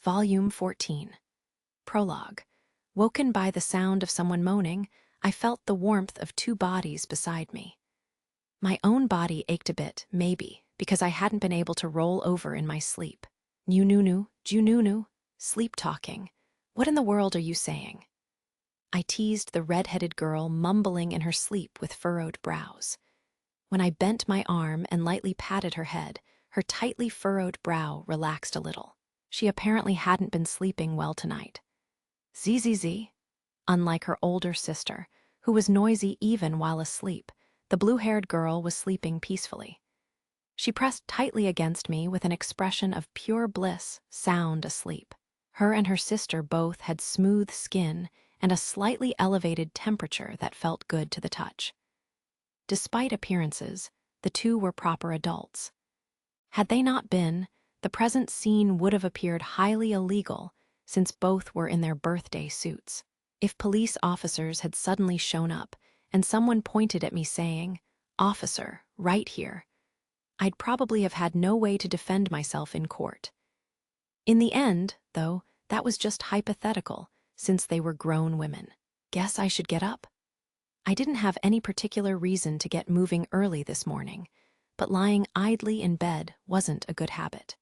Volume 14. Prologue. Woken by the sound of someone moaning, I felt the warmth of two bodies beside me. My own body ached a bit, maybe, because I hadn't been able to roll over in my sleep. Nu-nu-nu, ju-nu-nu, sleep-talking. What in the world are you saying? I teased the red-headed girl, mumbling in her sleep with furrowed brows. When I bent my arm and lightly patted her head, her tightly furrowed brow relaxed a little. She apparently hadn't been sleeping well tonight. Zzz. Unlike her older sister, who was noisy even while asleep, the blue-haired girl was sleeping peacefully. She pressed tightly against me with an expression of pure bliss, sound asleep. Her and her sister both had smooth skin and a slightly elevated temperature that felt good to the touch. Despite appearances, the two were proper adults. Had they not been, the present scene would have appeared highly illegal, since both were in their birthday suits. If police officers had suddenly shown up and someone pointed at me saying, "Officer, right here," I'd probably have had no way to defend myself in court. In the end, though, that was just hypothetical, since they were grown women. Guess I should get up? I didn't have any particular reason to get moving early this morning, but lying idly in bed wasn't a good habit.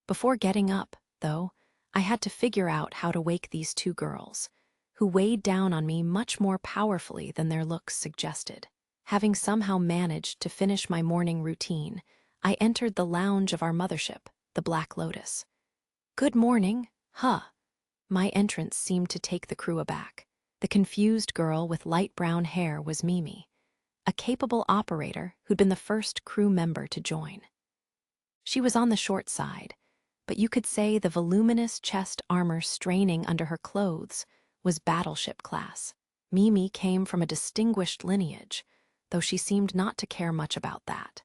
Before getting up, though, I had to figure out how to wake these two girls, who weighed down on me much more powerfully than their looks suggested. Having somehow managed to finish my morning routine, I entered the lounge of our mothership, the Black Lotus. "Good morning, huh?" My entrance seemed to take the crew aback. The confused girl with light brown hair was Mimi, a capable operator who'd been the first crew member to join. She was on the short side, but you could say the voluminous chest armor straining under her clothes was battleship class. Mimi came from a distinguished lineage, though she seemed not to care much about that.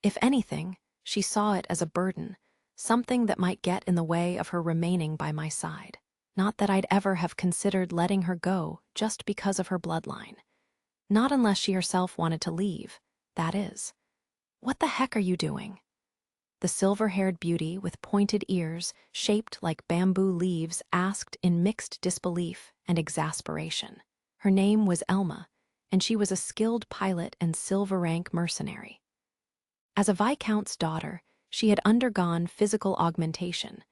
If anything, she saw it as a burden, something that might get in the way of her remaining by my side. Not that I'd ever have considered letting her go just because of her bloodline. Not unless she herself wanted to leave, that is. "What the heck are you doing?" The silver-haired beauty with pointed ears shaped like bamboo leaves asked in mixed disbelief and exasperation. Her name was Elma, and she was a skilled pilot and silver-rank mercenary. As a viscount's daughter, she had undergone physical augmentation.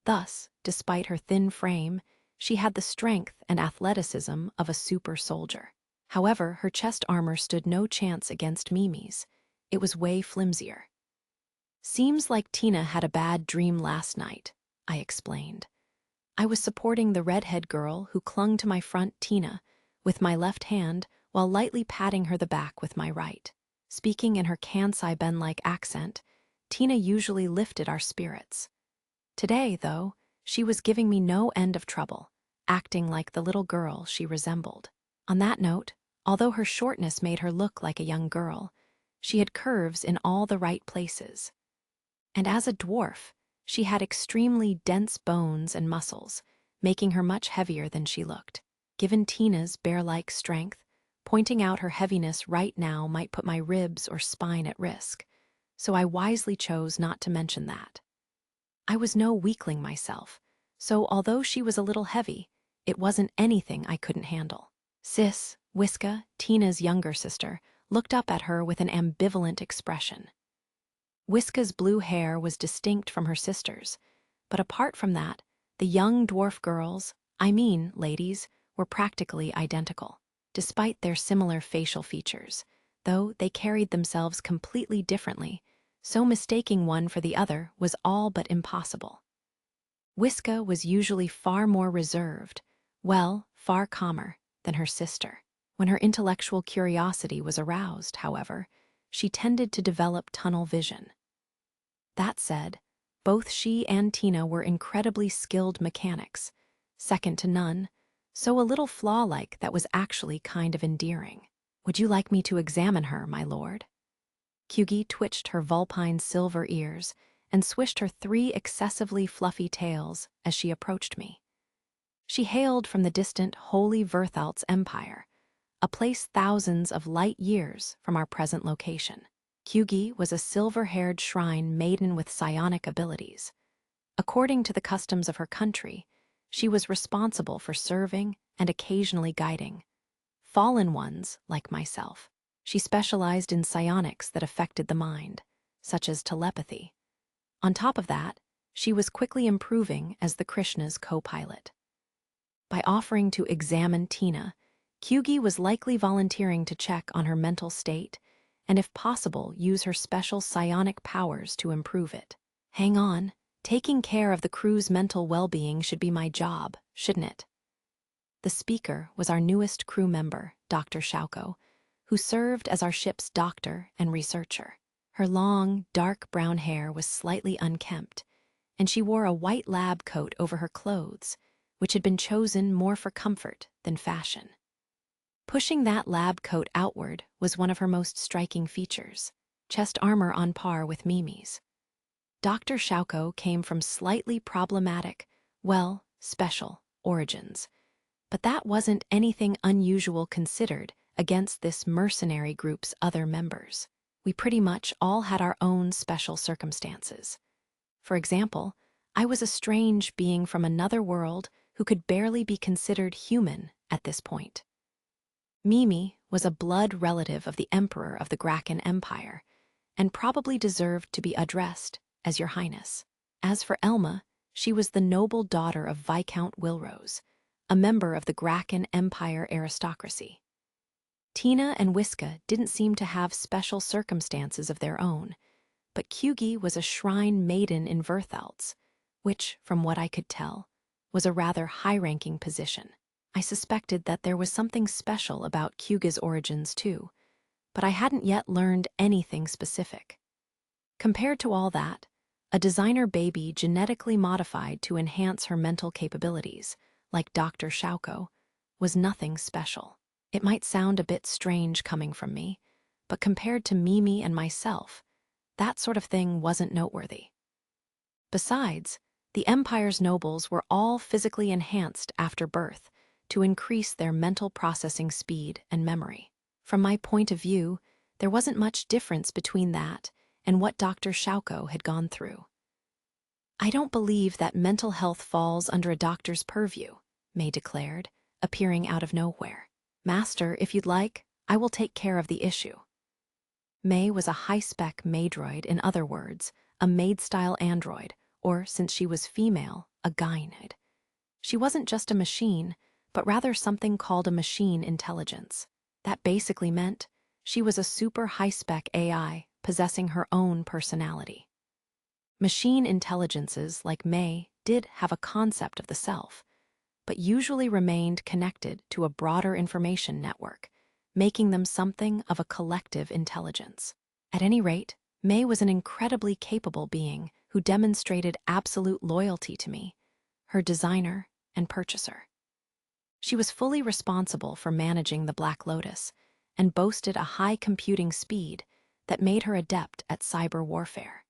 Thus, despite her thin frame, she had the strength and athleticism of a super soldier. However, her chest armor stood no chance against Mimi's. It was way flimsier. "Seems like Tina had a bad dream last night," I explained. I was supporting the redhead girl who clung to my front, Tina, with my left hand while lightly patting her the back with my right. Speaking in her Kansai Ben-like accent, Tina usually lifted our spirits. Today, though, she was giving me no end of trouble, acting like the little girl she resembled. On that note, although her shortness made her look like a young girl, she had curves in all the right places. And as a dwarf, she had extremely dense bones and muscles, making her much heavier than she looked. Given Tina's bear-like strength, pointing out her heaviness right now might put my ribs or spine at risk, so I wisely chose not to mention that. I was no weakling myself, so although she was a little heavy, it wasn't anything I couldn't handle. Sis, Whiska, Tina's younger sister, looked up at her with an ambivalent expression. Whiska's blue hair was distinct from her sister's, but apart from that, the young dwarf girls, ladies, were practically identical, despite their similar facial features, though they carried themselves completely differently, so mistaking one for the other was all but impossible. Whiska was usually far more reserved, far calmer than her sister. When her intellectual curiosity was aroused, however, she tended to develop tunnel vision. That said, both she and Tina were incredibly skilled mechanics, second to none, so a little flaw-like that was actually kind of endearing. "Would you like me to examine her, my lord?" Kyugi twitched her vulpine silver ears and swished her 3 excessively fluffy tails as she approached me. She hailed from the distant Holy Verthalt's empire, a place thousands of light years from our present location. Kyugi was a silver-haired shrine maiden with psionic abilities. According to the customs of her country, she was responsible for serving and occasionally guiding fallen ones like myself. She specialized in psionics that affected the mind, such as telepathy. On top of that, she was quickly improving as the Krishna's co-pilot. By offering to examine Tina, Kyugi was likely volunteering to check on her mental state and, if possible, use her special psionic powers to improve it. Hang on, taking care of the crew's mental well-being should be my job, shouldn't it? The speaker was our newest crew member, Dr. Shauko, who served as our ship's doctor and researcher. Her long, dark brown hair was slightly unkempt, and she wore a white lab coat over her clothes, which had been chosen more for comfort than fashion. Pushing that lab coat outward was one of her most striking features, chest armor on par with Mimi's. Dr. Shauko came from slightly problematic, well, special origins, but that wasn't anything unusual considered against this mercenary group's other members. We pretty much all had our own special circumstances. For example, I was a strange being from another world who could barely be considered human at this point. Mimi was a blood relative of the Emperor of the Graken Empire, and probably deserved to be addressed as Your Highness. As for Elma, she was the noble daughter of Viscount Wilrose, a member of the Graken Empire aristocracy. Tina and Whiska didn't seem to have special circumstances of their own, but Kyugi was a shrine maiden in Verthaltz, which, from what I could tell, was a rather high-ranking position. I suspected that there was something special about Kyugi's origins too, but I hadn't yet learned anything specific. Compared to all that, a designer baby genetically modified to enhance her mental capabilities, like Dr. Shauko, was nothing special. It might sound a bit strange coming from me, but compared to Mimi and myself, that sort of thing wasn't noteworthy. Besides, the Empire's nobles were all physically enhanced after birth to increase their mental processing speed and memory. From my point of view, there wasn't much difference between that and what Dr. Shauko had gone through. I don't believe that mental health falls under a doctor's purview, May declared, appearing out of nowhere. Master, if you'd like, I will take care of the issue. May was a high-spec maidroid, in other words, a maid-style android, or, since she was female, a gynoid. She wasn't just a machine, but rather something called a machine intelligence. That basically meant she was a super high-spec AI possessing her own personality. Machine intelligences, like May, did have a concept of the self, but usually remained connected to a broader information network, making them something of a collective intelligence. At any rate, May was an incredibly capable being who demonstrated absolute loyalty to me, her designer and purchaser. She was fully responsible for managing the Black Lotus and boasted a high computing speed that made her adept at cyber warfare,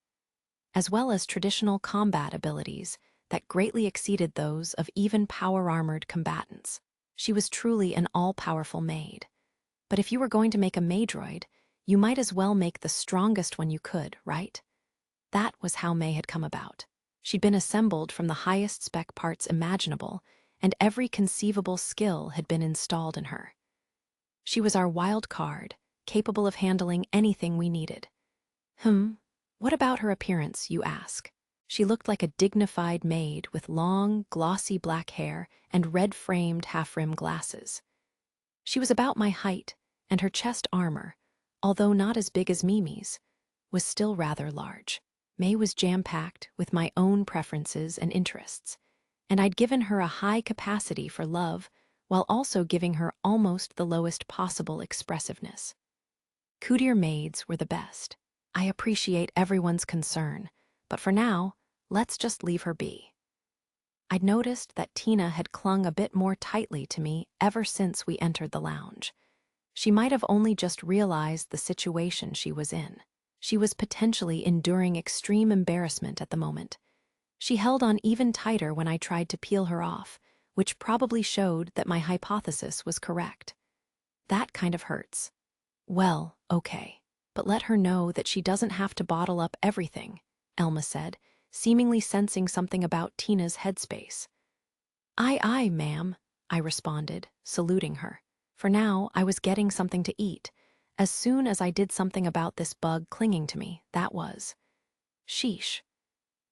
as well as traditional combat abilities that greatly exceeded those of even power-armored combatants. She was truly an all-powerful maid. But if you were going to make a maidroid, you might as well make the strongest one you could, right? That was how May had come about. She'd been assembled from the highest spec parts imaginable, and every conceivable skill had been installed in her. She was our wild card, capable of handling anything we needed. What about her appearance, you ask? She looked like a dignified maid with long, glossy black hair and red-framed half-rim glasses. She was about my height, and her chest armor, although not as big as Mimi's, was still rather large. May was jam-packed with my own preferences and interests, and I'd given her a high capacity for love while also giving her almost the lowest possible expressiveness. Courtier maids were the best. I appreciate everyone's concern, but for now, let's just leave her be. I'd noticed that Tina had clung a bit more tightly to me ever since we entered the lounge. She might have only just realized the situation she was in. She was potentially enduring extreme embarrassment at the moment. She held on even tighter when I tried to peel her off, which probably showed that my hypothesis was correct. That kind of hurts. Well, okay, but let her know that she doesn't have to bottle up everything, Elma said, seemingly sensing something about Tina's headspace. Aye, ma'am, I responded, saluting her. For now, I was getting something to eat. As soon as I did something about this bug clinging to me, that was. Sheesh.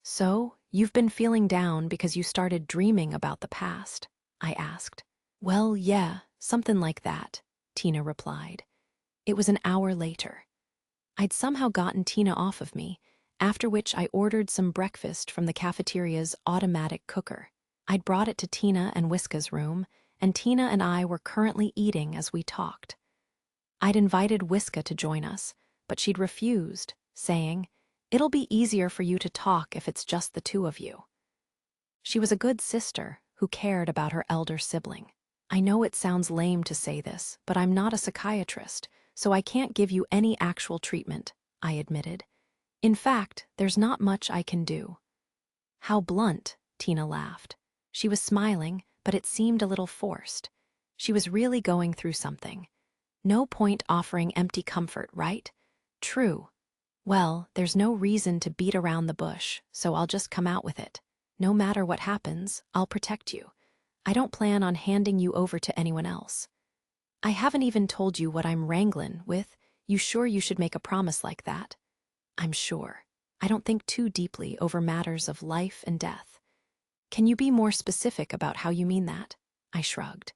So, you've been feeling down because you started dreaming about the past? I asked. Well, yeah, something like that, Tina replied. It was an hour later. I'd somehow gotten Tina off of me, after which I ordered some breakfast from the cafeteria's automatic cooker. I'd brought it to Tina and Whiska's room, and Tina and I were currently eating as we talked. I'd invited Whiska to join us, but she'd refused, saying, "It'll be easier for you to talk if it's just the two of you." She was a good sister who cared about her elder sibling. I know it sounds lame to say this, but I'm not a psychiatrist, so I can't give you any actual treatment, I admitted. In fact, there's not much I can do. How blunt, Tina laughed. She was smiling, but it seemed a little forced. She was really going through something. No point offering empty comfort, right? True. Well, there's no reason to beat around the bush, so I'll just come out with it. No matter what happens, I'll protect you. I don't plan on handing you over to anyone else. I haven't even told you what I'm wrangling with. You sure you should make a promise like that? I'm sure. I don't think too deeply over matters of life and death. Can you be more specific about how you mean that? I shrugged.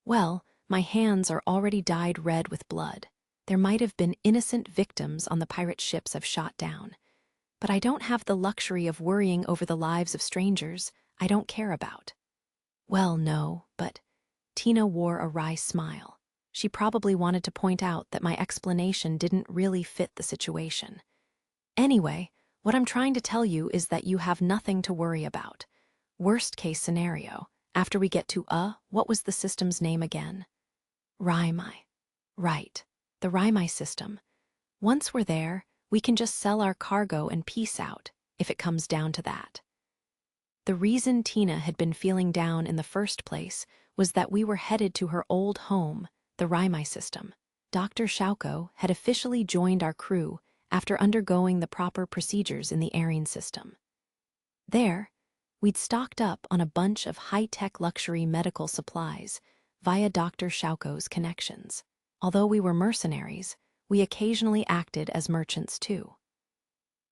Well, my hands are already dyed red with blood. There might have been innocent victims on the pirate ships I've shot down. But I don't have the luxury of worrying over the lives of strangers I don't care about. Well, no, but Tina wore a wry smile. She probably wanted to point out that my explanation didn't really fit the situation. Anyway, what I'm trying to tell you is that you have nothing to worry about. Worst case scenario, after we get to what was the system's name again? Raimai. Right, the Raimai system. Once we're there, we can just sell our cargo and peace out, if it comes down to that. The reason Tina had been feeling down in the first place was that we were headed to her old home, the Raimai system. Dr. Shauko had officially joined our crew after undergoing the proper procedures in the airing system. There, we'd stocked up on a bunch of high-tech luxury medical supplies via Dr. Shauko's connections. Although we were mercenaries, we occasionally acted as merchants too.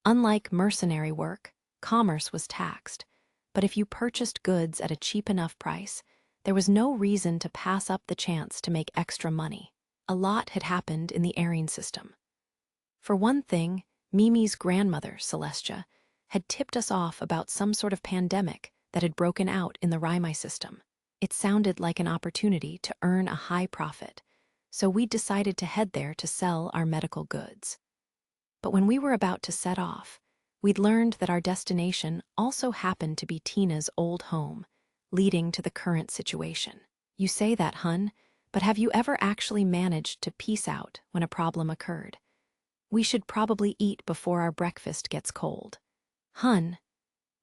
Unlike mercenary work, commerce was taxed, but if you purchased goods at a cheap enough price, there was no reason to pass up the chance to make extra money. A lot had happened in the airing system. For one thing, Mimi's grandmother, Celestia, had tipped us off about some sort of pandemic that had broken out in the Raimai system. It sounded like an opportunity to earn a high profit, so we decided to head there to sell our medical goods. But when we were about to set off, we'd learned that our destination also happened to be Tina's old home, leading to the current situation. You say that, hun, but have you ever actually managed to peace out when a problem occurred? We should probably eat before our breakfast gets cold. Hun,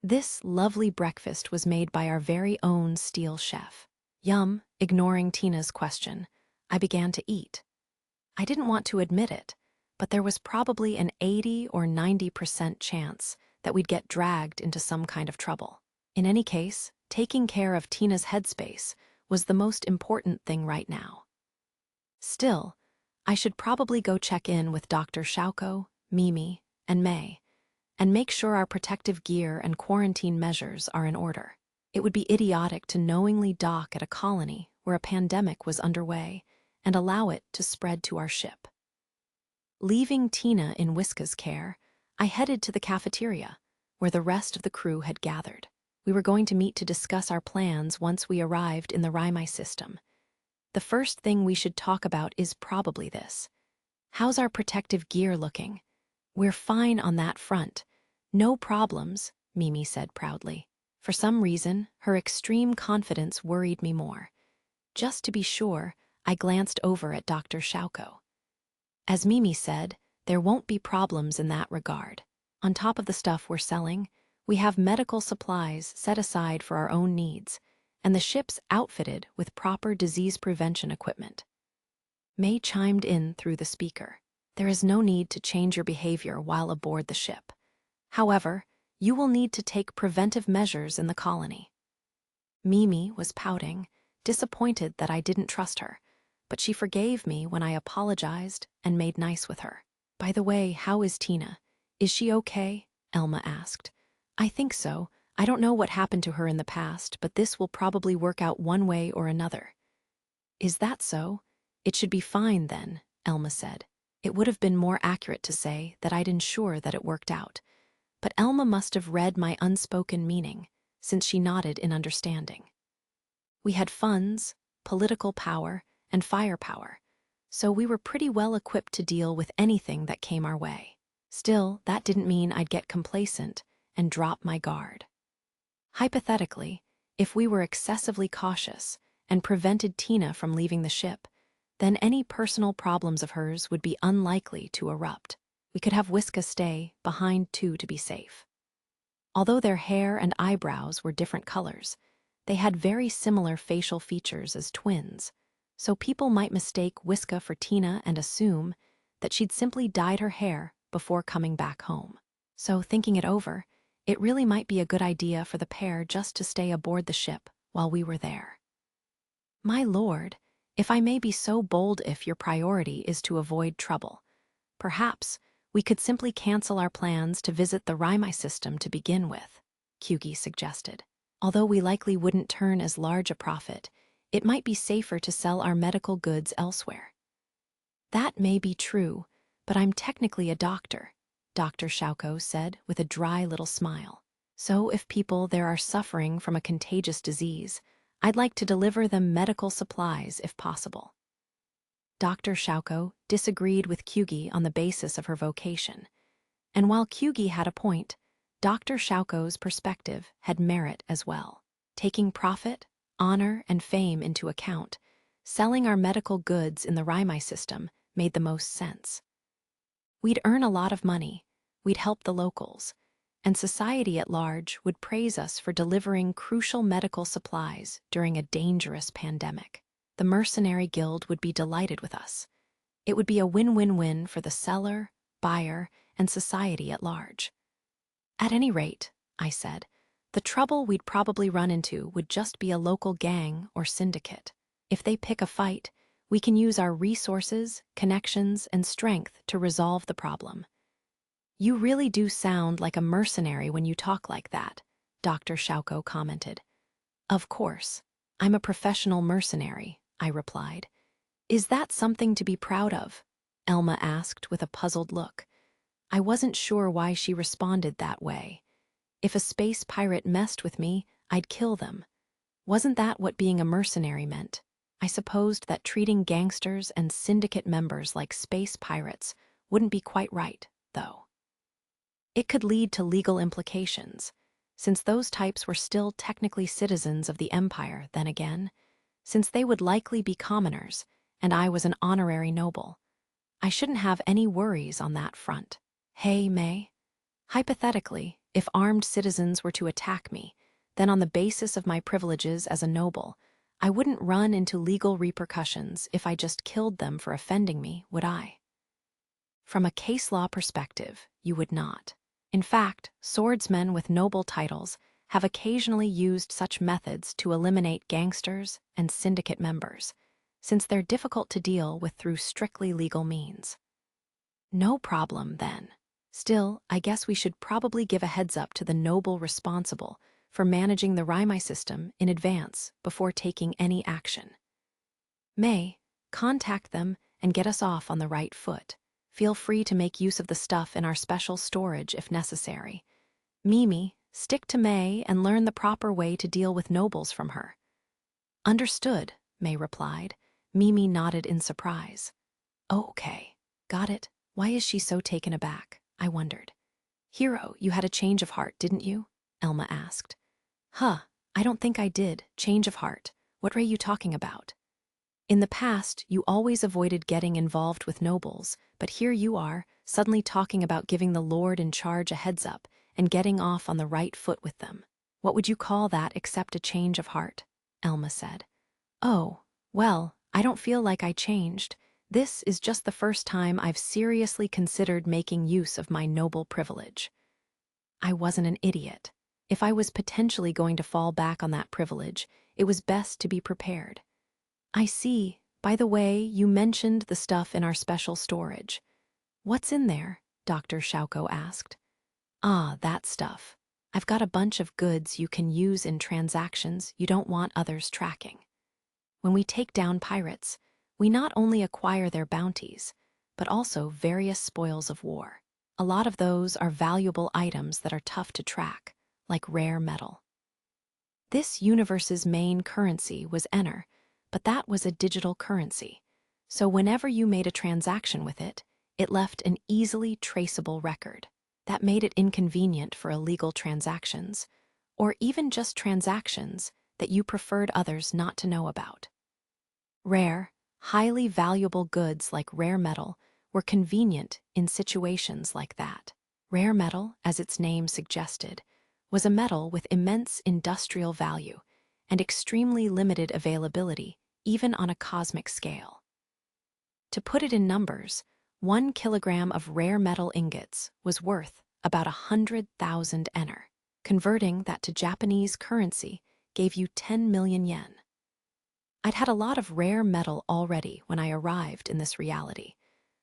this lovely breakfast was made by our very own steel chef. Yum, ignoring Tina's question, I began to eat. I didn't want to admit it, but there was probably an 80 or 90% chance that we'd get dragged into some kind of trouble. In any case, taking care of Tina's headspace was the most important thing right now. Still, I should probably go check in with Dr. Shauko, Mimi, and May, and make sure our protective gear and quarantine measures are in order. It would be idiotic to knowingly dock at a colony where a pandemic was underway and allow it to spread to our ship. Leaving Tina in Whiska's care, I headed to the cafeteria, where the rest of the crew had gathered. We were going to meet to discuss our plans once we arrived in the Raimai system. The first thing we should talk about is probably this. How's our protective gear looking? We're fine on that front. No problems, Mimi said proudly. For some reason, her extreme confidence worried me more. Just to be sure, I glanced over at Dr. Shauko. As Mimi said, there won't be problems in that regard. On top of the stuff we're selling, we have medical supplies set aside for our own needs, and the ship's outfitted with proper disease prevention equipment. May chimed in through the speaker. There is no need to change your behavior while aboard the ship. However, You will need to take preventive measures in the colony." Mimi was pouting, disappointed that I didn't trust her, but she forgave me when I apologized and made nice with her. "By the way, how is Tina? Is she okay?" Elma asked. "I think so. I don't know what happened to her in the past, but this will probably work out one way or another." "Is that so? It should be fine then," Elma said. It would have been more accurate to say that I'd ensure that it worked out, but Elma must have read my unspoken meaning, since she nodded in understanding. We had funds, political power, and firepower, so we were pretty well equipped to deal with anything that came our way. Still, that didn't mean I'd get complacent and drop my guard. Hypothetically, if we were excessively cautious and prevented Tina from leaving the ship, then any personal problems of hers would be unlikely to erupt. We could have Whiska stay behind too to be safe. Although their hair and eyebrows were different colors, they had very similar facial features as twins, so people might mistake Whiska for Tina and assume that she'd simply dyed her hair before coming back home. So thinking it over, it really might be a good idea for the pair just to stay aboard the ship while we were there. "My lord, if I may be so bold, if your priority is to avoid trouble, perhaps we could simply cancel our plans to visit the Raimai system to begin with," Kyugi suggested. "Although we likely wouldn't turn as large a profit, it might be safer to sell our medical goods elsewhere." "That may be true, but I'm technically a doctor," Dr. Shauko said with a dry little smile. "So if people there are suffering from a contagious disease, I'd like to deliver them medical supplies if possible." Dr. Shauko disagreed with Kyugi on the basis of her vocation, and while Kyugi had a point, Dr. Shauko's perspective had merit as well. Taking profit, honor, and fame into account, selling our medical goods in the Raimai system made the most sense. We'd earn a lot of money, we'd help the locals, and society at large would praise us for delivering crucial medical supplies during a dangerous pandemic. The Mercenary Guild would be delighted with us. It would be a win-win-win for the seller, buyer, and society at large. "At any rate," I said, "the trouble we'd probably run into would just be a local gang or syndicate. If they pick a fight, we can use our resources, connections, and strength to resolve the problem." "You really do sound like a mercenary when you talk like that," Dr. Shauko commented. "Of course, I'm a professional mercenary," I replied. "Is that something to be proud of?" Elma asked with a puzzled look. I wasn't sure why she responded that way. If a space pirate messed with me, I'd kill them. Wasn't that what being a mercenary meant? I supposed that treating gangsters and syndicate members like space pirates wouldn't be quite right, though. It could lead to legal implications, since those types were still technically citizens of the Empire then again, since they would likely be commoners, and I was an honorary noble. I shouldn't have any worries on that front. Hey, May? Hypothetically, if armed citizens were to attack me, then on the basis of my privileges as a noble, I wouldn't run into legal repercussions if I just killed them for offending me, would I? From a case law perspective, you would not. In fact, swordsmen with noble titles have occasionally used such methods to eliminate gangsters and syndicate members, since they're difficult to deal with through strictly legal means. No problem, then. Still, I guess we should probably give a heads up to the noble responsible for managing the Raimai system in advance before taking any action. May, contact them and get us off on the right foot. Feel free to make use of the stuff in our special storage if necessary. Mimi, stick to May and learn the proper way to deal with nobles from her. Understood, May replied. Mimi nodded in surprise. Oh, okay. Got it. Why is she so taken aback? I wondered. Hero, you had a change of heart, didn't you? Elma asked. Huh, I don't think I did. Change of heart. What are you talking about? In the past, you always avoided getting involved with nobles, but here you are, suddenly talking about giving the lord in charge a heads up and getting off on the right foot with them. What would you call that except a change of heart? Elma said. Oh, well, I don't feel like I changed. This is just the first time I've seriously considered making use of my noble privilege. I wasn't an idiot. If I was potentially going to fall back on that privilege, it was best to be prepared. I see. By the way, you mentioned the stuff in our special storage. What's in there? Dr. Shauko asked. Ah, that stuff. I've got a bunch of goods you can use in transactions you don't want others tracking. When we take down pirates, we not only acquire their bounties, but also various spoils of war. A lot of those are valuable items that are tough to track, like rare metal. This universe's main currency was Ener, but that was a digital currency. So whenever you made a transaction with it, it left an easily traceable record. That made it inconvenient for illegal transactions, or even just transactions that you preferred others not to know about. Rare, highly valuable goods like rare metal were convenient in situations like that. Rare metal, as its name suggested, was a metal with immense industrial value and extremely limited availability, even on a cosmic scale. To put it in numbers, 1 kilogram of rare metal ingots was worth about 100,000 ener. Converting that to Japanese currency gave you 10 million yen. I'd had a lot of rare metal already when I arrived in this reality,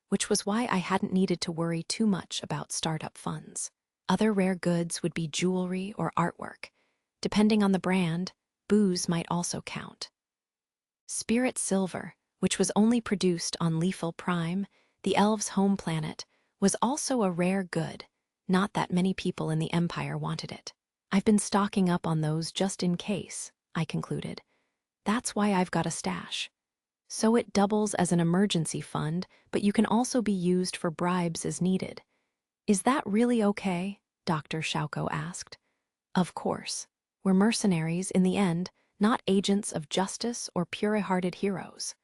which was why I hadn't needed to worry too much about startup funds. Other rare goods would be jewelry or artwork. Depending on the brand, booze might also count. Spirit silver, which was only produced on Lethal Prime, the elves' home planet, was also a rare good. Not that many people in the Empire wanted it. I've been stocking up on those just in case, I concluded. That's why I've got a stash. So it doubles as an emergency fund, but you can also be used for bribes as needed. Is that really okay? Dr. Shauko asked. Of course. We're mercenaries in the end, not agents of justice or pure-hearted heroes.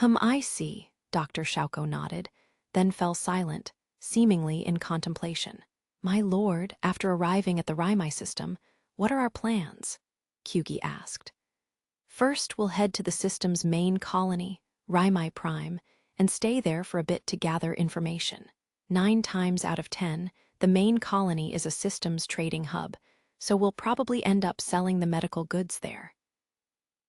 I see, Dr. Shauko nodded, then fell silent, seemingly in contemplation. My lord, after arriving at the Raimai system, what are our plans? Kyugi asked. First, we'll head to the system's main colony, Raimai Prime, and stay there for a bit to gather information. 9 times out of 10, the main colony is a systems trading hub, so we'll probably end up selling the medical goods there.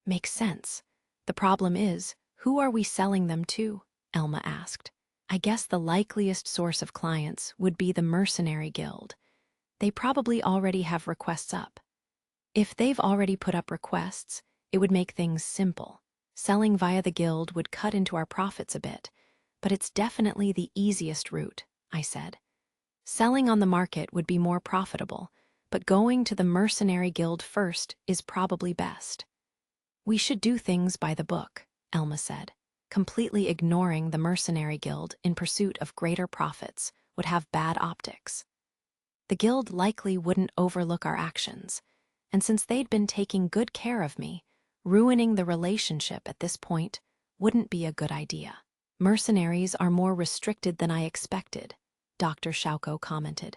Makes sense. The problem is, who are we selling them to? Elma asked. I guess the likeliest source of clients would be the Mercenary Guild. They probably already have requests up. If they've already put up requests, it would make things simple. Selling via the guild would cut into our profits a bit, but it's definitely the easiest route, I said. Selling on the market would be more profitable, but going to the Mercenary Guild first is probably best. We should do things by the book, Elma said. Completely ignoring the Mercenary Guild in pursuit of greater profits would have bad optics. The guild likely wouldn't overlook our actions, and since they'd been taking good care of me, ruining the relationship at this point wouldn't be a good idea. Mercenaries are more restricted than I expected, Dr. Shauko commented.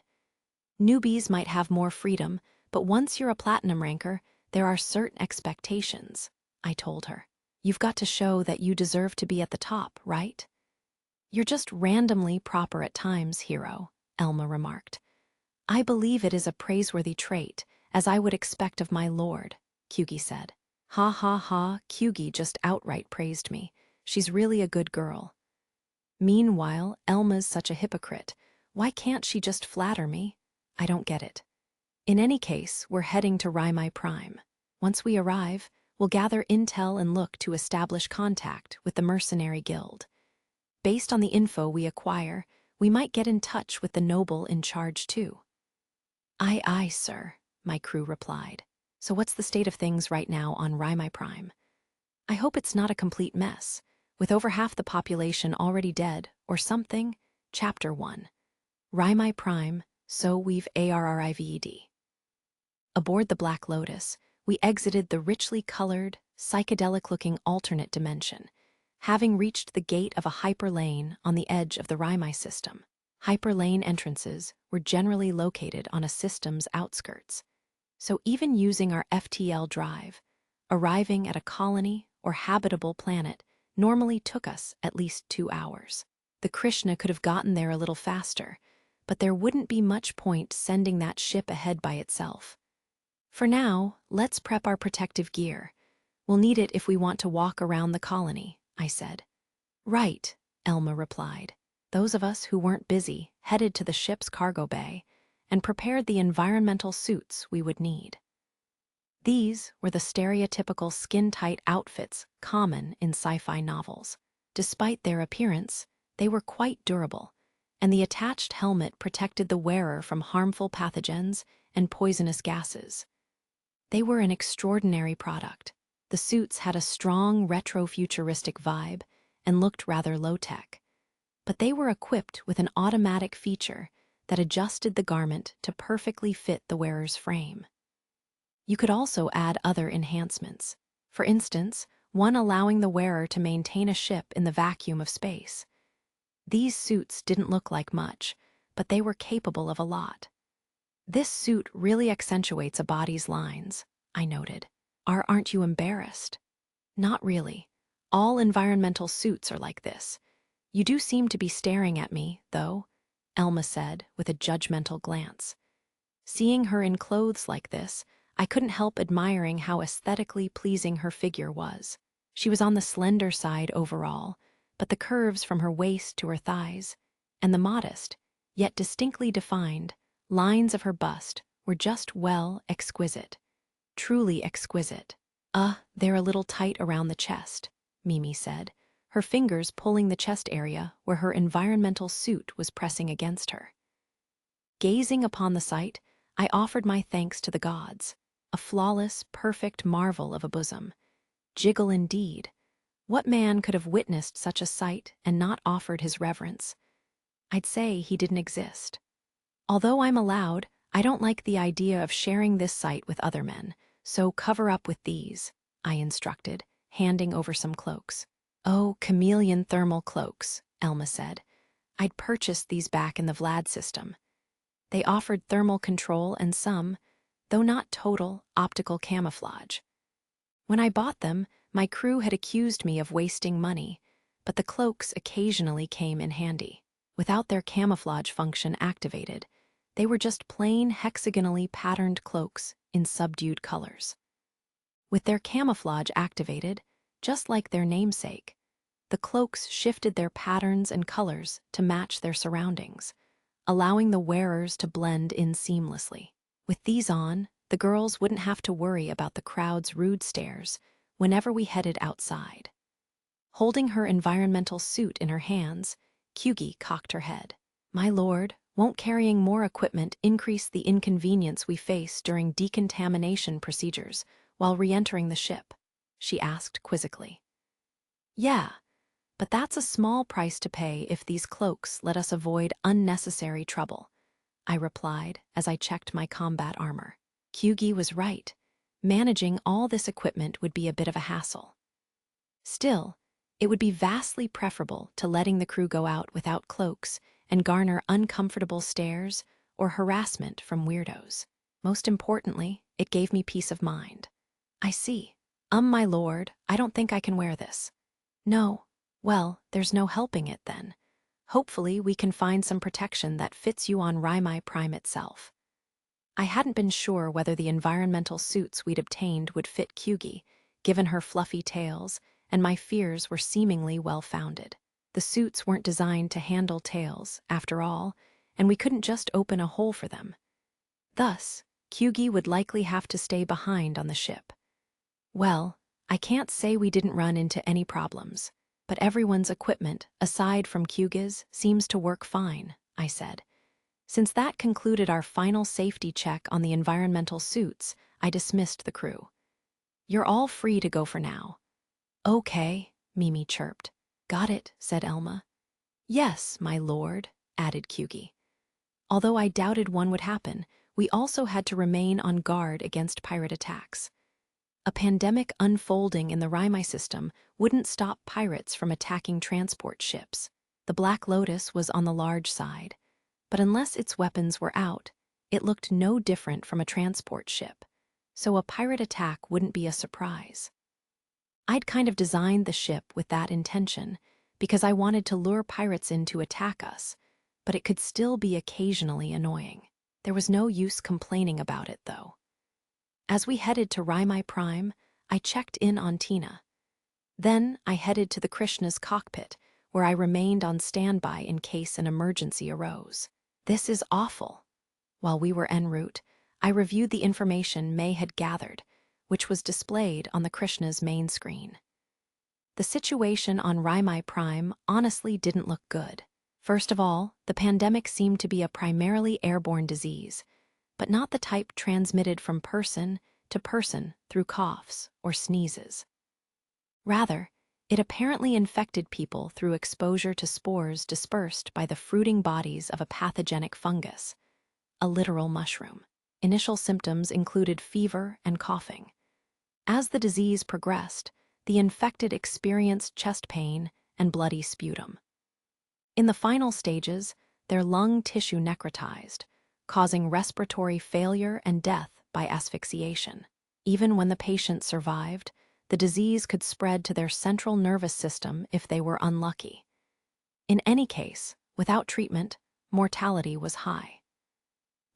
Newbies might have more freedom, but once you're a platinum ranker, there are certain expectations, I told her. You've got to show that you deserve to be at the top, right? You're just randomly proper at times, hero, Elma remarked. I believe it is a praiseworthy trait, as I would expect of my lord, Kyugi said. Ha ha ha, Kyugi just outright praised me. She's really a good girl. Meanwhile, Elma's such a hypocrite. Why can't she just flatter me? I don't get it. In any case, we're heading to Raimai Prime. Once we arrive, we'll gather intel and look to establish contact with the Mercenary Guild. Based on the info we acquire, we might get in touch with the noble in charge too. Aye, aye, sir, my crew replied. So what's the state of things right now on Raimai Prime? I hope it's not a complete mess, with over half the population already dead or something. Chapter 1. Raimai Prime, so we've ARRIVED. Aboard the Black Lotus, we exited the richly colored, psychedelic-looking alternate dimension, having reached the gate of a hyperlane on the edge of the Raimai system. Hyperlane entrances were generally located on a system's outskirts, so even using our FTL drive, arriving at a colony or habitable planet normally took us at least 2 hours. The Krishna could have gotten there a little faster, but there wouldn't be much point sending that ship ahead by itself. For now, let's prep our protective gear. We'll need it if we want to walk around the colony, I said. Right, Elma replied. Those of us who weren't busy headed to the ship's cargo bay and prepared the environmental suits we would need. These were the stereotypical skin-tight outfits common in sci-fi novels. Despite their appearance, they were quite durable, and the attached helmet protected the wearer from harmful pathogens and poisonous gases. They were an extraordinary product. The suits had a strong retro-futuristic vibe and looked rather low-tech, but they were equipped with an automatic feature that adjusted the garment to perfectly fit the wearer's frame. You could also add other enhancements. For instance, one allowing the wearer to maintain a ship in the vacuum of space. These suits didn't look like much, but they were capable of a lot. This suit really accentuates a body's lines, I noted. Aren't you embarrassed? Not really. All environmental suits are like this. You do seem to be staring at me, though, Elma said with a judgmental glance. Seeing her in clothes like this, I couldn't help admiring how aesthetically pleasing her figure was. She was on the slender side overall, but the curves from her waist to her thighs, and the modest, yet distinctly defined, lines of her bust were just exquisite. Truly exquisite. They're a little tight around the chest, Mimi said, her fingers pulling the chest area where her environmental suit was pressing against her. Gazing upon the sight, I offered my thanks to the gods. A flawless, perfect marvel of a bosom. Jiggle indeed. What man could have witnessed such a sight and not offered his reverence? I'd say he didn't exist. Although I'm allowed, I don't like the idea of sharing this sight with other men, so cover up with these, I instructed, handing over some cloaks. Oh, chameleon thermal cloaks, Elma said. I'd purchased these back in the Vlad system. They offered thermal control and some, though not total, optical camouflage. When I bought them, my crew had accused me of wasting money, but the cloaks occasionally came in handy. Without their camouflage function activated, they were just plain hexagonally patterned cloaks in subdued colors. With their camouflage activated, just like their namesake, the cloaks shifted their patterns and colors to match their surroundings, allowing the wearers to blend in seamlessly. With these on, the girls wouldn't have to worry about the crowd's rude stares whenever we headed outside. Holding her environmental suit in her hands, Kyugi cocked her head. My lord, won't carrying more equipment increase the inconvenience we face during decontamination procedures while re-entering the ship? She asked quizzically. Yeah, but that's a small price to pay if these cloaks let us avoid unnecessary trouble, I replied as I checked my combat armor. Kyugi was right. Managing all this equipment would be a bit of a hassle. Still, it would be vastly preferable to letting the crew go out without cloaks and garner uncomfortable stares or harassment from weirdos. Most importantly, it gave me peace of mind. I see. My lord, I don't think I can wear this. No. Well, there's no helping it then. Hopefully we can find some protection that fits you on Raimai Prime itself. I hadn't been sure whether the environmental suits we'd obtained would fit Kyugi, given her fluffy tails, and my fears were seemingly well-founded. The suits weren't designed to handle tails, after all, and we couldn't just open a hole for them. Thus, Kyugi would likely have to stay behind on the ship. Well, I can't say we didn't run into any problems, but everyone's equipment, aside from Kyugi's, seems to work fine, I said. Since that concluded our final safety check on the environmental suits, I dismissed the crew. You're all free to go for now. Okay, Mimi chirped. Got it, said Elma. Yes, my lord, added Kyugi. Although I doubted one would happen, we also had to remain on guard against pirate attacks. A pandemic unfolding in the Raimai system wouldn't stop pirates from attacking transport ships. The Black Lotus was on the large side, but unless its weapons were out, it looked no different from a transport ship, so a pirate attack wouldn't be a surprise. I'd kind of designed the ship with that intention, because I wanted to lure pirates in to attack us, but it could still be occasionally annoying. There was no use complaining about it, though. As we headed to Raimai Prime, I checked in on Tina. Then I headed to the Krishna's cockpit, where I remained on standby in case an emergency arose. This is awful. While we were en route, I reviewed the information May had gathered, which was displayed on the Krishna's main screen. The situation on Raimai Prime honestly didn't look good. First of all, the pandemic seemed to be a primarily airborne disease, but not the type transmitted from person to person through coughs or sneezes. Rather, it apparently infected people through exposure to spores dispersed by the fruiting bodies of a pathogenic fungus, a literal mushroom. Initial symptoms included fever and coughing. As the disease progressed, the infected experienced chest pain and bloody sputum. In the final stages, their lung tissue necrotized, causing respiratory failure and death by asphyxiation. Even when the patient survived, the disease could spread to their central nervous system if they were unlucky. In any case, without treatment, mortality was high.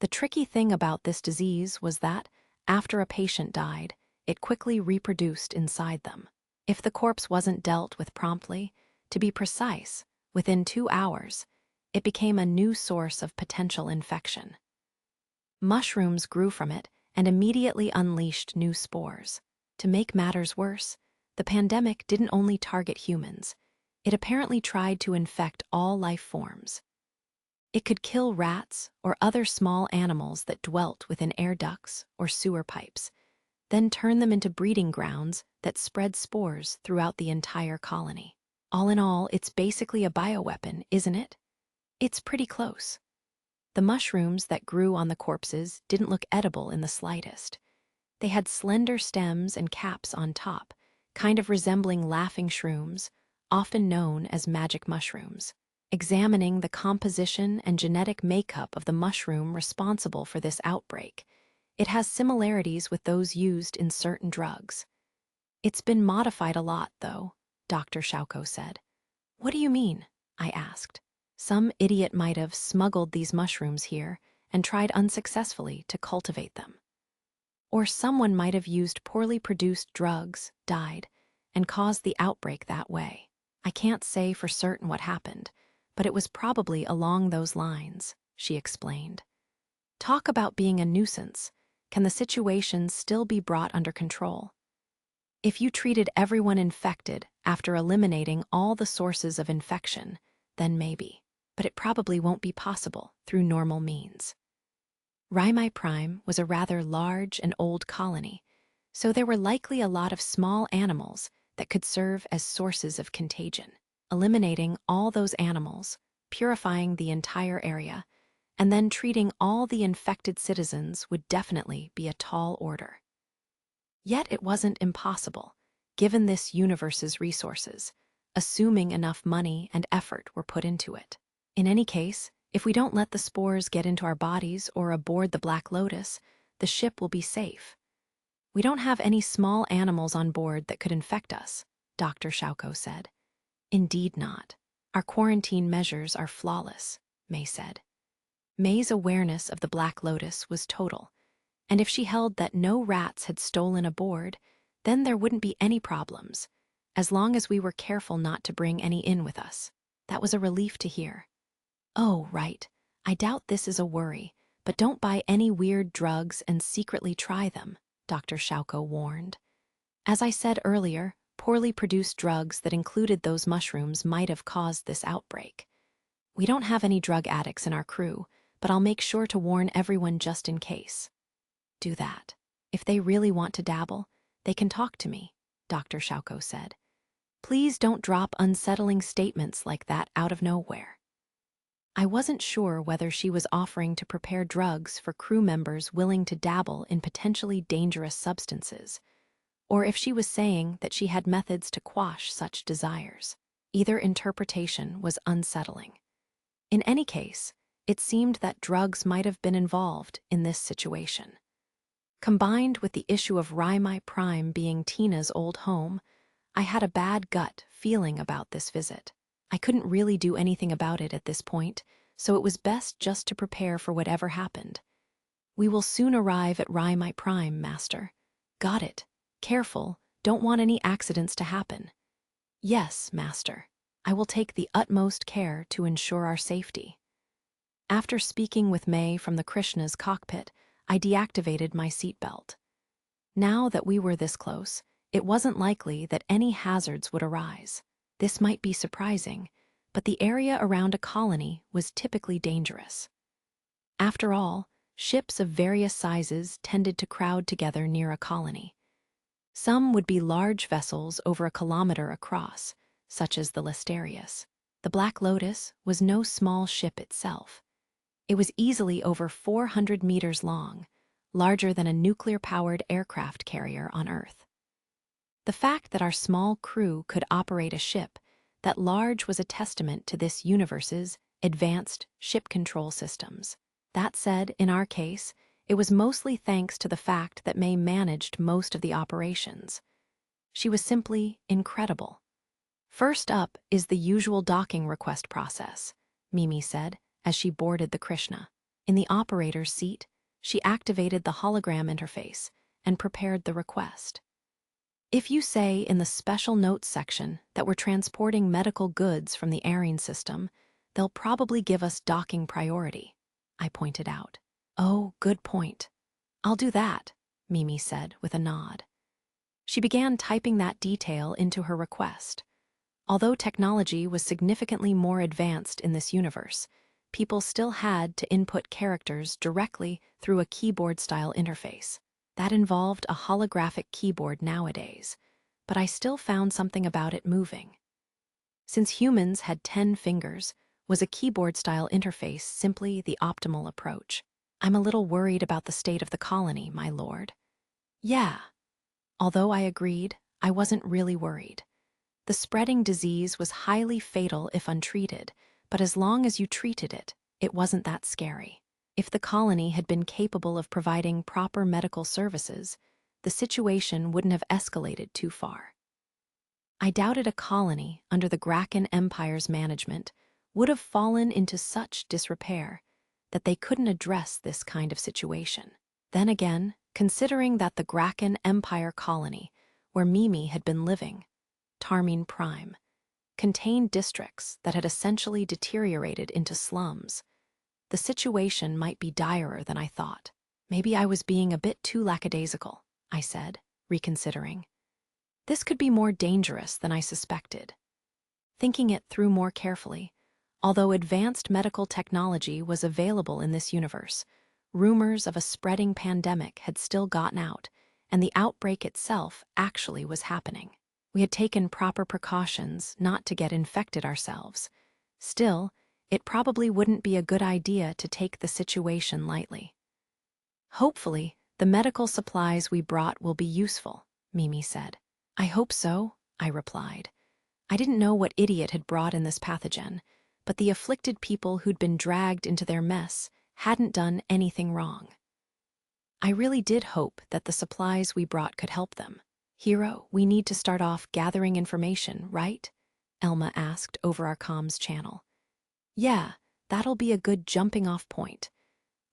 The tricky thing about this disease was that, after a patient died, it quickly reproduced inside them. If the corpse wasn't dealt with promptly, to be precise, within 2 hours, it became a new source of potential infection. Mushrooms grew from it and immediately unleashed new spores. To make matters worse, the pandemic didn't only target humans. It apparently tried to infect all life forms. It could kill rats or other small animals that dwelt within air ducts or sewer pipes, then turn them into breeding grounds that spread spores throughout the entire colony. All in all, it's basically a bioweapon, isn't it? It's pretty close. The mushrooms that grew on the corpses didn't look edible in the slightest. They had slender stems and caps on top, kind of resembling laughing shrooms, often known as magic mushrooms. Examining the composition and genetic makeup of the mushroom responsible for this outbreak, it has similarities with those used in certain drugs. It's been modified a lot, though, Dr. Shauko said. What do you mean? I asked. Some idiot might have smuggled these mushrooms here and tried unsuccessfully to cultivate them. Or someone might have used poorly produced drugs, died, and caused the outbreak that way. I can't say for certain what happened, but it was probably along those lines, she explained. Talk about being a nuisance. Can the situation still be brought under control? If you treated everyone infected after eliminating all the sources of infection, then maybe. But it probably won't be possible through normal means. Raimai Prime was a rather large and old colony, so there were likely a lot of small animals that could serve as sources of contagion. Eliminating all those animals, purifying the entire area, and then treating all the infected citizens would definitely be a tall order. Yet it wasn't impossible, given this universe's resources, assuming enough money and effort were put into it. In any case, if we don't let the spores get into our bodies or aboard the Black Lotus, the ship will be safe. We don't have any small animals on board that could infect us, Dr. Shauko said. Indeed not. Our quarantine measures are flawless, May said. May's awareness of the Black Lotus was total, and if she held that no rats had stolen aboard, then there wouldn't be any problems, as long as we were careful not to bring any in with us. That was a relief to hear. Oh, right. I doubt this is a worry, but don't buy any weird drugs and secretly try them, Dr. Shauko warned. As I said earlier, poorly produced drugs that included those mushrooms might have caused this outbreak. We don't have any drug addicts in our crew, but I'll make sure to warn everyone just in case. Do that. If they really want to dabble, they can talk to me, Dr. Shauko said. Please don't drop unsettling statements like that out of nowhere. I wasn't sure whether she was offering to prepare drugs for crew members willing to dabble in potentially dangerous substances, or if she was saying that she had methods to quash such desires. Either interpretation was unsettling. In any case, it seemed that drugs might have been involved in this situation. Combined with the issue of Raimai Prime being Tina's old home, I had a bad gut feeling about this visit. I couldn't really do anything about it at this point, so it was best just to prepare for whatever happened. We will soon arrive at My Prime, Master. Got it. Careful, don't want any accidents to happen. Yes, Master. I will take the utmost care to ensure our safety. After speaking with May from the Krishna's cockpit, I deactivated my seatbelt. Now that we were this close, it wasn't likely that any hazards would arise. This might be surprising, but the area around a colony was typically dangerous. After all, ships of various sizes tended to crowd together near a colony. Some would be large vessels over a kilometer across, such as the Listerius. The Black Lotus was no small ship itself. It was easily over 400 meters long, larger than a nuclear-powered aircraft carrier on Earth. The fact that our small crew could operate a ship that large was a testament to this universe's advanced ship control systems. That said, in our case, it was mostly thanks to the fact that May managed most of the operations. She was simply incredible. First up is the usual docking request process, Mimi said as she boarded the Krishna. In the operator's seat, she activated the hologram interface and prepared the request. If you say in the special notes section that we're transporting medical goods from the airing system, they'll probably give us docking priority, I pointed out. Oh, good point. I'll do that, Mimi said with a nod. She began typing that detail into her request. Although technology was significantly more advanced in this universe, people still had to input characters directly through a keyboard-style interface. That involved a holographic keyboard nowadays, but I still found something about it moving. Since humans had 10 fingers, was a keyboard-style interface simply the optimal approach? I'm a little worried about the state of the colony, my lord. Yeah. Although I agreed, I wasn't really worried. The spreading disease was highly fatal if untreated, but as long as you treated it, it wasn't that scary. If the colony had been capable of providing proper medical services, the situation wouldn't have escalated too far. I doubted a colony under the Graken Empire's management would have fallen into such disrepair that they couldn't address this kind of situation. Then again, considering that the Graken Empire colony, where Mimi had been living, Tarmine Prime, contained districts that had essentially deteriorated into slums, the situation might be direr than I thought. Maybe I was being a bit too lackadaisical, I said, reconsidering. This could be more dangerous than I suspected. Thinking it through more carefully, although advanced medical technology was available in this universe, rumors of a spreading pandemic had still gotten out, and the outbreak itself actually was happening. We had taken proper precautions not to get infected ourselves. Still, it probably wouldn't be a good idea to take the situation lightly. Hopefully, the medical supplies we brought will be useful, Mimi said. I hope so, I replied. I didn't know what idiot had brought in this pathogen, but the afflicted people who'd been dragged into their mess hadn't done anything wrong. I really did hope that the supplies we brought could help them. Hero, we need to start off gathering information, right? Elma asked over our comms channel. Yeah, that'll be a good jumping-off point.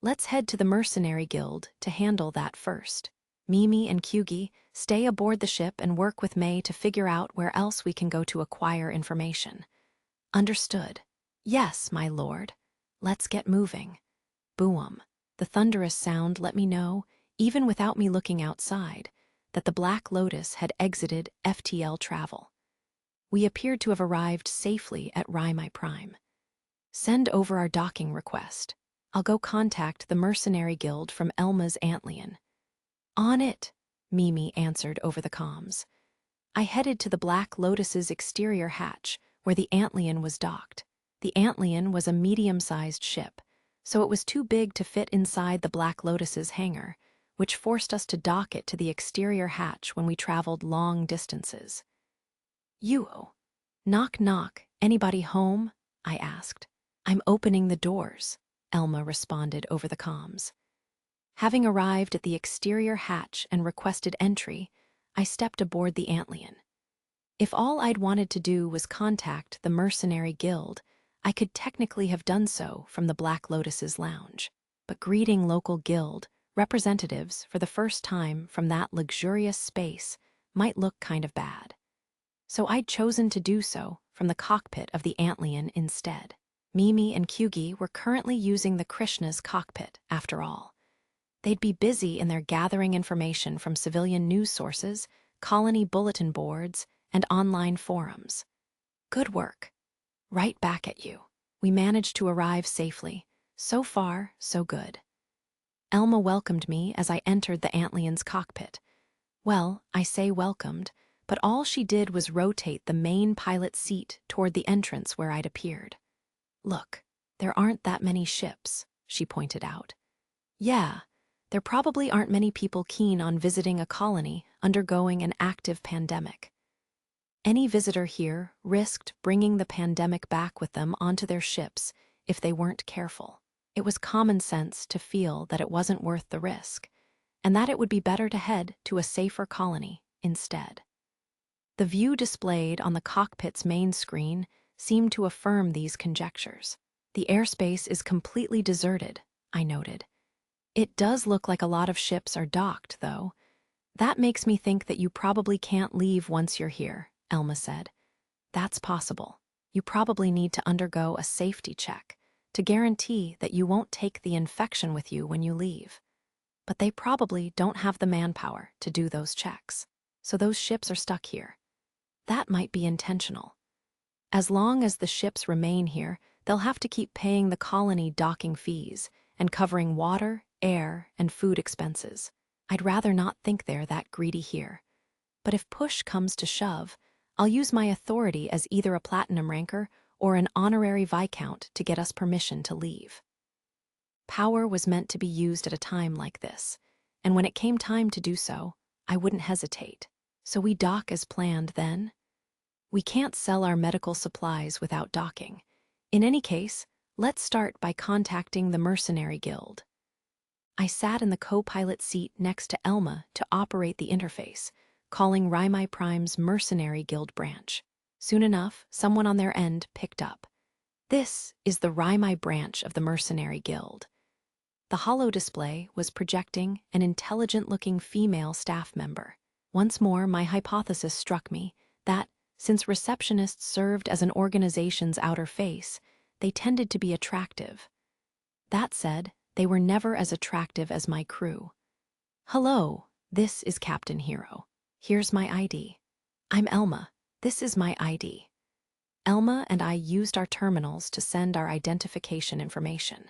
Let's head to the Mercenary Guild to handle that first. Mimi and Kyugi, stay aboard the ship and work with May to figure out where else we can go to acquire information. Understood. Yes, my lord. Let's get moving. Boom. The thunderous sound let me know, even without me looking outside, that the Black Lotus had exited FTL travel. We appeared to have arrived safely at My Prime. Send over our docking request. I'll go contact the Mercenary Guild from Elma's Antlion. On it, Mimi answered over the comms. I headed to the Black Lotus's exterior hatch, where the Antlion was docked. The Antlion was a medium-sized ship, so it was too big to fit inside the Black Lotus's hangar, which forced us to dock it to the exterior hatch when we traveled long distances. Knock knock, anybody home? I asked. I'm opening the doors, Elma responded over the comms. Having arrived at the exterior hatch and requested entry, I stepped aboard the Antlion. If all I'd wanted to do was contact the Mercenary Guild, I could technically have done so from the Black Lotus's lounge, but greeting local guild representatives for the first time from that luxurious space might look kind of bad. So I'd chosen to do so from the cockpit of the Antlion instead. Mimi and Kyugi were currently using the Krishna's cockpit, after all. They'd be busy in their gathering information from civilian news sources, colony bulletin boards, and online forums. Good work. Right back at you. We managed to arrive safely. So far, so good. Elma welcomed me as I entered the Antlion's cockpit. Well, I say welcomed, but all she did was rotate the main pilot seat toward the entrance where I'd appeared. Look, there aren't that many ships, she pointed out. Yeah, there probably aren't many people keen on visiting a colony undergoing an active pandemic. Any visitor here risked bringing the pandemic back with them onto their ships if they weren't careful. It was common sense to feel that it wasn't worth the risk, and that it would be better to head to a safer colony instead. The view displayed on the cockpit's main screen seemed to affirm these conjectures. The airspace is completely deserted, I noted. It does look like a lot of ships are docked, though. That makes me think that you probably can't leave once you're here, Elma said. That's possible. You probably need to undergo a safety check to guarantee that you won't take the infection with you when you leave. But they probably don't have the manpower to do those checks, so those ships are stuck here. That might be intentional. As long as the ships remain here, they'll have to keep paying the colony docking fees and covering water, air, and food expenses. I'd rather not think they're that greedy here. But if push comes to shove, I'll use my authority as either a platinum ranker or an honorary viscount to get us permission to leave. Power was meant to be used at a time like this, and when it came time to do so, I wouldn't hesitate. So we dock as planned then? We can't sell our medical supplies without docking. In any case, let's start by contacting the Mercenary Guild. I sat in the co-pilot seat next to Elma to operate the interface, calling Raimai Prime's Mercenary Guild branch. Soon enough, someone on their end picked up. This is the Raimai branch of the Mercenary Guild. The holo display was projecting an intelligent-looking female staff member. Once more, my hypothesis struck me that, since receptionists served as an organization's outer face, they tended to be attractive. That said, they were never as attractive as my crew. Hello, this is Captain Hero. Here's my ID. I'm Elma. This is my ID. Elma and I used our terminals to send our identification information.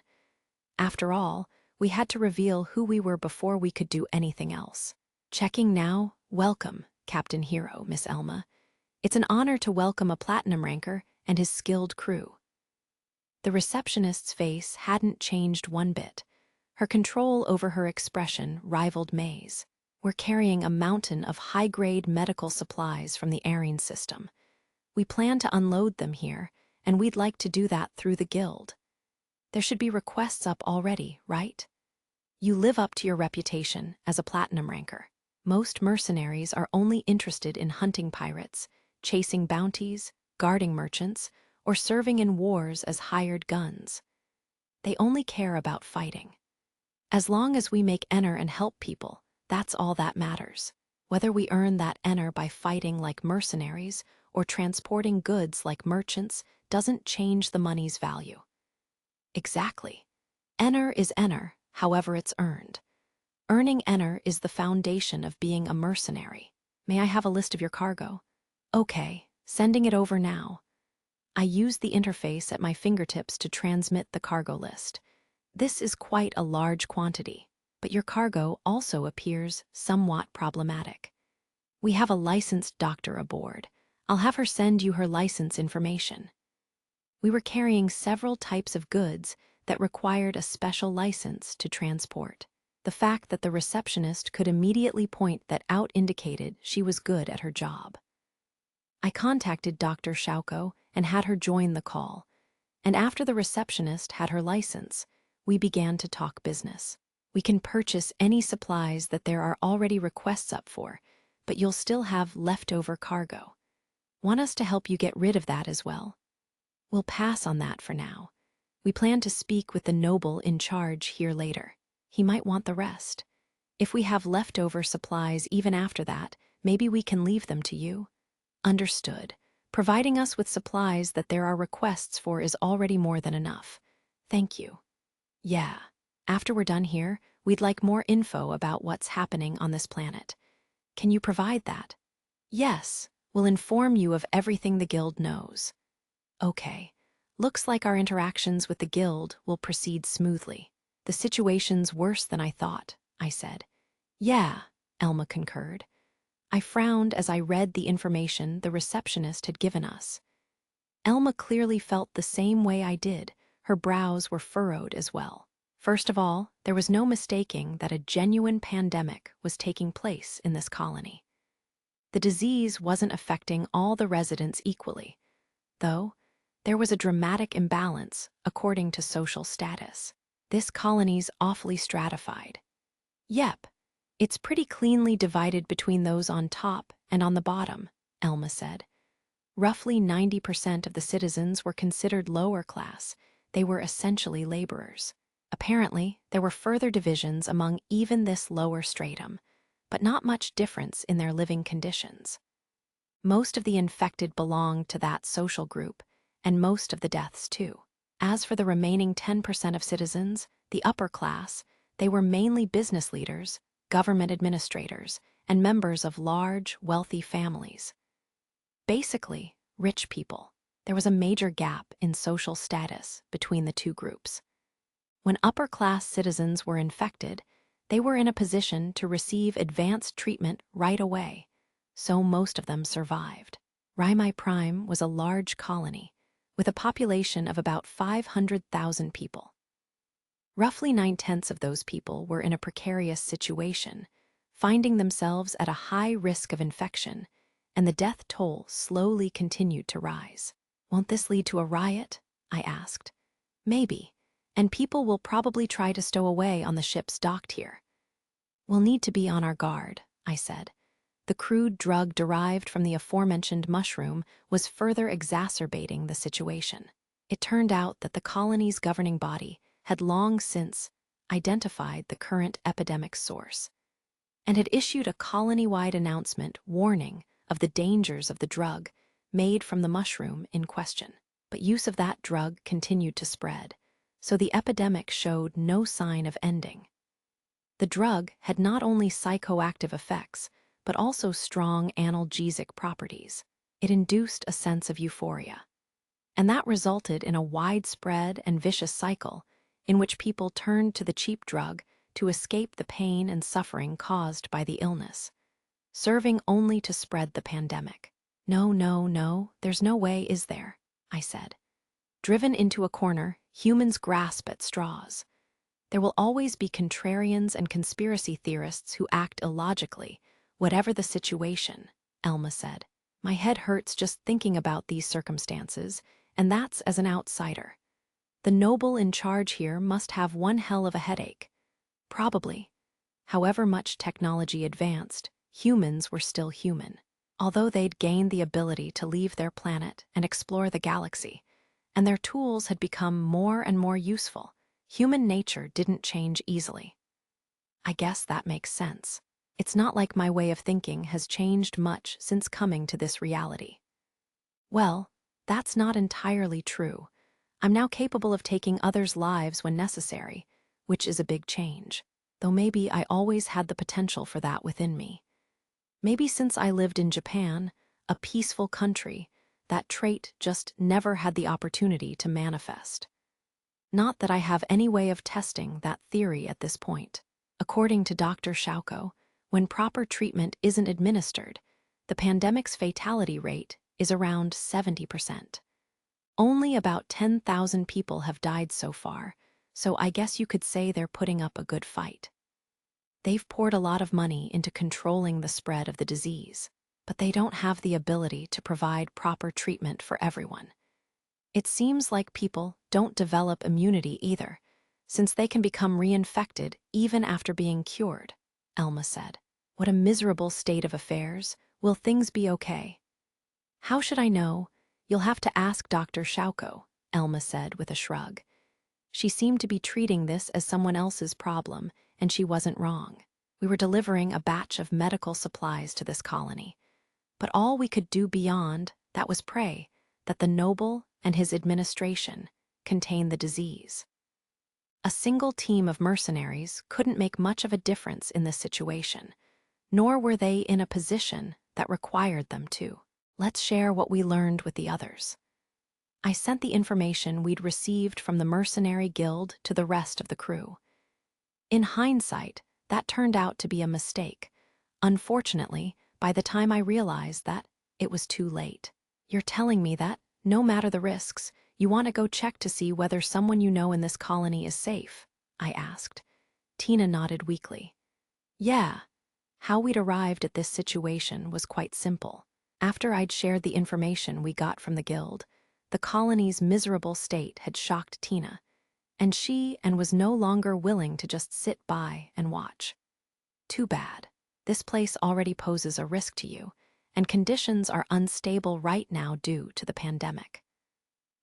After all, we had to reveal who we were before we could do anything else. Checking now. Welcome, Captain Hero, Miss Elma. It's an honor to welcome a platinum ranker and his skilled crew. The receptionist's face hadn't changed one bit. Her control over her expression rivaled May's. We're carrying a mountain of high-grade medical supplies from the airing system. We plan to unload them here, and we'd like to do that through the guild. There should be requests up already, right? You live up to your reputation as a platinum ranker. Most mercenaries are only interested in hunting pirates, chasing bounties, guarding merchants, or serving in wars as hired guns. They only care about fighting. As long as we make Ener and help people, that's all that matters. Whether we earn that Ener by fighting like mercenaries or transporting goods like merchants doesn't change the money's value. Exactly. Ener is Ener, however it's earned. Earning Ener is the foundation of being a mercenary. May I have a list of your cargo? Okay, sending it over now. I used the interface at my fingertips to transmit the cargo list. This is quite a large quantity, but your cargo also appears somewhat problematic. We have a licensed doctor aboard. I'll have her send you her license information. We were carrying several types of goods that required a special license to transport. The fact that the receptionist could immediately point that out indicated she was good at her job. I contacted Dr. Shauko and had her join the call, and after the receptionist had her license, we began to talk business. We can purchase any supplies that there are already requests up for, but you'll still have leftover cargo. Want us to help you get rid of that as well? We'll pass on that for now. We plan to speak with the noble in charge here later. He might want the rest. If we have leftover supplies even after that, maybe we can leave them to you. Understood. Providing us with supplies that there are requests for is already more than enough. Thank you. Yeah. After we're done here, we'd like more info about what's happening on this planet. Can you provide that? Yes. We'll inform you of everything the Guild knows. Okay. Looks like our interactions with the Guild will proceed smoothly. The situation's worse than I thought, I said. Yeah, Elma concurred. I frowned as I read the information the receptionist had given us. Elma clearly felt the same way I did. Her brows were furrowed as well. First of all, there was no mistaking that a genuine pandemic was taking place in this colony. The disease wasn't affecting all the residents equally, though there was a dramatic imbalance according to social status. This colony's awfully stratified. Yep, it's pretty cleanly divided between those on top and on the bottom, Elma said. Roughly 90% of the citizens were considered lower class. They were essentially laborers. Apparently, there were further divisions among even this lower stratum, but not much difference in their living conditions. Most of the infected belonged to that social group, and most of the deaths too. As for the remaining 10% of citizens, the upper class, they were mainly business leaders, government administrators, and members of large, wealthy families. Basically, rich people. There was a major gap in social status between the two groups. When upper-class citizens were infected, they were in a position to receive advanced treatment right away, so most of them survived. Raimai Prime was a large colony, with a population of about 500,000 people. Roughly 9/10 of those people were in a precarious situation, finding themselves at a high risk of infection, and the death toll slowly continued to rise. Won't this lead to a riot? I asked. Maybe, and people will probably try to stow away on the ships docked here. We'll need to be on our guard, I said. The crude drug derived from the aforementioned mushroom was further exacerbating the situation. It turned out that the colony's governing body had long since identified the current epidemic source and had issued a colony-wide announcement warning of the dangers of the drug made from the mushroom in question. But use of that drug continued to spread, so the epidemic showed no sign of ending. The drug had not only psychoactive effects, but also strong analgesic properties. It induced a sense of euphoria, and that resulted in a widespread and vicious cycle in which people turned to the cheap drug to escape the pain and suffering caused by the illness, serving only to spread the pandemic. No, there's no way, is there? I said. Driven into a corner, humans grasp at straws. There will always be contrarians and conspiracy theorists who act illogically, whatever the situation, Elma said. My head hurts just thinking about these circumstances, and that's as an outsider. The noble in charge here must have one hell of a headache. Probably. However much technology advanced, humans were still human. Although they'd gained the ability to leave their planet and explore the galaxy, and their tools had become more and more useful, human nature didn't change easily. I guess that makes sense. It's not like my way of thinking has changed much since coming to this reality. Well, that's not entirely true. I'm now capable of taking others' lives when necessary, which is a big change, though maybe I always had the potential for that within me. Maybe since I lived in Japan, a peaceful country, that trait just never had the opportunity to manifest. Not that I have any way of testing that theory at this point. According to Dr. Shauko, when proper treatment isn't administered, the pandemic's fatality rate is around 70%. Only about 10,000 people have died so far, so I guess you could say they're putting up a good fight. They've poured a lot of money into controlling the spread of the disease, but they don't have the ability to provide proper treatment for everyone. It seems like people don't develop immunity either, since they can become reinfected even after being cured, Elma said. What a miserable state of affairs. Will things be okay? How should I know? You'll have to ask Dr. Shauko, Elma said with a shrug. She seemed to be treating this as someone else's problem, and she wasn't wrong. We were delivering a batch of medical supplies to this colony. But all we could do beyond that was pray that the noble and his administration contain the disease. A single team of mercenaries couldn't make much of a difference in this situation, nor were they in a position that required them to. Let's share what we learned with the others. I sent the information we'd received from the Mercenary Guild to the rest of the crew. In hindsight, that turned out to be a mistake. Unfortunately, by the time I realized that, it was too late. You're telling me that, no matter the risks, you want to go check to see whether someone you know in this colony is safe? I asked. Tina nodded weakly. Yeah. How we'd arrived at this situation was quite simple. After I'd shared the information we got from the guild, the colony's miserable state had shocked Tina, and she was no longer willing to just sit by and watch. Too bad. This place already poses a risk to you, and conditions are unstable right now due to the pandemic.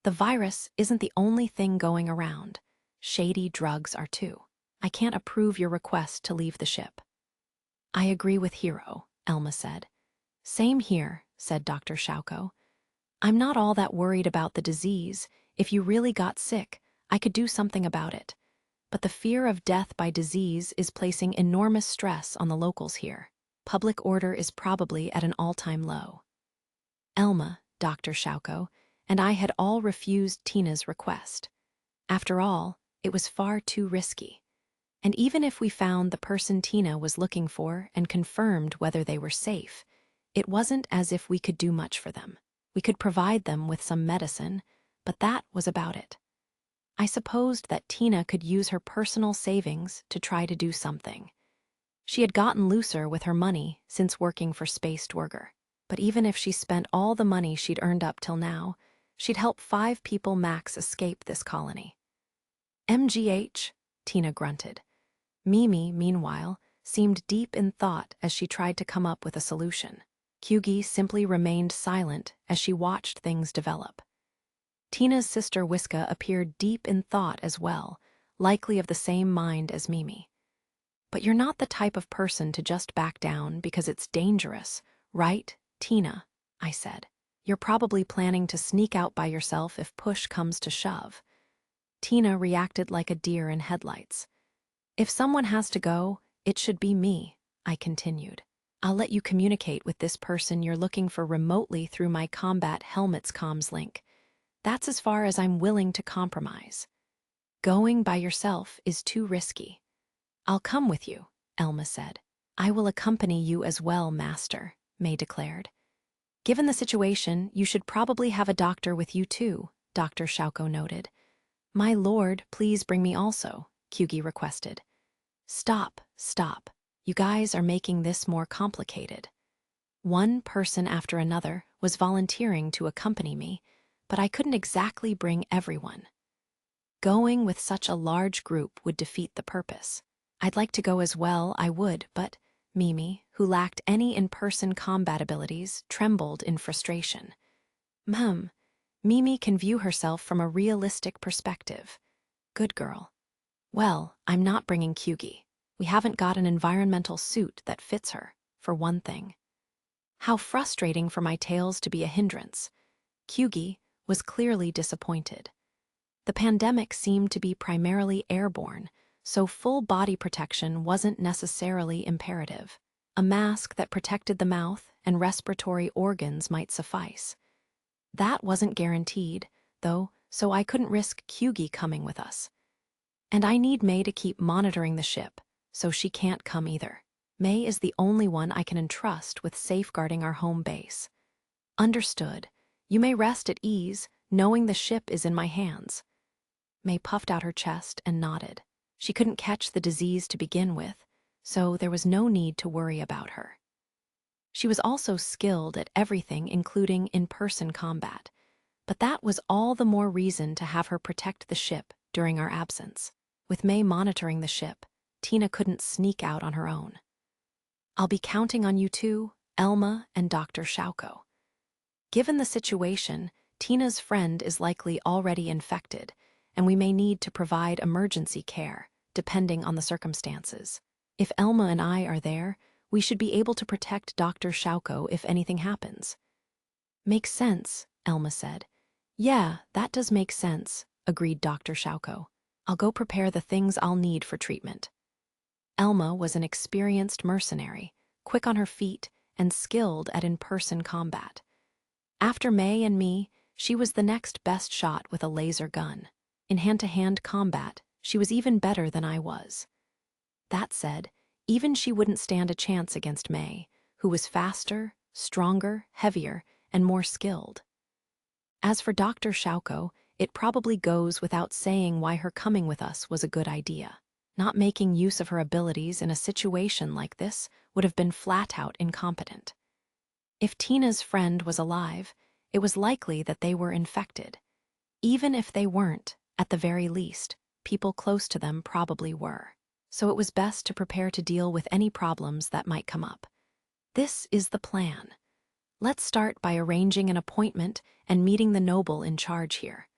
The virus isn't the only thing going around. Shady drugs are too. I can't approve your request to leave the ship. I agree with Hiro, Elma said. Same here, said Dr. Shauko. I'm not all that worried about the disease. If you really got sick, I could do something about it. But the fear of death by disease is placing enormous stress on the locals here. Public order is probably at an all-time low. Elma, Dr. Shauko, and I had all refused Tina's request. After all, it was far too risky. And even if we found the person Tina was looking for and confirmed whether they were safe, it wasn't as if we could do much for them. We could provide them with some medicine, but that was about it. I supposed that Tina could use her personal savings to try to do something. She had gotten looser with her money since working for Spaced Worker. But even if she spent all the money she'd earned up till now, she'd help 5 people max escape this colony. MGH, Tina grunted. Mimi, meanwhile, seemed deep in thought as she tried to come up with a solution. Kyugi simply remained silent as she watched things develop. Tina's sister Whiska appeared deep in thought as well, likely of the same mind as Mimi. But you're not the type of person to just back down because it's dangerous, right, Tina? I said. You're probably planning to sneak out by yourself if push comes to shove. Tina reacted like a deer in headlights. If someone has to go, it should be me, I continued. I'll let you communicate with this person you're looking for remotely through my combat helmet's comms link. That's as far as I'm willing to compromise. Going by yourself is too risky. I'll come with you, Elma said. I will accompany you as well, Master, May declared. Given the situation, you should probably have a doctor with you too, Dr. Shauko noted. My lord, please bring me also, Kyugi requested. Stop. You guys are making this more complicated. One person after another was volunteering to accompany me, but I couldn't exactly bring everyone. Going with such a large group would defeat the purpose. I'd like to go as well, I would, but Mimi, who lacked any in-person combat abilities, trembled in frustration. Mimi can view herself from a realistic perspective. Good girl. Well, I'm not bringing Kyugi. We haven't got an environmental suit that fits her, for one thing. How frustrating for my tails to be a hindrance. Kyugi was clearly disappointed. The pandemic seemed to be primarily airborne, so full body protection wasn't necessarily imperative. A mask that protected the mouth and respiratory organs might suffice. That wasn't guaranteed, though, so I couldn't risk Kyugi coming with us. And I need May to keep monitoring the ship, so she can't come either. May is the only one I can entrust with safeguarding our home base. Understood. You may rest at ease, knowing the ship is in my hands. May puffed out her chest and nodded. She couldn't catch the disease to begin with, so there was no need to worry about her. She was also skilled at everything, including in-person combat, but that was all the more reason to have her protect the ship during our absence. With May monitoring the ship, Tina couldn't sneak out on her own. I'll be counting on you two, Elma and Dr. Shauko. Given the situation, Tina's friend is likely already infected, and we may need to provide emergency care, depending on the circumstances. If Elma and I are there, we should be able to protect Dr. Shauko if anything happens. Makes sense, Elma said. Yeah, that does make sense, agreed Dr. Shauko. I'll go prepare the things I'll need for treatment. Elma was an experienced mercenary, quick on her feet and skilled at in-person combat. After May and me, she was the next best shot with a laser gun. In hand-to-hand combat, she was even better than I was. That said, even she wouldn't stand a chance against May, who was faster, stronger, heavier, and more skilled. As for Dr. Shauko, it probably goes without saying why her coming with us was a good idea. Not making use of her abilities in a situation like this would have been flat-out incompetent. If Tina's friend was alive, it was likely that they were infected. Even if they weren't, at the very least, people close to them probably were. So it was best to prepare to deal with any problems that might come up. This is the plan. Let's start by arranging an appointment and meeting the noble in charge here.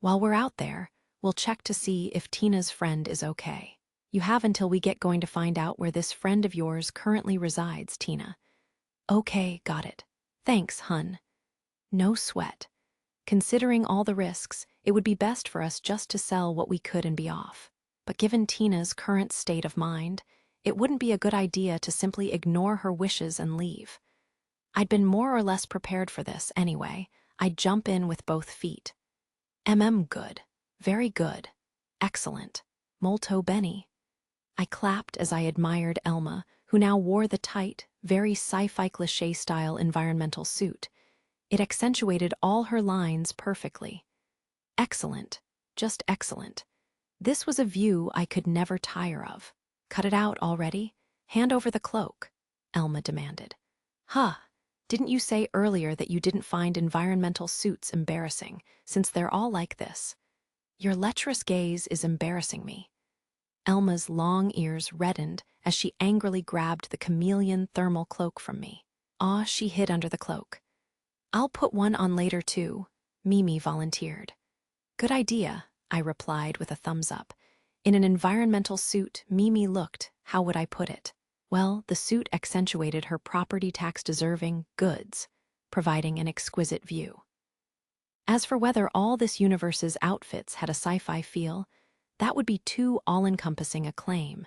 While we're out there, we'll check to see if Tina's friend is okay. You have until we get going to find out where this friend of yours currently resides, Tina. Okay, got it. Thanks, hun. No sweat. Considering all the risks, it would be best for us just to sell what we could and be off. But given Tina's current state of mind, it wouldn't be a good idea to simply ignore her wishes and leave. I'd been more or less prepared for this anyway. I'd jump in with both feet. Good. Very good. Excellent. Molto bene. I clapped as I admired Elma, who now wore the tight, very sci-fi cliché-style environmental suit. It accentuated all her lines perfectly. Excellent. Just excellent. This was a view I could never tire of. Cut it out already? Hand over the cloak, Elma demanded. Huh. Didn't you say earlier that you didn't find environmental suits embarrassing, since they're all like this? Your lecherous gaze is embarrassing me. Elma's long ears reddened as she angrily grabbed the chameleon thermal cloak from me. She hid under the cloak. I'll put one on later too, Mimi volunteered. Good idea, I replied with a thumbs up. In an environmental suit, Mimi looked, how would I put it? Well, the suit accentuated her property tax-deserving goods, providing an exquisite view. As for whether all this universe's outfits had a sci-fi feel, that would be too all-encompassing a claim,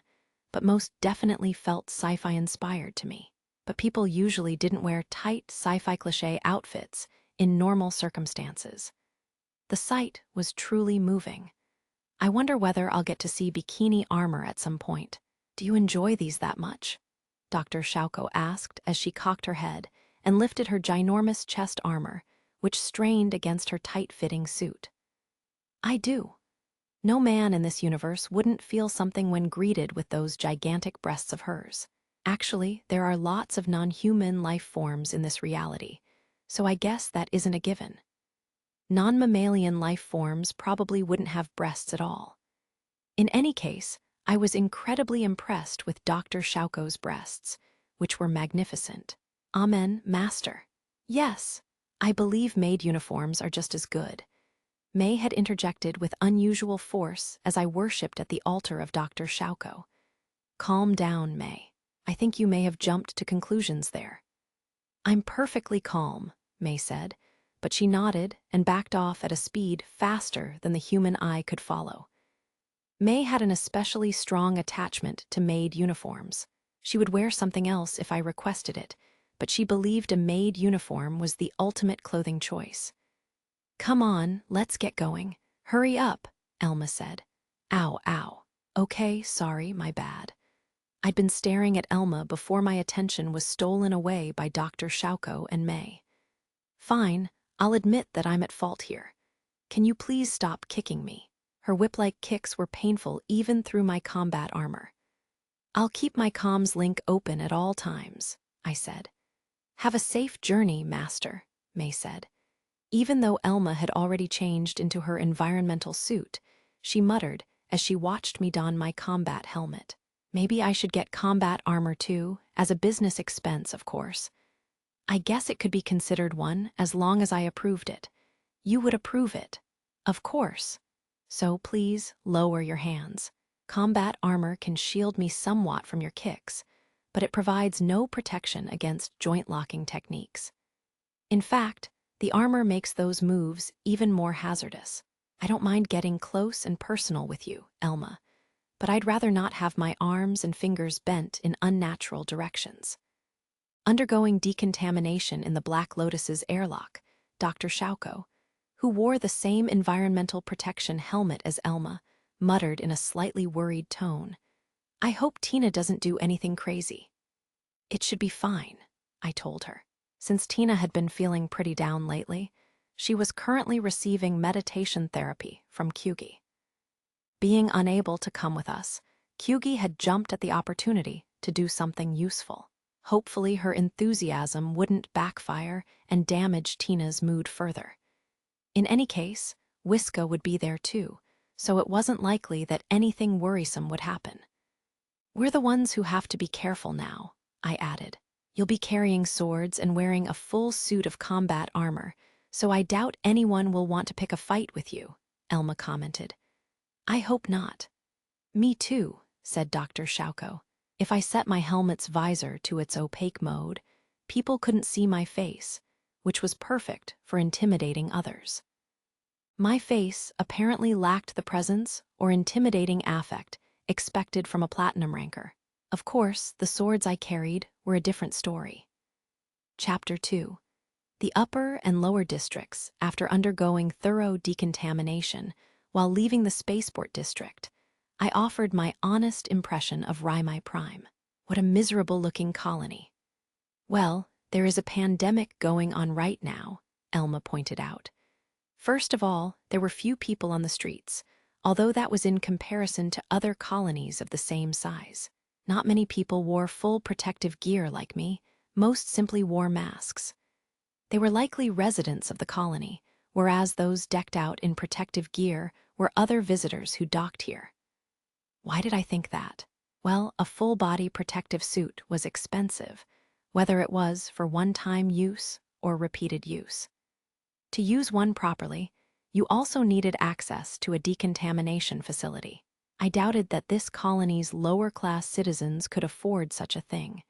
but most definitely felt sci-fi inspired to me. But people usually didn't wear tight sci-fi cliché outfits in normal circumstances. The sight was truly moving. I wonder whether I'll get to see bikini armor at some point. Do you enjoy these that much? Dr. Shauko asked as she cocked her head and lifted her ginormous chest armor, which strained against her tight-fitting suit. I do. No man in this universe wouldn't feel something when greeted with those gigantic breasts of hers. Actually, there are lots of non-human life forms in this reality, so I guess that isn't a given. Non-mammalian life forms probably wouldn't have breasts at all. In any case, I was incredibly impressed with Dr. Shauko's breasts, which were magnificent. Amen, master. Yes, I believe maid uniforms are just as good. May had interjected with unusual force as I worshipped at the altar of Dr. Shauko. Calm down, May. I think you may have jumped to conclusions there. I'm perfectly calm, May said, but she nodded and backed off at a speed faster than the human eye could follow. May had an especially strong attachment to maid uniforms. She would wear something else if I requested it, but she believed a maid uniform was the ultimate clothing choice. Come on, let's get going. Hurry up, Elma said. Ow, ow. Okay, sorry, my bad. I'd been staring at Elma before my attention was stolen away by Dr. Shauko and May. Fine, I'll admit that I'm at fault here. Can you please stop kicking me? Her whip-like kicks were painful even through my combat armor. I'll keep my comms link open at all times, I said. Have a safe journey, master, May said. Even though Elma had already changed into her environmental suit, she muttered as she watched me don my combat helmet. Maybe I should get combat armor too, as a business expense, of course. I guess it could be considered one as long as I approved it. You would approve it. Of course. So please lower your hands. Combat armor can shield me somewhat from your kicks, but it provides no protection against joint-locking techniques. In fact, the armor makes those moves even more hazardous. I don't mind getting close and personal with you, Elma, but I'd rather not have my arms and fingers bent in unnatural directions. Undergoing decontamination in the Black Lotus's airlock, Dr. Shauko, who wore the same environmental protection helmet as Elma, muttered in a slightly worried tone, "I hope Tina doesn't do anything crazy." "It should be fine," I told her. Since Tina had been feeling pretty down lately, she was currently receiving meditation therapy from Kyugi. Being unable to come with us, Kyugi had jumped at the opportunity to do something useful. Hopefully her enthusiasm wouldn't backfire and damage Tina's mood further. In any case, Whiska would be there too, so it wasn't likely that anything worrisome would happen. "We're the ones who have to be careful now," I added. "You'll be carrying swords and wearing a full suit of combat armor, so I doubt anyone will want to pick a fight with you," Elma commented. "I hope not." "Me too," said Dr. Shauko. "If I set my helmet's visor to its opaque mode, people couldn't see my face, which was perfect for intimidating others." My face apparently lacked the presence or intimidating affect expected from a platinum ranker. Of course, the swords I carried were a different story. Chapter 2. The upper and lower districts, after undergoing thorough decontamination while leaving the spaceport district, I offered my honest impression of Raimai Prime. What a miserable-looking colony. "Well, there is a pandemic going on right now," Elma pointed out. "First of all, there were few people on the streets, although that was in comparison to other colonies of the same size. Not many people wore full protective gear like me. Most simply wore masks. They were likely residents of the colony, whereas those decked out in protective gear were other visitors who docked here." Why did I think that? Well, a full-body protective suit was expensive, whether it was for one-time use or repeated use. To use one properly, you also needed access to a decontamination facility. I doubted that this colony's lower-class citizens could afford such a thing.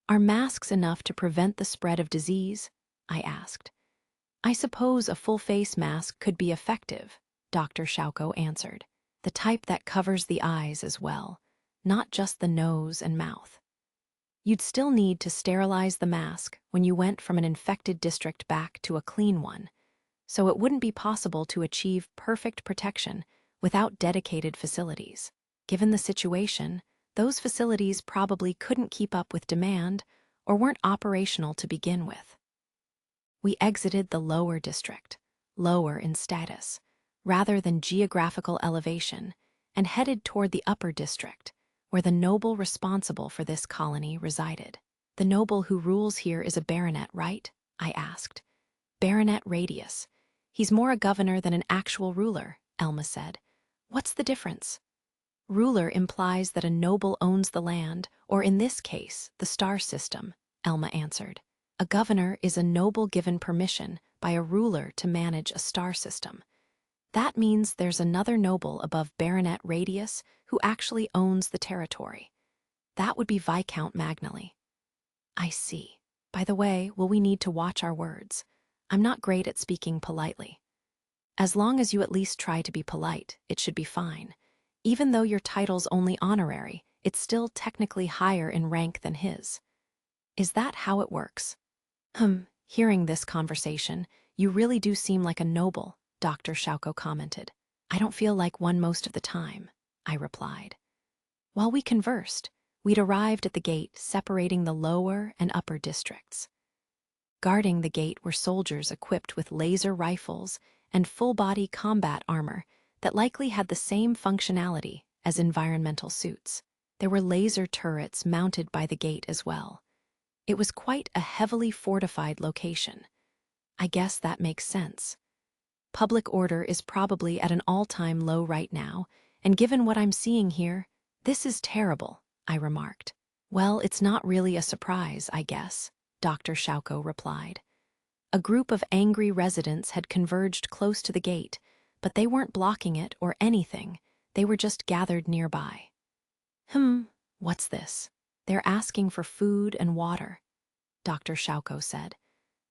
"Are masks enough to prevent the spread of disease?" I asked. "I suppose a full-face mask could be effective," Dr. Shauko answered. "The type that covers the eyes as well, not just the nose and mouth. You'd still need to sterilize the mask when you went from an infected district back to a clean one, so it wouldn't be possible to achieve perfect protection without dedicated facilities. Given the situation, those facilities probably couldn't keep up with demand or weren't operational to begin with." We exited the lower district, lower in status, rather than geographical elevation, and headed toward the upper district, where the noble responsible for this colony resided. "The noble who rules here is a baronet, right?" I asked. "Baronet Radius. He's more a governor than an actual ruler," Elma said. "What's the difference?" "Ruler implies that a noble owns the land, or in this case, the star system," Elma answered. "A governor is a noble given permission by a ruler to manage a star system. That means there's another noble above Baronet Radius who actually owns the territory. That would be Viscount Magnally." "I see. By the way, will we need to watch our words? I'm not great at speaking politely." "As long as you at least try to be polite, it should be fine. Even though your title's only honorary, it's still technically higher in rank than his." "Is that how it works?" Hearing this conversation, you really do seem like a noble," Dr. Shauko commented. "I don't feel like one most of the time," I replied. While we conversed, we'd arrived at the gate separating the lower and upper districts. Guarding the gate were soldiers equipped with laser rifles and full-body combat armor that likely had the same functionality as environmental suits. There were laser turrets mounted by the gate as well. It was quite a heavily fortified location. I guess that makes sense. Public order is probably at an all-time low right now, and given what I'm seeing here, this is terrible, I remarked. "Well, it's not really a surprise, I guess," Dr. Shauko replied. A group of angry residents had converged close to the gate, but they weren't blocking it or anything. They were just gathered nearby. What's this? They're asking for food and water, Dr. Shauko said.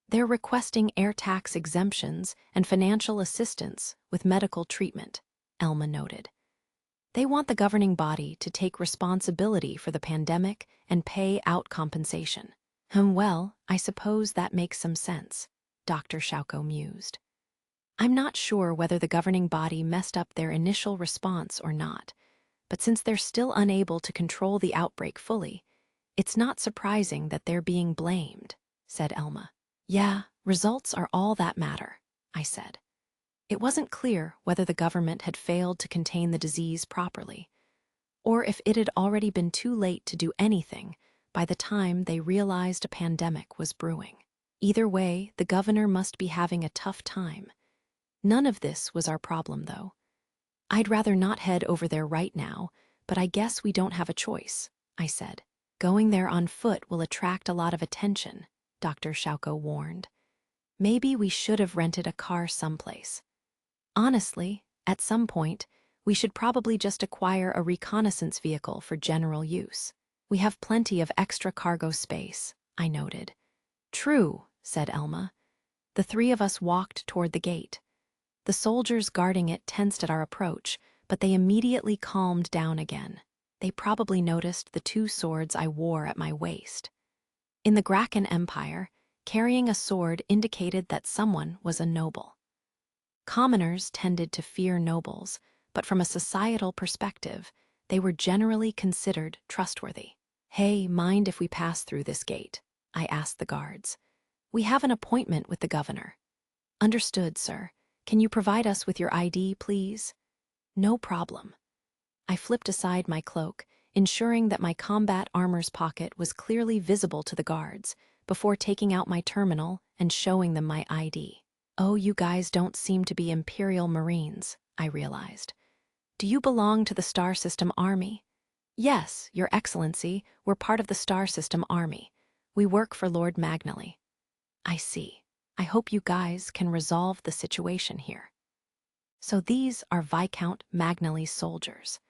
They're requesting air tax exemptions and financial assistance with medical treatment, Elma noted. They want the governing body to take responsibility for the pandemic and pay out compensation. Well, I suppose that makes some sense, Dr. Shauko mused. I'm not sure whether the governing body messed up their initial response or not, but since they're still unable to control the outbreak fully, it's not surprising that they're being blamed, said Elma. Yeah, results are all that matter, I said. It wasn't clear whether the government had failed to contain the disease properly, or if it had already been too late to do anything by the time they realized a pandemic was brewing. Either way, the governor must be having a tough time. None of this was our problem, though. I'd rather not head over there right now, but I guess we don't have a choice, I said. Going there on foot will attract a lot of attention, Dr. Shauko warned. Maybe we should have rented a car someplace. Honestly, at some point, we should probably just acquire a reconnaissance vehicle for general use. We have plenty of extra cargo space, I noted. True, said Elma. The three of us walked toward the gate. The soldiers guarding it tensed at our approach, but they immediately calmed down again. They probably noticed the 2 swords I wore at my waist. In the Graken Empire, carrying a sword indicated that someone was a noble. Commoners tended to fear nobles, but from a societal perspective, they were generally considered trustworthy. Hey, mind if we pass through this gate? I asked the guards. We have an appointment with the governor. Understood, sir. Can you provide us with your ID, please? No problem. I flipped aside my cloak, ensuring that my combat armor's pocket was clearly visible to the guards, before taking out my terminal and showing them my ID. Oh, you guys don't seem to be Imperial Marines, I realized. Do you belong to the Star System Army? Yes, Your Excellency, we're part of the Star System Army. We work for Lord Magnally. I see. I hope you guys can resolve the situation here. So these are Viscount Magnally's soldiers.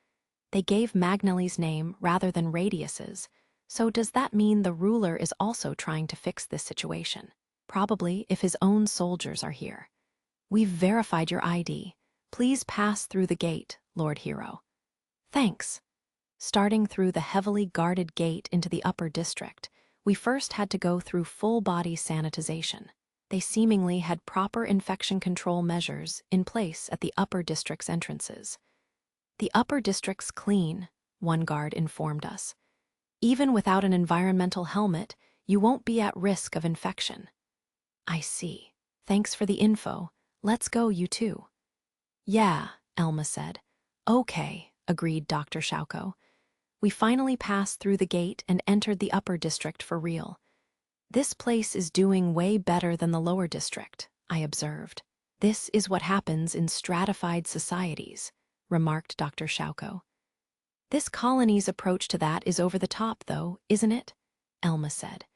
They gave Magnally's name rather than Radius's, so does that mean the ruler is also trying to fix this situation? Probably if his own soldiers are here. We've verified your ID. Please pass through the gate, Lord Hero. Thanks. Starting through the heavily guarded gate into the upper district, we first had to go through full-body sanitization. They seemingly had proper infection control measures in place at the upper district's entrances. The upper district's clean, one guard informed us. Even without an environmental helmet, you won't be at risk of infection. I see. Thanks for the info. Let's go, you two. Yeah, Elma said. Okay, agreed Dr. Shauko. We finally passed through the gate and entered the upper district for real. This place is doing way better than the lower district, I observed. This is what happens in stratified societies, remarked Dr. Shauko. This colony's approach to that is over the top, though, isn't it? Elma said.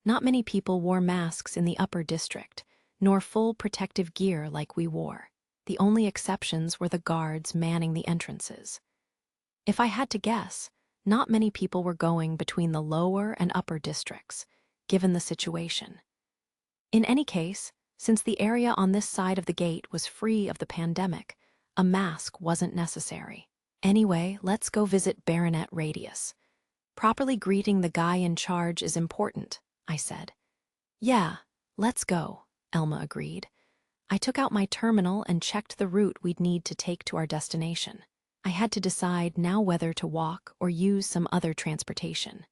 Not many people wore masks in the upper district, nor full protective gear like we wore. The only exceptions were the guards manning the entrances. If I had to guess, not many people were going between the lower and upper districts, given the situation. In any case, since the area on this side of the gate was free of the pandemic, a mask wasn't necessary. Anyway, let's go visit Baronet Radius. Properly greeting the guy in charge is important, I said. Yeah, let's go, Elma agreed. I took out my terminal and checked the route we'd need to take to our destination. I had to decide now whether to walk or use some other transportation.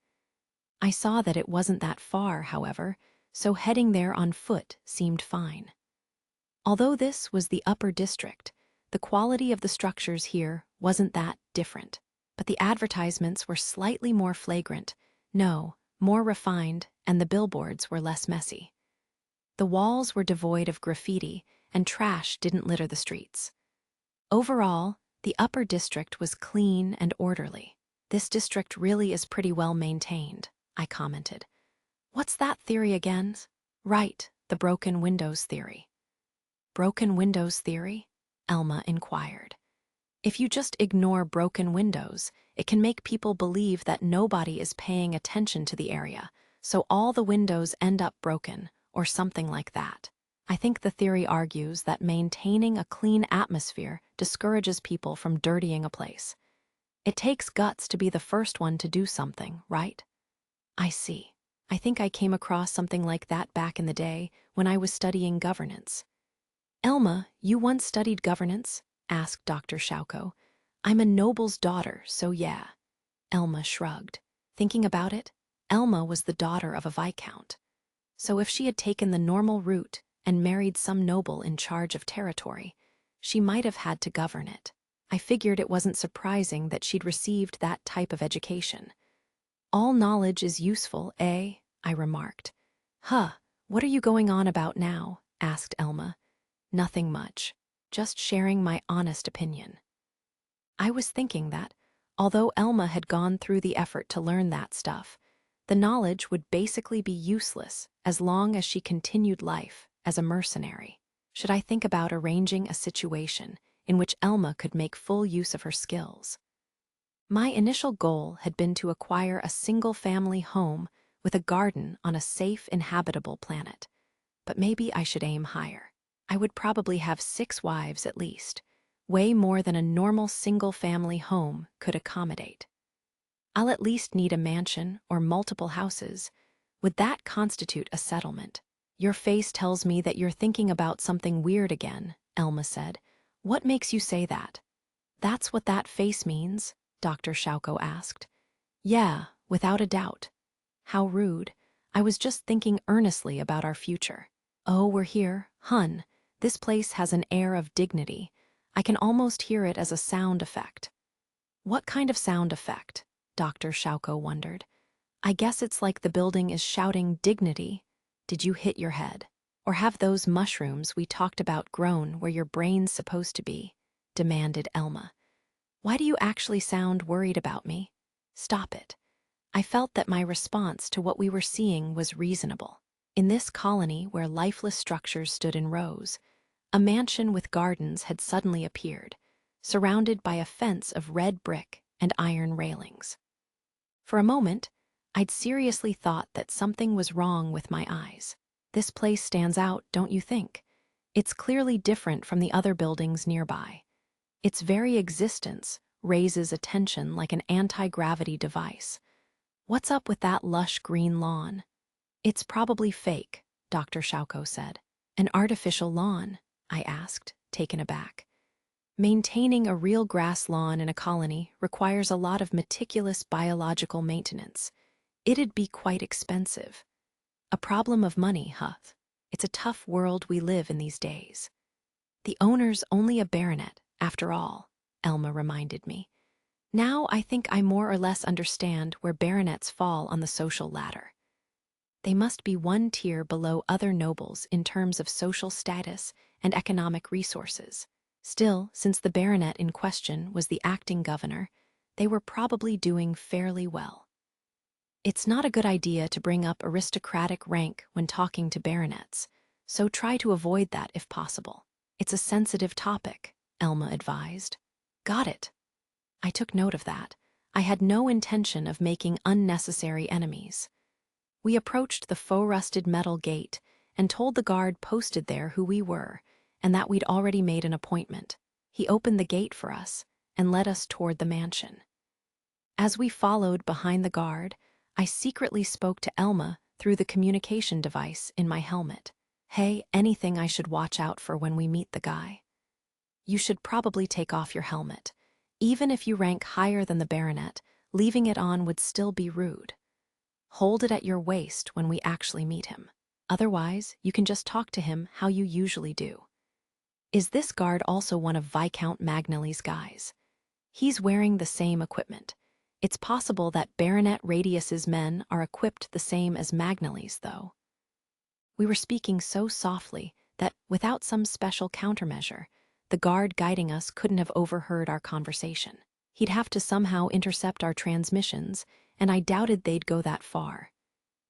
I saw that it wasn't that far, however, so heading there on foot seemed fine. Although this was the upper district, the quality of the structures here wasn't that different, but the advertisements were slightly more flagrant, more refined, and the billboards were less messy. The walls were devoid of graffiti, and trash didn't litter the streets. Overall, the upper district was clean and orderly. This district really is pretty well maintained, I commented. What's that theory again? Right, the the broken windows theory. Broken windows theory? Elma inquired. If you just ignore broken windows, it can make people believe that nobody is paying attention to the area, so all the windows end up broken, or something like that. I think the theory argues that maintaining a clean atmosphere discourages people from dirtying a place. It takes guts to be the first one to do something, right? I see. I think I came across something like that back in the day when I was studying governance. Elma, you once studied governance? Asked Dr. Schauko. I'm a noble's daughter, so yeah. Elma shrugged. Thinking about it, Elma was the daughter of a viscount. So if she had taken the normal route and married some noble in charge of territory, she might have had to govern it. I figured it wasn't surprising that she'd received that type of education. All knowledge is useful, eh? I remarked. Huh, what are you going on about now? Asked Elma. Nothing much, just sharing my honest opinion. I was thinking that, although Elma had gone through the effort to learn that stuff, the knowledge would basically be useless as long as she continued life as a mercenary. Should I think about arranging a situation in which Elma could make full use of her skills? My initial goal had been to acquire a single-family home with a garden on a safe, inhabitable planet. But maybe I should aim higher. I would probably have 6 wives at least, way more than a normal single-family home could accommodate. I'll at least need a mansion or multiple houses. Would that constitute a settlement? Your face tells me that you're thinking about something weird again, Elma said. What makes you say that? That's what that face means, Dr. Schauko asked. Yeah, without a doubt. How rude. I was just thinking earnestly about our future. Oh, we're here, hun. This place has an air of dignity. I can almost hear it as a sound effect. What kind of sound effect? Dr. Schauko wondered. I guess it's like the building is shouting dignity. Did you hit your head? Or have those mushrooms we talked about grown where your brain's supposed to be? Demanded Elma. Why do you actually sound worried about me? Stop it. I felt that my response to what we were seeing was reasonable. In this colony where lifeless structures stood in rows, a mansion with gardens had suddenly appeared, surrounded by a fence of red brick and iron railings. For a moment, I'd seriously thought that something was wrong with my eyes. This place stands out, don't you think? It's clearly different from the other buildings nearby. Its very existence raises attention like an anti-gravity device. What's up with that lush green lawn? It's probably fake, Dr. Schauko said. An artificial lawn? I asked, taken aback. Maintaining a real grass lawn in a colony requires a lot of meticulous biological maintenance. It'd be quite expensive. A problem of money, huh? It's a tough world we live in these days. The owner's only a baronet, after all, Elma reminded me. Now I think I more or less understand where baronets fall on the social ladder. They must be one tier below other nobles in terms of social status and economic resources. Still, since the baronet in question was the acting governor, they were probably doing fairly well. It's not a good idea to bring up aristocratic rank when talking to baronets, so try to avoid that if possible. It's a sensitive topic, Elma advised. Got it. I took note of that. I had no intention of making unnecessary enemies. We approached the faux-rusted metal gate and told the guard posted there who we were and that we'd already made an appointment. He opened the gate for us and led us toward the mansion. As we followed behind the guard, I secretly spoke to Elma through the communication device in my helmet. Hey, anything I should watch out for when we meet the guy? You should probably take off your helmet. Even if you rank higher than the baronet, leaving it on would still be rude. Hold it at your waist when we actually meet him. Otherwise, you can just talk to him how you usually do. Is this guard also one of Viscount Magnelli's guys? He's wearing the same equipment. It's possible that Baronet Radius's men are equipped the same as Magnelli's, though. We were speaking so softly that, without some special countermeasure, the guard guiding us couldn't have overheard our conversation. He'd have to somehow intercept our transmissions, and I doubted they'd go that far.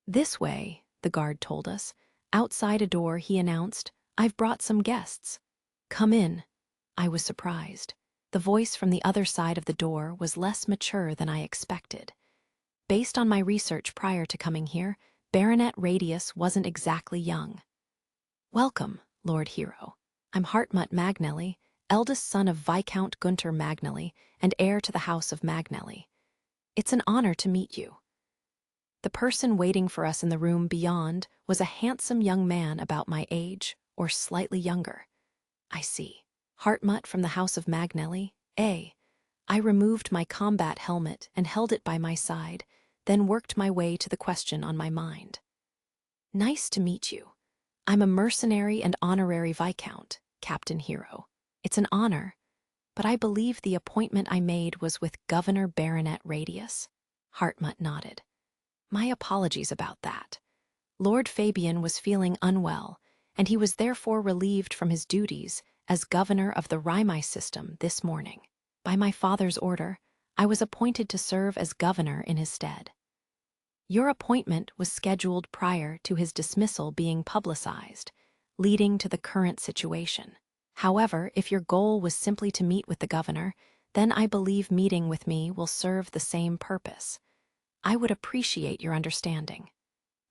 This way, the guard told us, Outside a door, he announced, "I've brought some guests. Come in." I was surprised. The voice from the other side of the door was less mature than I expected. Based on my research prior to coming here, Baronet Radius wasn't exactly young. "Welcome, Lord Hero. I'm Hartmut Magnelli, eldest son of Viscount Gunter Magnelli and heir to the House of Magnelli. It's an honor to meet you." The person waiting for us in the room beyond was a handsome young man about my age, or slightly younger. I see. Hartmut from the House of Magnelli, eh? I removed my combat helmet and held it by my side, then worked my way to the question on my mind. "Nice to meet you. I'm a mercenary and honorary Viscount, Captain Hero. It's an honor, but I believe the appointment I made was with Governor Baronet Radius." Hartmut nodded. "My apologies about that. Lord Fabian was feeling unwell, and he was therefore relieved from his duties as governor of the Rhymi system this morning. By my father's order, I was appointed to serve as governor in his stead. Your appointment was scheduled prior to his dismissal being publicized, leading to the current situation. However, if your goal was simply to meet with the governor, then I believe meeting with me will serve the same purpose. I would appreciate your understanding."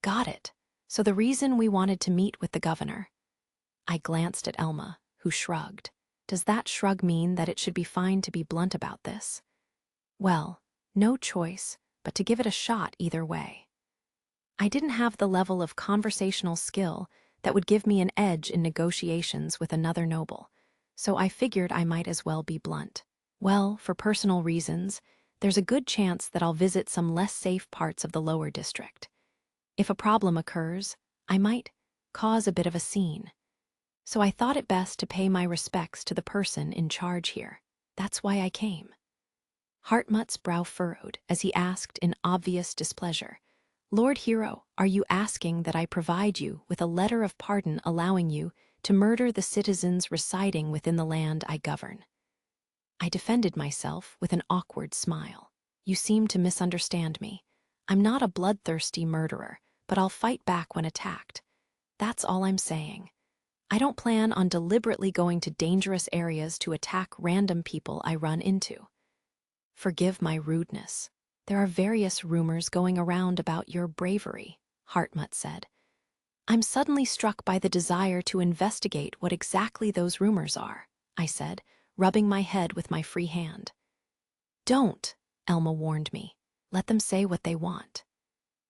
"Got it. So the reason we wanted to meet with the governor." I glanced at Elma, who shrugged. Does that shrug mean that it should be fine to be blunt about this? Well, no choice but to give it a shot either way. I didn't have the level of conversational skill that would give me an edge in negotiations with another noble, so I figured I might as well be blunt. Well, for personal reasons, there's a good chance that I'll visit some less safe parts of the lower district. If a problem occurs, I might cause a bit of a scene. So I thought it best to pay my respects to the person in charge here. That's why I came. Hartmut's brow furrowed as he asked in obvious displeasure, "Lord Hero, are you asking that I provide you with a letter of pardon allowing you to murder the citizens residing within the land I govern?" I defended myself with an awkward smile. "You seem to misunderstand me. I'm not a bloodthirsty murderer, but I'll fight back when attacked. That's all I'm saying. I don't plan on deliberately going to dangerous areas to attack random people I run into." "Forgive my rudeness. There are various rumors going around about your bravery," Hartmut said. "I'm suddenly struck by the desire to investigate what exactly those rumors are," I said, rubbing my head with my free hand. "Don't," Elma warned me. "Let them say what they want."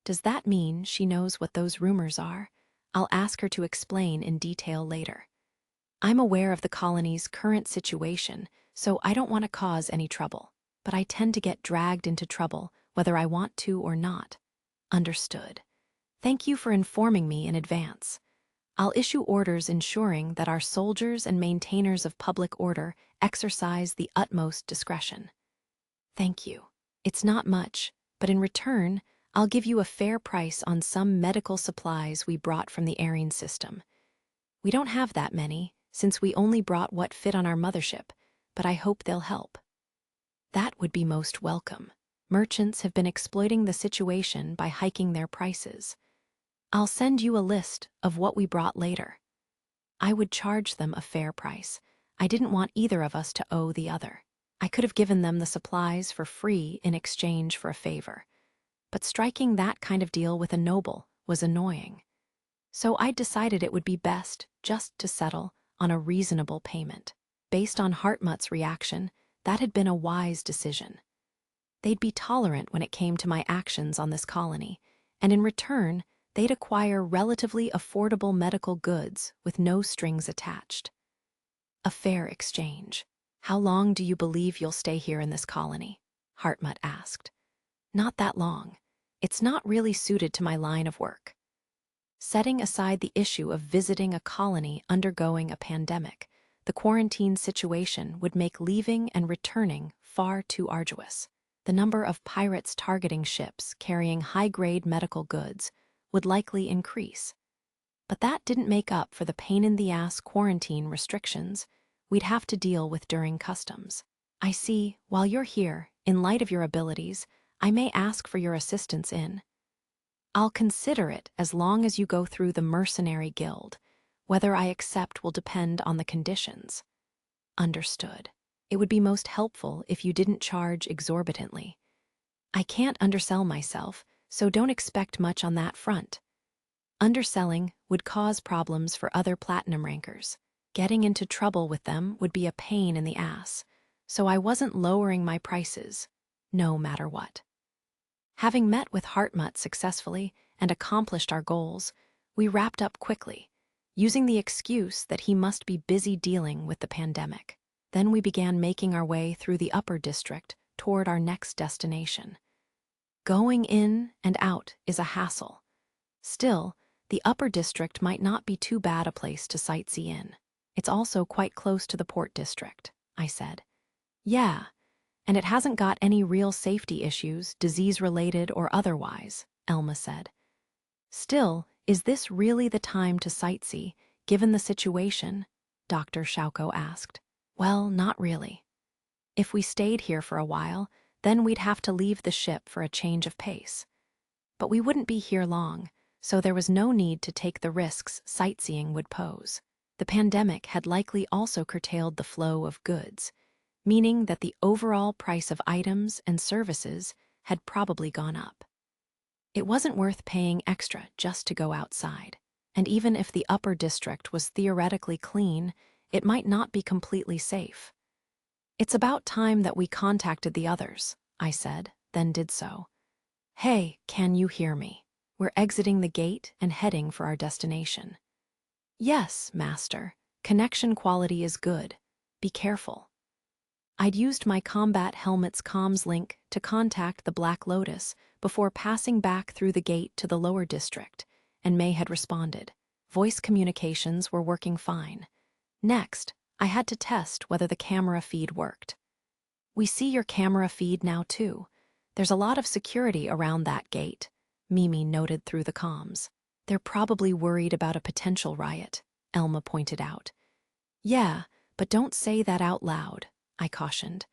Does that mean she knows what those rumors are? I'll ask her to explain in detail later. I'm aware of the colony's current situation, so I don't want to cause any trouble, but I tend to get dragged into trouble whether I want to or not. Understood. Thank you for informing me in advance. I'll issue orders ensuring that our soldiers and maintainers of public order exercise the utmost discretion. Thank you. It's not much, but in return, I'll give you a fair price on some medical supplies we brought from the Aryan system. We don't have that many, since we only brought what fit on our mothership, but I hope they'll help." "That would be most welcome. Merchants have been exploiting the situation by hiking their prices. I'll send you a list of what we brought later." I would charge them a fair price. I didn't want either of us to owe the other. I could have given them the supplies for free in exchange for a favor, but striking that kind of deal with a noble was annoying. So I decided it would be best just to settle on a reasonable payment. Based on Hartmut's reaction, that had been a wise decision. They'd be tolerant when it came to my actions on this colony, and in return, they'd acquire relatively affordable medical goods with no strings attached. A fair exchange. "How long do you believe you'll stay here in this colony?" Hartmut asked. "Not that long. It's not really suited to my line of work." Setting aside the issue of visiting a colony undergoing a pandemic, the quarantine situation would make leaving and returning far too arduous. The number of pirates targeting ships carrying high-grade medical goods would likely increase. But that didn't make up for the pain-in-the-ass quarantine restrictions we'd have to deal with during customs. "I see, while you're here, in light of your abilities, I may ask for your assistance in." I'll consider it as long as you go through the Mercenary Guild. Whether I accept will depend on the conditions. Understood. It would be most helpful if you didn't charge exorbitantly. I can't undersell myself, so don't expect much on that front. Underselling would cause problems for other platinum rankers. Getting into trouble with them would be a pain in the ass, so I wasn't lowering my prices, no matter what. Having met with Hartmut successfully and accomplished our goals, we wrapped up quickly, using the excuse that he must be busy dealing with the pandemic. Then we began making our way through the upper district toward our next destination. Going in and out is a hassle. Still, the upper district might not be too bad a place to sightsee in. It's also quite close to the port district, I said. Yeah, and it hasn't got any real safety issues, disease-related or otherwise, Elma said. Still, is this really the time to sightsee, given the situation? Dr. Schauko asked. Well, not really. If we stayed here for a while, then we'd have to leave the ship for a change of pace. But we wouldn't be here long, so there was no need to take the risks sightseeing would pose. The pandemic had likely also curtailed the flow of goods, meaning that the overall price of items and services had probably gone up. It wasn't worth paying extra just to go outside, and even if the upper district was theoretically clean, it might not be completely safe. It's about time that we contacted the others, I said, then did so. Hey, can you hear me? We're exiting the gate and heading for our destination. Yes, Master. Connection quality is good. Be careful. I'd used my combat helmet's comms link to contact the Black Lotus before passing back through the gate to the lower district, and May had responded. Voice communications were working fine. Next, I had to test whether the camera feed worked. We see your camera feed now too. There's a lot of security around that gate, Mimi noted through the comms. They're probably worried about a potential riot, Elma pointed out. Yeah, but don't say that out loud, I cautioned.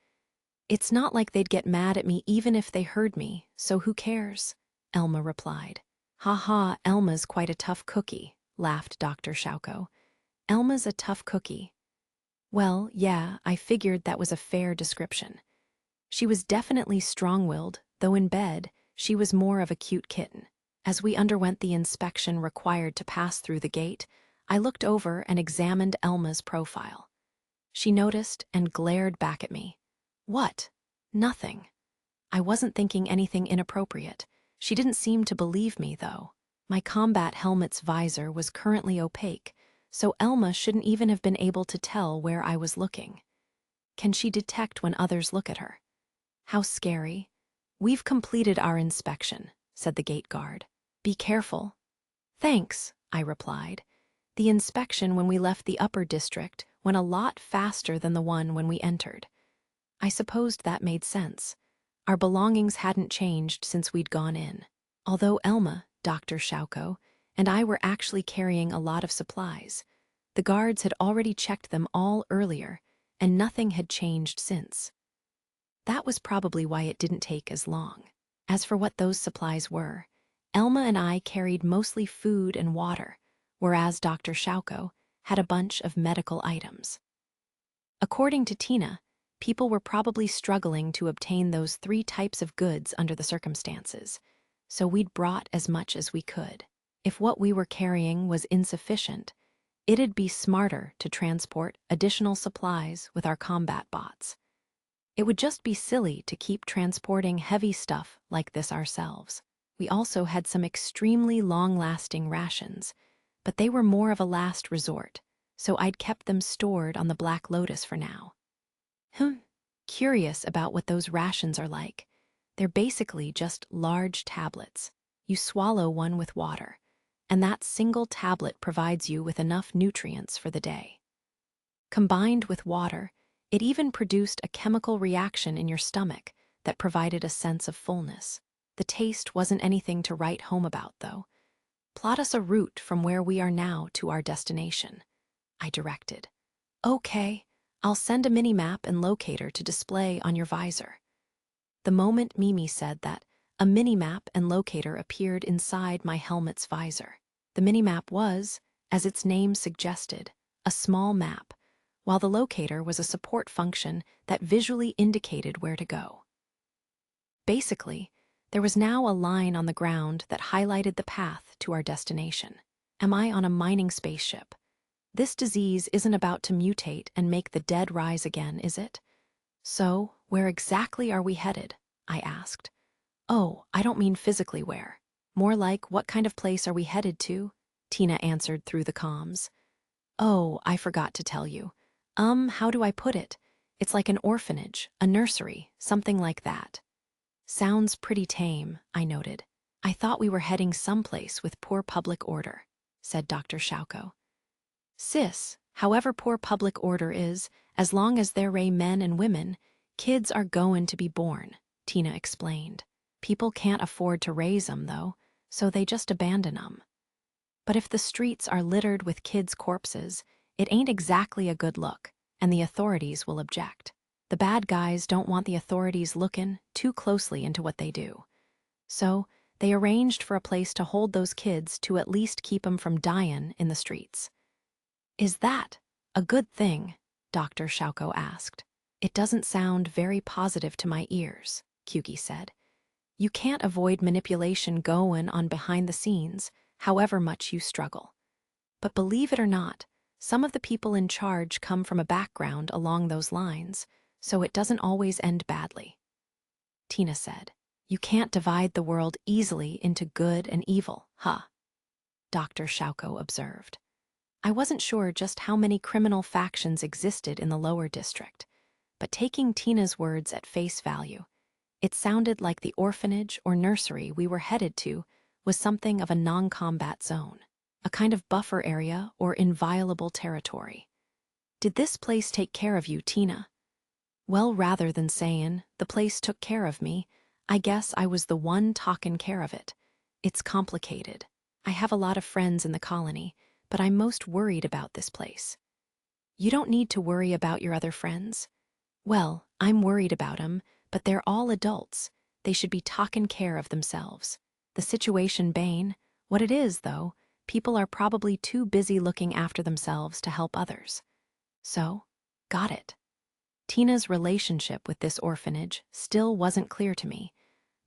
It's not like they'd get mad at me even if they heard me, so who cares? Elma replied. Ha ha, Elma's quite a tough cookie, laughed Dr. Schauko. Elma's a tough cookie. Well, yeah, I figured that was a fair description. She was definitely strong-willed, though in bed, she was more of a cute kitten. As we underwent the inspection required to pass through the gate, I looked over and examined Elma's profile. She noticed and glared back at me. What? Nothing. I wasn't thinking anything inappropriate. She didn't seem to believe me, though. My combat helmet's visor was currently opaque, so Elma shouldn't even have been able to tell where I was looking. Can she detect when others look at her? How scary. We've completed our inspection, said the gate guard. Be careful. Thanks, I replied. The inspection when we left the upper district went a lot faster than the one when we entered. I supposed that made sense. Our belongings hadn't changed since we'd gone in. Although Elma, Dr. Schauko, and I were actually carrying a lot of supplies, the guards had already checked them all earlier, and nothing had changed since. That was probably why it didn't take as long. As for what those supplies were, Elma and I carried mostly food and water, whereas Dr. Schauko had a bunch of medical items. According to Tina, people were probably struggling to obtain those 3 types of goods under the circumstances, so we'd brought as much as we could. If what we were carrying was insufficient, it'd be smarter to transport additional supplies with our combat bots. It would just be silly to keep transporting heavy stuff like this ourselves. We also had some extremely long-lasting rations, but they were more of a last resort, so I'd kept them stored on the Black Lotus for now. Curious about what those rations are like. They're basically just large tablets. You swallow one with water, and that single tablet provides you with enough nutrients for the day. Combined with water, it even produced a chemical reaction in your stomach that provided a sense of fullness. The taste wasn't anything to write home about, though. Plot us a route from where we are now to our destination, I directed. Okay, I'll send a mini-map and locator to display on your visor. The moment Mimi said that, A minimap and locator appeared inside my helmet's visor. The minimap was, as its name suggested, a small map, while the locator was a support function that visually indicated where to go. Basically, there was now a line on the ground that highlighted the path to our destination. Am I on a mining spaceship? This disease isn't about to mutate and make the dead rise again, is it? So, where exactly are we headed? I asked. Oh, I don't mean physically where. More like, what kind of place are we headed to? Tina answered through the comms. Oh, I forgot to tell you. How do I put it? It's like an orphanage, a nursery, something like that. Sounds pretty tame, I noted. I thought we were heading someplace with poor public order, said Dr. Shauko. Sis, however poor public order is, as long as they're men and women, kids are going to be born, Tina explained. People can't afford to raise 'em, though, so they just abandon 'em. But if the streets are littered with kids' corpses, it ain't exactly a good look, and the authorities will object. The bad guys don't want the authorities looking too closely into what they do. So, they arranged for a place to hold those kids to at least keep 'em from dying in the streets. Is that a good thing? Dr. Shauko asked. It doesn't sound very positive to my ears, Kyuki said. You can't avoid manipulation going on behind the scenes, however much you struggle. But believe it or not, some of the people in charge come from a background along those lines, so it doesn't always end badly. Tina said, You can't divide the world easily into good and evil, huh? Dr. Shauko observed. I wasn't sure just how many criminal factions existed in the lower district, but taking Tina's words at face value, it sounded like the orphanage or nursery we were headed to was something of a non-combat zone, a kind of buffer area or inviolable territory. Did this place take care of you, Tina? Well, rather than saying, the place took care of me, I guess I was the one talking care of it. It's complicated. I have a lot of friends in the colony, but I'm most worried about this place. You don't need to worry about your other friends. Well, I'm worried about 'em, but they're all adults. They should be taking care of themselves. The situation bane. What it is, though, people are probably too busy looking after themselves to help others. So, got it. Tina's relationship with this orphanage still wasn't clear to me,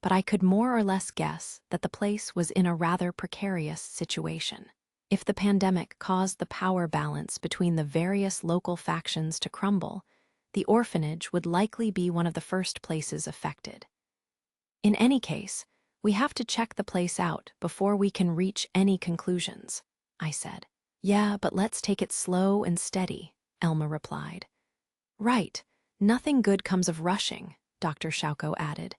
but I could more or less guess that the place was in a rather precarious situation. If the pandemic caused the power balance between the various local factions to crumble, the orphanage would likely be one of the first places affected. In any case, we have to check the place out before we can reach any conclusions, I said. Yeah, but let's take it slow and steady, Elma replied. Right, nothing good comes of rushing, Dr. Shauko added.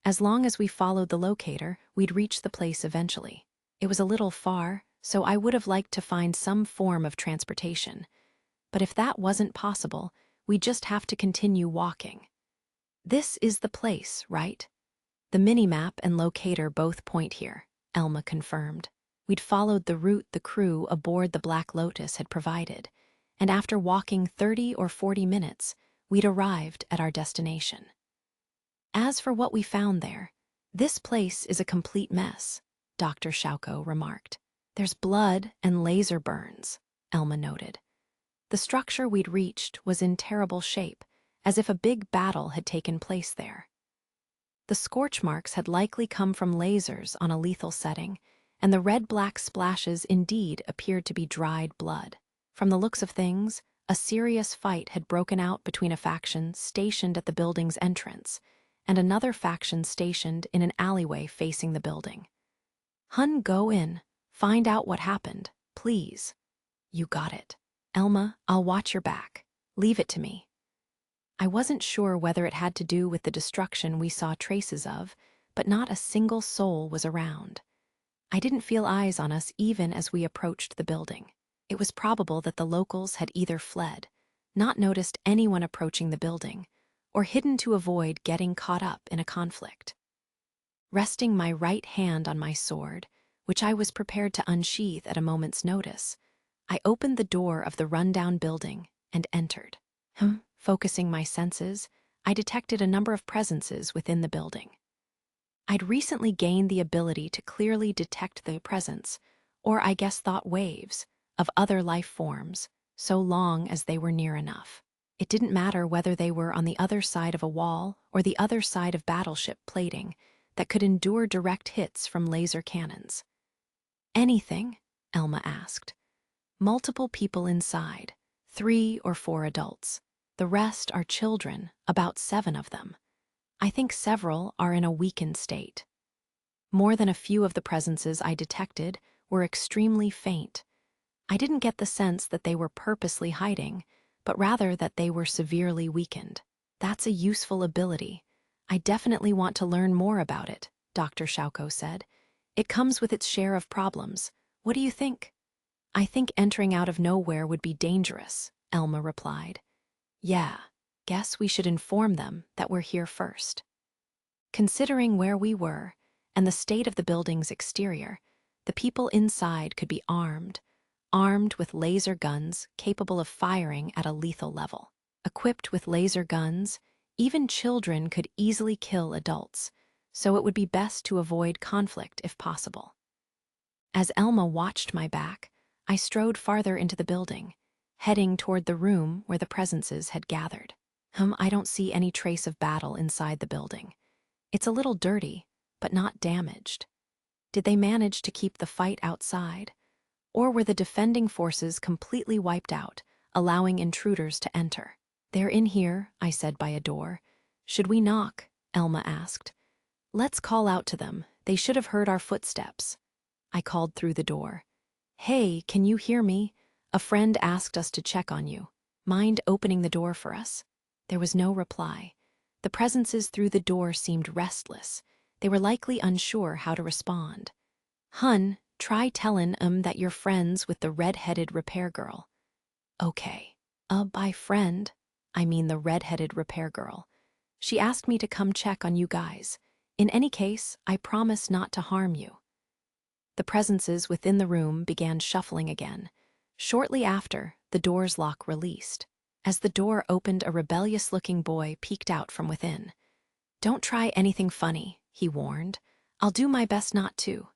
As long as we followed the locator, we'd reach the place eventually. It was a little far, so I would have liked to find some form of transportation. But if that wasn't possible, we just have to continue walking. This is the place, right? The minimap and locator both point here, Elma confirmed. We'd followed the route the crew aboard the Black Lotus had provided, and after walking 30 or 40 minutes, we'd arrived at our destination. As for what we found there, this place is a complete mess, Dr. Shauko remarked. There's blood and laser burns, Elma noted. The structure we'd reached was in terrible shape, as if a big battle had taken place there. The scorch marks had likely come from lasers on a lethal setting, and the red-black splashes indeed appeared to be dried blood. From the looks of things, a serious fight had broken out between a faction stationed at the building's entrance and another faction stationed in an alleyway facing the building. Hun, go in, find out what happened, please. You got it. Elma, I'll watch your back. Leave it to me. I wasn't sure whether it had to do with the destruction we saw traces of, but not a single soul was around. I didn't feel eyes on us even as we approached the building. It was probable that the locals had either fled, not noticed anyone approaching the building, or hidden to avoid getting caught up in a conflict. Resting my right hand on my sword, which I was prepared to unsheath at a moment's notice, I opened the door of the rundown building and entered. Focusing my senses, I detected a number of presences within the building. I'd recently gained the ability to clearly detect the presence, or I guess thought waves, of other life forms, so long as they were near enough. It didn't matter whether they were on the other side of a wall or the other side of battleship plating that could endure direct hits from laser cannons. Anything? Elma asked. Multiple people inside, 3 or 4 adults. The rest are children, about 7 of them. I think several are in a weakened state. More than a few of the presences I detected were extremely faint. I didn't get the sense that they were purposely hiding, but rather that they were severely weakened. That's a useful ability. I definitely want to learn more about it, Dr. Shauko said. It comes with its share of problems. What do you think? I think entering out of nowhere would be dangerous, Elma replied. Yeah, guess we should inform them that we're here first. Considering where we were and the state of the building's exterior, the people inside could be armed with laser guns capable of firing at a lethal level. Equipped with laser guns, even children could easily kill adults, so it would be best to avoid conflict if possible. As Elma watched my back, I strode farther into the building, heading toward the room where the presences had gathered. I don't see any trace of battle inside the building. It's a little dirty, but not damaged. Did they manage to keep the fight outside? Or were the defending forces completely wiped out, allowing intruders to enter? They're in here, I said by a door. Should we knock? Elma asked. Let's call out to them. They should have heard our footsteps. I called through the door. Hey, can you hear me? A friend asked us to check on you. Mind opening the door for us? There was no reply. The presences through the door seemed restless. They were likely unsure how to respond. Hun, try tellin' that you're friends with the red-headed repair girl. Okay. By friend, I mean the red-headed repair girl. She asked me to come check on you guys. In any case, I promise not to harm you. The presences within the room began shuffling again. Shortly after, the door's lock released. As the door opened, a rebellious-looking boy peeked out from within. Don't try anything funny, he warned. I'll do my best not to.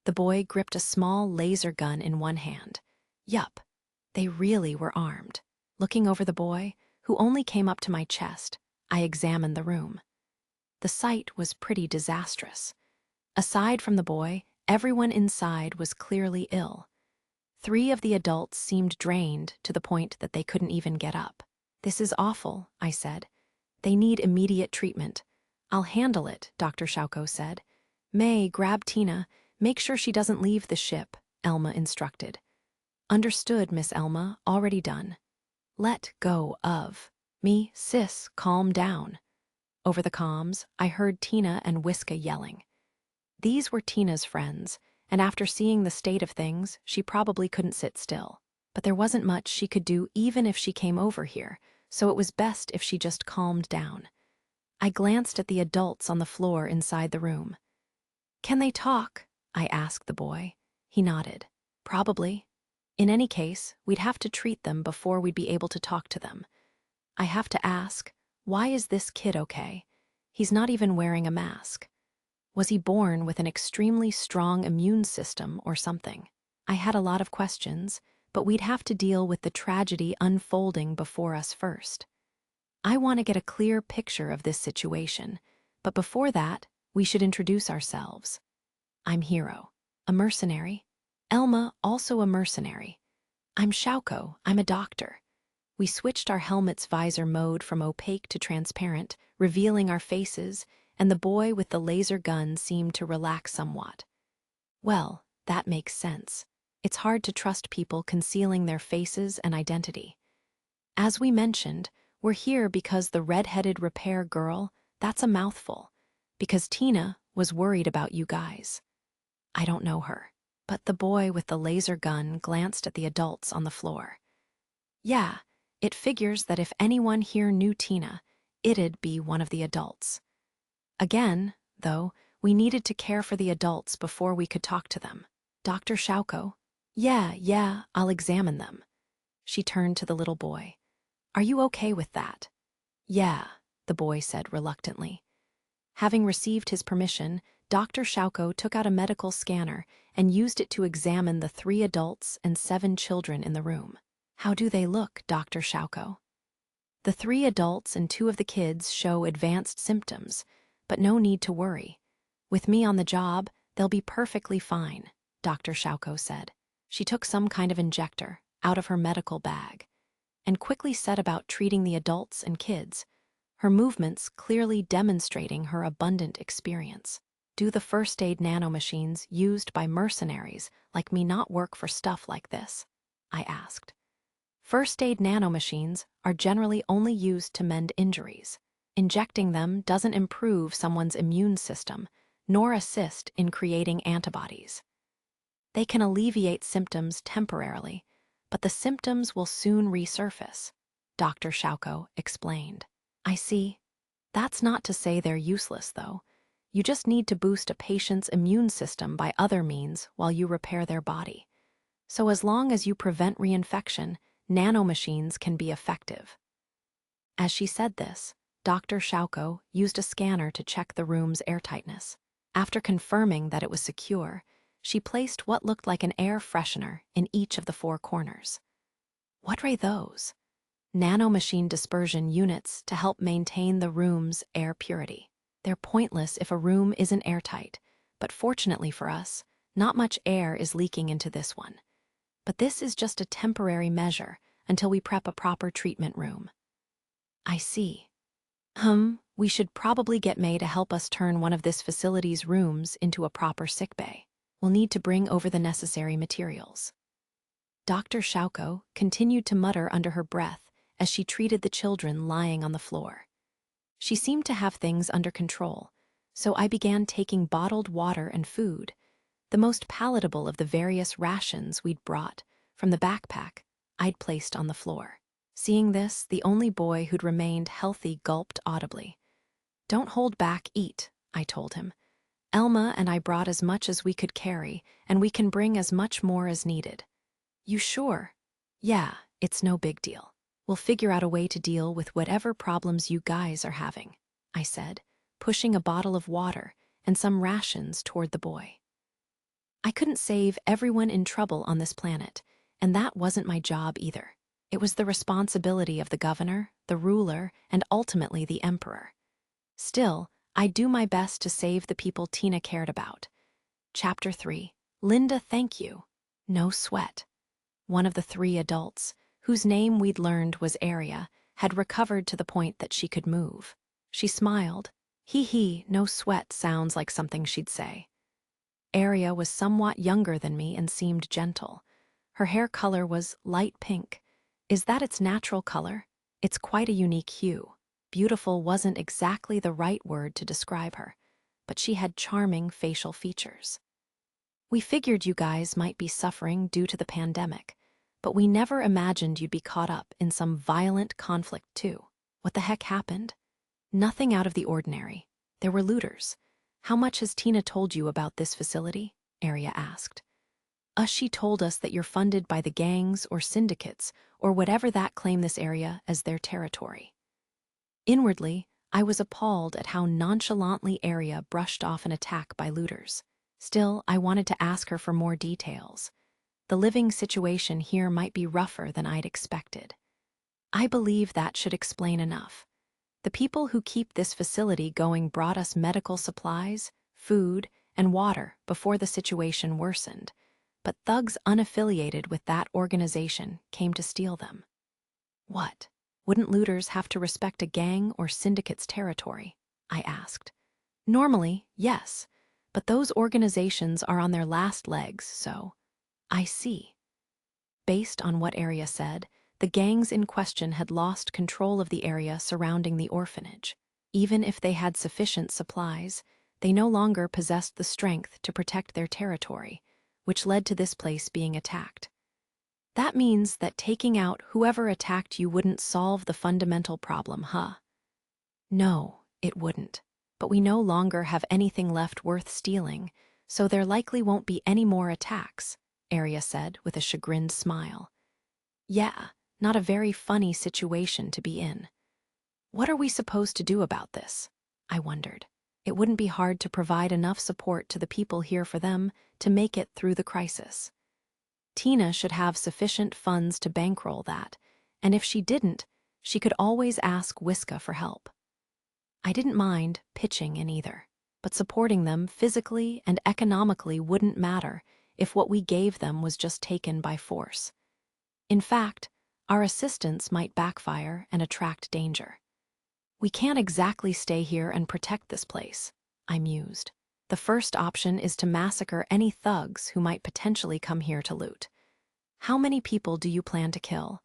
The boy gripped a small laser gun in one hand. Yup, they really were armed. Looking over the boy, who only came up to my chest, I examined the room. The sight was pretty disastrous. Aside from the boy, everyone inside was clearly ill. 3 of the adults seemed drained to the point that they couldn't even get up. This is awful, I said. They need immediate treatment. I'll handle it, Dr. Shauko said. May, grab Tina. Make sure she doesn't leave the ship, Elma instructed. Understood, Miss Elma, already done. Let go of me, sis, calm down. Over the comms, I heard Tina and Whiska yelling. These were Tina's friends, and after seeing the state of things, she probably couldn't sit still. But there wasn't much she could do even if she came over here, so it was best if she just calmed down. I glanced at the adults on the floor inside the room. Can they talk? I asked the boy. He nodded. Probably. In any case, we'd have to treat them before we'd be able to talk to them. I have to ask, why is this kid okay? He's not even wearing a mask. Was he born with an extremely strong immune system or something? I had a lot of questions, but we'd have to deal with the tragedy unfolding before us first. I want to get a clear picture of this situation, but before that, we should introduce ourselves. I'm Hero, a mercenary. Elma, also a mercenary. I'm Shauko, I'm a doctor. We switched our helmet's visor mode from opaque to transparent, revealing our faces, and the boy with the laser gun seemed to relax somewhat. Well, that makes sense. It's hard to trust people concealing their faces and identity. As we mentioned, we're here because the red-headed repair girl, that's a mouthful, because Tina was worried about you guys. I don't know her, but the boy with the laser gun glanced at the adults on the floor. Yeah, it figures that if anyone here knew Tina, it'd be one of the adults. Again, though, we needed to care for the adults before we could talk to them. Dr. Shauko? Yeah, I'll examine them. She turned to the little boy. Are you okay with that? Yeah, the boy said reluctantly. Having received his permission, Dr. Shauko took out a medical scanner and used it to examine the 3 adults and 7 children in the room. "How do they look, Dr. Shauko?" "The 3 adults and 2 of the kids show advanced symptoms, but no need to worry. With me on the job, they'll be perfectly fine," Dr. Shauko said. She took some kind of injector out of her medical bag and quickly set about treating the adults and kids, her movements clearly demonstrating her abundant experience. "Do the first aid nanomachines used by mercenaries like me not work for stuff like this?" I asked. "First aid nanomachines are generally only used to mend injuries. Injecting them doesn't improve someone's immune system, nor assist in creating antibodies. They can alleviate symptoms temporarily, but the symptoms will soon resurface," Dr. Shauko explained. "I see. That's not to say they're useless, though. You just need to boost a patient's immune system by other means while you repair their body. So as long as you prevent reinfection, nanomachines can be effective." As she said this, Dr. Shauko used a scanner to check the room's airtightness. After confirming that it was secure, she placed what looked like an air freshener in each of the 4 corners. "What are those?" "Nanomachine dispersion units to help maintain the room's air purity. They're pointless if a room isn't airtight, but fortunately for us, not much air is leaking into this one. But this is just a temporary measure until we prep a proper treatment room." "I see. We should probably get May to help us turn one of this facility's rooms into a proper sickbay. We'll need to bring over the necessary materials." Dr. Shauko continued to mutter under her breath as she treated the children lying on the floor. She seemed to have things under control, so I began taking bottled water and food, the most palatable of the various rations we'd brought from the backpack I'd placed on the floor. Seeing this, the only boy who'd remained healthy gulped audibly. "Don't hold back, eat," I told him. "Elma and I brought as much as we could carry, and we can bring as much more as needed." "You sure?" "Yeah, it's no big deal. We'll figure out a way to deal with whatever problems you guys are having," I said, pushing a bottle of water and some rations toward the boy. I couldn't save everyone in trouble on this planet, and that wasn't my job either. It was the responsibility of the governor, the ruler, and ultimately the emperor. Still, I'd do my best to save the people Tina cared about. Chapter 3. Linda, thank you. No sweat. One of the 3 adults, whose name we'd learned was Aria, had recovered to the point that she could move. She smiled. Hee, no sweat sounds like something she'd say. Aria was somewhat younger than me and seemed gentle. Her hair color was light pink. Is that its natural color? It's quite a unique hue. Beautiful wasn't exactly the right word to describe her, but she had charming facial features. "We figured you guys might be suffering due to the pandemic, but we never imagined you'd be caught up in some violent conflict too. What the heck happened?" "Nothing out of the ordinary. There were looters." "How much has Tina told you about this facility?" Aria asked. She told us that you're funded by the gangs or syndicates or whatever that claim this area as their territory." Inwardly, I was appalled at how nonchalantly Aria brushed off an attack by looters. Still, I wanted to ask her for more details. The living situation here might be rougher than I'd expected. I believe that should explain enough. The people who keep this facility going brought us medical supplies, food, and water before the situation worsened, but thugs unaffiliated with that organization came to steal them. What? Wouldn't looters have to respect a gang or syndicate's territory? I asked. Normally, yes, but those organizations are on their last legs, so... I see. Based on what Aria said, the gangs in question had lost control of the area surrounding the orphanage. Even if they had sufficient supplies, they no longer possessed the strength to protect their territory, which led to this place being attacked. That means that taking out whoever attacked you wouldn't solve the fundamental problem, huh? No, it wouldn't. But we no longer have anything left worth stealing, so there likely won't be any more attacks, Aria said with a chagrined smile. Yeah, not a very funny situation to be in. What are we supposed to do about this? I wondered. It wouldn't be hard to provide enough support to the people here for them to make it through the crisis. Tina should have sufficient funds to bankroll that, and if she didn't, she could always ask Wiska for help. I didn't mind pitching in either, but supporting them physically and economically wouldn't matter if what we gave them was just taken by force. In fact, our assistance might backfire and attract danger. We can't exactly stay here and protect this place, I mused. The first option is to massacre any thugs who might potentially come here to loot. How many people do you plan to kill?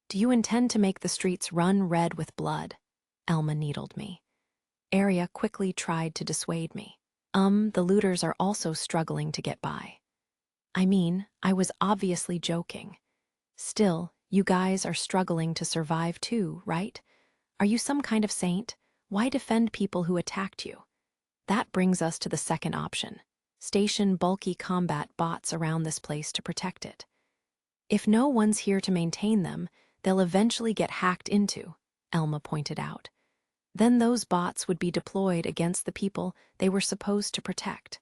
Do you intend to make the streets run red with blood? Elma needled me. Arya quickly tried to dissuade me. The looters are also struggling to get by. I mean, I was obviously joking. Still, you guys are struggling to survive too, right? Are you some kind of saint? Why defend people who attacked you? That brings us to the second option. Station bulky combat bots around this place to protect it. If no one's here to maintain them, they'll eventually get hacked into, Elma pointed out. Then those bots would be deployed against the people they were supposed to protect.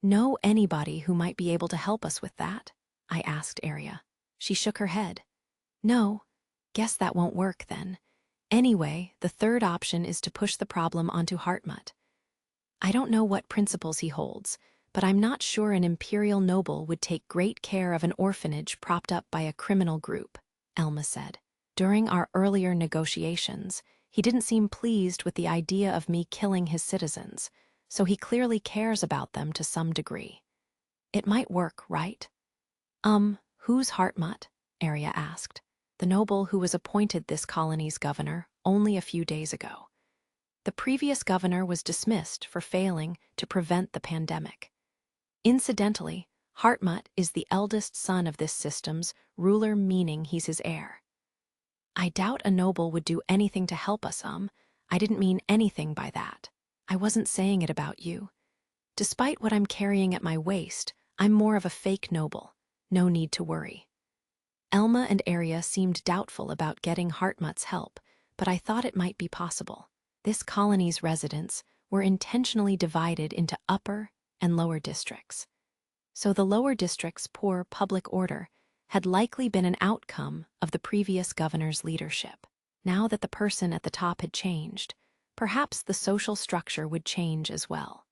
Know anybody who might be able to help us with that? I asked Arya. She shook her head. No, guess that won't work then. Anyway, the third option is to push the problem onto Hartmut. I don't know what principles he holds, but I'm not sure an imperial noble would take great care of an orphanage propped up by a criminal group, Elma said. During our earlier negotiations, he didn't seem pleased with the idea of me killing his citizens, so he clearly cares about them to some degree. It might work, right? Who's Hartmut? Arya asked. The noble who was appointed this colony's governor only a few days ago. The previous governor was dismissed for failing to prevent the pandemic. Incidentally, Hartmut is the eldest son of this system's ruler, meaning he's his heir. I doubt a noble would do anything to help us, I didn't mean anything by that. I wasn't saying it about you. Despite what I'm carrying at my waist, I'm more of a fake noble. No need to worry. Elma and Arya seemed doubtful about getting Hartmut's help, but I thought it might be possible. This colony's residents were intentionally divided into upper and lower districts. So the lower district's poor public order had likely been an outcome of the previous governor's leadership. Now that the person at the top had changed, perhaps the social structure would change as well.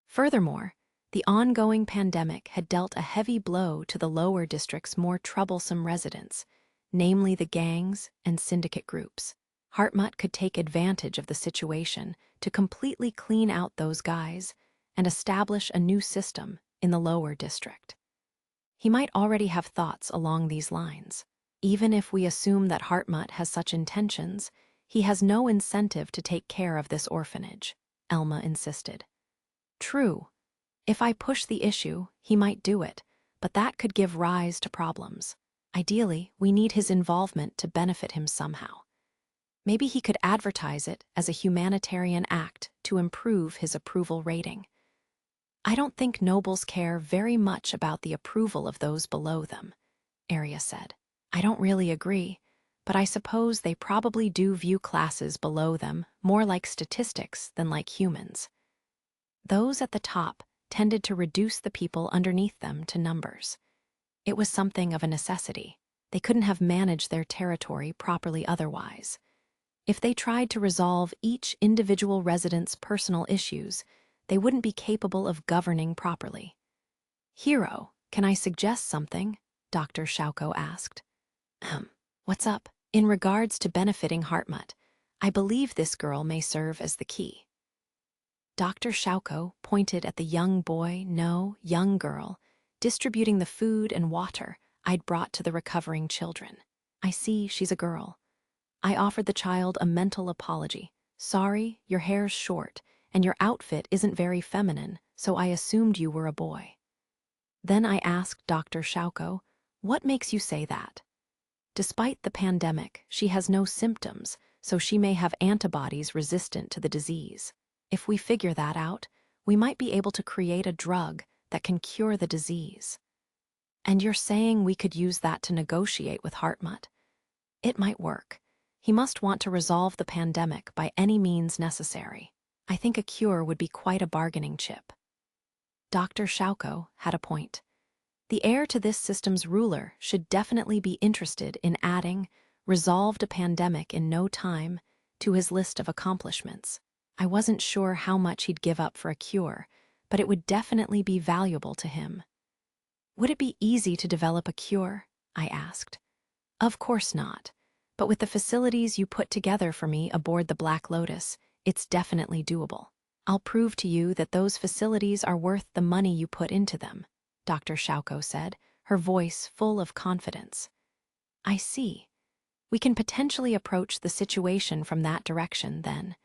Furthermore, the ongoing pandemic had dealt a heavy blow to the lower district's more troublesome residents, namely the gangs and syndicate groups. Hartmut could take advantage of the situation to completely clean out those guys and establish a new system in the lower district. He might already have thoughts along these lines. Even if we assume that Hartmut has such intentions, he has no incentive to take care of this orphanage, Elma insisted. True. If I push the issue, he might do it, but that could give rise to problems. Ideally, we need his involvement to benefit him somehow. Maybe he could advertise it as a humanitarian act to improve his approval rating. I don't think nobles care very much about the approval of those below them, Arya said. I don't really agree, but I suppose they probably do view classes below them more like statistics than like humans. Those at the top tended to reduce the people underneath them to numbers. It was something of a necessity. They couldn't have managed their territory properly otherwise. If they tried to resolve each individual resident's personal issues, they wouldn't be capable of governing properly. Hero, can I suggest something? Dr. Shauko asked. What's up? In regards to benefiting Hartmut, I believe this girl may serve as the key. Dr. Shauko pointed at the young girl, distributing the food and water I'd brought to the recovering children. I see she's a girl. I offered the child a mental apology. Sorry, your hair's short, and your outfit isn't very feminine, so I assumed you were a boy. Then I asked Dr. Shauko, what makes you say that? Despite the pandemic, she has no symptoms, so she may have antibodies resistant to the disease. If we figure that out, we might be able to create a drug that can cure the disease. And you're saying we could use that to negotiate with Hartmut? It might work. He must want to resolve the pandemic by any means necessary. I think a cure would be quite a bargaining chip. Dr. Shauko had a point. The heir to this system's ruler should definitely be interested in adding "resolved a pandemic in no time" to his list of accomplishments. I wasn't sure how much he'd give up for a cure, but it would definitely be valuable to him. Would it be easy to develop a cure? I asked. Of course not. But with the facilities you put together for me aboard the Black Lotus, it's definitely doable. I'll prove to you that those facilities are worth the money you put into them, Dr. Shauko said, her voice full of confidence. I see. We can potentially approach the situation from that direction, then.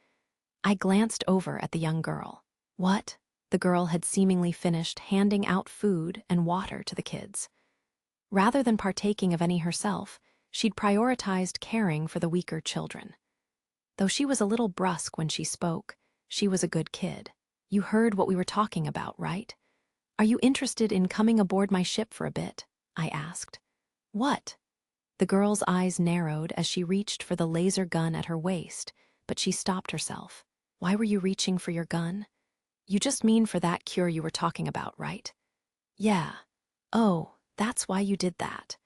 I glanced over at the young girl. What? The girl had seemingly finished handing out food and water to the kids. Rather than partaking of any herself, she'd prioritized caring for the weaker children. Though she was a little brusque when she spoke, she was a good kid. You heard what we were talking about, right? Are you interested in coming aboard my ship for a bit? I asked. What? The girl's eyes narrowed as she reached for the laser gun at her waist, but she stopped herself. Why were you reaching for your gun? You just mean for that cure you were talking about, right? Yeah. Oh, that's why you did that.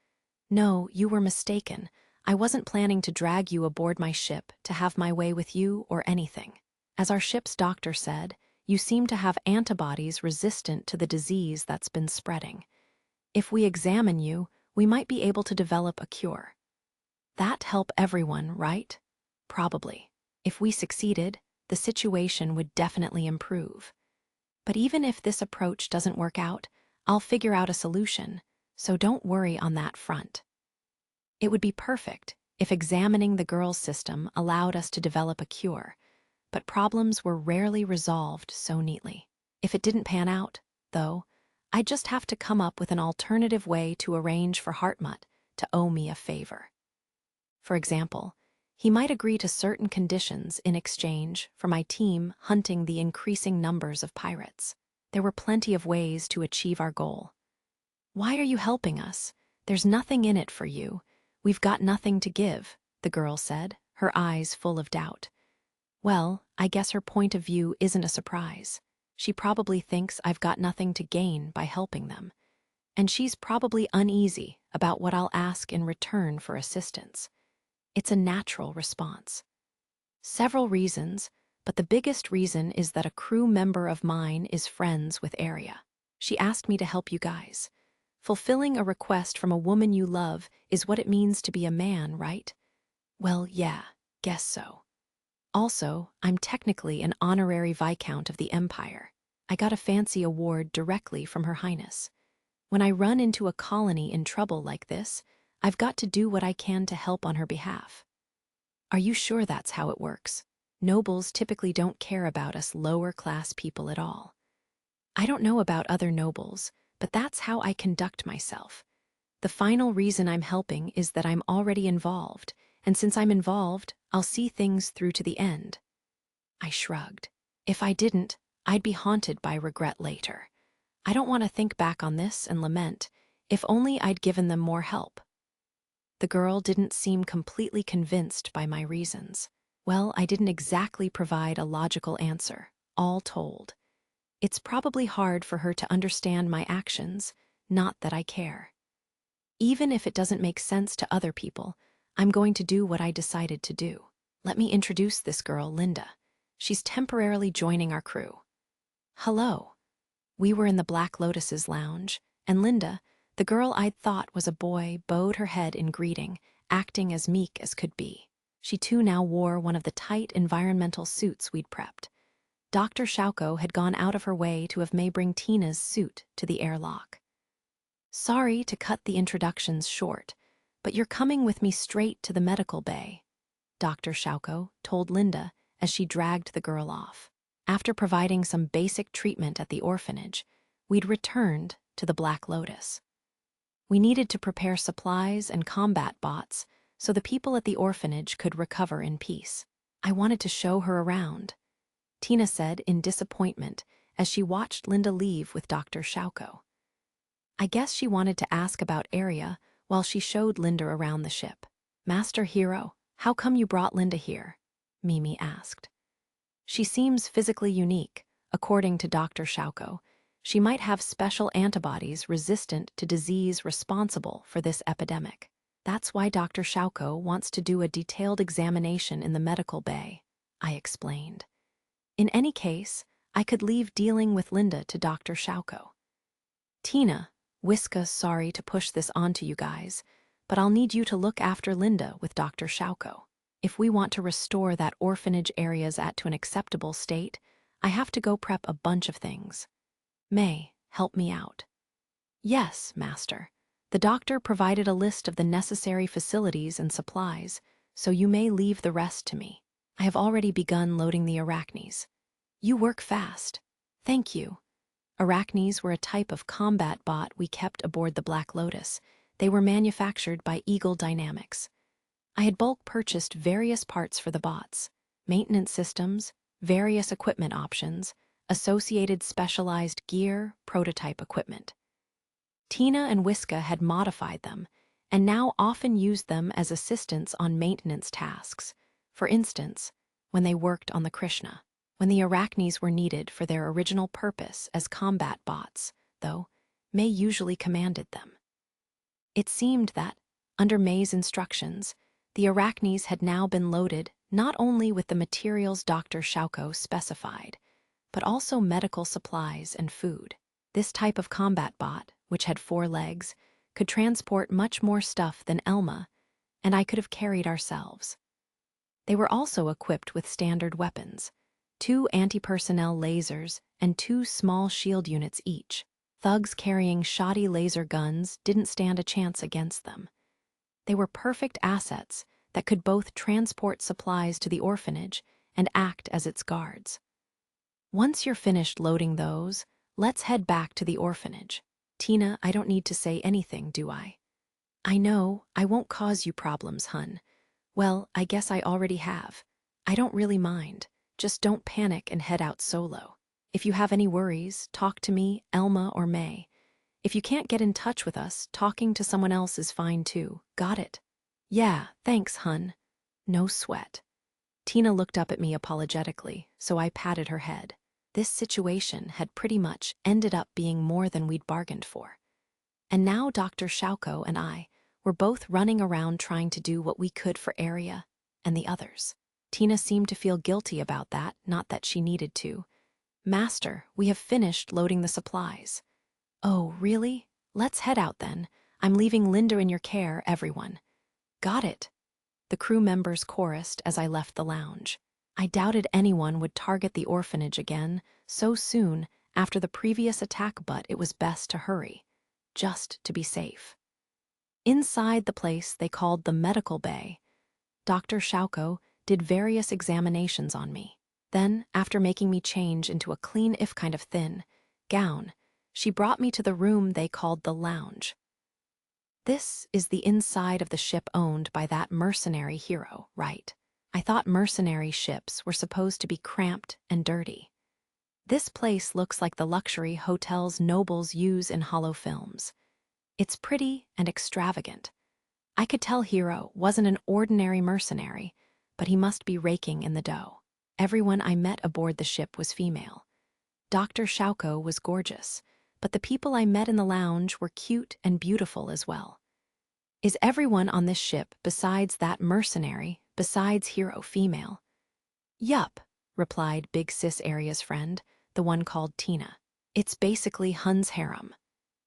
No, you were mistaken. I wasn't planning to drag you aboard my ship to have my way with you or anything. As our ship's doctor said, you seem to have antibodies resistant to the disease that's been spreading. If we examine you, we might be able to develop a cure. That'd help everyone, right? Probably. If we succeeded, the situation would definitely improve. But even if this approach doesn't work out, I'll figure out a solution, so don't worry on that front. It would be perfect if examining the girl's system allowed us to develop a cure, but problems were rarely resolved so neatly. If it didn't pan out, though, I'd just have to come up with an alternative way to arrange for Hartmut to owe me a favor. For example, he might agree to certain conditions in exchange for my team hunting the increasing numbers of pirates. There were plenty of ways to achieve our goal. Why are you helping us? There's nothing in it for you. We've got nothing to give, the girl said, her eyes full of doubt. Well, I guess her point of view isn't a surprise. She probably thinks I've got nothing to gain by helping them. And she's probably uneasy about what I'll ask in return for assistance. It's a natural response. Several reasons, but the biggest reason is that a crew member of mine is friends with Arya. She asked me to help you guys. Fulfilling a request from a woman you love is what it means to be a man, right? Well, yeah, guess so. Also, I'm technically an honorary Viscount of the Empire. I got a fancy award directly from Her Highness. When I run into a colony in trouble like this, I've got to do what I can to help on her behalf. Are you sure that's how it works? Nobles typically don't care about us lower-class people at all. I don't know about other nobles, but that's how I conduct myself. The final reason I'm helping is that I'm already involved, and since I'm involved, I'll see things through to the end. I shrugged. If I didn't, I'd be haunted by regret later. I don't want to think back on this and lament. If only I'd given them more help. The girl didn't seem completely convinced by my reasons. Well, I didn't exactly provide a logical answer, all told. It's probably hard for her to understand my actions, not that I care. Even if it doesn't make sense to other people, I'm going to do what I decided to do. Let me introduce this girl, Linda. She's temporarily joining our crew. Hello. We were in the Black Lotus's lounge, and Linda, the girl I'd thought was a boy, bowed her head in greeting, acting as meek as could be. She too now wore one of the tight environmental suits we'd prepped. Dr. Shauko had gone out of her way to have May bring Tina's suit to the airlock. Sorry to cut the introductions short, but you're coming with me straight to the medical bay, Dr. Shauko told Linda as she dragged the girl off. After providing some basic treatment at the orphanage, we'd returned to the Black Lotus. We needed to prepare supplies and combat bots so the people at the orphanage could recover in peace. I wanted to show her around, Tina said in disappointment as she watched Linda leave with Dr. Shauko. I guess she wanted to ask about Arya while she showed Linda around the ship. Master Hero, how come you brought Linda here? Mimi asked. She seems physically unique, according to Dr. Shauko. She might have special antibodies resistant to disease responsible for this epidemic. That's why Dr. Shauko wants to do a detailed examination in the medical bay, I explained. In any case, I could leave dealing with Linda to Dr. Shauko. Tina, Whiska's sorry to push this onto you guys, but I'll need you to look after Linda with Dr. Shauko. If we want to restore that orphanage area's to an acceptable state, I have to go prep a bunch of things. May, help me out. Yes, Master. The doctor provided a list of the necessary facilities and supplies, so you may leave the rest to me. I have already begun loading the arachnes. You work fast. Thank you. Arachnes were a type of combat bot we kept aboard the Black Lotus. They were manufactured by Eagle Dynamics. I had bulk purchased various parts for the bots, maintenance systems, various equipment options, associated specialized gear, prototype equipment. Tina and Whiska had modified them, and now often used them as assistants on maintenance tasks. For instance, when they worked on the Krishna, when the arachnes were needed for their original purpose as combat bots, though May usually commanded them. It seemed that, under May's instructions, the arachnes had now been loaded not only with the materials Dr. Shauko specified, but also medical supplies and food. This type of combat bot, which had 4 legs, could transport much more stuff than Elma, and I could have carried ourselves. They were also equipped with standard weapons, 2 anti-personnel lasers and 2 small shield units each. Thugs carrying shoddy laser guns didn't stand a chance against them. They were perfect assets that could both transport supplies to the orphanage and act as its guards. Once you're finished loading those, let's head back to the orphanage. Tina, I don't need to say anything, do I? I know, I won't cause you problems, hun. Well, I guess I already have. I don't really mind. Just don't panic and head out solo. If you have any worries, talk to me, Elma, or May. If you can't get in touch with us, talking to someone else is fine too. Got it? Yeah, thanks, hun. No sweat. Tina looked up at me apologetically, so I patted her head. This situation had pretty much ended up being more than we'd bargained for. And now Dr. Shauko and I were both running around trying to do what we could for Arya and the others. Tina seemed to feel guilty about that, not that she needed to. Master, we have finished loading the supplies. Oh, really? Let's head out then. I'm leaving Linda in your care, everyone. Got it. The crew members chorused as I left the lounge. I doubted anyone would target the orphanage again so soon after the previous attack, but it was best to hurry, just to be safe. Inside the place they called the medical bay, Dr. Shauko did various examinations on me. Then, after making me change into a clean-if kind of thin gown, she brought me to the room they called the lounge. This is the inside of the ship owned by that mercenary hero, right? I thought mercenary ships were supposed to be cramped and dirty. This place looks like the luxury hotels nobles use in hollow films. It's pretty and extravagant. I could tell Hero wasn't an ordinary mercenary, but he must be raking in the dough. Everyone I met aboard the ship was female. Dr. Shauko was gorgeous, but the people I met in the lounge were cute and beautiful as well. Is everyone on this ship besides that mercenary, besides Hero, female? Yup, replied Big Sis Arya's friend, the one called Tina. It's basically Hun's harem.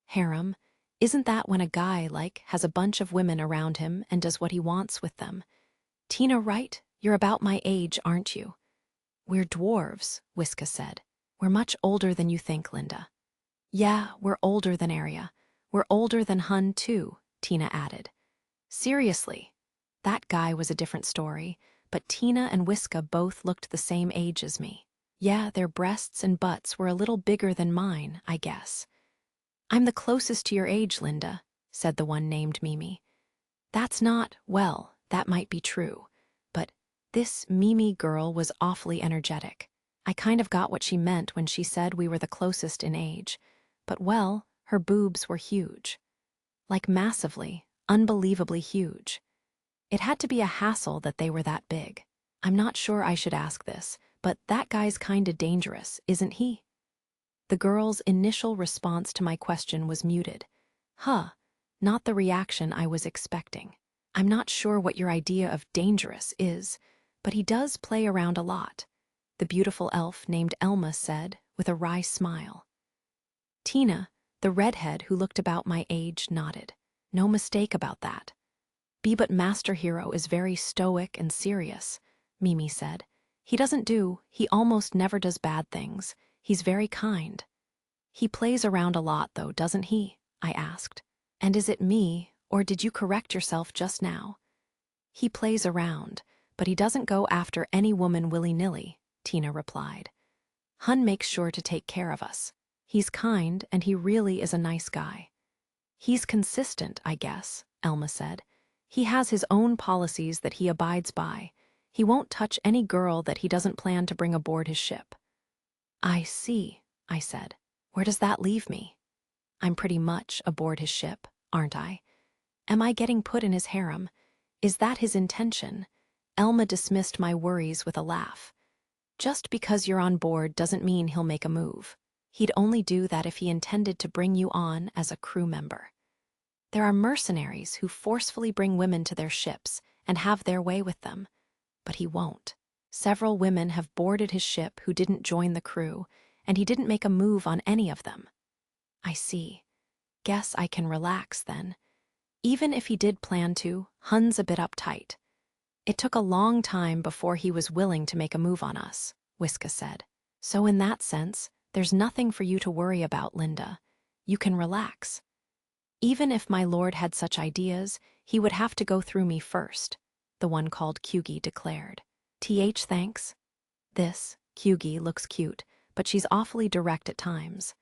Harem? Isn't that when a guy, has a bunch of women around him and does what he wants with them? Tina, right? You're about my age, aren't you? We're dwarves, Whiska said. We're much older than you think, Linda. Yeah, we're older than Arya. We're older than Hun, too, Tina added. Seriously, that guy was a different story, but Tina and Whiska both looked the same age as me. Yeah, their breasts and butts were a little bigger than mine, I guess. I'm the closest to your age, Linda, said the one named Mimi. That's not, well, that might be true, but this Mimi girl was awfully energetic. I kind of got what she meant when she said we were the closest in age, but well, her boobs were huge. Massively, unbelievably huge. It had to be a hassle that they were that big. I'm not sure I should ask this, but that guy's kinda dangerous, isn't he? The girl's initial response to my question was muted. Huh, not the reaction I was expecting. I'm not sure what your idea of dangerous is, but he does play around a lot, the beautiful elf named Elma said, with a wry smile. Tina, the redhead who looked about my age, nodded. No mistake about that. But Master Hero is very stoic and serious, Mimi said. He almost never does bad things. He's very kind. He plays around a lot, though, doesn't he? I asked. And is it me, or did you correct yourself just now? He plays around, but he doesn't go after any woman willy-nilly, Tina replied. Hun makes sure to take care of us. He's kind, and he really is a nice guy. He's consistent, I guess, Elma said. He has his own policies that he abides by. He won't touch any girl that he doesn't plan to bring aboard his ship. I see, I said. Where does that leave me? I'm pretty much aboard his ship, aren't I? Am I getting put in his harem? Is that his intention? Elma dismissed my worries with a laugh. Just because you're on board doesn't mean he'll make a move. He'd only do that if he intended to bring you on as a crew member. There are mercenaries who forcefully bring women to their ships and have their way with them. But he won't. Several women have boarded his ship who didn't join the crew, and he didn't make a move on any of them. I see. Guess I can relax then. Even if he did plan to, Hun's a bit uptight. It took a long time before he was willing to make a move on us, Whiska said. So in that sense, there's nothing for you to worry about, Linda. You can relax. Even if my lord had such ideas, he would have to go through me first, the one called Kyugi declared. Thanks. This, Kyugi, looks cute, but she's awfully direct at times.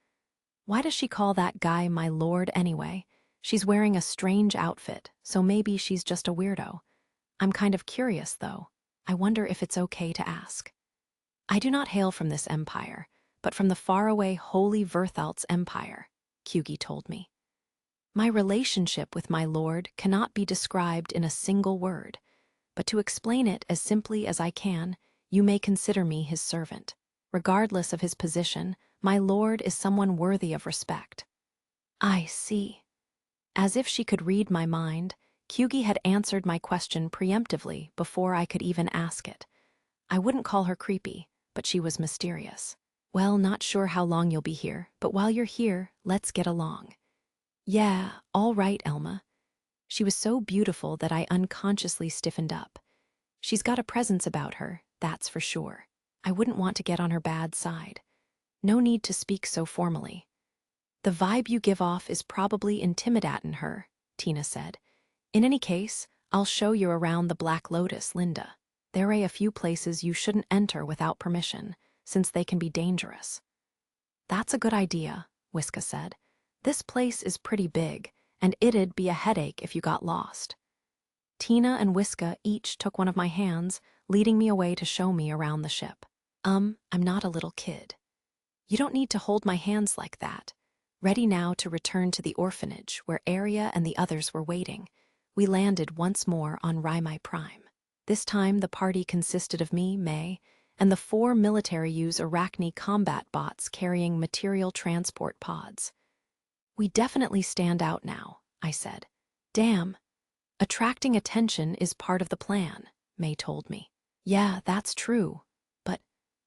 Why does she call that guy my lord anyway? She's wearing a strange outfit, so maybe she's just a weirdo. I'm kind of curious, though. I wonder if it's okay to ask. I do not hail from this empire, but from the faraway Holy Verthalt's empire, Kyugi told me. My relationship with my lord cannot be described in a single word, but to explain it as simply as I can, you may consider me his servant. Regardless of his position, my lord is someone worthy of respect. I see. As if she could read my mind, Kyugi had answered my question preemptively before I could even ask it. I wouldn't call her creepy, but she was mysterious. Well, not sure how long you'll be here, but while you're here, let's get along. Yeah, all right, Elma. She was so beautiful that I unconsciously stiffened up. She's got a presence about her, that's for sure. I wouldn't want to get on her bad side. No need to speak so formally. The vibe you give off is probably intimidating her, Tina said. In any case, I'll show you around the Black Lotus, Linda. There are a few places you shouldn't enter without permission, since they can be dangerous. That's a good idea, Whiska said. This place is pretty big, and it'd be a headache if you got lost. Tina and Whiska each took one of my hands, leading me away to show me around the ship. I'm not a little kid. You don't need to hold my hands like that. Ready now to return to the orphanage, where Arya and the others were waiting, we landed once more on Raimai Prime. This time the party consisted of me, May, and the 4 military-use Arachne combat bots carrying material transport pods. We definitely stand out now, I said. Damn. Attracting attention is part of the plan, May told me. Yeah, that's true. But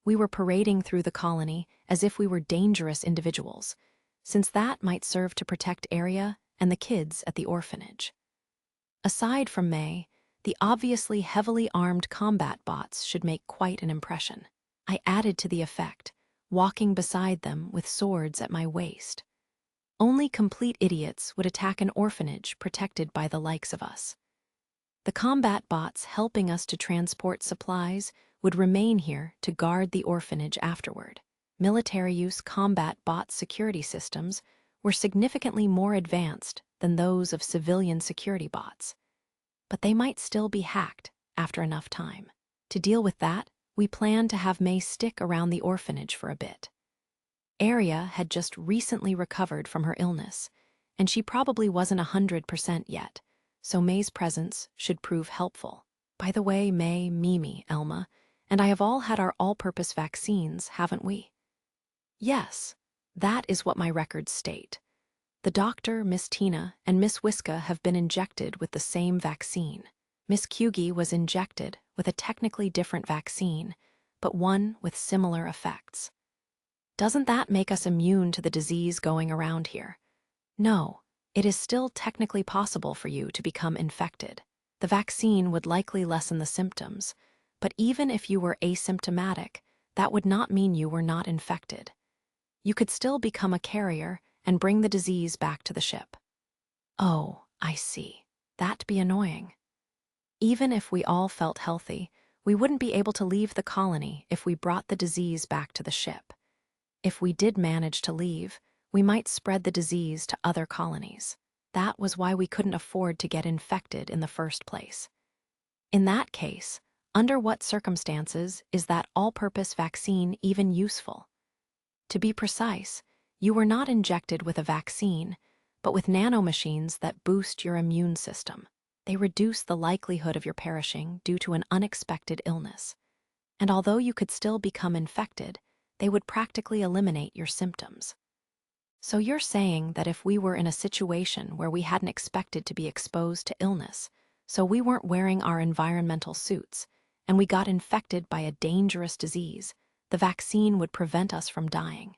we were parading through the colony as if we were dangerous individuals, since that might serve to protect Arya and the kids at the orphanage. Aside from May, the obviously heavily armed combat bots should make quite an impression. I added to the effect, walking beside them with swords at my waist. Only complete idiots would attack an orphanage protected by the likes of us. The combat bots helping us to transport supplies would remain here to guard the orphanage afterward. Military-use combat bot security systems were significantly more advanced than those of civilian security bots, but they might still be hacked after enough time. To deal with that, we planned to have May stick around the orphanage for a bit. Arya had just recently recovered from her illness, and she probably wasn't 100% yet, so May's presence should prove helpful. By the way, May, Mimi, Elma, And I have all had our all-purpose vaccines, haven't we? Yes, that is what my records state. The doctor, Miss Tina, and Miss Wiska have been injected with the same vaccine. Miss Kugi was injected with a technically different vaccine, but one with similar effects. Doesn't that make us immune to the disease going around here? No, it is still technically possible for you to become infected. The vaccine would likely lessen the symptoms, but even if you were asymptomatic, that would not mean you were not infected. You could still become a carrier and bring the disease back to the ship. Oh, I see. That'd be annoying. Even if we all felt healthy, we wouldn't be able to leave the colony if we brought the disease back to the ship. If we did manage to leave, we might spread the disease to other colonies. That was why we couldn't afford to get infected in the first place. In that case, under what circumstances is that all-purpose vaccine even useful? To be precise, you were not injected with a vaccine, but with nanomachines that boost your immune system. They reduce the likelihood of your perishing due to an unexpected illness. And although you could still become infected, they would practically eliminate your symptoms. So you're saying that if we were in a situation where we hadn't expected to be exposed to illness, so we weren't wearing our environmental suits, and we got infected by a dangerous disease, the vaccine would prevent us from dying?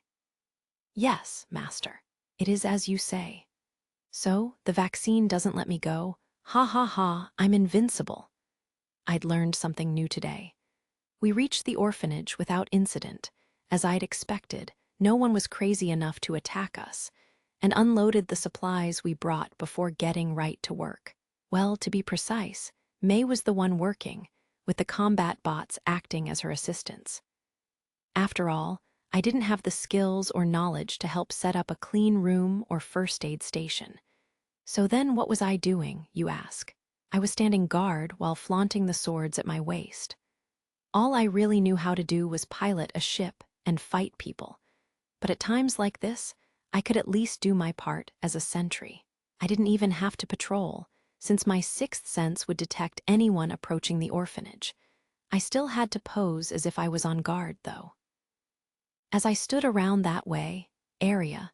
Yes, Master. It is as you say. So, the vaccine doesn't let me go. Ha ha ha, I'm invincible. I'd learned something new today. We reached the orphanage without incident. As I'd expected, no one was crazy enough to attack us, and unloaded the supplies we brought before getting right to work. Well, to be precise, May was the one working, with the combat bots acting as her assistants. After all, I didn't have the skills or knowledge to help set up a clean room or first aid station. So then what was I doing, you ask? I was standing guard while flaunting the swords at my waist. All I really knew how to do was pilot a ship and fight people. But at times like this, I could at least do my part as a sentry. I didn't even have to patrol, since my sixth sense would detect anyone approaching the orphanage. I still had to pose as if I was on guard, though. As I stood around that area,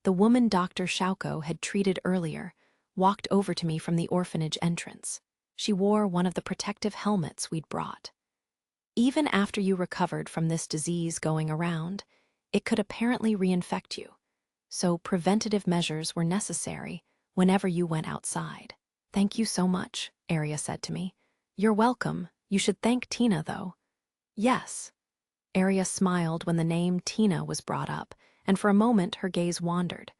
the woman Dr. Schauko had treated earlier walked over to me from the orphanage entrance. She wore one of the protective helmets we'd brought. Even after you recovered from this disease going around, it could apparently reinfect you, so preventative measures were necessary whenever you went outside. Thank you so much, Arya said to me. You're welcome. You should thank Tina, though. Yes. Arya smiled when the name Tina was brought up, and for a moment her gaze wandered.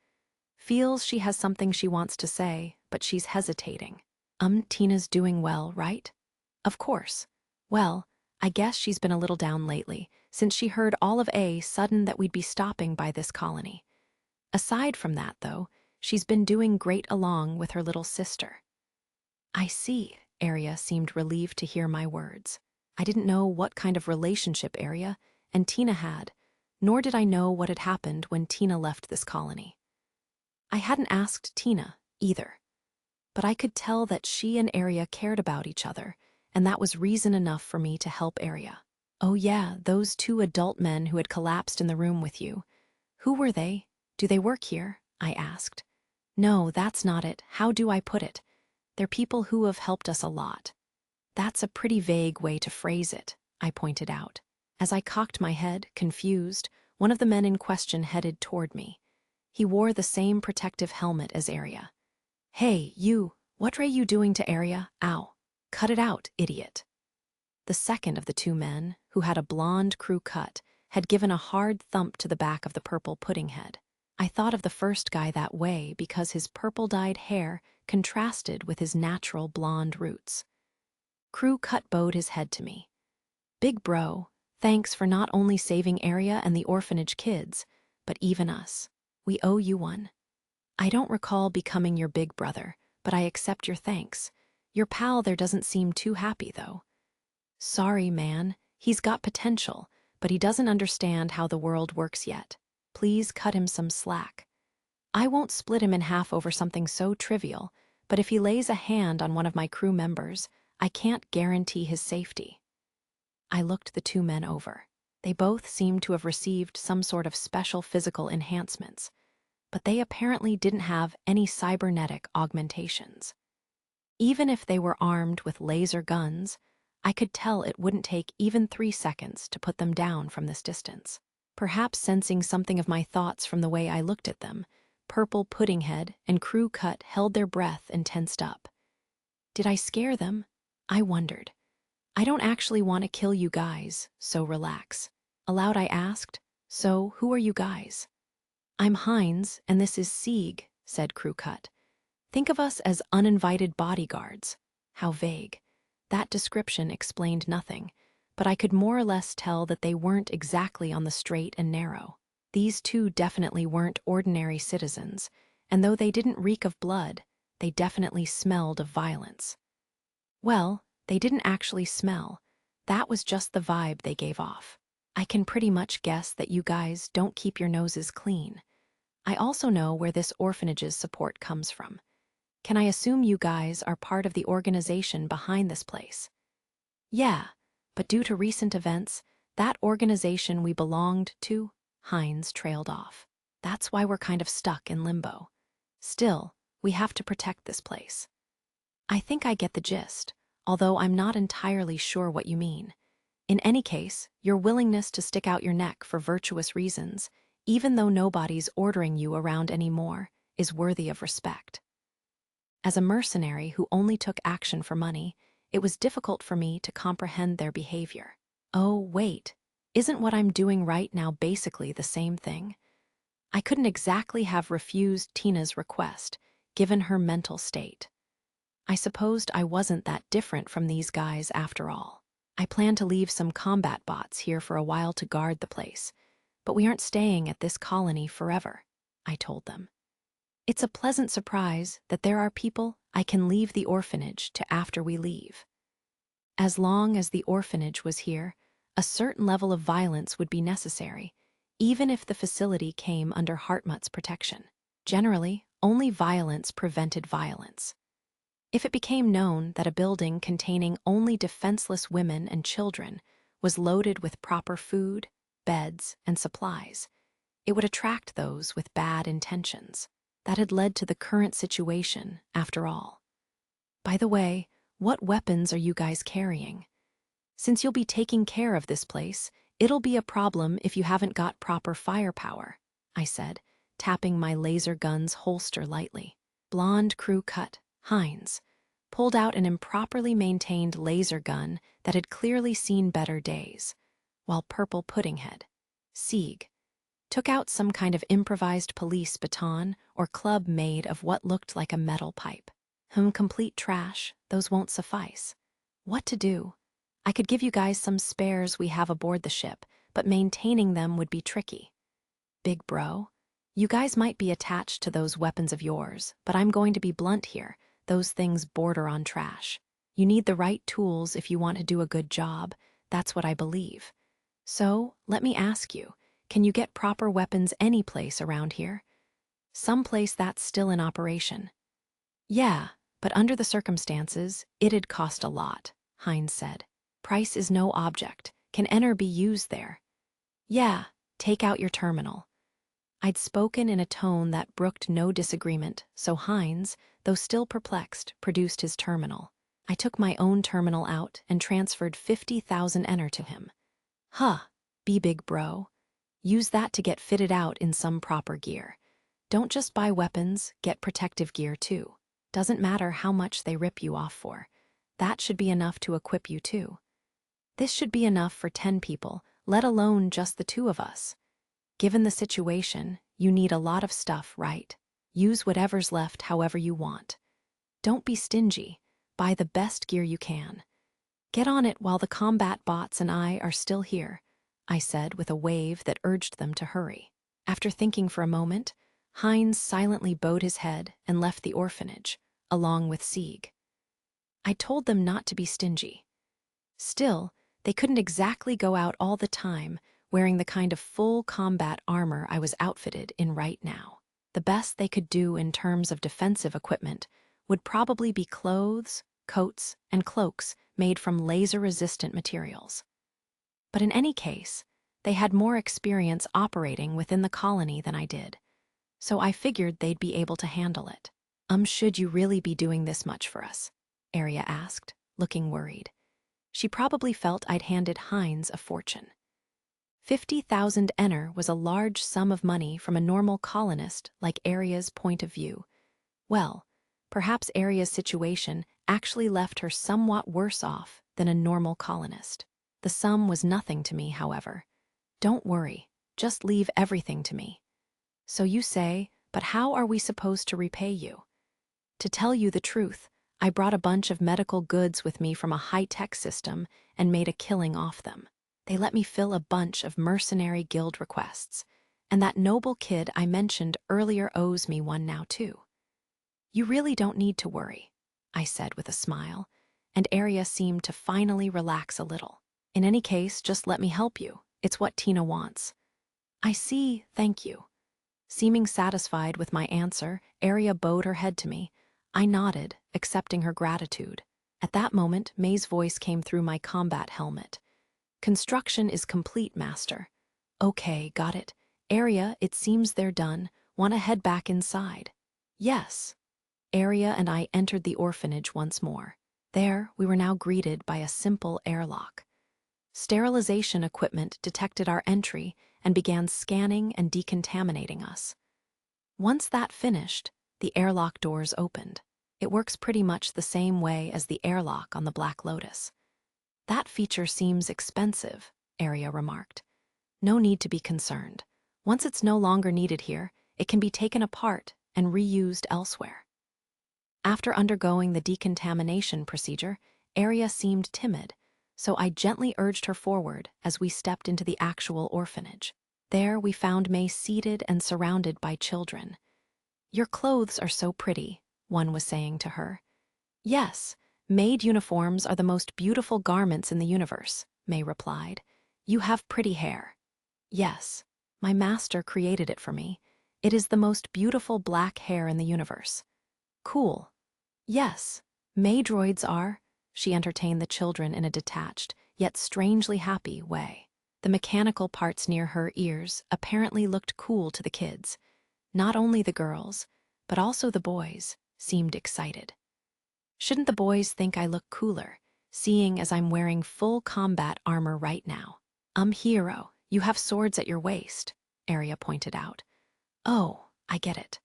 Feels she has something she wants to say, but she's hesitating. Tina's doing well, right? Of course. Well, I guess she's been a little down lately, since she heard all of a sudden that we'd be stopping by this colony. Aside from that, though, she's been doing great along with her little sister. I see. Arya seemed relieved to hear my words. I didn't know what kind of relationship Arya and Tina had, nor did I know what had happened when Tina left this colony. I hadn't asked Tina, either. But I could tell that she and Arya cared about each other, and that was reason enough for me to help Arya. Oh yeah, those two adult men who had collapsed in the room with you. Who were they? Do they work here? I asked. No, that's not it. How do I put it? They're people who have helped us a lot. That's a pretty vague way to phrase it, I pointed out. As I cocked my head, confused, one of the men in question headed toward me. He wore the same protective helmet as Arya. Hey, you, what are you doing to Arya? Ow. Cut it out, idiot. The second of the two men, who had a blonde crew cut, had given a hard thump to the back of the purple pudding head. I thought of the first guy that way because his purple-dyed hair contrasted with his natural blonde roots. Crew cut bowed his head to me. Big bro, thanks for not only saving Arya and the orphanage kids, but even us. We owe you one. I don't recall becoming your big brother, but I accept your thanks. Your pal there doesn't seem too happy, though. Sorry, man. He's got potential, but he doesn't understand how the world works yet. Please cut him some slack. I won't split him in half over something so trivial, but if he lays a hand on one of my crew members, I can't guarantee his safety. I looked the two men over. They both seemed to have received some sort of special physical enhancements, but they apparently didn't have any cybernetic augmentations. Even if they were armed with laser guns, I could tell it wouldn't take even 3 seconds to put them down from this distance. Perhaps sensing something of my thoughts from the way I looked at them, Purple Puddinghead and Crew Cut held their breath and tensed up. Did I scare them? I wondered. I don't actually want to kill you guys, so relax. Aloud I asked, so who are you guys? I'm Heinz, and this is Sieg, said Crew Cut. Think of us as uninvited bodyguards. How vague. That description explained nothing, but I could more or less tell that they weren't exactly on the straight and narrow. These two definitely weren't ordinary citizens, and though they didn't reek of blood, they definitely smelled of violence. Well, they didn't actually smell. That was just the vibe they gave off. I can pretty much guess that you guys don't keep your noses clean. I also know where this orphanage's support comes from. Can I assume you guys are part of the organization behind this place? Yeah, but due to recent events, that organization we belonged to, Heinz trailed off. That's why we're kind of stuck in limbo. Still, we have to protect this place. I think I get the gist, although I'm not entirely sure what you mean. In any case, your willingness to stick out your neck for virtuous reasons, even though nobody's ordering you around anymore, is worthy of respect. As a mercenary who only took action for money, it was difficult for me to comprehend their behavior. Oh, wait, isn't what I'm doing right now basically the same thing? I couldn't exactly have refused Tina's request, given her mental state. I supposed I wasn't that different from these guys after all. I plan to leave some combat bots here for a while to guard the place, but we aren't staying at this colony forever, I told them. It's a pleasant surprise that there are people I can leave the orphanage to after we leave. As long as the orphanage was here, a certain level of violence would be necessary, even if the facility came under Hartmut's protection. Generally, only violence prevented violence. If it became known that a building containing only defenseless women and children was loaded with proper food, beds, and supplies, it would attract those with bad intentions. That had led to the current situation, after all. By the way, what weapons are you guys carrying? Since you'll be taking care of this place, it'll be a problem if you haven't got proper firepower, I said, tapping my laser gun's holster lightly. Blonde Crew Cut, Heinz, pulled out an improperly maintained laser gun that had clearly seen better days, while Purple Puddinghead, Sieg, took out some kind of improvised police baton or club made of what looked like a metal pipe. Complete trash, those won't suffice. What to do? I could give you guys some spares we have aboard the ship, but maintaining them would be tricky. Big bro, you guys might be attached to those weapons of yours, but I'm going to be blunt here. Those things border on trash. You need the right tools if you want to do a good job. That's what I believe. So, let me ask you, can you get proper weapons any place around here? Some place that's still in operation. Yeah, but under the circumstances, it'd cost a lot, Heinz said. Price is no object. Can enter be used there? Yeah, take out your terminal. I'd spoken in a tone that brooked no disagreement, so Heinz, though still perplexed, produced his terminal. I took my own terminal out and transferred 50,000 enter to him. Huh, be big bro. Use that to get fitted out in some proper gear. Don't just buy weapons, get protective gear too. Doesn't matter how much they rip you off for. That should be enough to equip you too. This should be enough for 10 people, let alone just the 2 of us. Given the situation, you need a lot of stuff, right? Use whatever's left however you want. Don't be stingy. Buy the best gear you can. Get on it while the combat bots and I are still here, I said with a wave that urged them to hurry. After thinking for a moment, Heinz silently bowed his head and left the orphanage, along with Sieg. I told them not to be stingy. Still, they couldn't exactly go out all the time wearing the kind of full combat armor I was outfitted in right now. The best they could do in terms of defensive equipment would probably be clothes, coats, and cloaks made from laser-resistant materials. But in any case, they had more experience operating within the colony than I did, so I figured they'd be able to handle it. Should you really be doing this much for us?" Arya asked, looking worried. She probably felt I'd handed Heinz a fortune. 50,000 Ener was a large sum of money from a normal colonist like Arya's point of view. Well, perhaps Arya's situation actually left her somewhat worse off than a normal colonist. The sum was nothing to me, however. "Don't worry, just leave everything to me." "So you say, but how are we supposed to repay you?" "To tell you the truth, I brought a bunch of medical goods with me from a high-tech system and made a killing off them. They let me fill a bunch of mercenary guild requests, and that noble kid I mentioned earlier owes me one now too." "You really don't need to worry," I said with a smile, and Arya seemed to finally relax a little. "In any case, just let me help you. It's what Tina wants." "I see, thank you." Seeming satisfied with my answer, Arya bowed her head to me. I nodded, accepting her gratitude. At that moment, May's voice came through my combat helmet. "Construction is complete, Master." "Okay, got it. Arya, it seems they're done. Want to head back inside?" "Yes." Arya and I entered the orphanage once more. There, we were now greeted by a simple airlock. Sterilization equipment detected our entry and began scanning and decontaminating us. Once that finished, the airlock doors opened. It works pretty much the same way as the airlock on the Black Lotus. "That feature seems expensive," Arya remarked. "No need to be concerned. Once it's no longer needed here, it can be taken apart and reused elsewhere." After undergoing the decontamination procedure, Arya seemed timid, so I gently urged her forward as we stepped into the actual orphanage. There we found May seated and surrounded by children. "Your clothes are so pretty," one was saying to her. "Yes, maid uniforms are the most beautiful garments in the universe," May replied. "You have pretty hair." "Yes, my master created it for me. It is the most beautiful black hair in the universe." "Cool." "Yes, May droids are." She entertained the children in a detached, yet strangely happy way. The mechanical parts near her ears apparently looked cool to the kids. Not only the girls, but also the boys, seemed excited. "Shouldn't the boys think I look cooler, seeing as I'm wearing full combat armor right now?" Hero, you have swords at your waist," Arya pointed out. "Oh, I get it."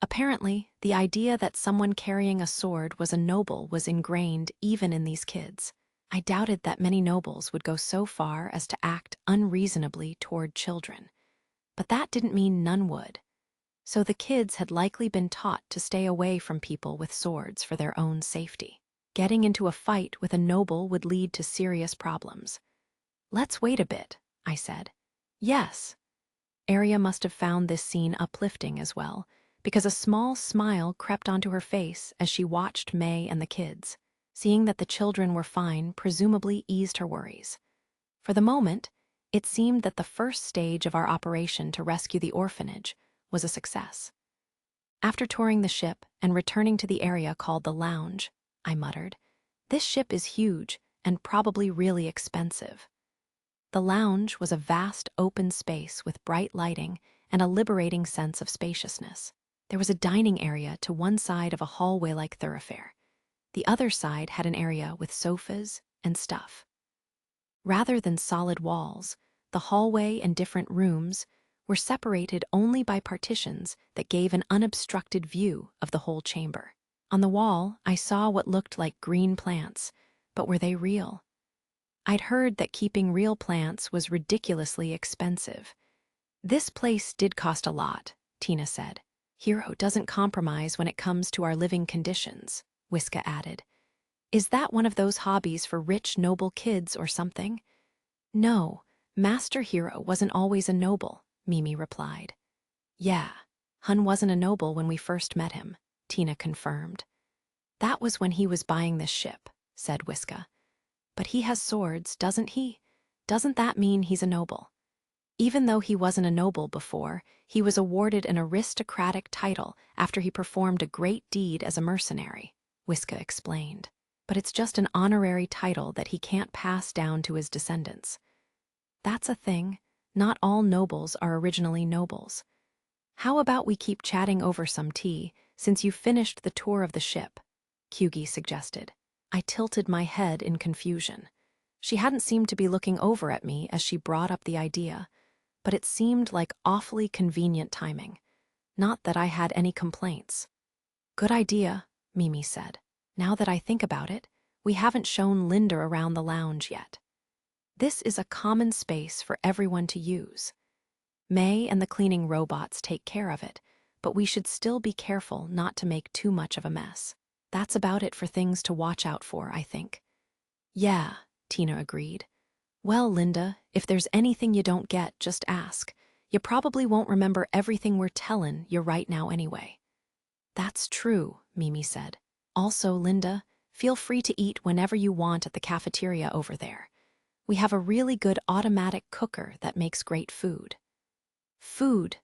Apparently, the idea that someone carrying a sword was a noble was ingrained even in these kids. I doubted that many nobles would go so far as to act unreasonably toward children. But that didn't mean none would. So the kids had likely been taught to stay away from people with swords for their own safety. Getting into a fight with a noble would lead to serious problems. "Let's wait a bit," I said. "Yes." Arya must have found this scene uplifting as well, because a small smile crept onto her face as she watched May and the kids. Seeing that the children were fine presumably eased her worries. For the moment, it seemed that the first stage of our operation to rescue the orphanage was a success. After touring the ship and returning to the area called the lounge, I muttered, "This ship is huge and probably really expensive." The lounge was a vast open space with bright lighting and a liberating sense of spaciousness. There was a dining area to one side of a hallway-like thoroughfare. The other side had an area with sofas and stuff. Rather than solid walls, the hallway and different rooms were separated only by partitions that gave an unobstructed view of the whole chamber. On the wall, I saw what looked like green plants, but were they real? I'd heard that keeping real plants was ridiculously expensive. "This place did cost a lot," Tina said. "Hero doesn't compromise when it comes to our living conditions," Wiska added. "Is that one of those hobbies for rich, noble kids or something?" "No, Master Hero wasn't always a noble," Mimi replied. "Yeah, Hun wasn't a noble when we first met him," Tina confirmed. "That was when he was buying this ship," said Wiska. "But he has swords, doesn't he? Doesn't that mean he's a noble?" "Even though he wasn't a noble before, he was awarded an aristocratic title after he performed a great deed as a mercenary," Wiska explained. "But it's just an honorary title that he can't pass down to his descendants. That's a thing. Not all nobles are originally nobles. How about we keep chatting over some tea, since you finished the tour of the ship? Kyugi suggested. I tilted my head in confusion. She hadn't seemed to be looking over at me as she brought up the idea, but it seemed like awfully convenient timing. Not that I had any complaints. Good idea, Mimi said. Now that I think about it, we haven't shown Linda around the lounge yet. This is a common space for everyone to use. May and the cleaning robots take care of it, but we should still be careful not to make too much of a mess. That's about it for things to watch out for, I think. Yeah, Tina agreed. Well, Linda, if there's anything you don't get, just ask. You probably won't remember everything we're tellin' you right now anyway. That's true, Mimi said. Also, Linda, feel free to eat whenever you want at the cafeteria over there. We have a really good automatic cooker that makes great food. Food.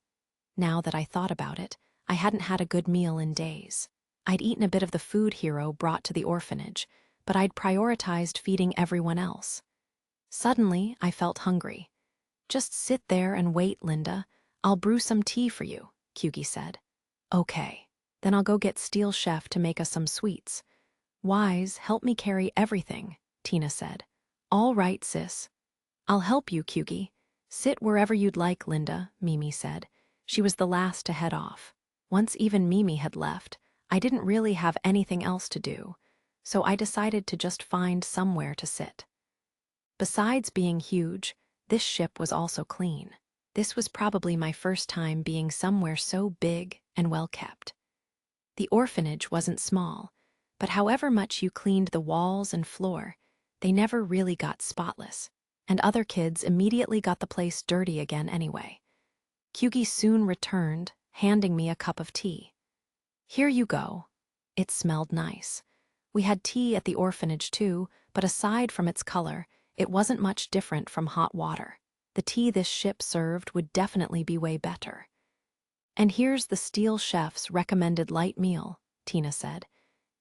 Now that I thought about it, I hadn't had a good meal in days. I'd eaten a bit of the food Hero brought to the orphanage, but I'd prioritized feeding everyone else. Suddenly, I felt hungry. Just sit there and wait, Linda. I'll brew some tea for you, Kyugi said. Okay, then I'll go get Steel Chef to make us some sweets. Wise, help me carry everything, Tina said. All right, sis. I'll help you, Kyugi. Sit wherever you'd like, Linda, Mimi said. She was the last to head off. Once even Mimi had left, I didn't really have anything else to do, so I decided to just find somewhere to sit. Besides being huge, this ship was also clean. This was probably my first time being somewhere so big and well-kept. The orphanage wasn't small, but however much you cleaned the walls and floor, they never really got spotless, and other kids immediately got the place dirty again anyway. Kyugi soon returned, handing me a cup of tea. Here you go. It smelled nice. We had tea at the orphanage too, but aside from its color, it wasn't much different from hot water. The tea this ship served would definitely be way better. And here's the Steel Chef's recommended light meal, Tina said.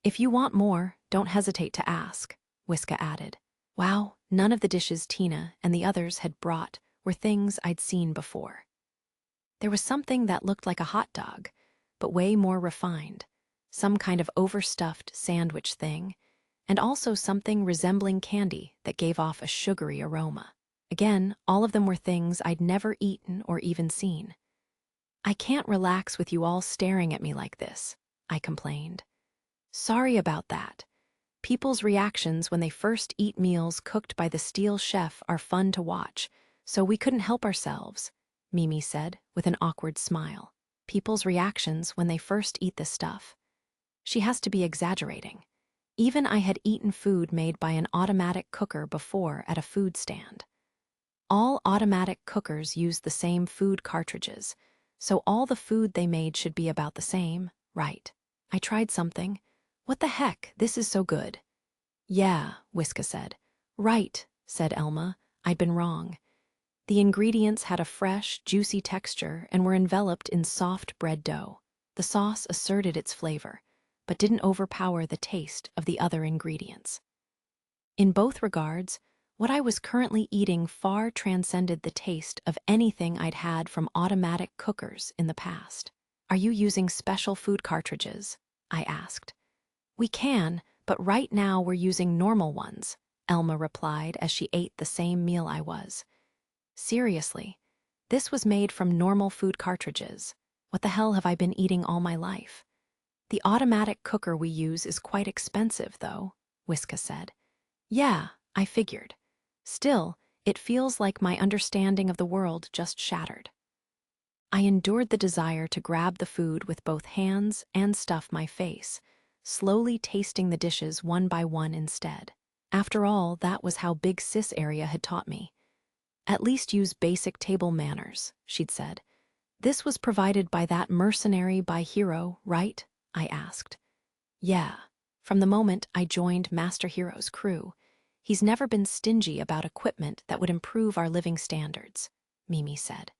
If you want more, don't hesitate to ask, Whiska added. Wow, none of the dishes Tina and the others had brought were things I'd seen before. There was something that looked like a hot dog, but way more refined, some kind of overstuffed sandwich thing, and also something resembling candy that gave off a sugary aroma. Again, all of them were things I'd never eaten or even seen. I can't relax with you all staring at me like this, I complained. Sorry about that. People's reactions when they first eat meals cooked by the Steel Chef are fun to watch, so we couldn't help ourselves, Mimi said with an awkward smile. People's reactions when they first eat this stuff. She has to be exaggerating. Even I had eaten food made by an automatic cooker before at a food stand. All automatic cookers use the same food cartridges, so all the food they made should be about the same, right? I tried something. What the heck, this is so good. Yeah, Whiska said. Right, said Elma. I'd been wrong. The ingredients had a fresh, juicy texture and were enveloped in soft bread dough. The sauce asserted its flavor, but didn't overpower the taste of the other ingredients. In both regards, what I was currently eating far transcended the taste of anything I'd had from automatic cookers in the past. Are you using special food cartridges? I asked. We can, but right now we're using normal ones, Elma replied as she ate the same meal I was. Seriously, this was made from normal food cartridges. What the hell have I been eating all my life? The automatic cooker we use is quite expensive, though, Whiska said. Yeah, I figured. Still, it feels like my understanding of the world just shattered. I endured the desire to grab the food with both hands and stuff my face, slowly tasting the dishes one by one instead. After all, that was how Big Sis Area had taught me. At least use basic table manners, she'd said. This was provided by that mercenary by Hero, right? I asked. Yeah, from the moment I joined Master Hero's crew. He's never been stingy about equipment that would improve our living standards, Mimi said.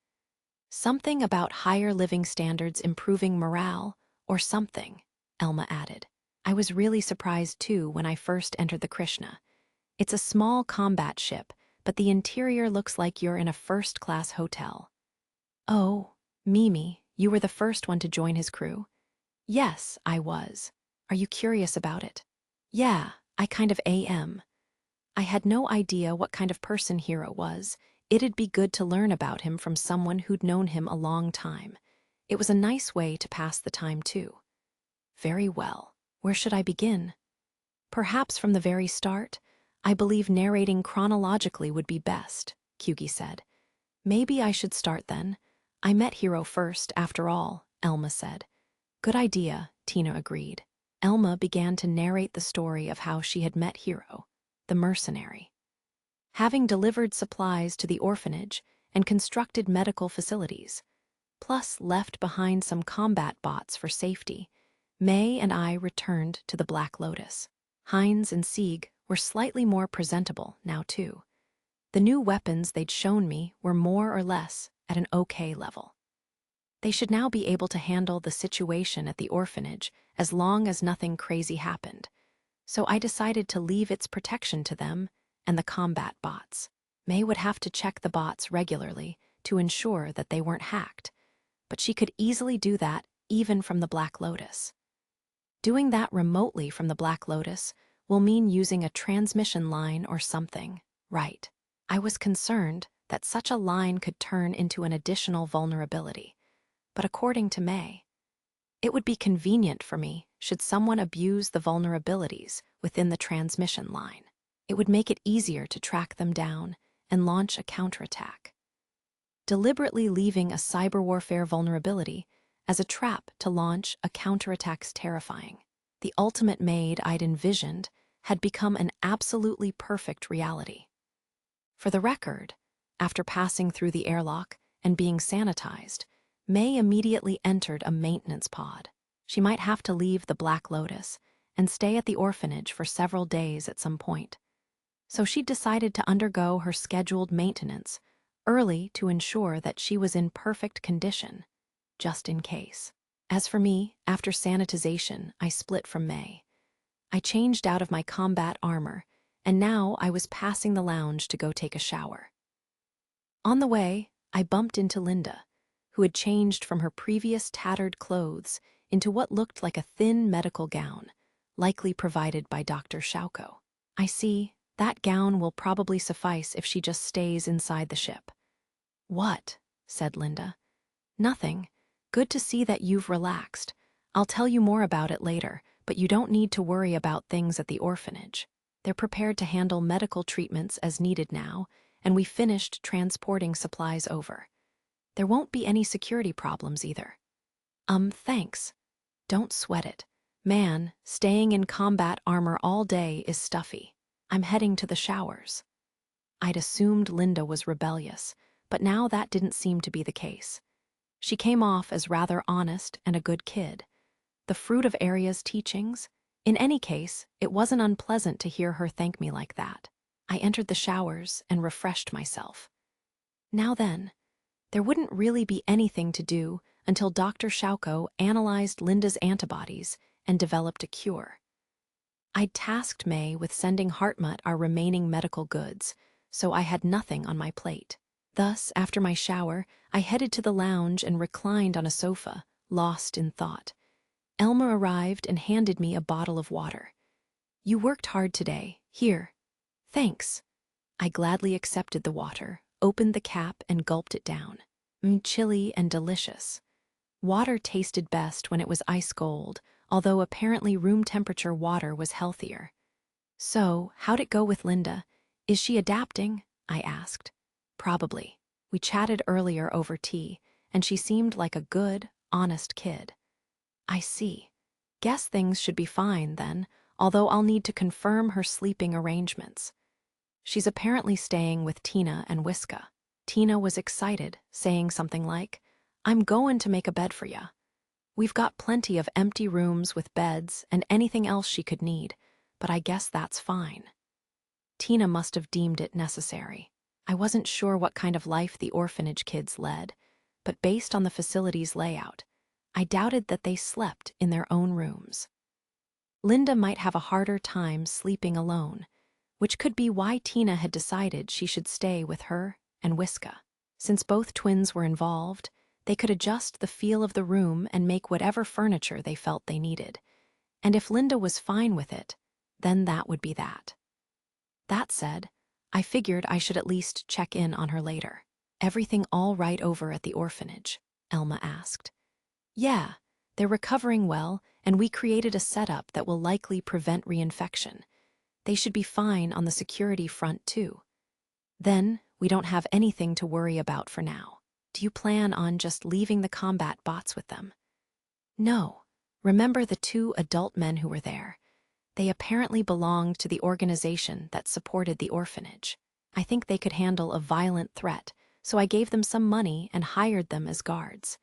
Something about higher living standards improving morale, or something, Elma added. I was really surprised too when I first entered the Krishna. It's a small combat ship, but the interior looks like you're in a first-class hotel." "Oh, Mimi, you were the first one to join his crew?" "Yes, I was. Are you curious about it?" "Yeah, I kind of am. I had no idea what kind of person Hero was. It'd be good to learn about him from someone who'd known him a long time. It was a nice way to pass the time, too." "Very well. Where should I begin?" "Perhaps from the very start. I believe narrating chronologically would be best," Kyugi said. "Maybe I should start then. I met Hero first, after all," Elma said. "Good idea," Tina agreed. Elma began to narrate the story of how she had met Hero, the mercenary. Having delivered supplies to the orphanage and constructed medical facilities, plus left behind some combat bots for safety, May and I returned to the Black Lotus. Heinz and Sieg were slightly more presentable now, too. The new weapons they'd shown me were more or less at an okay level. They should now be able to handle the situation at the orphanage as long as nothing crazy happened. So I decided to leave its protection to them and the combat bots. May would have to check the bots regularly to ensure that they weren't hacked, but she could easily do that even from the Black Lotus. Doing that remotely from the Black Lotus will mean using a transmission line or something, right? I was concerned that such a line could turn into an additional vulnerability. But according to May, it would be convenient for me should someone abuse the vulnerabilities within the transmission line. It would make it easier to track them down and launch a counterattack. Deliberately leaving a cyber warfare vulnerability as a trap to launch a counterattack's terrifying. The ultimate maid I'd envisioned had become an absolutely perfect reality. For the record, after passing through the airlock and being sanitized, May immediately entered a maintenance pod. She might have to leave the Black Lotus and stay at the orphanage for several days at some point. So she decided to undergo her scheduled maintenance early to ensure that she was in perfect condition, just in case. As for me, after sanitization, I split from May. I changed out of my combat armor, and now I was passing the lounge to go take a shower. On the way, I bumped into Linda, who had changed from her previous tattered clothes into what looked like a thin medical gown, likely provided by Dr. Shauko. "I see, that gown will probably suffice if she just stays inside the ship." "What?" said Linda. "Nothing. Good to see that you've relaxed. I'll tell you more about it later, but you don't need to worry about things at the orphanage. They're prepared to handle medical treatments as needed now, and we finished transporting supplies over. There won't be any security problems either." Thanks. Don't sweat it. Man, staying in combat armor all day is stuffy. I'm heading to the showers." I'd assumed Linda was rebellious, but now that didn't seem to be the case. She came off as rather honest and a good kid. The fruit of Aria's teachings? In any case, it wasn't unpleasant to hear her thank me like that. I entered the showers and refreshed myself. Now then, there wouldn't really be anything to do until Dr. Shauko analyzed Linda's antibodies and developed a cure. I'd tasked May with sending Hartmut our remaining medical goods, so I had nothing on my plate. Thus, after my shower, I headed to the lounge and reclined on a sofa, lost in thought. Elma arrived and handed me a bottle of water. "You worked hard today. Here." "Thanks." I gladly accepted the water, opened the cap, and gulped it down. Chilly and delicious. Water tasted best when it was ice cold, although apparently room temperature water was healthier. "So, how'd it go with Linda? Is she adapting?" I asked. "Probably. We chatted earlier over tea, and she seemed like a good, honest kid." "I see. Guess things should be fine then, although I'll need to confirm her sleeping arrangements." "She's apparently staying with Tina and Wiska." Tina was excited, saying something like, "I'm goin' to make a bed for ya. We've got plenty of empty rooms with beds and anything else she could need, but I guess that's fine." Tina must have deemed it necessary. I wasn't sure what kind of life the orphanage kids led, but based on the facility's layout, I doubted that they slept in their own rooms. Linda might have a harder time sleeping alone, which could be why Tina had decided she should stay with her and Wiska. Since both twins were involved, they could adjust the feel of the room and make whatever furniture they felt they needed. And if Linda was fine with it, then that would be that. That said, I figured I should at least check in on her later. "Everything all right over at the orphanage?" Elma asked. "Yeah, they're recovering well, and we created a setup that will likely prevent reinfection. They should be fine on the security front, too. Then, we don't have anything to worry about for now. Do you plan on just leaving the combat bots with them?" "No. Remember the 2 adult men who were there? They apparently belonged to the organization that supported the orphanage. I think they could handle a violent threat, so I gave them some money and hired them as guards."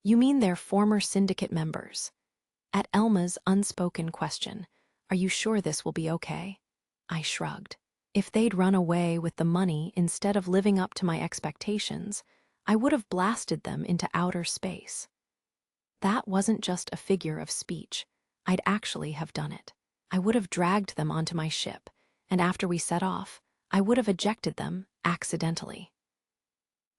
"You mean they're former syndicate members?" At Elma's unspoken question, "Are you sure this will be okay?" I shrugged. If they'd run away with the money instead of living up to my expectations, I would have blasted them into outer space. That wasn't just a figure of speech. I'd actually have done it. I would have dragged them onto my ship, and after we set off, I would have ejected them accidentally.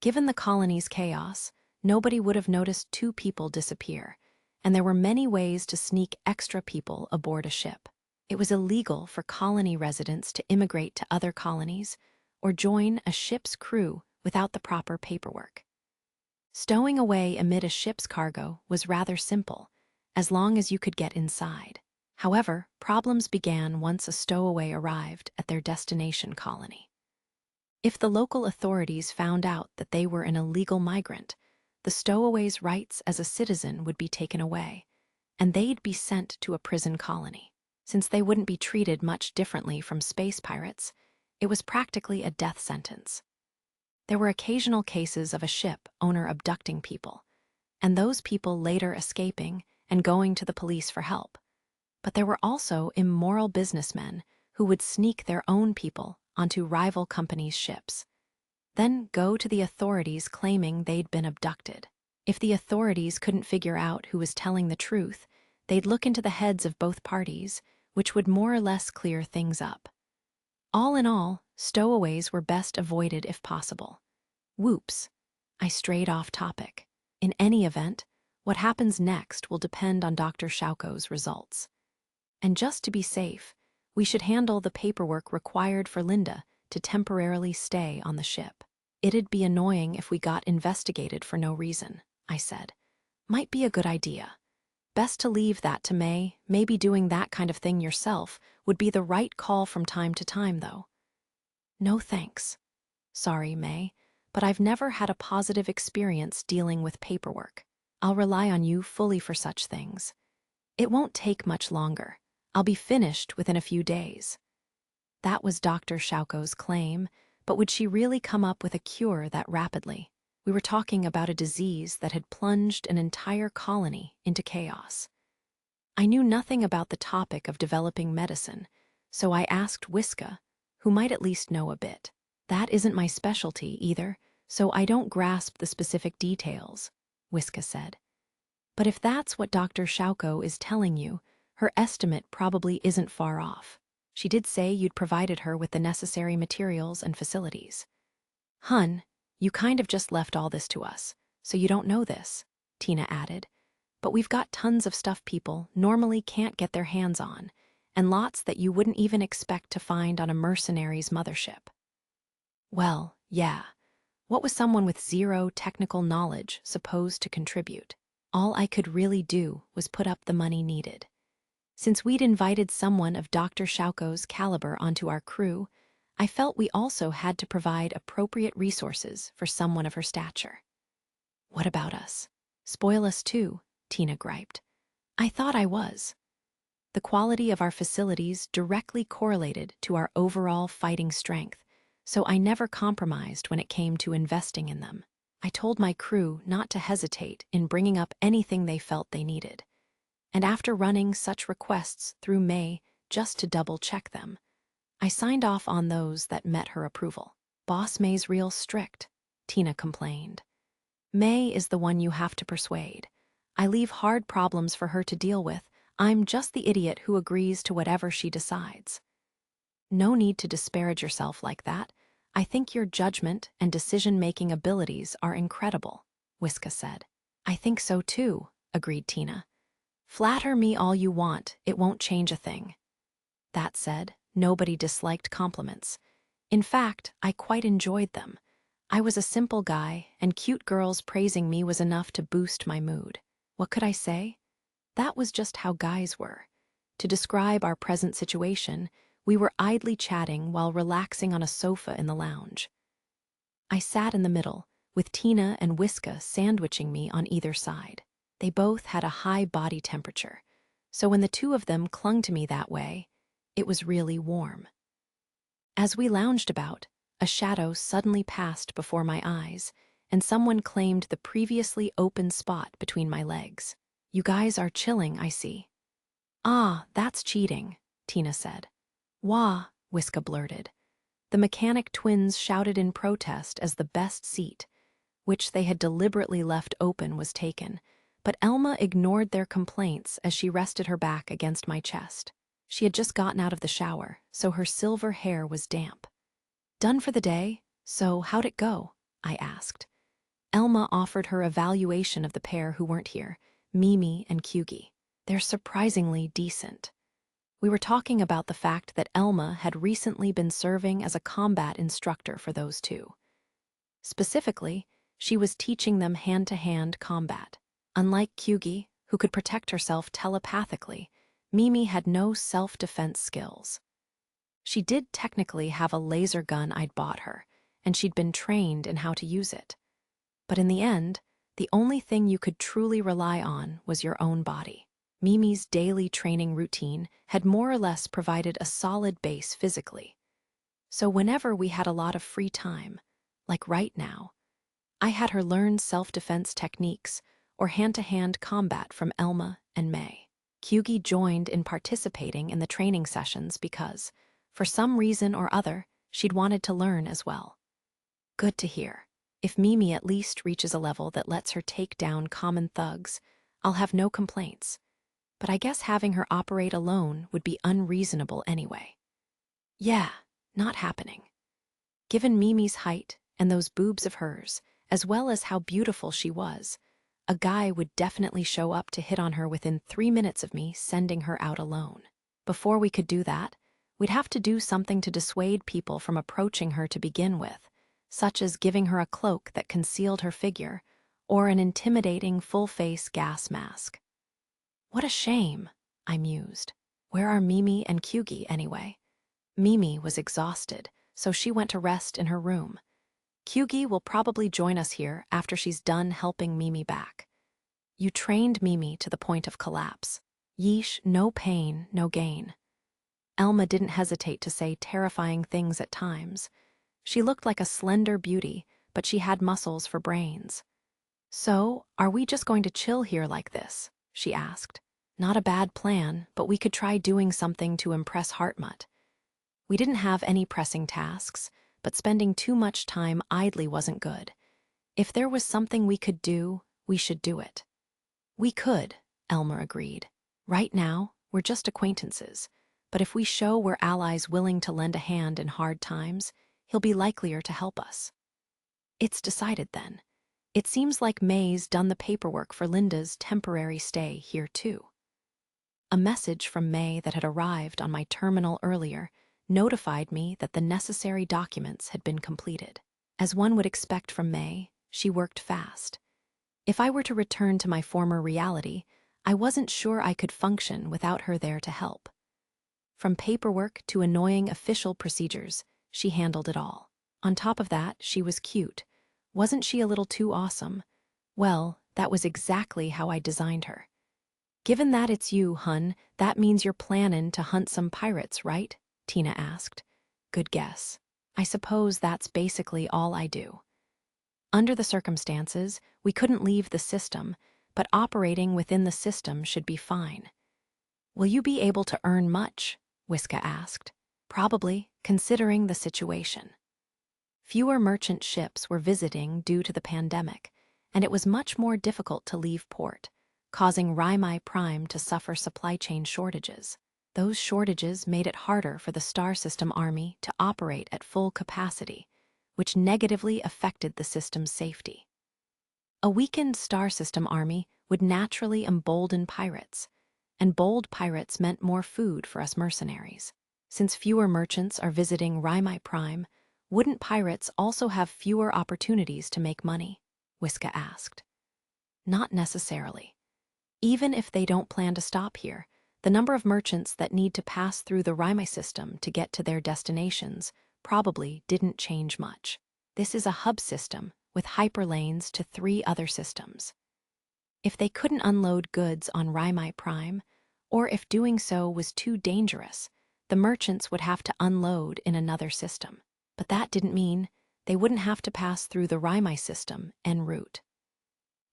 Given the colony's chaos, nobody would have noticed 2 people disappear, and there were many ways to sneak extra people aboard a ship. It was illegal for colony residents to immigrate to other colonies or join a ship's crew without the proper paperwork. Stowing away amid a ship's cargo was rather simple, as long as you could get inside. However, problems began once a stowaway arrived at their destination colony. If the local authorities found out that they were an illegal migrant, the stowaway's rights as a citizen would be taken away, and they'd be sent to a prison colony. Since they wouldn't be treated much differently from space pirates, it was practically a death sentence. There were occasional cases of a ship owner abducting people, and those people later escaping and going to the police for help. But there were also immoral businessmen who would sneak their own people onto rival companies' ships, then go to the authorities claiming they'd been abducted. If the authorities couldn't figure out who was telling the truth, they'd look into the heads of both parties, which would more or less clear things up. All in all, stowaways were best avoided if possible. Whoops, I strayed off topic. In any event, what happens next will depend on Dr. Shauko's results. And just to be safe, we should handle the paperwork required for Linda to temporarily stay on the ship. It'd be annoying if we got investigated for no reason, I said. Might be a good idea. Best to leave that to May. Maybe doing that kind of thing yourself would be the right call from time to time, though. No thanks. Sorry, May, but I've never had a positive experience dealing with paperwork. I'll rely on you fully for such things. It won't take much longer. I'll be finished within a few days. That was Dr. Shauko's claim, but would she really come up with a cure that rapidly? We were talking about a disease that had plunged an entire colony into chaos. I knew nothing about the topic of developing medicine, so I asked Wiska, who might at least know a bit. That isn't my specialty either, so I don't grasp the specific details, Wiska said. But if that's what Dr. Shauko is telling you, her estimate probably isn't far off. She did say you'd provided her with the necessary materials and facilities. Hun, you kind of just left all this to us, so you don't know this, Tina added. But we've got tons of stuff people normally can't get their hands on, and lots that you wouldn't even expect to find on a Mercenary's mothership. Well, yeah. What was someone with zero technical knowledge supposed to contribute? All I could really do was put up the money needed. Since we'd invited someone of Dr. Shauko's caliber onto our crew, I felt we also had to provide appropriate resources for someone of her stature. What about us? Spoil us too, Tina griped. I thought I was. The quality of our facilities directly correlated to our overall fighting strength, so I never compromised when it came to investing in them. I told my crew not to hesitate in bringing up anything they felt they needed. And after running such requests through May just to double-check them, I signed off on those that met her approval. Boss May's real strict, Tina complained. May is the one you have to persuade. I leave hard problems for her to deal with. I'm just the idiot who agrees to whatever she decides. No need to disparage yourself like that. I think your judgment and decision-making abilities are incredible, Wiska said. I think so too, agreed Tina. Flatter me all you want, it won't change a thing. That said, nobody disliked compliments. In fact, I quite enjoyed them. I was a simple guy, and cute girls praising me was enough to boost my mood. What could I say? That was just how guys were. To describe our present situation, we were idly chatting while relaxing on a sofa in the lounge. I sat in the middle, with Tina and Wiska sandwiching me on either side. They both had a high body temperature, so when the two of them clung to me that way, it was really warm. As we lounged about, a shadow suddenly passed before my eyes, and someone claimed the previously open spot between my legs. You guys are chilling, I see. Ah, that's cheating, Tina said. Wah, Wiska blurted. The mechanic twins shouted in protest as the best seat, which they had deliberately left open, was taken, but Elma ignored their complaints as she rested her back against my chest. She had just gotten out of the shower, so her silver hair was damp. Done for the day? So how'd it go? I asked. Elma offered her evaluation of the pair who weren't here, Mimi and Kyugi. They're surprisingly decent. We were talking about the fact that Elma had recently been serving as a combat instructor for those two. Specifically, she was teaching them hand-to-hand combat. Unlike Kyugi, who could protect herself telepathically, Mimi had no self-defense skills. She did technically have a laser gun I'd bought her, and she'd been trained in how to use it. But in the end, the only thing you could truly rely on was your own body. Mimi's daily training routine had more or less provided a solid base physically. So whenever we had a lot of free time, like right now, I had her learn self-defense techniques or hand-to-hand combat from Elma and May. Kyugi joined in participating in the training sessions because, for some reason or other, she'd wanted to learn as well. Good to hear. If Mimi at least reaches a level that lets her take down common thugs, I'll have no complaints. But I guess having her operate alone would be unreasonable anyway. Yeah, not happening. Given Mimi's height and those boobs of hers, as well as how beautiful she was, a guy would definitely show up to hit on her within 3 minutes of me sending her out alone. Before we could do that, we'd have to do something to dissuade people from approaching her to begin with, such as giving her a cloak that concealed her figure or an intimidating full-face gas mask. What a shame, I mused. Where are Mimi and Kyugi anyway? Mimi was exhausted, so she went to rest in her room. Kyugi will probably join us here after she's done helping Mimi back. You trained Mimi to the point of collapse. Yeesh, no pain, no gain. Elma didn't hesitate to say terrifying things at times. She looked like a slender beauty, but she had muscles for brains. So, are we just going to chill here like this? She asked. Not a bad plan, but we could try doing something to impress Heartmut. We didn't have any pressing tasks, but spending too much time idly wasn't good. If there was something we could do, we should do it. We could, Elmer agreed. Right now, we're just acquaintances, but if we show we're allies willing to lend a hand in hard times, he'll be likelier to help us. It's decided then. It seems like May's done the paperwork for Linda's temporary stay here too. A message from May that had arrived on my terminal earlier notified me that the necessary documents had been completed. As one would expect from May, she worked fast. If I were to return to my former reality, I wasn't sure I could function without her there to help. From paperwork to annoying official procedures, she handled it all. On top of that, she was cute. Wasn't she a little too awesome? Well, that was exactly how I designed her. Given that it's you, hun, that means you're planning to hunt some pirates, right? Tina asked. Good guess. I suppose that's basically all I do. Under the circumstances, we couldn't leave the system, but operating within the system should be fine. Will you be able to earn much? Wiska asked. Probably, considering the situation. Fewer merchant ships were visiting due to the pandemic, and it was much more difficult to leave port, causing Raimai Prime to suffer supply chain shortages. Those shortages made it harder for the star system army to operate at full capacity, which negatively affected the system's safety. A weakened star system army would naturally embolden pirates, and bold pirates meant more food for us mercenaries. Since fewer merchants are visiting Rhymi Prime, wouldn't pirates also have fewer opportunities to make money? Whiska asked. Not necessarily. Even if they don't plan to stop here, the number of merchants that need to pass through the Rhymi system to get to their destinations probably didn't change much. This is a hub system with hyperlanes to 3 other systems. If they couldn't unload goods on Rhymi Prime, or if doing so was too dangerous, the merchants would have to unload in another system. But that didn't mean they wouldn't have to pass through the Rhymi system en route.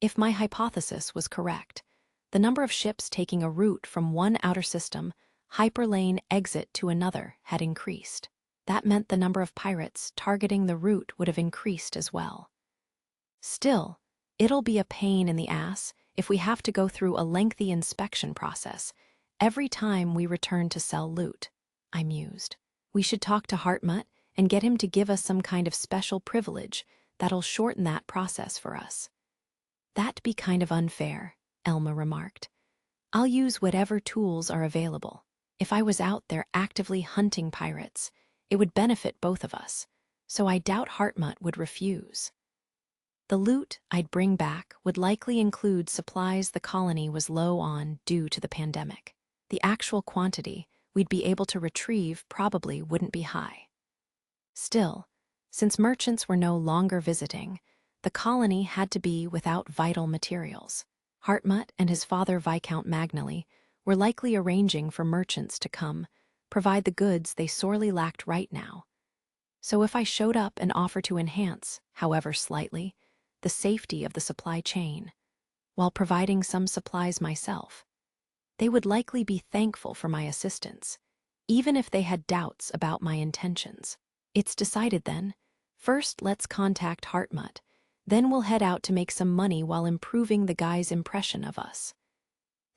If my hypothesis was correct, the number of ships taking a route from one outer system, hyperlane exit to another, had increased. That meant the number of pirates targeting the route would have increased as well. Still, it'll be a pain in the ass if we have to go through a lengthy inspection process every time we return to sell loot, I mused. We should talk to Hartmut and get him to give us some kind of special privilege that'll shorten that process for us. That'd be kind of unfair, Elma remarked. I'll use whatever tools are available. If I was out there actively hunting pirates, it would benefit both of us, so I doubt Hartmut would refuse. The loot I'd bring back would likely include supplies the colony was low on due to the pandemic. The actual quantity we'd be able to retrieve probably wouldn't be high. Still, since merchants were no longer visiting, the colony had to be without vital materials. Hartmut and his father Viscount Magnally were likely arranging for merchants to come, provide the goods they sorely lacked right now. So if I showed up and offered to enhance, however slightly, the safety of the supply chain, while providing some supplies myself, they would likely be thankful for my assistance, even if they had doubts about my intentions. It's decided then. First, let's contact Hartmut. Then we'll head out to make some money while improving the guy's impression of us.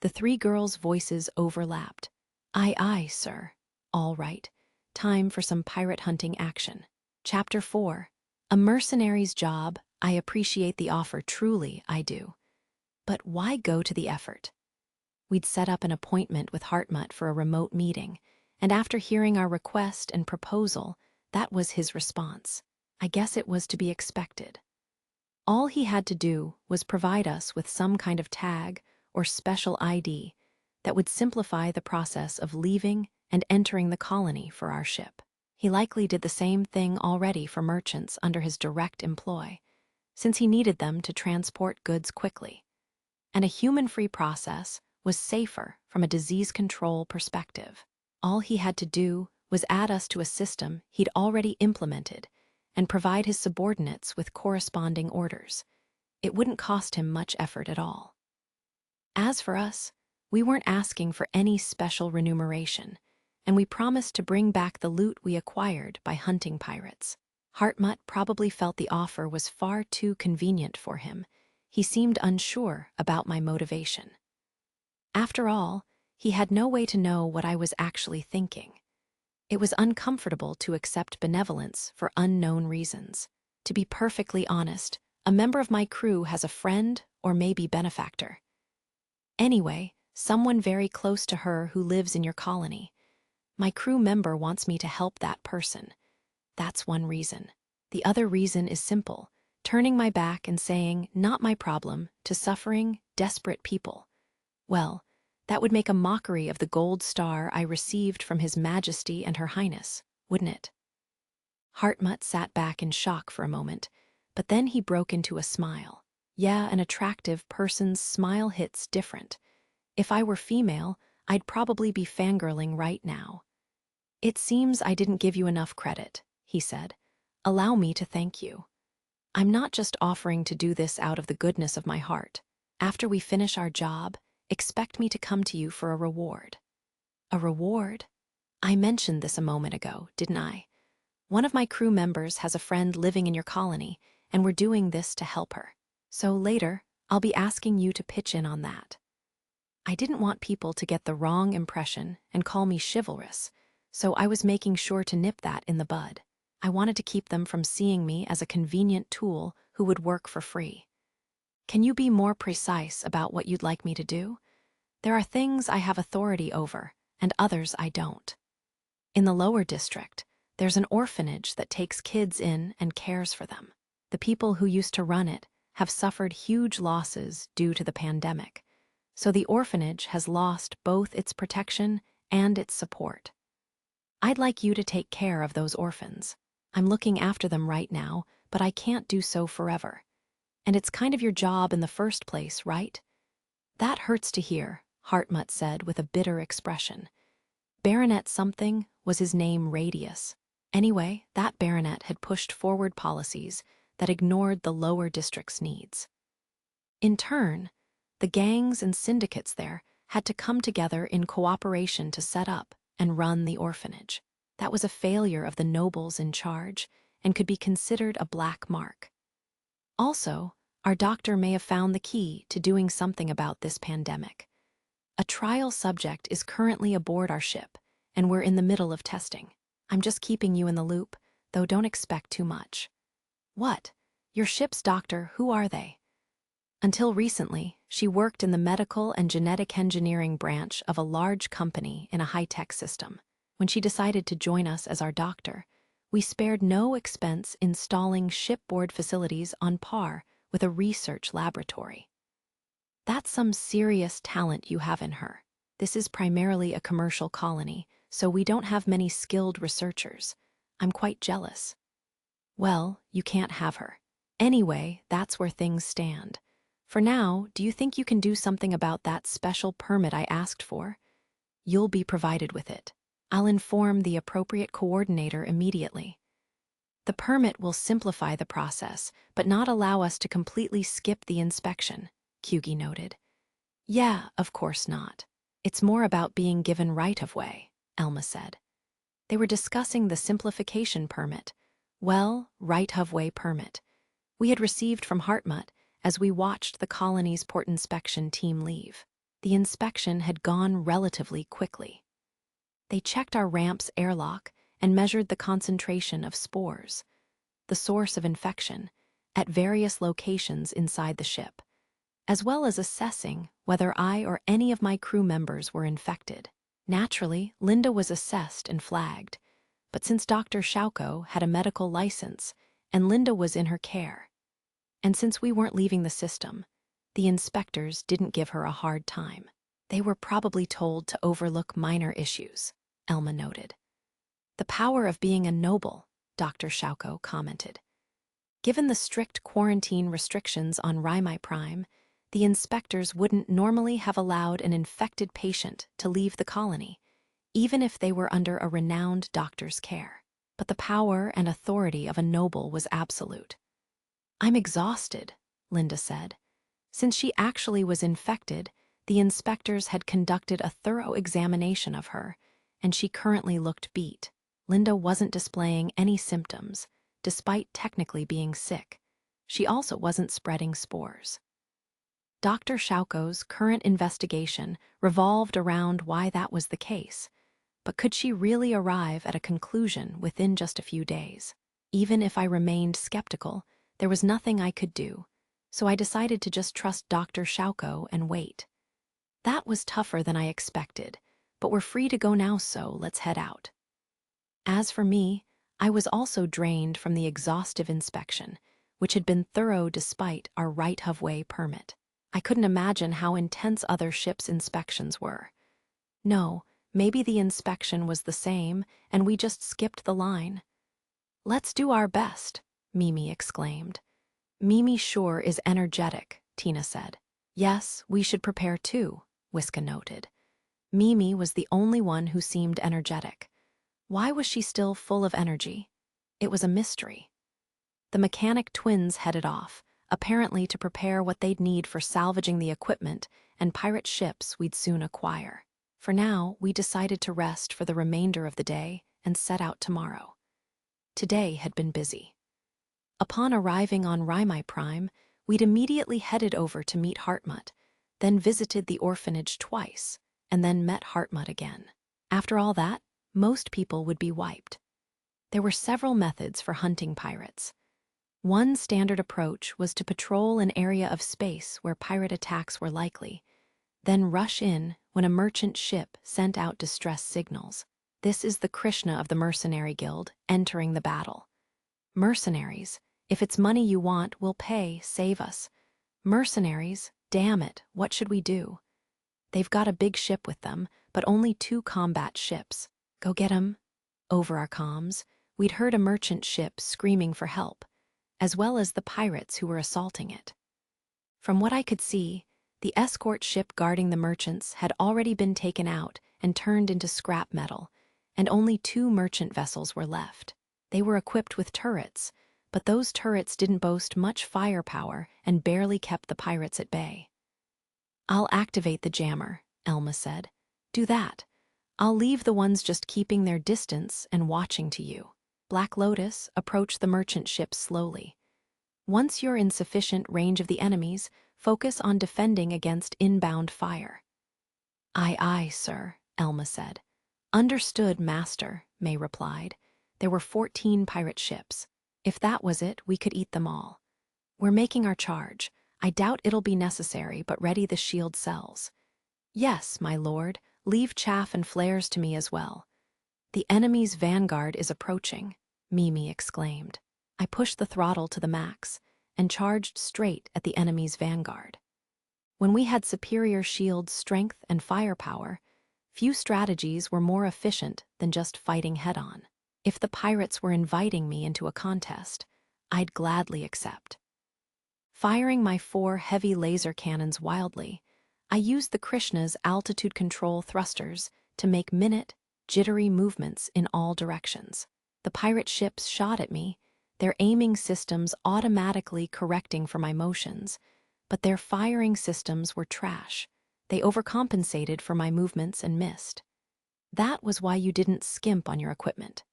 The 3 girls' voices overlapped. Aye, aye, sir. All right. Time for some pirate hunting action. Chapter 4. A mercenary's job. I appreciate the offer, truly, I do. But why go to the effort? We'd set up an appointment with Hartmut for a remote meeting, and after hearing our request and proposal, that was his response. I guess it was to be expected. All he had to do was provide us with some kind of tag or special ID that would simplify the process of leaving and entering the colony for our ship. He likely did the same thing already for merchants under his direct employ, since he needed them to transport goods quickly. And a human-free process was safer from a disease control perspective. All he had to do was add us to a system he'd already implemented and provide his subordinates with corresponding orders. It wouldn't cost him much effort at all. As for us, we weren't asking for any special remuneration, and we promised to bring back the loot we acquired by hunting pirates. Hartmut probably felt the offer was far too convenient for him. He seemed unsure about my motivation. After all, he had no way to know what I was actually thinking. It was uncomfortable to accept benevolence for unknown reasons. To be perfectly honest, a member of my crew has a friend or maybe benefactor. Anyway, someone very close to her who lives in your colony. My crew member wants me to help that person. That's one reason. The other reason is simple, turning my back and saying, not my problem, to suffering, desperate people. Well, that would make a mockery of the gold star I received from His Majesty and Her Highness, wouldn't it? Hartmut sat back in shock for a moment, but then he broke into a smile. Yeah, an attractive person's smile hits different. If I were female, I'd probably be fangirling right now. It seems I didn't give you enough credit, he said. Allow me to thank you. I'm not just offering to do this out of the goodness of my heart. After we finish our job, expect me to come to you for a reward. A reward? I mentioned this a moment ago, didn't I? One of my crew members has a friend living in your colony, and we're doing this to help her. So later, I'll be asking you to pitch in on that. I didn't want people to get the wrong impression and call me chivalrous, so I was making sure to nip that in the bud. I wanted to keep them from seeing me as a convenient tool who would work for free. Can you be more precise about what you'd like me to do? There are things I have authority over, and others I don't. In the lower district, there's an orphanage that takes kids in and cares for them. The people who used to run it have suffered huge losses due to the pandemic, so the orphanage has lost both its protection and its support. I'd like you to take care of those orphans. I'm looking after them right now, but I can't do so forever. And it's kind of your job in the first place, right? That hurts to hear, Hartmut said with a bitter expression. Baronet something was his name Radius. Anyway, that baronet had pushed forward policies that ignored the lower district's needs. In turn, the gangs and syndicates there had to come together in cooperation to set up and run the orphanage. That was a failure of the nobles in charge and could be considered a black mark. Also, our doctor may have found the key to doing something about this pandemic. A trial subject is currently aboard our ship, and we're in the middle of testing. I'm just keeping you in the loop, though don't expect too much. What? Your ship's doctor, who are they? Until recently, she worked in the medical and genetic engineering branch of a large company in a high-tech system. When she decided to join us as our doctor, we spared no expense installing shipboard facilities on par with a research laboratory. That's some serious talent you have in her. This is primarily a commercial colony, so we don't have many skilled researchers. I'm quite jealous. Well, you can't have her. Anyway, that's where things stand. For now, do you think you can do something about that special permit I asked for? You'll be provided with it. I'll inform the appropriate coordinator immediately. The permit will simplify the process, but not allow us to completely skip the inspection, Kyugi noted. Yeah, of course not. It's more about being given right-of-way, Elma said. They were discussing the simplification permit. Well, right-of-way permit. We had received from Hartmut as we watched the colony's port inspection team leave. The inspection had gone relatively quickly. They checked our ramp's airlock and measured the concentration of spores, the source of infection, at various locations inside the ship, as well as assessing whether I or any of my crew members were infected. Naturally, Linda was assessed and flagged, but since Dr. Schauko had a medical license and Linda was in her care, and since we weren't leaving the system, the inspectors didn't give her a hard time. They were probably told to overlook minor issues, Elma noted. The power of being a noble, Dr. Schauko commented. Given the strict quarantine restrictions on Raimai Prime, the inspectors wouldn't normally have allowed an infected patient to leave the colony, even if they were under a renowned doctor's care. But the power and authority of a noble was absolute. I'm exhausted, Linda said. Since she actually was infected, the inspectors had conducted a thorough examination of her, and she currently looked beat. Linda wasn't displaying any symptoms, despite technically being sick. She also wasn't spreading spores. Dr. Schauko's current investigation revolved around why that was the case, but could she really arrive at a conclusion within just a few days? Even if I remained skeptical, there was nothing I could do, so I decided to just trust Dr. Schauko and wait. That was tougher than I expected, but we're free to go now, so let's head out. As for me, I was also drained from the exhaustive inspection, which had been thorough despite our right-of-way permit. I couldn't imagine how intense other ships' inspections were. No, maybe the inspection was the same, and we just skipped the line. Let's do our best, Mimi exclaimed. Mimi sure is energetic, Tina said. Yes, we should prepare too, Wiska noted. Mimi was the only one who seemed energetic. Why was she still full of energy? It was a mystery. The mechanic twins headed off, apparently to prepare what they'd need for salvaging the equipment and pirate ships we'd soon acquire. For now, we decided to rest for the remainder of the day and set out tomorrow. Today had been busy. Upon arriving on Raimai Prime, we'd immediately headed over to meet Hartmut, then visited the orphanage twice, and then met Hartmut again. After all that, most people would be wiped. There were several methods for hunting pirates. One standard approach was to patrol an area of space where pirate attacks were likely, then rush in when a merchant ship sent out distress signals. This is the Krishna of the Mercenary Guild entering the battle. Mercenaries, if it's money you want, we'll pay, save us. Mercenaries, damn it, what should we do? They've got a big ship with them, but only 2 combat ships. Go get 'em. Over our comms, we'd heard a merchant ship screaming for help, as well as the pirates who were assaulting it. From what I could see, the escort ship guarding the merchants had already been taken out and turned into scrap metal, and only 2 merchant vessels were left. They were equipped with turrets, but those turrets didn't boast much firepower and barely kept the pirates at bay. "I'll activate the jammer," Elma said. "Do that. I'll leave the ones just keeping their distance and watching to you." Black Lotus approached the merchant ship slowly. "Once you're in sufficient range of the enemies, focus on defending against inbound fire." "Aye, aye, sir," Elma said. "Understood, master," May replied. There were 14 pirate ships. If that was it, we could eat them all. "We're making our charge. I doubt it'll be necessary, but ready the shield cells." "Yes, my lord. Leave chaff and flares to me as well." "The enemy's vanguard is approaching," Mimi exclaimed. I pushed the throttle to the max and charged straight at the enemy's vanguard. When we had superior shield strength and firepower, few strategies were more efficient than just fighting head-on. If the pirates were inviting me into a contest, I'd gladly accept. Firing my 4 heavy laser cannons wildly, I used the Krishna's altitude control thrusters to make minute, jittery movements in all directions. The pirate ships shot at me, their aiming systems automatically correcting for my motions, but their firing systems were trash. They overcompensated for my movements and missed. That was why you didn't skimp on your equipment.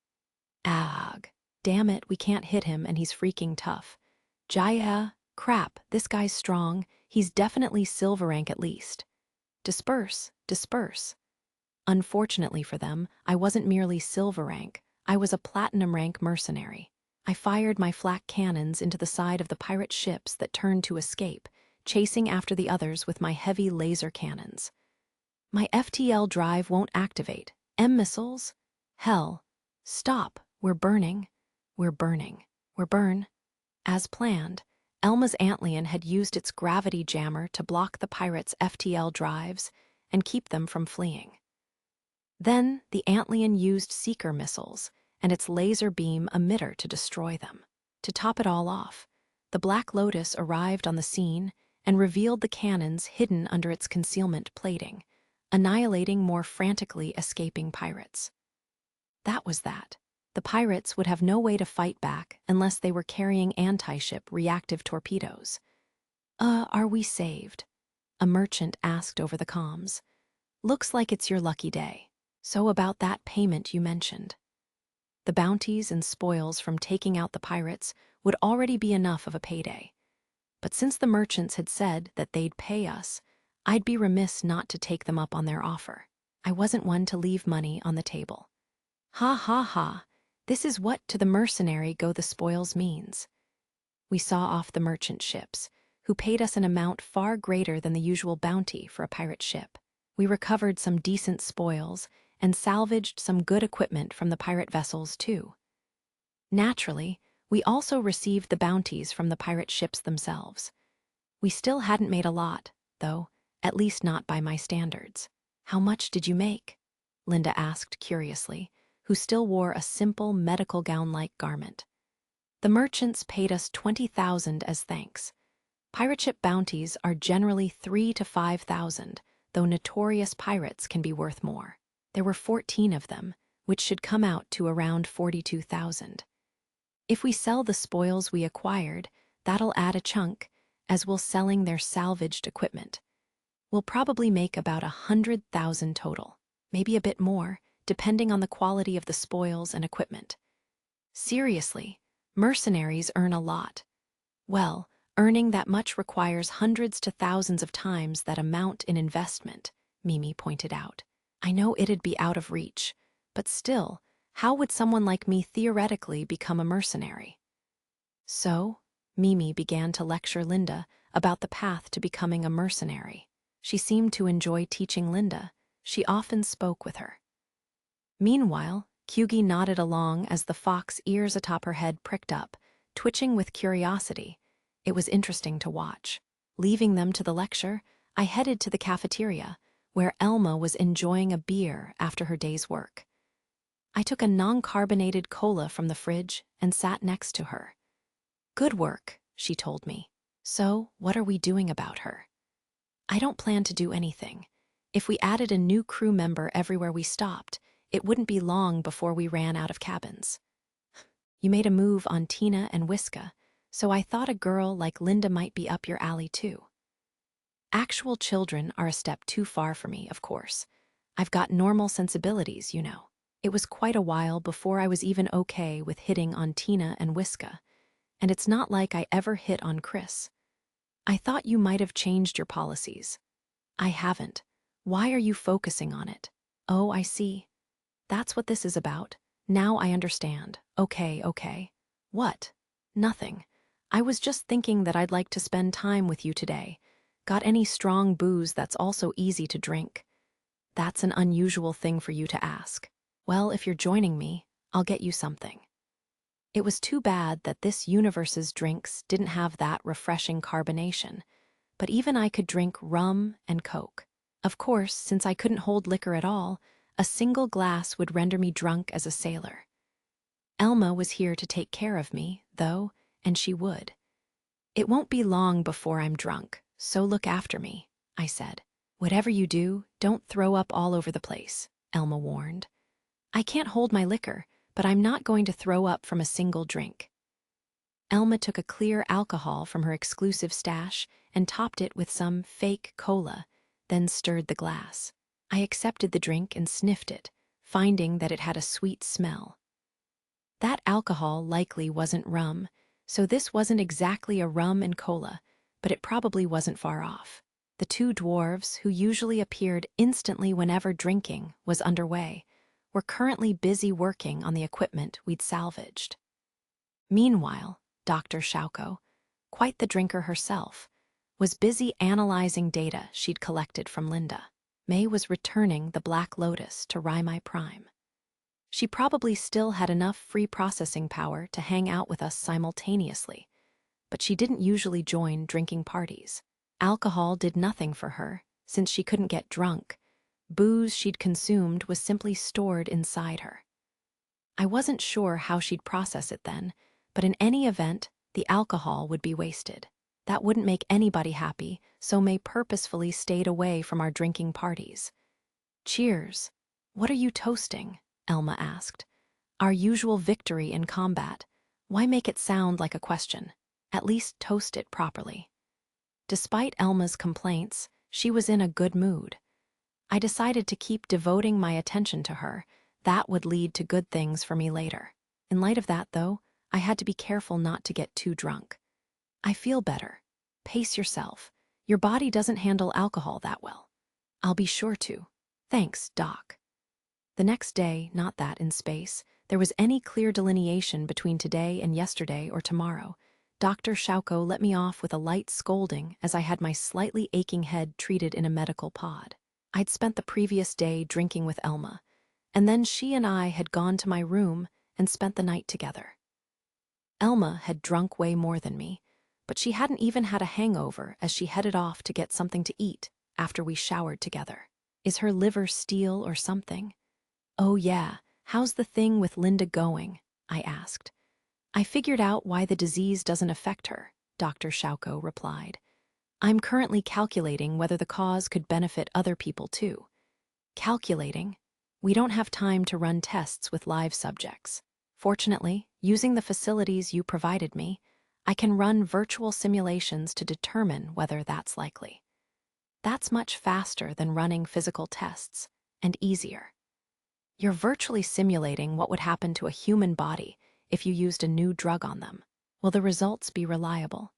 Ag, damn it, we can't hit him and he's freaking tough. Jaya, crap, this guy's strong, he's definitely silver rank at least. Disperse, disperse. Unfortunately for them, I wasn't merely silver rank, I was a platinum rank mercenary. I fired my flak cannons into the side of the pirate ships that turned to escape, chasing after the others with my heavy laser cannons. My FTL drive won't activate. M-missiles? Hell. Stop. We're burning. We're burning. We're burn. As planned, Elma's Antlion had used its gravity jammer to block the pirates' FTL drives and keep them from fleeing. Then the Antlion used seeker missiles and its laser beam emitter to destroy them. To top it all off, the Black Lotus arrived on the scene and revealed the cannons hidden under its concealment plating, annihilating more frantically escaping pirates. That was that. The pirates would have no way to fight back unless they were carrying anti-ship reactive torpedoes. Are we saved?" a merchant asked over the comms. "Looks like it's your lucky day. So about that payment you mentioned." The bounties and spoils from taking out the pirates would already be enough of a payday. But since the merchants had said that they'd pay us, I'd be remiss not to take them up on their offer. I wasn't one to leave money on the table. Ha ha ha, this is what to the mercenary go the spoils means. We saw off the merchant ships, who paid us an amount far greater than the usual bounty for a pirate ship. We recovered some decent spoils and salvaged some good equipment from the pirate vessels too. Naturally, we also received the bounties from the pirate ships themselves. We still hadn't made a lot, though, at least not by my standards. "How much did you make?" Linda asked curiously, who still wore a simple medical gown-like garment. "The merchants paid us 20,000 as thanks. Pirate ship bounties are generally 3,000 to 5,000, though notorious pirates can be worth more. There were 14 of them, which should come out to around 42,000. If we sell the spoils we acquired, that'll add a chunk, as will selling their salvaged equipment. We'll probably make about 100,000 total, maybe a bit more, depending on the quality of the spoils and equipment. Seriously, mercenaries earn a lot. Well, Earning that much requires hundreds to thousands of times that amount in investment, Mimi pointed out. I know it'd be out of reach, but still, how would someone like me theoretically become a mercenary? So, Mimi began to lecture Linda about the path to becoming a mercenary. She seemed to enjoy teaching Linda. She often spoke with her. Meanwhile, Kyugi nodded along as the fox ears atop her head pricked up, twitching with curiosity. It was interesting to watch. Leaving them to the lecture, I headed to the cafeteria, where Elma was enjoying a beer after her day's work. I took a non-carbonated cola from the fridge and sat next to her. Good work, she told me. So, what are we doing about her? I don't plan to do anything. If we added a new crew member everywhere we stopped, it wouldn't be long before we ran out of cabins. You made a move on Tina and Whiska, so I thought a girl like Linda might be up your alley too. Actual children are a step too far for me, of course. I've got normal sensibilities, you know. It was quite a while before I was even okay with hitting on Tina and Whiska, and it's not like I ever hit on Chris. I thought you might have changed your policies. I haven't. Why are you focusing on it? Oh, I see. That's what this is about. Now I understand. Okay. What? Nothing. I was just thinking that I'd like to spend time with you today. Got any strong booze that's also easy to drink? That's an unusual thing for you to ask. Well, if you're joining me, I'll get you something. It was too bad that this universe's drinks didn't have that refreshing carbonation, but even I could drink rum and Coke. Of course, since I couldn't hold liquor at all, a single glass would render me drunk as a sailor. Elma was here to take care of me, though, and she would. It won't be long before I'm drunk, so look after me, I said. Whatever you do, don't throw up all over the place, Elma warned. I can't hold my liquor, but I'm not going to throw up from a single drink. Elma took a clear alcohol from her exclusive stash and topped it with some fake cola, then stirred the glass. I accepted the drink and sniffed it, finding that it had a sweet smell. That alcohol likely wasn't rum, so this wasn't exactly a rum and cola, but it probably wasn't far off. The two dwarves, who usually appeared instantly whenever drinking was underway, were currently busy working on the equipment we'd salvaged. Meanwhile, Dr. Shauko, quite the drinker herself, was busy analyzing data she'd collected from Linda. May was returning the Black Lotus to Raimai Prime. She probably still had enough free processing power to hang out with us simultaneously, but she didn't usually join drinking parties. Alcohol did nothing for her, since she couldn't get drunk. Booze she'd consumed was simply stored inside her. I wasn't sure how she'd process it then, but in any event, the alcohol would be wasted. That wouldn't make anybody happy, so May purposefully stayed away from our drinking parties. Cheers. What are you toasting? Elma asked. Our usual victory in combat. Why make it sound like a question? At least toast it properly. Despite Elma's complaints, she was in a good mood. I decided to keep devoting my attention to her. That would lead to good things for me later. In light of that, though, I had to be careful not to get too drunk. I feel better. Pace yourself. Your body doesn't handle alcohol that well. I'll be sure to. Thanks, Doc. The next day, not that in space, there was any clear delineation between today and yesterday or tomorrow. Dr. Shauko let me off with a light scolding as I had my slightly aching head treated in a medical pod. I'd spent the previous day drinking with Elma, and then she and I had gone to my room and spent the night together. Elma had drunk way more than me, but she hadn't even had a hangover as she headed off to get something to eat after we showered together. Is her liver steel or something? Oh yeah, how's the thing with Linda going? I asked. I figured out why the disease doesn't affect her, Dr. Shauko replied. I'm currently calculating whether the cause could benefit other people too. Calculating? We don't have time to run tests with live subjects. Fortunately, using the facilities you provided me, I can run virtual simulations to determine whether that's likely. That's much faster than running physical tests, and easier. You're virtually simulating what would happen to a human body if you used a new drug on them. Will the results be reliable?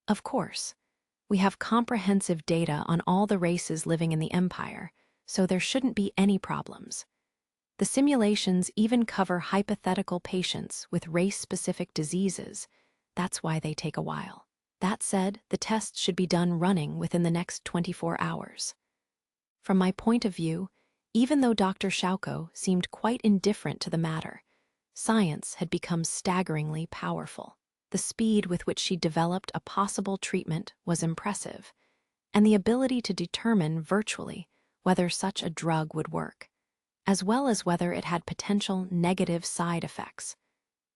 Of course, we have comprehensive data on all the races living in the Empire, so there shouldn't be any problems. The simulations even cover hypothetical patients with race-specific diseases. That's why they take a while. That said, the tests should be done running within the next 24 hours. From my point of view, even though Dr. Shauko seemed quite indifferent to the matter, science had become staggeringly powerful. The speed with which she developed a possible treatment was impressive, and the ability to determine virtually whether such a drug would work, as well as whether it had potential negative side effects,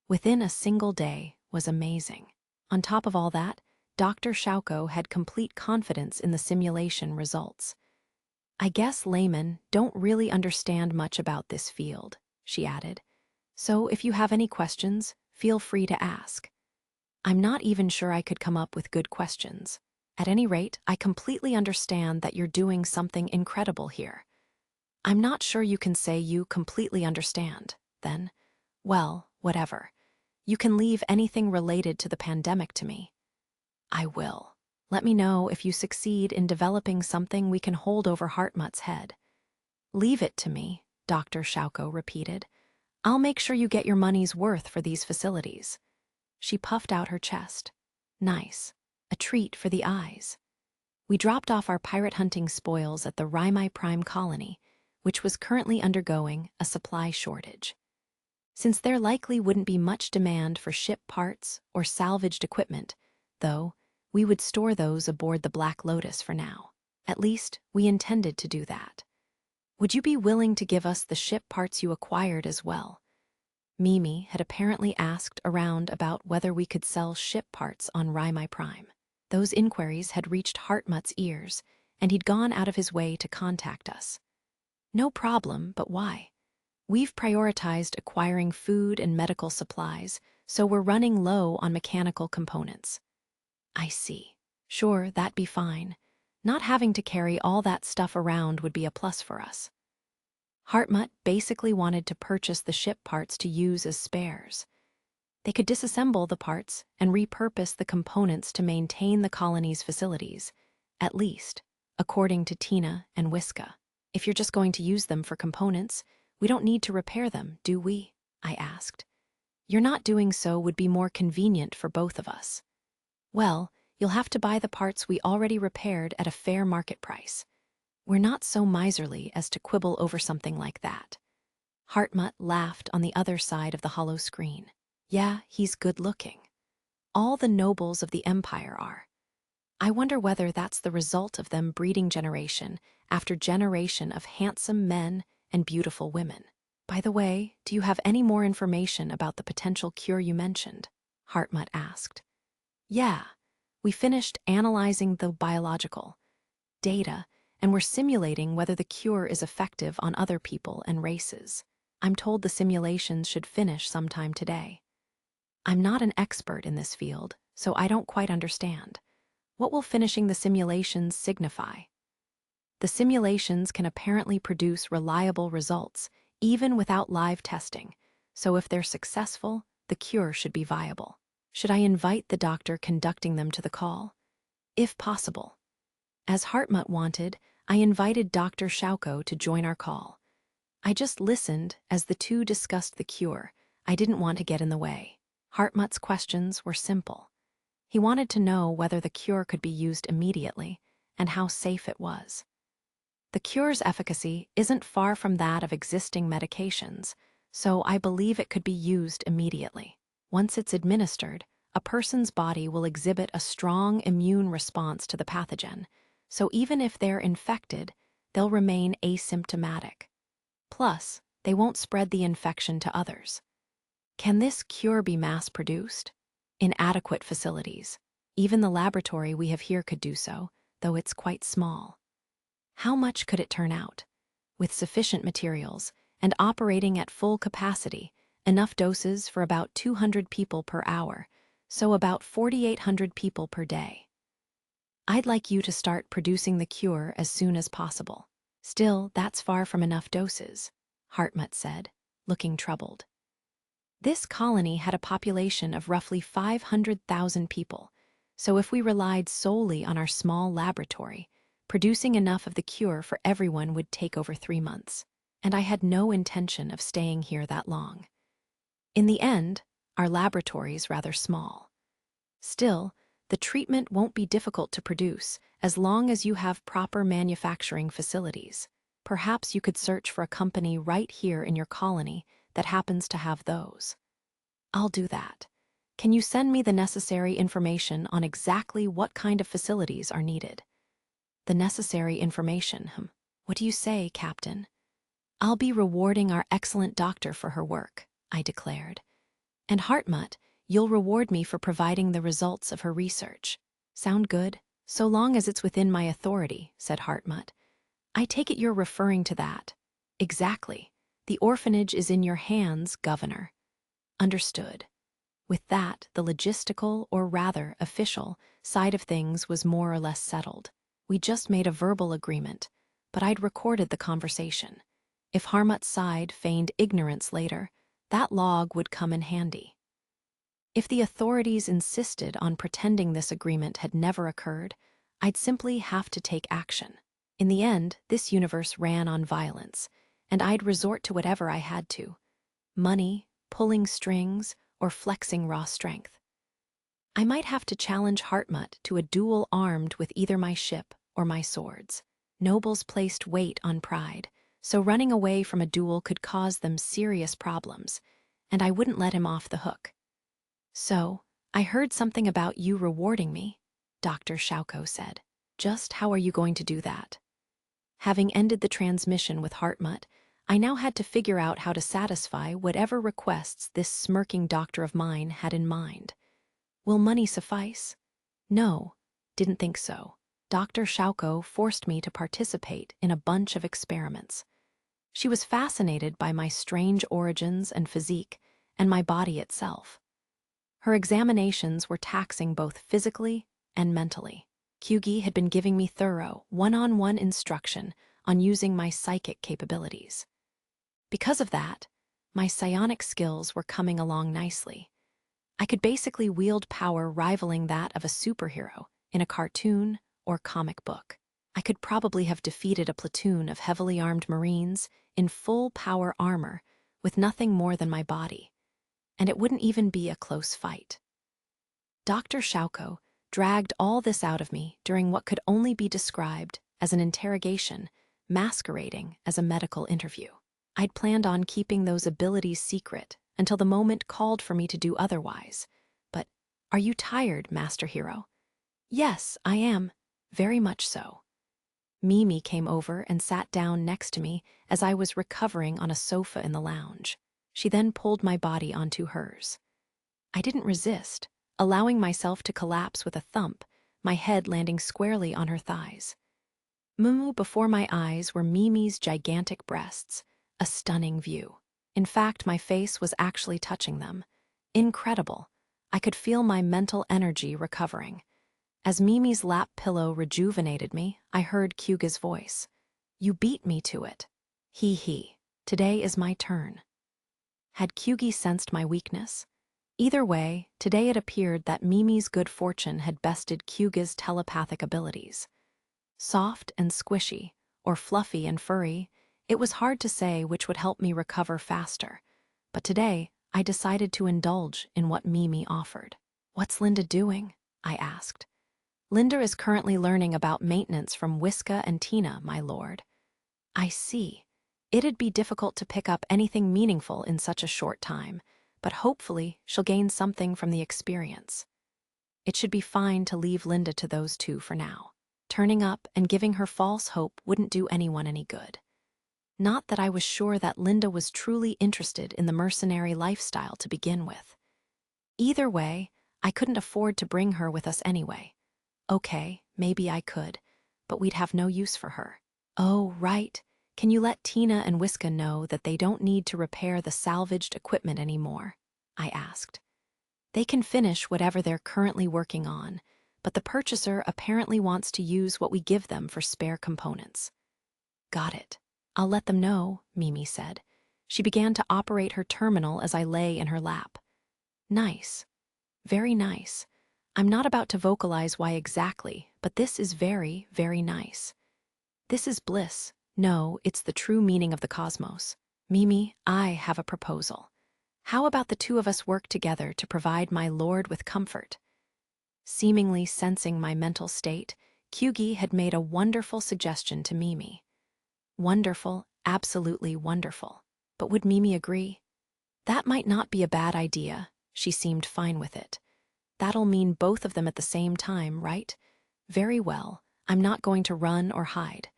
within a single day was amazing. On top of all that, Dr. Shauko had complete confidence in the simulation results. "I guess laymen don't really understand much about this field," she added. "So if you have any questions, feel free to ask." I'm not even sure I could come up with good questions. At any rate, I completely understand that you're doing something incredible here. I'm not sure you can say you completely understand, then. Well, whatever. You can leave anything related to the pandemic to me. I will. Let me know if you succeed in developing something we can hold over Hartmut's head. Leave it to me, Dr. Shauko repeated. I'll make sure you get your money's worth for these facilities. She puffed out her chest. Nice. A treat for the eyes. We dropped off our pirate hunting spoils at the Raimai Prime colony, which was currently undergoing a supply shortage. Since there likely wouldn't be much demand for ship parts or salvaged equipment, though, we would store those aboard the Black Lotus for now. At least, we intended to do that. Would you be willing to give us the ship parts you acquired as well? Mimi had apparently asked around about whether we could sell ship parts on Raimai Prime. Those inquiries had reached Hartmut's ears, and he'd gone out of his way to contact us. No problem, but why? We've prioritized acquiring food and medical supplies, so we're running low on mechanical components. I see. Sure, that'd be fine. Not having to carry all that stuff around would be a plus for us. Hartmut basically wanted to purchase the ship parts to use as spares. They could disassemble the parts and repurpose the components to maintain the colony's facilities, at least, according to Tina and Wiska. If you're just going to use them for components, we don't need to repair them, do we? I asked. Your not doing so would be more convenient for both of us. Well, you'll have to buy the parts we already repaired at a fair market price. We're not so miserly as to quibble over something like that. Hartmut laughed on the other side of the hollow screen. Yeah, he's good-looking. All the nobles of the Empire are. I wonder whether that's the result of them breeding generation after generation of handsome men and beautiful women. By the way, do you have any more information about the potential cure you mentioned? Hartmut asked. Yeah, we finished analyzing the biological data, and we're simulating whether the cure is effective on other people and races. I'm told the simulations should finish sometime today. I'm not an expert in this field, so I don't quite understand. What will finishing the simulations signify? The simulations can apparently produce reliable results, even without live testing, so if they're successful, the cure should be viable. Should I invite the doctor conducting them to the call? If possible. As Hartmut wanted, I invited Dr. Shauko to join our call. I just listened as the two discussed the cure. I didn't want to get in the way. Hartmut's questions were simple. He wanted to know whether the cure could be used immediately and how safe it was. The cure's efficacy isn't far from that of existing medications, so I believe it could be used immediately. Once it's administered, a person's body will exhibit a strong immune response to the pathogen, so even if they're infected, they'll remain asymptomatic. Plus, they won't spread the infection to others. Can this cure be mass-produced? In adequate facilities. Even the laboratory we have here could do so, though it's quite small. How much could it turn out? With sufficient materials, and operating at full capacity, enough doses for about 200 people per hour, so about 4,800 people per day. I'd like you to start producing the cure as soon as possible. Still, that's far from enough doses, Hartmut said, looking troubled. This colony had a population of roughly 500,000 people, So if we relied solely on our small laboratory, producing enough of the cure for everyone would take over 3 months. And I had no intention of staying here that long. In the end, our laboratory's rather small. Still, the treatment won't be difficult to produce as long as you have proper manufacturing facilities. Perhaps you could search for a company right here in your colony that happens to have those. I'll do that. Can you send me the necessary information on exactly what kind of facilities are needed? The necessary information, What do you say, Captain? I'll be rewarding our excellent doctor for her work, I declared. And Hartmut, you'll reward me for providing the results of her research. Sound good? So long as it's within my authority, said Hartmut. I take it you're referring to that. Exactly. The orphanage is in your hands, Governor. Understood. With that, the logistical, or rather official, side of things was more or less settled. We just made a verbal agreement, but I'd recorded the conversation. If Harmut's side feigned ignorance later, that log would come in handy. If the authorities insisted on pretending this agreement had never occurred, I'd simply have to take action. In the end, this universe ran on violence, and I'd resort to whatever I had to. Money, pulling strings, or flexing raw strength. I might have to challenge Hartmut to a duel armed with either my ship or my swords. Nobles placed weight on pride, so running away from a duel could cause them serious problems, and I wouldn't let him off the hook. So, I heard something about you rewarding me, Dr. Schauko said. Just how are you going to do that? Having ended the transmission with Hartmut, I now had to figure out how to satisfy whatever requests this smirking doctor of mine had in mind. Will money suffice? No, didn't think so. Dr. Schauko forced me to participate in a bunch of experiments. She was fascinated by my strange origins and physique, and my body itself. Her examinations were taxing both physically and mentally. Kyugi had been giving me thorough, one-on-one instruction on using my psychic capabilities. Because of that, my psionic skills were coming along nicely. I could basically wield power rivaling that of a superhero in a cartoon or comic book. I could probably have defeated a platoon of heavily armed Marines in full power armor with nothing more than my body, and it wouldn't even be a close fight. Dr. Schauko dragged all this out of me during what could only be described as an interrogation, masquerading as a medical interview. I'd planned on keeping those abilities secret until the moment called for me to do otherwise. But, are you tired, Master Hero? Yes, I am. Very much so. Mimi came over and sat down next to me as I was recovering on a sofa in the lounge. She then pulled my body onto hers. I didn't resist, allowing myself to collapse with a thump, my head landing squarely on her thighs. Before my eyes were Mimi's gigantic breasts, a stunning view. In fact, my face was actually touching them. Incredible. I could feel my mental energy recovering. As Mimi's lap pillow rejuvenated me, I heard Kyuga's voice. You beat me to it. He. Today is my turn. Had Kyugi sensed my weakness? Either way, today it appeared that Mimi's good fortune had bested Kyuga's telepathic abilities. Soft and squishy, or fluffy and furry, it was hard to say which would help me recover faster. But today, I decided to indulge in what Mimi offered. What's Linda doing? I asked. Linda is currently learning about maintenance from Whiska and Tina, my lord. I see. It'd be difficult to pick up anything meaningful in such a short time, but hopefully she'll gain something from the experience. It should be fine to leave Linda to those two for now. Turning up and giving her false hope wouldn't do anyone any good. Not that I was sure that Linda was truly interested in the mercenary lifestyle to begin with. Either way, I couldn't afford to bring her with us anyway. Okay, maybe I could, but we'd have no use for her. Oh, right. Can you let Tina and Whiska know that they don't need to repair the salvaged equipment anymore? I asked. They can finish whatever they're currently working on, but the purchaser apparently wants to use what we give them for spare components. Got it. I'll let them know, Mimi said. She began to operate her terminal as I lay in her lap. Nice. Very nice. I'm not about to vocalize why exactly, but this is very, very nice. This is bliss. No, it's the true meaning of the cosmos. Mimi, I have a proposal. How about the two of us work together to provide my lord with comfort? Seemingly sensing my mental state, Kyugi had made a wonderful suggestion to Mimi. Wonderful, absolutely wonderful. But would Mimi agree? That might not be a bad idea. She seemed fine with it. That'll mean both of them at the same time, right? Very well. I'm not going to run or hide.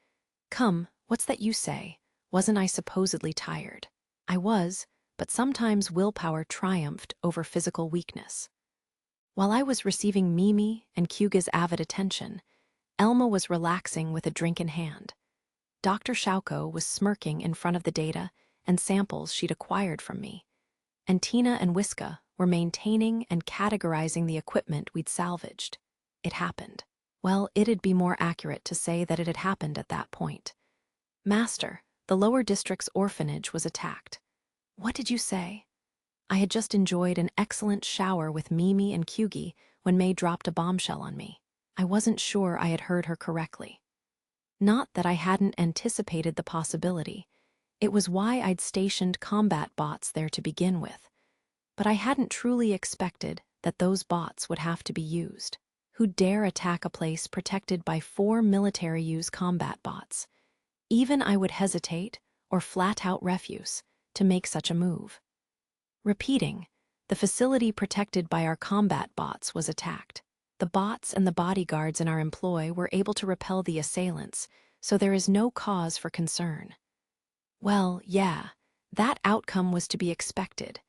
Come, what's that you say? Wasn't I supposedly tired? I was, but sometimes willpower triumphed over physical weakness. While I was receiving Mimi and Kyuga's avid attention, Elma was relaxing with a drink in hand. Dr. Shauko was smirking in front of the data and samples she'd acquired from me, and Tina and Wiska were maintaining and categorizing the equipment we'd salvaged. It happened. Well, it'd be more accurate to say that it had happened at that point. Master, the lower district's orphanage was attacked. What did you say? I had just enjoyed an excellent shower with Mimi and Kyugi when May dropped a bombshell on me. I wasn't sure I had heard her correctly. Not that I hadn't anticipated the possibility. It was why I'd stationed combat bots there to begin with. But I hadn't truly expected that those bots would have to be used. Who dare attack a place protected by 4 military-use combat bots? Even I would hesitate, or flat-out refuse, to make such a move. Repeating, the facility protected by our combat bots was attacked. The bots and the bodyguards in our employ were able to repel the assailants, so there is no cause for concern. Well, yeah, that outcome was to be expected.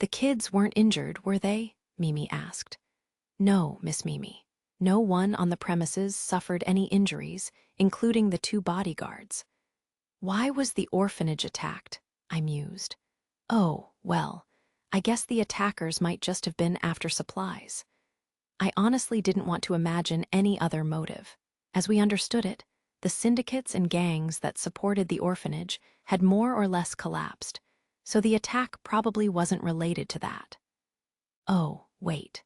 The kids weren't injured, were they? Mimi asked. No, Miss Mimi. No one on the premises suffered any injuries, including the 2 bodyguards. Why was the orphanage attacked? I mused. Oh, well, I guess the attackers might just have been after supplies. I honestly didn't want to imagine any other motive. As we understood it, the syndicates and gangs that supported the orphanage had more or less collapsed, so the attack probably wasn't related to that. Oh, wait.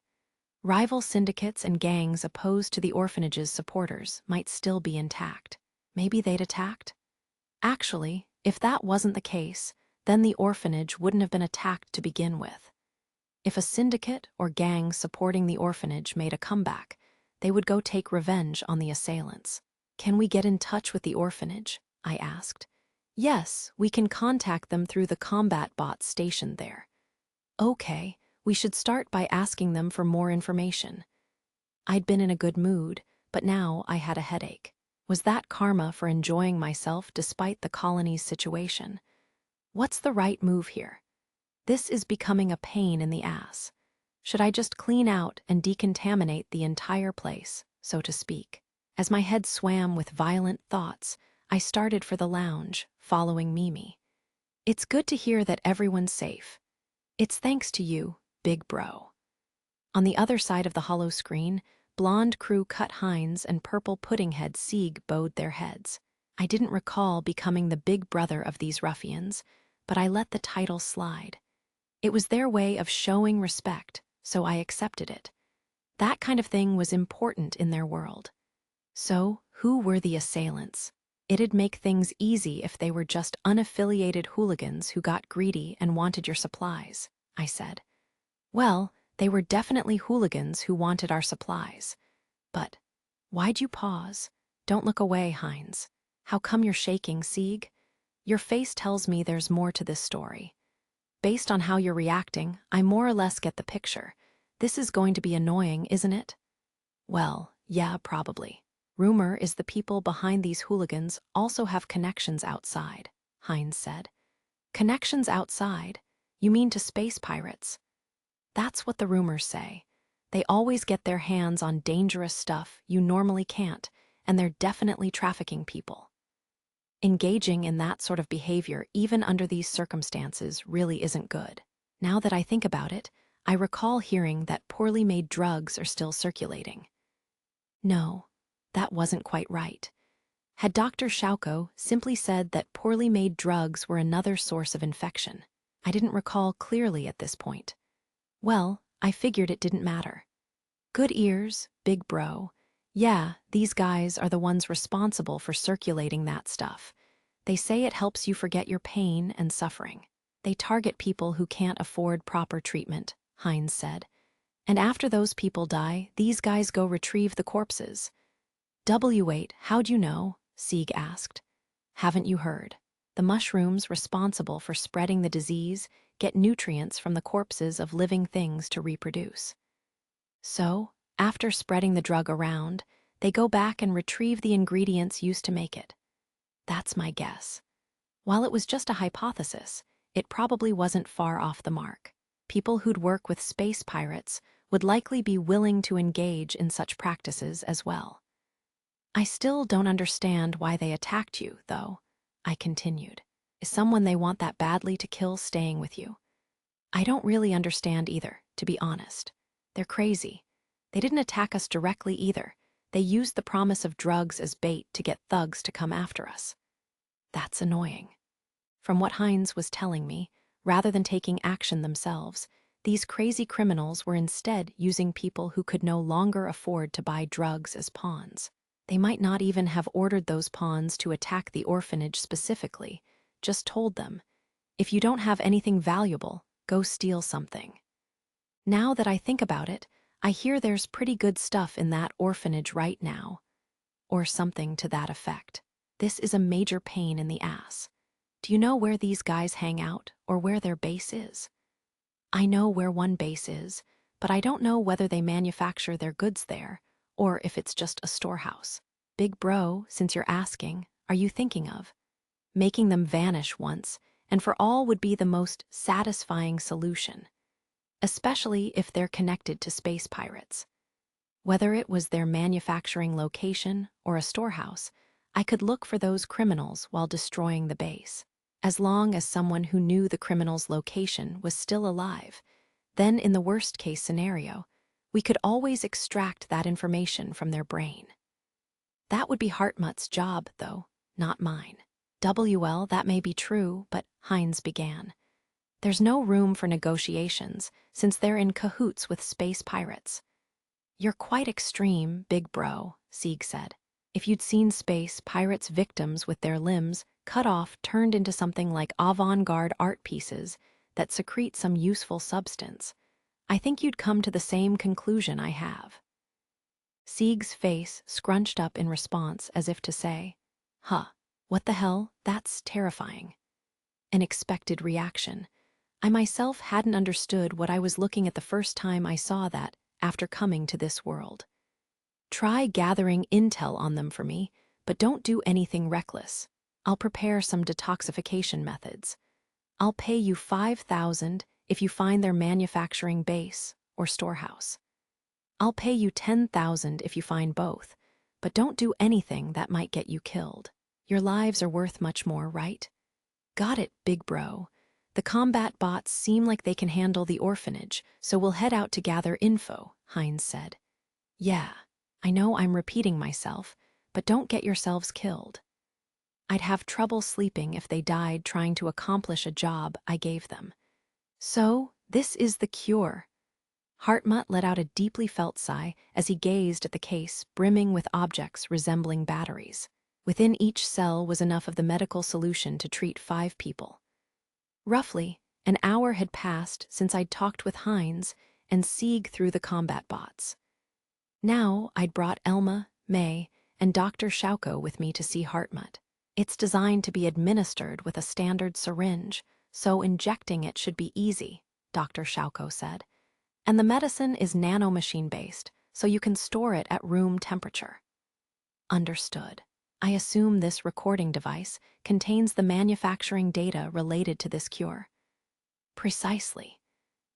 Rival syndicates and gangs opposed to the orphanage's supporters might still be intact. Maybe they'd attacked? Actually, if that wasn't the case, then the orphanage wouldn't have been attacked to begin with. If a syndicate or gang supporting the orphanage made a comeback, they would go take revenge on the assailants. Can we get in touch with the orphanage? I asked. Yes, we can contact them through the combat bots stationed there. Okay, we should start by asking them for more information. I'd been in a good mood, but now I had a headache. Was that karma for enjoying myself despite the colony's situation? What's the right move here? This is becoming a pain in the ass. Should I just clean out and decontaminate the entire place, so to speak? As my head swam with violent thoughts, I started for the lounge, following Mimi. It's good to hear that everyone's safe. It's thanks to you, big bro. On the other side of the hollow screen, blonde crew Cut Hines and purple pudding-head Sieg bowed their heads. I didn't recall becoming the big brother of these ruffians, but I let the title slide. It was their way of showing respect, so I accepted it. That kind of thing was important in their world. So, who were the assailants? It'd make things easy if they were just unaffiliated hooligans who got greedy and wanted your supplies, I said. Well, they were definitely hooligans who wanted our supplies. But, why'd you pause? Don't look away, Hines. How come you're shaking, Sieg? Your face tells me there's more to this story. Based on how you're reacting, I more or less get the picture. This is going to be annoying, isn't it? Well, yeah, probably. Rumor is the people behind these hooligans also have connections outside, Hines said. Connections outside? You mean to space pirates? That's what the rumors say. They always get their hands on dangerous stuff you normally can't, and they're definitely trafficking people. Engaging in that sort of behavior, even under these circumstances, really isn't good. Now that I think about it, I recall hearing that poorly made drugs are still circulating. No, that wasn't quite right. Had Dr. Shauko simply said that poorly made drugs were another source of infection? I didn't recall clearly at this point. Well, I figured it didn't matter. Good ears, big bro. Yeah, these guys are the ones responsible for circulating that stuff. They say it helps you forget your pain and suffering. They target people who can't afford proper treatment, Hines said. And after those people die, these guys go retrieve the corpses. W8, how'd you know? Sieg asked. Haven't you heard? The mushrooms responsible for spreading the disease get nutrients from the corpses of living things to reproduce. So, after spreading the drug around, they go back and retrieve the ingredients used to make it. That's my guess. While it was just a hypothesis, it probably wasn't far off the mark. People who'd work with space pirates would likely be willing to engage in such practices as well. I still don't understand why they attacked you, though, I continued. Is someone they want that badly to kill staying with you? I don't really understand either, to be honest. They're crazy. They didn't attack us directly either. They used the promise of drugs as bait to get thugs to come after us. That's annoying. From what Hines was telling me, rather than taking action themselves, these crazy criminals were instead using people who could no longer afford to buy drugs as pawns. They might not even have ordered those pawns to attack the orphanage specifically, just told them, if you don't have anything valuable, go steal something. Now that I think about it, I hear there's pretty good stuff in that orphanage right now. Or something to that effect. This is a major pain in the ass. Do you know where these guys hang out or where their base is? I know where one base is, but I don't know whether they manufacture their goods there or if it's just a storehouse. Big bro, since you're asking, are you thinking of making them vanish once and for all would be the most satisfying solution, especially if they're connected to space pirates? Whether it was their manufacturing location or a storehouse, I could look for those criminals while destroying the base. As long as someone who knew the criminal's location was still alive, then in the worst-case scenario, we could always extract that information from their brain. That would be Hartmutt's job, though, not mine. WL, that may be true, but Hines began. There's no room for negotiations, since they're in cahoots with space pirates. You're quite extreme, big bro, Sieg said. If you'd seen space pirates' victims with their limbs cut off turned into something like avant-garde art pieces that secrete some useful substance, I think you'd come to the same conclusion I have. Sieg's face scrunched up in response as if to say, huh, what the hell, that's terrifying. An expected reaction. I myself hadn't understood what I was looking at the first time I saw that after coming to this world. Try gathering intel on them for me, but don't do anything reckless. I'll prepare some detoxification methods. I'll pay you 5,000 if you find their manufacturing base or storehouse. I'll pay you 10,000 if you find both, but don't do anything that might get you killed. Your lives are worth much more, right? Got it, big bro. The combat bots seem like they can handle the orphanage, so we'll head out to gather info, Hines said. Yeah, I know I'm repeating myself, but don't get yourselves killed. I'd have trouble sleeping if they died trying to accomplish a job I gave them. So, this is the cure. Hartmut let out a deeply felt sigh as he gazed at the case brimming with objects resembling batteries. Within each cell was enough of the medical solution to treat 5 people. Roughly, an hour had passed since I'd talked with Hines and Sieg through the combat bots. Now I'd brought Elma, May, and Dr. Schauko with me to see Hartmut. It's designed to be administered with a standard syringe, so injecting it should be easy, Dr. Schauko said. And the medicine is nanomachine-based, so you can store it at room temperature. Understood. I assume this recording device contains the manufacturing data related to this cure. Precisely.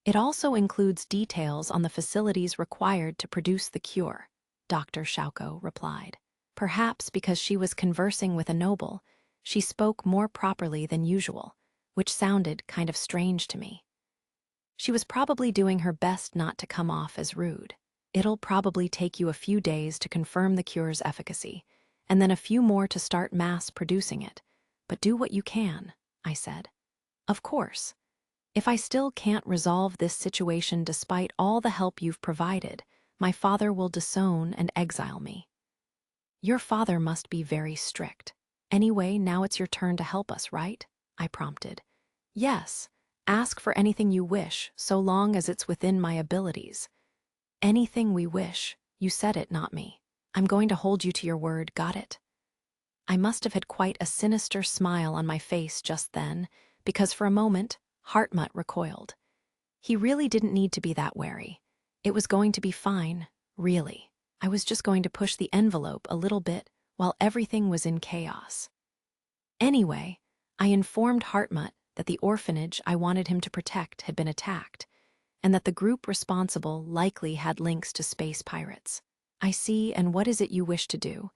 It also includes details on the facilities required to produce the cure, Dr. Schauko replied. Perhaps because she was conversing with a noble, she spoke more properly than usual, which sounded kind of strange to me. She was probably doing her best not to come off as rude. It'll probably take you a few days to confirm the cure's efficacy, and then a few more to start mass producing it. But do what you can, I said. Of course. If I still can't resolve this situation despite all the help you've provided, my father will disown and exile me." "Your father must be very strict. Anyway, now it's your turn to help us, right?" I prompted. "Yes, ask for anything you wish, so long as it's within my abilities." "Anything we wish. You said it, not me. I'm going to hold you to your word, got it?" I must have had quite a sinister smile on my face just then, because for a moment, Hartmut recoiled. He really didn't need to be that wary. It was going to be fine, really. I was just going to push the envelope a little bit while everything was in chaos. Anyway, I informed Hartmut that the orphanage I wanted him to protect had been attacked, and that the group responsible likely had links to space pirates. "I see, and what is it you wish to do?"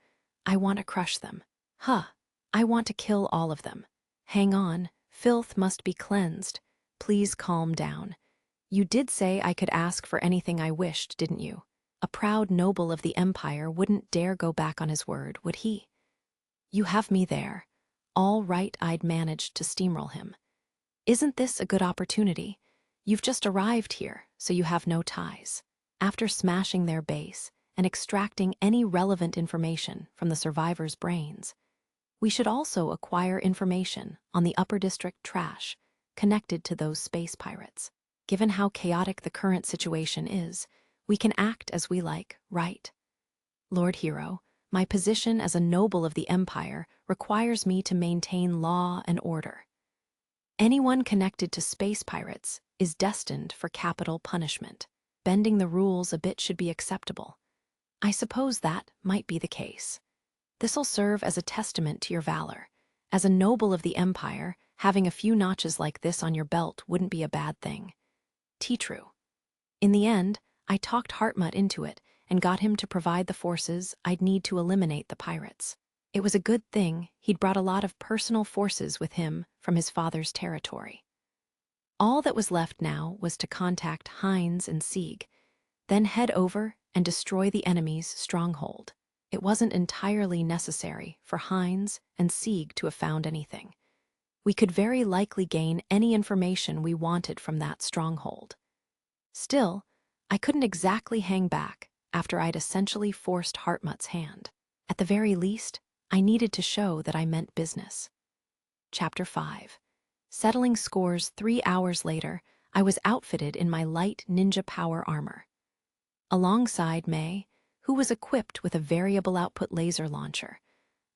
"I want to crush them." "Huh, I want to kill all of them." "Hang on, filth must be cleansed. Please calm down. You did say I could ask for anything I wished, didn't you? A proud noble of the Empire wouldn't dare go back on his word, would he?" "You have me there. All right, I'd managed to steamroll him. Isn't this a good opportunity? You've just arrived here, so you have no ties." After smashing their base and extracting any relevant information from the survivors' brains, we should also acquire information on the Upper District trash connected to those space pirates. Given how chaotic the current situation is, we can act as we like, right? "Lord Hero, my position as a noble of the Empire requires me to maintain law and order. Anyone connected to space pirates is destined for capital punishment. Bending the rules a bit should be acceptable." "I suppose that might be the case. This'll serve as a testament to your valor. As a noble of the Empire, having a few notches like this on your belt wouldn't be a bad thing." True. In the end, I talked Hartmut into it and got him to provide the forces I'd need to eliminate the pirates. It was a good thing he'd brought a lot of personal forces with him from his father's territory. All that was left now was to contact Heinz and Sieg, then head over and destroy the enemy's stronghold. It wasn't entirely necessary for Heinz and Sieg to have found anything. We could very likely gain any information we wanted from that stronghold. Still, I couldn't exactly hang back after I'd essentially forced Hartmut's hand. At the very least, I needed to show that I meant business. Chapter 5. Settling scores 3 hours later, I was outfitted in my light ninja power armor. Alongside May, who was equipped with a variable output laser launcher,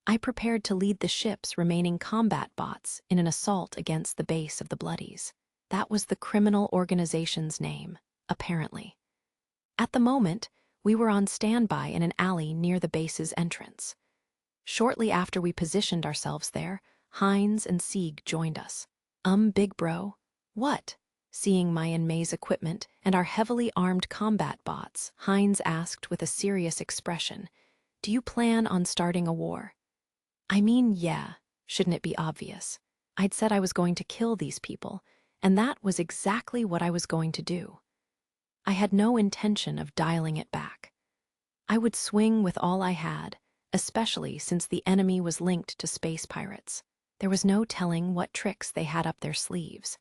I prepared to lead the ship's remaining combat bots in an assault against the base of the Bloodies. That was the criminal organization's name, apparently. At the moment, we were on standby in an alley near the base's entrance. Shortly after we positioned ourselves there, Heinz and Sieg joined us. Big bro, what?" Seeing my and May's equipment and our heavily armed combat bots, Heinz asked with a serious expression, "Do you plan on starting a war?" "I mean, yeah, shouldn't it be obvious? I'd said I was going to kill these people, and that was exactly what I was going to do. I had no intention of dialing it back. I would swing with all I had, especially since the enemy was linked to space pirates. There was no telling what tricks they had up their sleeves.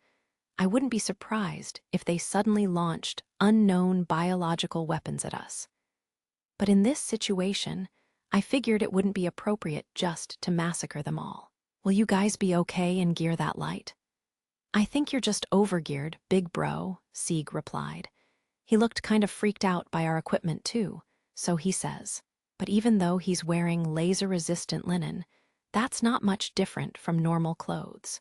I wouldn't be surprised if they suddenly launched unknown biological weapons at us. But in this situation, I figured it wouldn't be appropriate just to massacre them all. Will you guys be okay in gear that light? I think you're just overgeared, big bro, Sieg replied. He looked kind of freaked out by our equipment too, so he says. But even though he's wearing laser-resistant linen, that's not much different from normal clothes.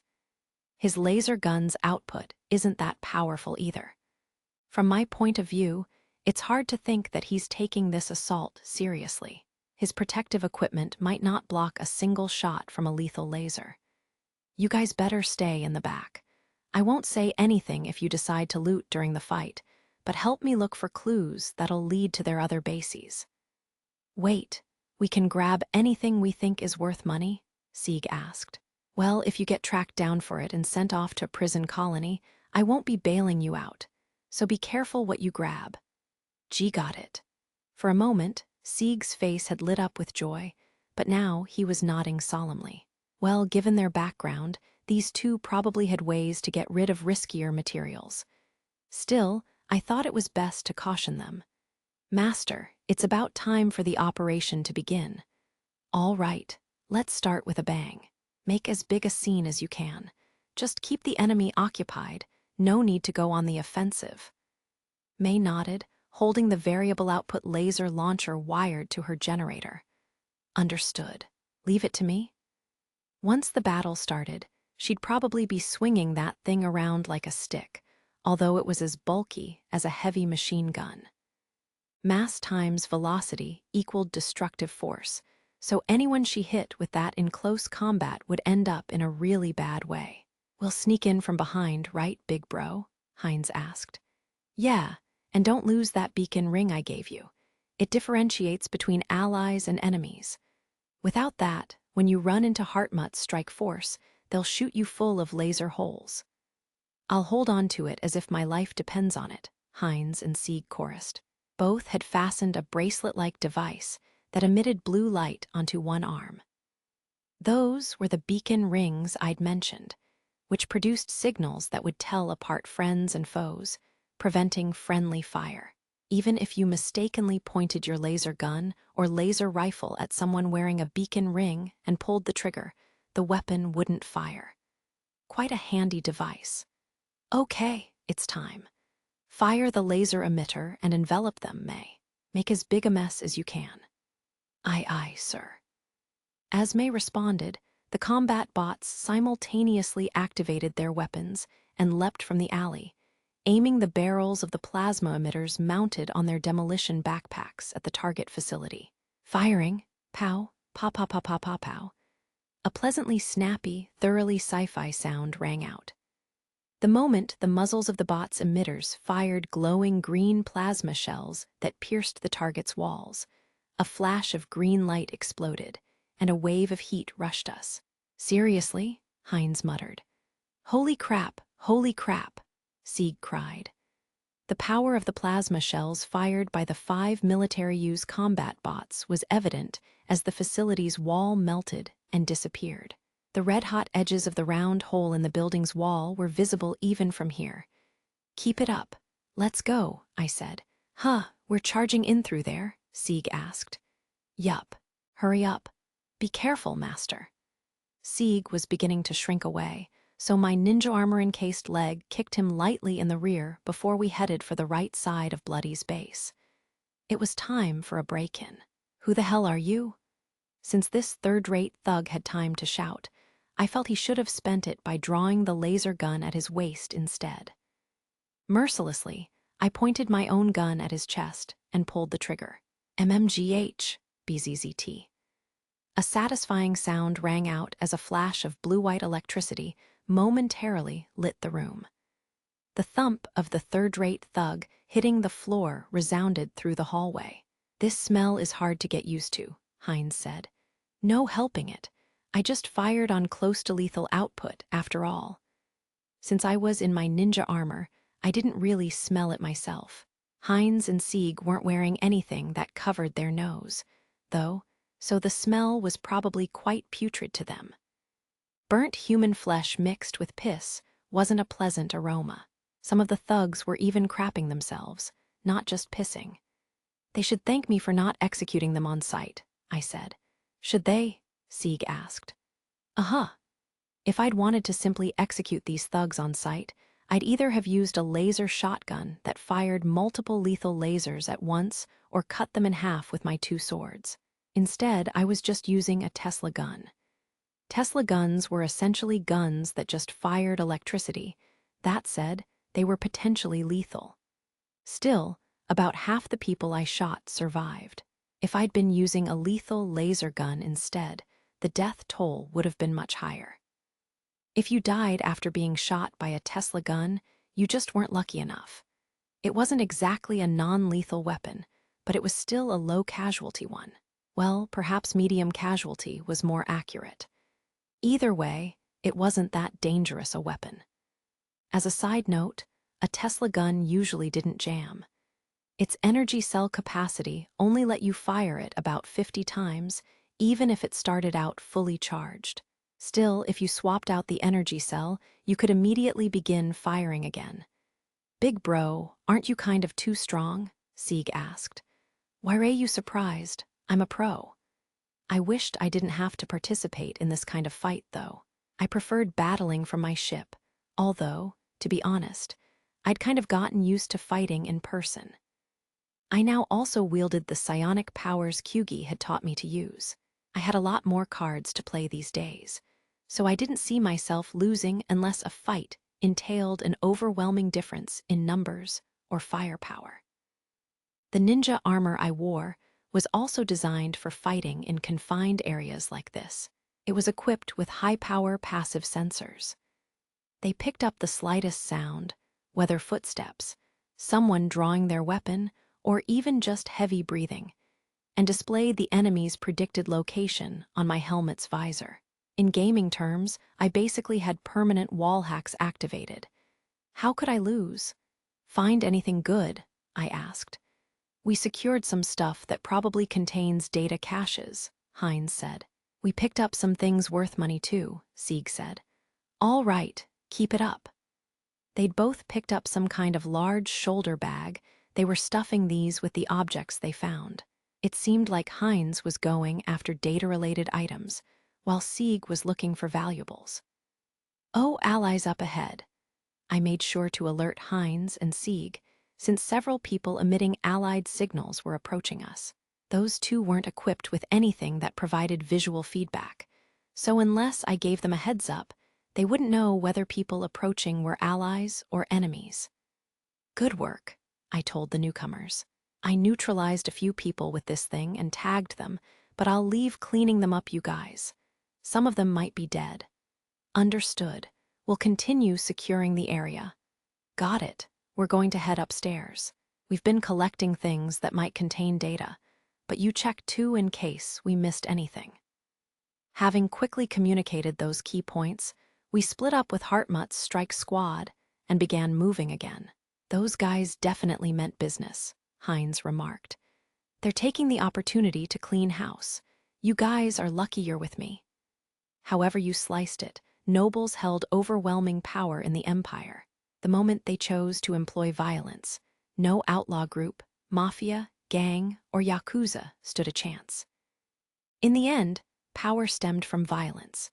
His laser gun's output isn't that powerful either. From my point of view, it's hard to think that he's taking this assault seriously. His protective equipment might not block a single shot from a lethal laser. You guys better stay in the back. I won't say anything if you decide to loot during the fight, but help me look for clues that'll lead to their other bases. Wait, we can grab anything we think is worth money? Sieg asked. Well, if you get tracked down for it and sent off to a prison colony, I won't be bailing you out, so be careful what you grab. G got it. For a moment, Sieg's face had lit up with joy, but now he was nodding solemnly. Well, given their background, these two probably had ways to get rid of riskier materials. Still, I thought it was best to caution them. Master, it's about time for the operation to begin. All right, let's start with a bang. Make as big a scene as you can. Just keep the enemy occupied. No need to go on the offensive. May nodded, holding the variable output laser launcher wired to her generator. Understood. Leave it to me. Once the battle started, she'd probably be swinging that thing around like a stick, although it was as bulky as a heavy machine gun. Mass times velocity equaled destructive force, so anyone she hit with that in close combat would end up in a really bad way. We'll sneak in from behind, right, big bro? Hines asked. Yeah, and don't lose that beacon ring I gave you. It differentiates between allies and enemies. Without that, when you run into Heartmutt's strike force, they'll shoot you full of laser holes. I'll hold on to it as if my life depends on it, Hines and Sieg chorused. Both had fastened a bracelet-like device that emitted blue light onto one arm. Those were the beacon rings I'd mentioned, which produced signals that would tell apart friends and foes, preventing friendly fire. Even if you mistakenly pointed your laser gun or laser rifle at someone wearing a beacon ring and pulled the trigger, the weapon wouldn't fire. Quite a handy device. Okay, it's time. Fire the laser emitter and envelop them, May. Make as big a mess as you can. Aye, aye, sir. As May responded, the combat bots simultaneously activated their weapons and leapt from the alley, aiming the barrels of the plasma emitters mounted on their demolition backpacks at the target facility. Firing, pow, pow, pow, pow, pow, pow, pow. A pleasantly snappy, thoroughly sci-fi sound rang out. The moment the muzzles of the bots' emitters fired glowing green plasma shells that pierced the target's walls, a flash of green light exploded, and a wave of heat rushed us. Seriously? Hines muttered. Holy crap, Sieg cried. The power of the plasma shells fired by the 5 military-use combat bots was evident as the facility's wall melted and disappeared. The red-hot edges of the round hole in the building's wall were visible even from here. Keep it up. Let's go, I said. Huh, we're charging in through there? Sieg asked. Yup. Hurry up. Be careful, Master. Sieg was beginning to shrink away, so my ninja armor-encased leg kicked him lightly in the rear before we headed for the right side of Bloody's base. It was time for a break-in. Who the hell are you? Since this third-rate thug had time to shout, I felt he should have spent it by drawing the laser gun at his waist instead. Mercilessly, I pointed my own gun at his chest and pulled the trigger. MMGH, BZZT. A satisfying sound rang out as a flash of blue-white electricity momentarily lit the room. The thump of the third-rate thug hitting the floor resounded through the hallway. This smell is hard to get used to, Hines said. No helping it. I just fired on close to lethal output, after all. Since I was in my ninja armor, I didn't really smell it myself. Hines and Sieg weren't wearing anything that covered their nose, though, so the smell was probably quite putrid to them. Burnt human flesh mixed with piss wasn't a pleasant aroma. Some of the thugs were even crapping themselves, not just pissing. They should thank me for not executing them on sight, I said. Should they? Sieg asked. Uh-huh. If I'd wanted to simply execute these thugs on sight, I'd either have used a laser shotgun that fired multiple lethal lasers at once or cut them in half with my 2 swords. Instead, I was just using a Tesla gun. Tesla guns were essentially guns that just fired electricity. That said, they were potentially lethal. Still, about half the people I shot survived. If I'd been using a lethal laser gun instead, the death toll would have been much higher. If you died after being shot by a Tesla gun, you just weren't lucky enough. It wasn't exactly a non-lethal weapon, but it was still a low-casualty one. Well, perhaps medium casualty was more accurate. Either way, it wasn't that dangerous a weapon. As a side note, a Tesla gun usually didn't jam. Its energy cell capacity only let you fire it about 50 times, even if it started out fully charged. Still, if you swapped out the energy cell, you could immediately begin firing again. Big bro, aren't you kind of too strong? Sieg asked. Why are you surprised? I'm a pro. I wished I didn't have to participate in this kind of fight, though. I preferred battling from my ship, although, to be honest, I'd kind of gotten used to fighting in person. I now also wielded the psionic powers Kyugi had taught me to use. I had a lot more cards to play these days, so I didn't see myself losing unless a fight entailed an overwhelming difference in numbers or firepower. The ninja armor I wore was also designed for fighting in confined areas like this. It was equipped with high-power passive sensors. They picked up the slightest sound, whether footsteps, someone drawing their weapon, or even just heavy breathing, and displayed the enemy's predicted location on my helmet's visor. In gaming terms, I basically had permanent wall hacks activated. How could I lose? Find anything good? I asked. We secured some stuff that probably contains data caches, Hines said. We picked up some things worth money too, Sieg said. All right, keep it up. They'd both picked up some kind of large shoulder bag. They were stuffing these with the objects they found. It seemed like Hines was going after data-related items, while Sieg was looking for valuables. Oh, allies up ahead. I made sure to alert Hines and Sieg, since several people emitting allied signals were approaching us. Those two weren't equipped with anything that provided visual feedback, so unless I gave them a heads up, they wouldn't know whether people approaching were allies or enemies. Good work, I told the newcomers. I neutralized a few people with this thing and tagged them, but I'll leave cleaning them up, you guys. Some of them might be dead. Understood. We'll continue securing the area. Got it. We're going to head upstairs. We've been collecting things that might contain data, but you check too in case we missed anything. Having quickly communicated those key points, we split up with Hartmut's strike squad and began moving again. Those guys definitely meant business, Hines remarked. They're taking the opportunity to clean house. You guys are lucky you're with me. However you sliced it, nobles held overwhelming power in the empire. The moment they chose to employ violence, no outlaw group, mafia, gang, or yakuza stood a chance. In the end, power stemmed from violence,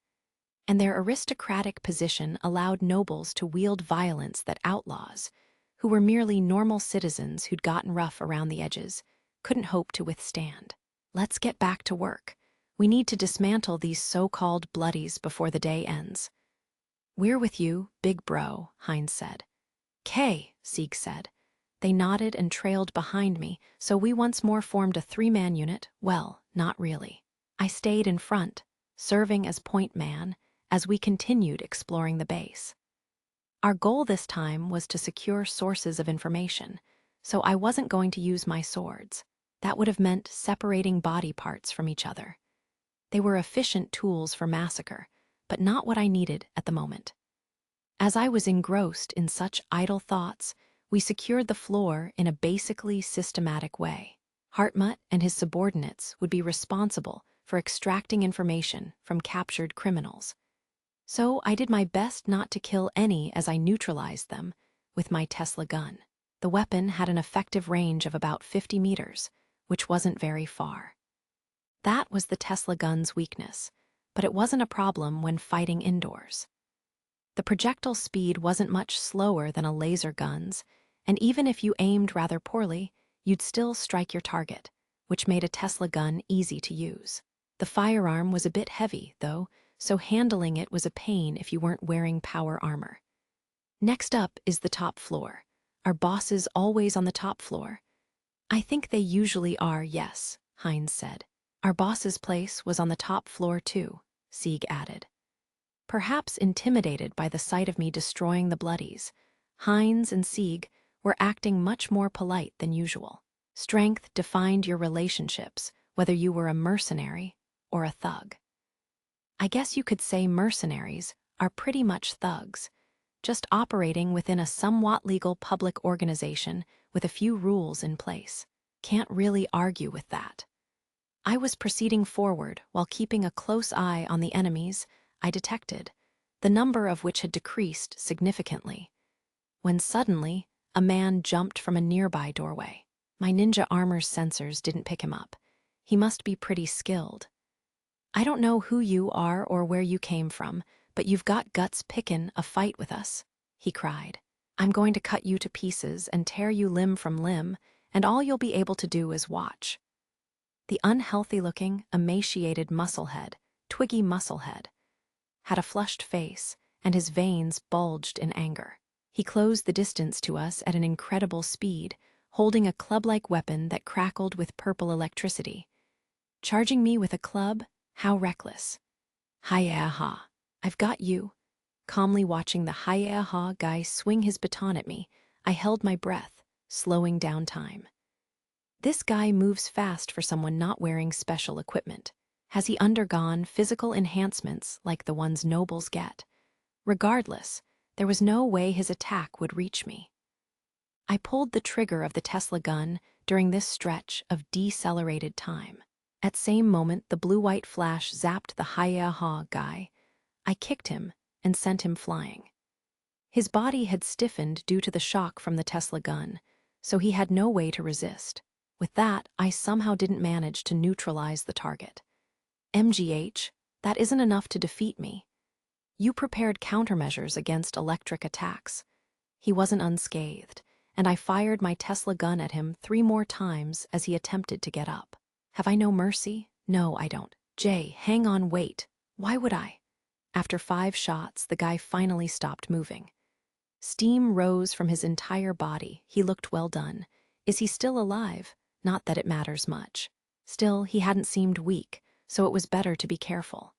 and their aristocratic position allowed nobles to wield violence that outlaws, who were merely normal citizens who'd gotten rough around the edges, couldn't hope to withstand. Let's get back to work. We need to dismantle these so-called bloodies before the day ends. We're with you, big bro, Hines said. "K," Sieg said. They nodded and trailed behind me, so we once more formed a three-man unit. Well, not really. I stayed in front, serving as point man, as we continued exploring the base. Our goal this time was to secure sources of information, so I wasn't going to use my swords. That would have meant separating body parts from each other. They were efficient tools for massacre, but not what I needed at the moment. As I was engrossed in such idle thoughts, we secured the floor in a basically systematic way. Hartmut and his subordinates would be responsible for extracting information from captured criminals. So I did my best not to kill any as I neutralized them with my Tesla gun. The weapon had an effective range of about 50 meters, which wasn't very far. That was the Tesla gun's weakness, but it wasn't a problem when fighting indoors. The projectile speed wasn't much slower than a laser gun's, and even if you aimed rather poorly, you'd still strike your target, which made a Tesla gun easy to use. The firearm was a bit heavy, though, so handling it was a pain if you weren't wearing power armor. Next up is the top floor. Are bosses always on the top floor? I think they usually are, yes, Hines said. Our boss's place was on the top floor too, Sieg added. Perhaps intimidated by the sight of me destroying the bloodies, Hines and Sieg were acting much more polite than usual. Strength defined your relationships, whether you were a mercenary or a thug. I guess you could say mercenaries are pretty much thugs, just operating within a somewhat legal public organization with a few rules in place. Can't really argue with that. I was proceeding forward while keeping a close eye on the enemies I detected, the number of which had decreased significantly, when suddenly a man jumped from a nearby doorway. My ninja armor's sensors didn't pick him up. He must be pretty skilled. I don't know who you are or where you came from, but you've got guts pickin' a fight with us, he cried. I'm going to cut you to pieces and tear you limb from limb, and all you'll be able to do is watch. The unhealthy-looking, emaciated musclehead, Twiggy Musclehead, had a flushed face, and his veins bulged in anger. He closed the distance to us at an incredible speed, holding a club-like weapon that crackled with purple electricity. Charging me with a club? How reckless. Hi-ya-ha. I've got you. Calmly watching the hi-ya-ha guy swing his baton at me, I held my breath, slowing down time. This guy moves fast for someone not wearing special equipment. Has he undergone physical enhancements like the ones nobles get? Regardless, there was no way his attack would reach me. I pulled the trigger of the Tesla gun during this stretch of decelerated time. At same moment, the blue-white flash zapped the hi-ya-ha guy. I kicked him and sent him flying. His body had stiffened due to the shock from the Tesla gun, so he had no way to resist. With that, I somehow didn't manage to neutralize the target. MGH, that isn't enough to defeat me. You prepared countermeasures against electric attacks. He wasn't unscathed, and I fired my Tesla gun at him 3 more times as he attempted to get up. Have I no mercy? No, I don't. Jay, hang on, wait. Why would I? After 5 shots, the guy finally stopped moving. Steam rose from his entire body. He looked well done. Is he still alive? Not that it matters much. Still, he hadn't seemed weak, so it was better to be careful.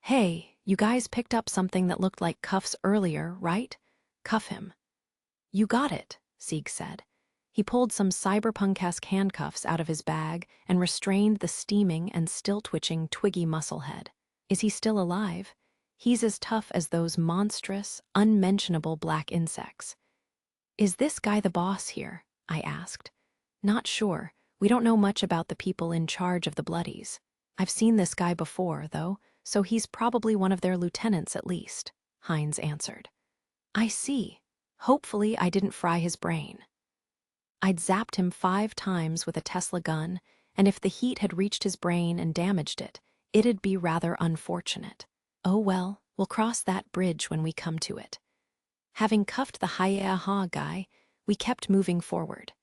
Hey, you guys picked up something that looked like cuffs earlier, right? Cuff him. You got it, Sieg said. He pulled some cyberpunk-esque handcuffs out of his bag and restrained the steaming and still-twitching Twiggy Musclehead. Is he still alive? He's as tough as those monstrous, unmentionable black insects. Is this guy the boss here? I asked. Not sure. We don't know much about the people in charge of the Bloodies. I've seen this guy before, though, so he's probably one of their lieutenants at least, Hines answered. I see. Hopefully I didn't fry his brain. I'd zapped him 5 times with a Tesla gun, and if the heat had reached his brain and damaged it, it'd be rather unfortunate. Oh well, we'll cross that bridge when we come to it. Having cuffed the hi-ya-ha guy, we kept moving forward.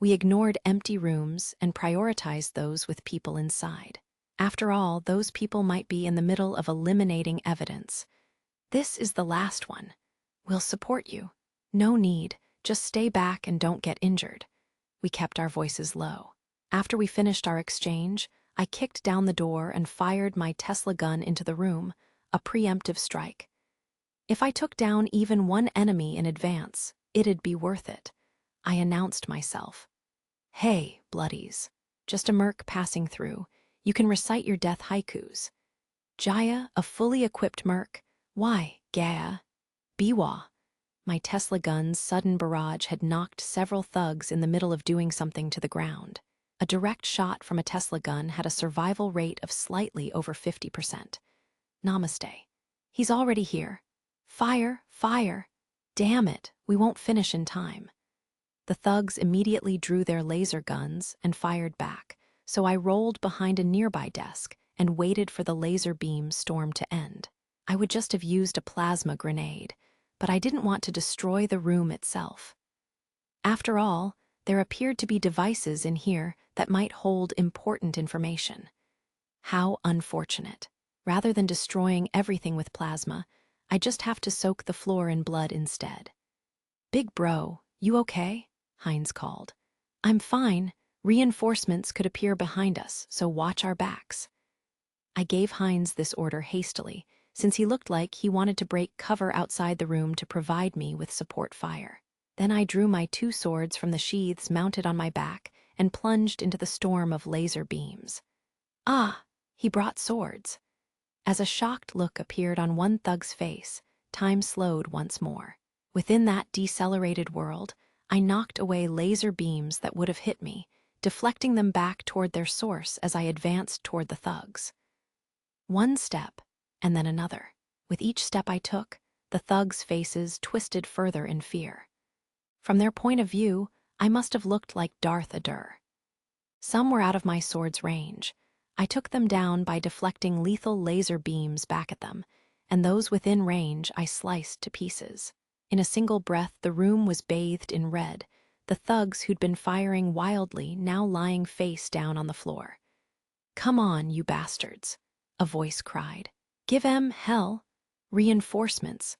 We ignored empty rooms and prioritized those with people inside. After all, those people might be in the middle of eliminating evidence. This is the last one. We'll support you. No need, just stay back and don't get injured. We kept our voices low. After we finished our exchange, I kicked down the door and fired my Tesla gun into the room, a preemptive strike. If I took down even one enemy in advance, it'd be worth it. I announced myself. Hey, Bloodies. Just a merc passing through. You can recite your death haikus. Jaya, a fully equipped merc. Why, Gaia. Biwa. My Tesla gun's sudden barrage had knocked several thugs in the middle of doing something to the ground. A direct shot from a Tesla gun had a survival rate of slightly over 50%. Namaste. He's already here. Fire, fire. Damn it, we won't finish in time. The thugs immediately drew their laser guns and fired back, so I rolled behind a nearby desk and waited for the laser beam storm to end. I would just have used a plasma grenade, but I didn't want to destroy the room itself. After all, there appeared to be devices in here that might hold important information. How unfortunate. Rather than destroying everything with plasma, I just have to soak the floor in blood instead. Big bro, you okay? Hines called. I'm fine. Reinforcements could appear behind us, so watch our backs. I gave Hines this order hastily, since he looked like he wanted to break cover outside the room to provide me with support fire. Then I drew my 2 swords from the sheaths mounted on my back and plunged into the storm of laser beams. Ah, he brought swords. As a shocked look appeared on one thug's face, time slowed once more. Within that decelerated world, I knocked away laser beams that would have hit me, deflecting them back toward their source as I advanced toward the thugs. One step, and then another. With each step I took, the thugs' faces twisted further in fear. From their point of view, I must have looked like Darth Adur. Some were out of my sword's range. I took them down by deflecting lethal laser beams back at them, and those within range I sliced to pieces. In a single breath, the room was bathed in red, the thugs who'd been firing wildly now lying face down on the floor. "Come on, you bastards," a voice cried. "Give 'em hell. Reinforcements."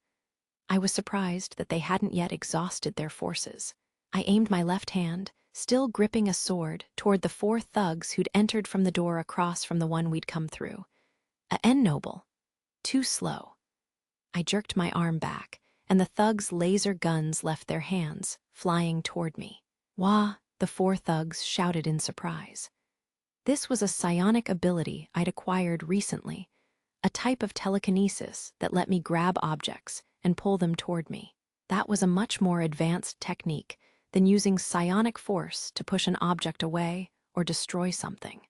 I was surprised that they hadn't yet exhausted their forces. I aimed my left hand, still gripping a sword, toward the 4 thugs who'd entered from the door across from the one we'd come through. A N noble. Too slow. I jerked my arm back, and the thugs' laser guns left their hands, flying toward me. "Wah!" the 4 thugs shouted in surprise. This was a psionic ability I'd acquired recently, a type of telekinesis that let me grab objects and pull them toward me. That was a much more advanced technique than using psionic force to push an object away or destroy something.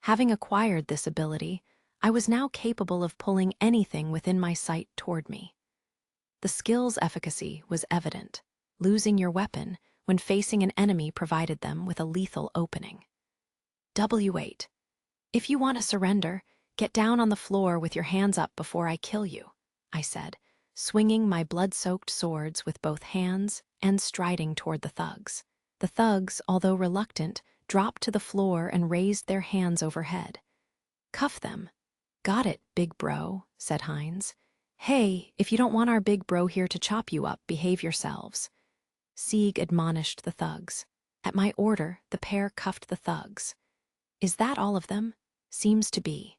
Having acquired this ability, I was now capable of pulling anything within my sight toward me. The skill's efficacy was evident. Losing your weapon when facing an enemy provided them with a lethal opening. W8. "If you want to surrender, get down on the floor with your hands up before I kill you," I said, swinging my blood-soaked swords with both hands and striding toward the thugs. The thugs, although reluctant, dropped to the floor and raised their hands overhead. "Cuff them." "Got it, big bro," said Hines. "Hey, if you don't want our big bro here to chop you up, behave yourselves." Sieg admonished the thugs. At my order, the pair cuffed the thugs. "Is that all of them?" "Seems to be."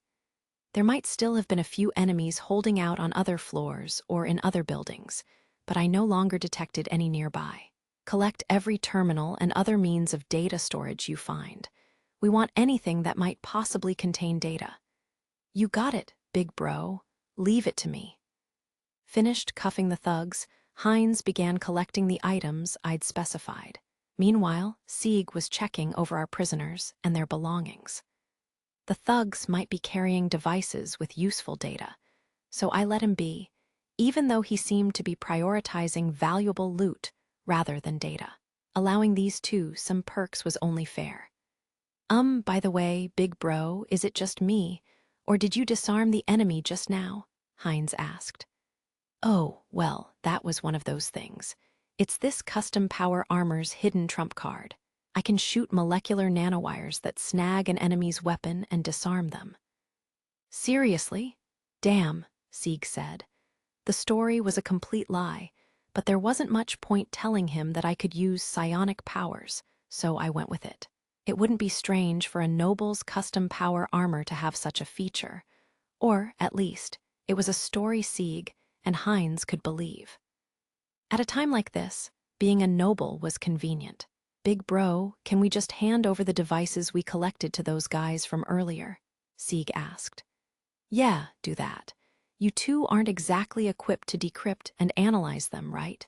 There might still have been a few enemies holding out on other floors or in other buildings, but I no longer detected any nearby. Collect every terminal and other means of data storage you find. We want anything that might possibly contain data. "You got it, big bro. Leave it to me." Finished cuffing the thugs, Hines began collecting the items I'd specified. Meanwhile, Sieg was checking over our prisoners and their belongings. The thugs might be carrying devices with useful data, so I let him be, even though he seemed to be prioritizing valuable loot rather than data. Allowing these two some perks was only fair. By the way, big bro, is it just me, or did you disarm the enemy just now?" Hines asked. "Oh, well, that was one of those things. It's this custom power armor's hidden trump card. I can shoot molecular nanowires that snag an enemy's weapon and disarm them." "Seriously? Damn," Sieg said. The story was a complete lie, but there wasn't much point telling him that I could use psionic powers, so I went with it. It wouldn't be strange for a noble's custom power armor to have such a feature, or, at least, it was a story Sieg and Hines could believe. At a time like this, being a noble was convenient. "Big bro, can we just hand over the devices we collected to those guys from earlier?" Sieg asked. "Yeah, do that. You two aren't exactly equipped to decrypt and analyze them, right?"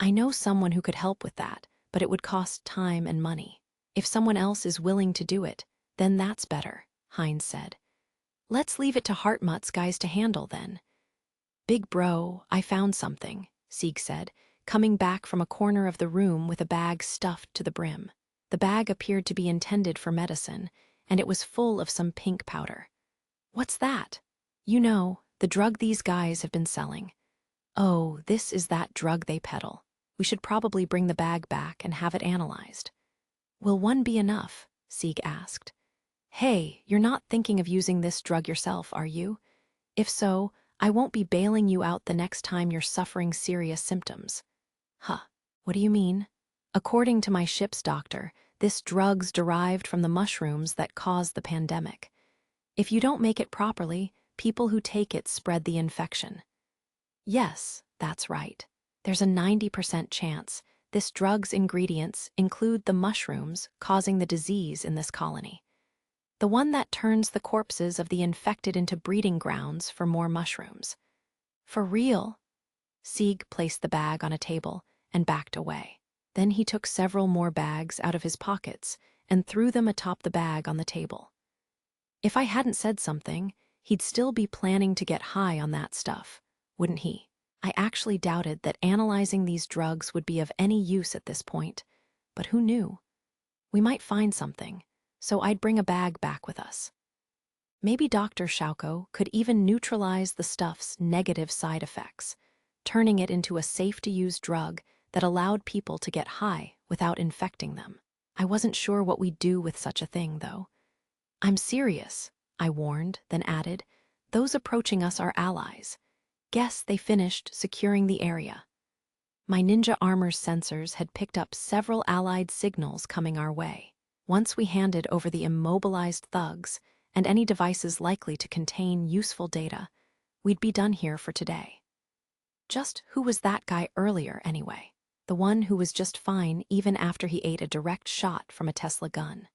"I know someone who could help with that, but it would cost time and money. If someone else is willing to do it, then that's better," Hines said. "Let's leave it to Hartmut's guys to handle then." "Big bro, I found something," Sieg said, coming back from a corner of the room with a bag stuffed to the brim. The bag appeared to be intended for medicine, and it was full of some pink powder. "What's that?" "You know, the drug these guys have been selling." "Oh, this is that drug they peddle. We should probably bring the bag back and have it analyzed." "Will one be enough?" Sieg asked. "Hey, you're not thinking of using this drug yourself, are you? If so, I won't be bailing you out the next time you're suffering serious symptoms." "Huh, what do you mean?" "According to my ship's doctor, this drug's derived from the mushrooms that caused the pandemic. If you don't make it properly, people who take it spread the infection." "Yes, that's right. There's a 90% chance this drug's ingredients include the mushrooms causing the disease in this colony. The one that turns the corpses of the infected into breeding grounds for more mushrooms." "For real?" Sieg placed the bag on a table and backed away. Then he took several more bags out of his pockets and threw them atop the bag on the table. If I hadn't said something, he'd still be planning to get high on that stuff, wouldn't he? I actually doubted that analyzing these drugs would be of any use at this point. But who knew? We might find something, so I'd bring a bag back with us. Maybe Dr. Shauko could even neutralize the stuff's negative side effects, turning it into a safe-to-use drug that allowed people to get high without infecting them. I wasn't sure what we'd do with such a thing, though. I'm serious, I warned, then added, those approaching us are allies. Guess they finished securing the area. My ninja armor's sensors had picked up several allied signals coming our way. Once we handed over the immobilized thugs and any devices likely to contain useful data, we'd be done here for today. Just who was that guy earlier, anyway? The one who was just fine even after he ate a direct shot from a Tesla gun.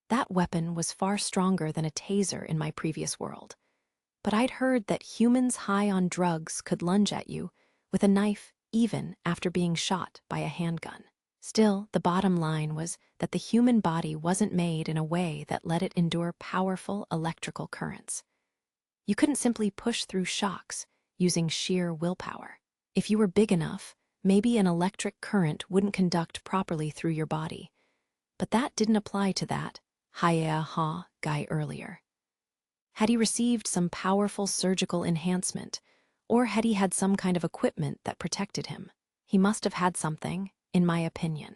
That weapon was far stronger than a taser in my previous world. But I'd heard that humans high on drugs could lunge at you with a knife even after being shot by a handgun. Still, the bottom line was that the human body wasn't made in a way that let it endure powerful electrical currents. You couldn't simply push through shocks using sheer willpower. If you were big enough, maybe an electric current wouldn't conduct properly through your body. But that didn't apply to that hi-ya-ha guy earlier. Had he received some powerful surgical enhancement, or had he had some kind of equipment that protected him? He must have had something, in my opinion.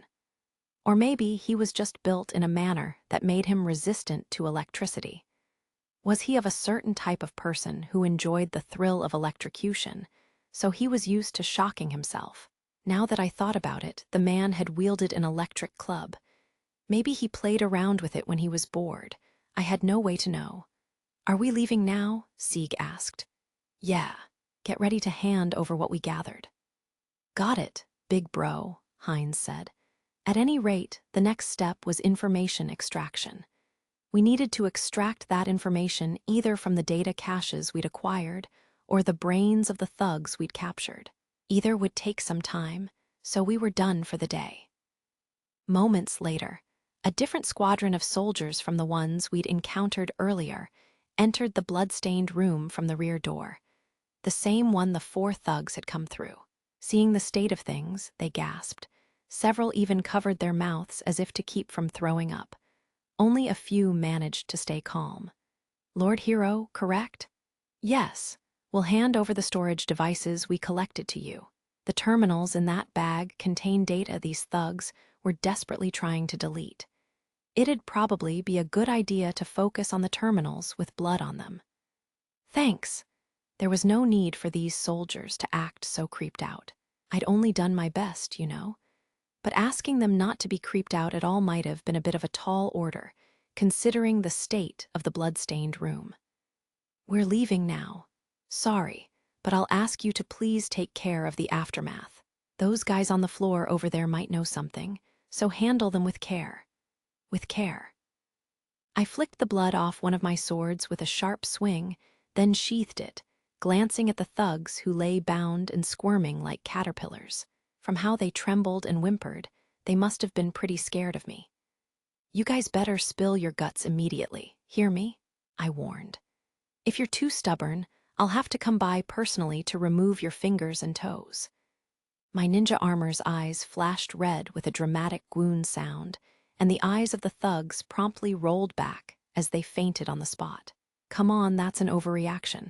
Or maybe he was just built in a manner that made him resistant to electricity. Was he of a certain type of person who enjoyed the thrill of electrocution, so he was used to shocking himself? Now that I thought about it, the man had wielded an electric club. Maybe he played around with it when he was bored. I had no way to know. Are we leaving now? Sieg asked. Yeah, get ready to hand over what we gathered. Got it, big bro, Hines said. At any rate, the next step was information extraction. We needed to extract that information either from the data caches we'd acquired or the brains of the thugs we'd captured. Either would take some time, so we were done for the day. Moments later, a different squadron of soldiers from the ones we'd encountered earlier entered the blood-stained room from the rear door, the same one the 4 thugs had come through. Seeing the state of things, they gasped. Several even covered their mouths as if to keep from throwing up. Only a few managed to stay calm. Lord Hero, correct? Yes. We'll hand over the storage devices we collected to you. The terminals in that bag contain data these thugs were desperately trying to delete. It'd probably be a good idea to focus on the terminals with blood on them. Thanks. There was no need for these soldiers to act so creeped out. I'd only done my best, you know. But asking them not to be creeped out at all might have been a bit of a tall order, considering the state of the blood-stained room. We're leaving now. Sorry, but I'll ask you to please take care of the aftermath. Those guys on the floor over there might know something, so handle them with care. With care. I flicked the blood off one of my swords with a sharp swing, then sheathed it, glancing at the thugs who lay bound and squirming like caterpillars. From how they trembled and whimpered, they must have been pretty scared of me. You guys better spill your guts immediately, hear me? I warned. If you're too stubborn, I'll have to come by personally to remove your fingers and toes. My ninja armor's eyes flashed red with a dramatic goon sound, and the eyes of the thugs promptly rolled back as they fainted on the spot. Come on, that's an overreaction.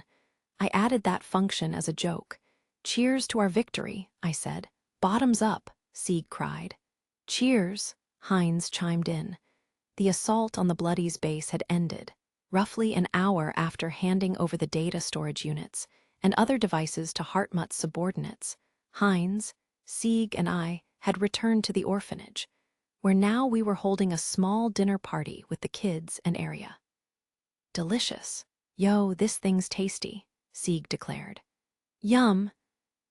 I added that function as a joke. Cheers to our victory, I said. Bottoms up, Sieg cried. Cheers, Hines chimed in. The assault on the Bloodies base had ended, roughly an hour after handing over the data storage units and other devices to Hartmutt's subordinates. Hines, Sieg, and I had returned to the orphanage, where now we were holding a small dinner party with the kids and area. Delicious. Yo, this thing's tasty, Sieg declared. Yum.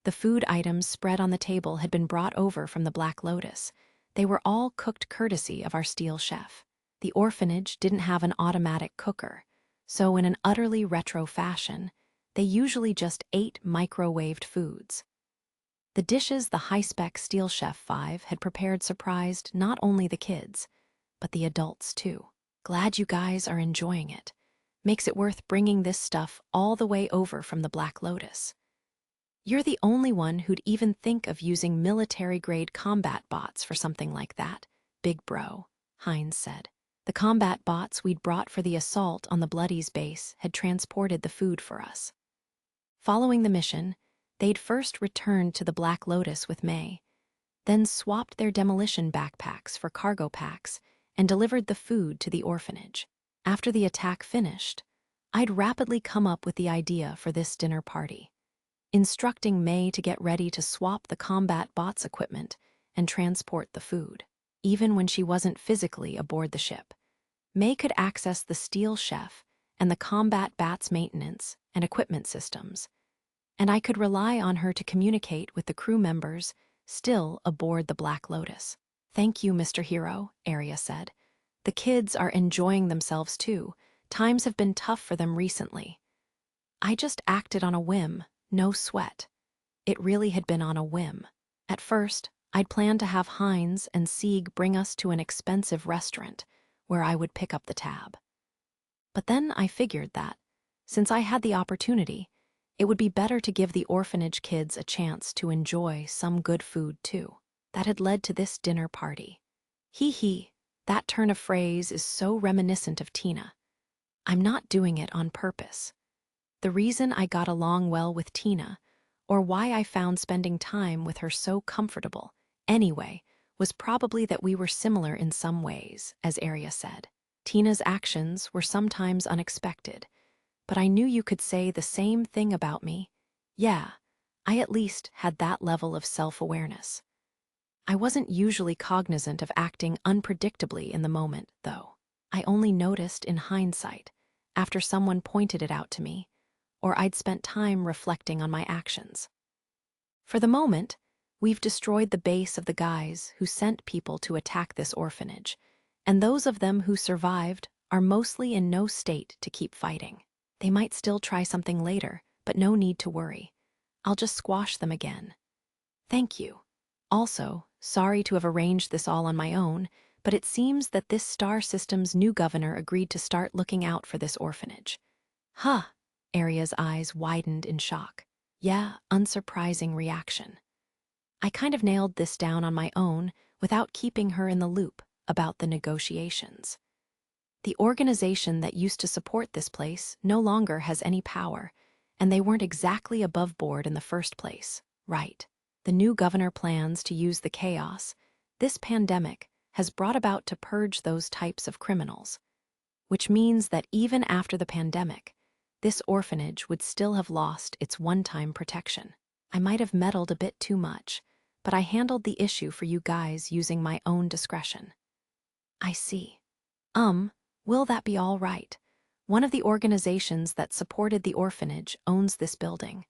The food items spread on the table had been brought over from the Black Lotus. They were all cooked courtesy of our steel chef. The orphanage didn't have an automatic cooker, so in an utterly retro fashion, they usually just ate microwaved foods. The dishes the high-spec Steel Chef 5 had prepared surprised not only the kids, but the adults too. Glad you guys are enjoying it. Makes it worth bringing this stuff all the way over from the Black Lotus. You're the only one who'd even think of using military-grade combat bots for something like that, big bro, Hines said. The combat bots we'd brought for the assault on the Bloodies base had transported the food for us. Following the mission, they'd first returned to the Black Lotus with May, then swapped their demolition backpacks for cargo packs and delivered the food to the orphanage. After the attack finished, I'd rapidly come up with the idea for this dinner party, instructing May to get ready to swap the combat bots' equipment and transport the food. Even when she wasn't physically aboard the ship, May could access the steel chef and the combat bats maintenance and equipment systems, and I could rely on her to communicate with the crew members still aboard the Black Lotus. Thank you, Mr. Hero, Arya said. The kids are enjoying themselves too. Times have been tough for them recently. I just acted on a whim, no sweat. It really had been on a whim. At first, I'd planned to have Hines and Sieg bring us to an expensive restaurant where I would pick up the tab. But then I figured that, since I had the opportunity, it would be better to give the orphanage kids a chance to enjoy some good food too. That had led to this dinner party. Hee, that turn of phrase is so reminiscent of Tina. I'm not doing it on purpose. The reason I got along well with Tina, or why I found spending time with her so comfortable, anyway, was probably that we were similar in some ways, as Arya said. Tina's actions were sometimes unexpected, but I knew you could say the same thing about me. Yeah, I at least had that level of self-awareness. I wasn't usually cognizant of acting unpredictably in the moment, though. I only noticed in hindsight, after someone pointed it out to me, or I'd spent time reflecting on my actions. For the moment, we've destroyed the base of the guys who sent people to attack this orphanage, and those of them who survived are mostly in no state to keep fighting. They might still try something later, but no need to worry. I'll just squash them again. Thank you. Also, sorry to have arranged this all on my own, but it seems that this star system's new governor agreed to start looking out for this orphanage. Huh, Arya's eyes widened in shock. Yeah, unsurprising reaction. I kind of nailed this down on my own without keeping her in the loop about the negotiations. The organization that used to support this place no longer has any power, and they weren't exactly above board in the first place, right? The new governor plans to use the chaos this pandemic has brought about to purge those types of criminals, which means that even after the pandemic, this orphanage would still have lost its one-time protection. I might have meddled a bit too much, but I handled the issue for you guys using my own discretion. I see. Will that be all right? One of the organizations that supported the orphanage owns this building.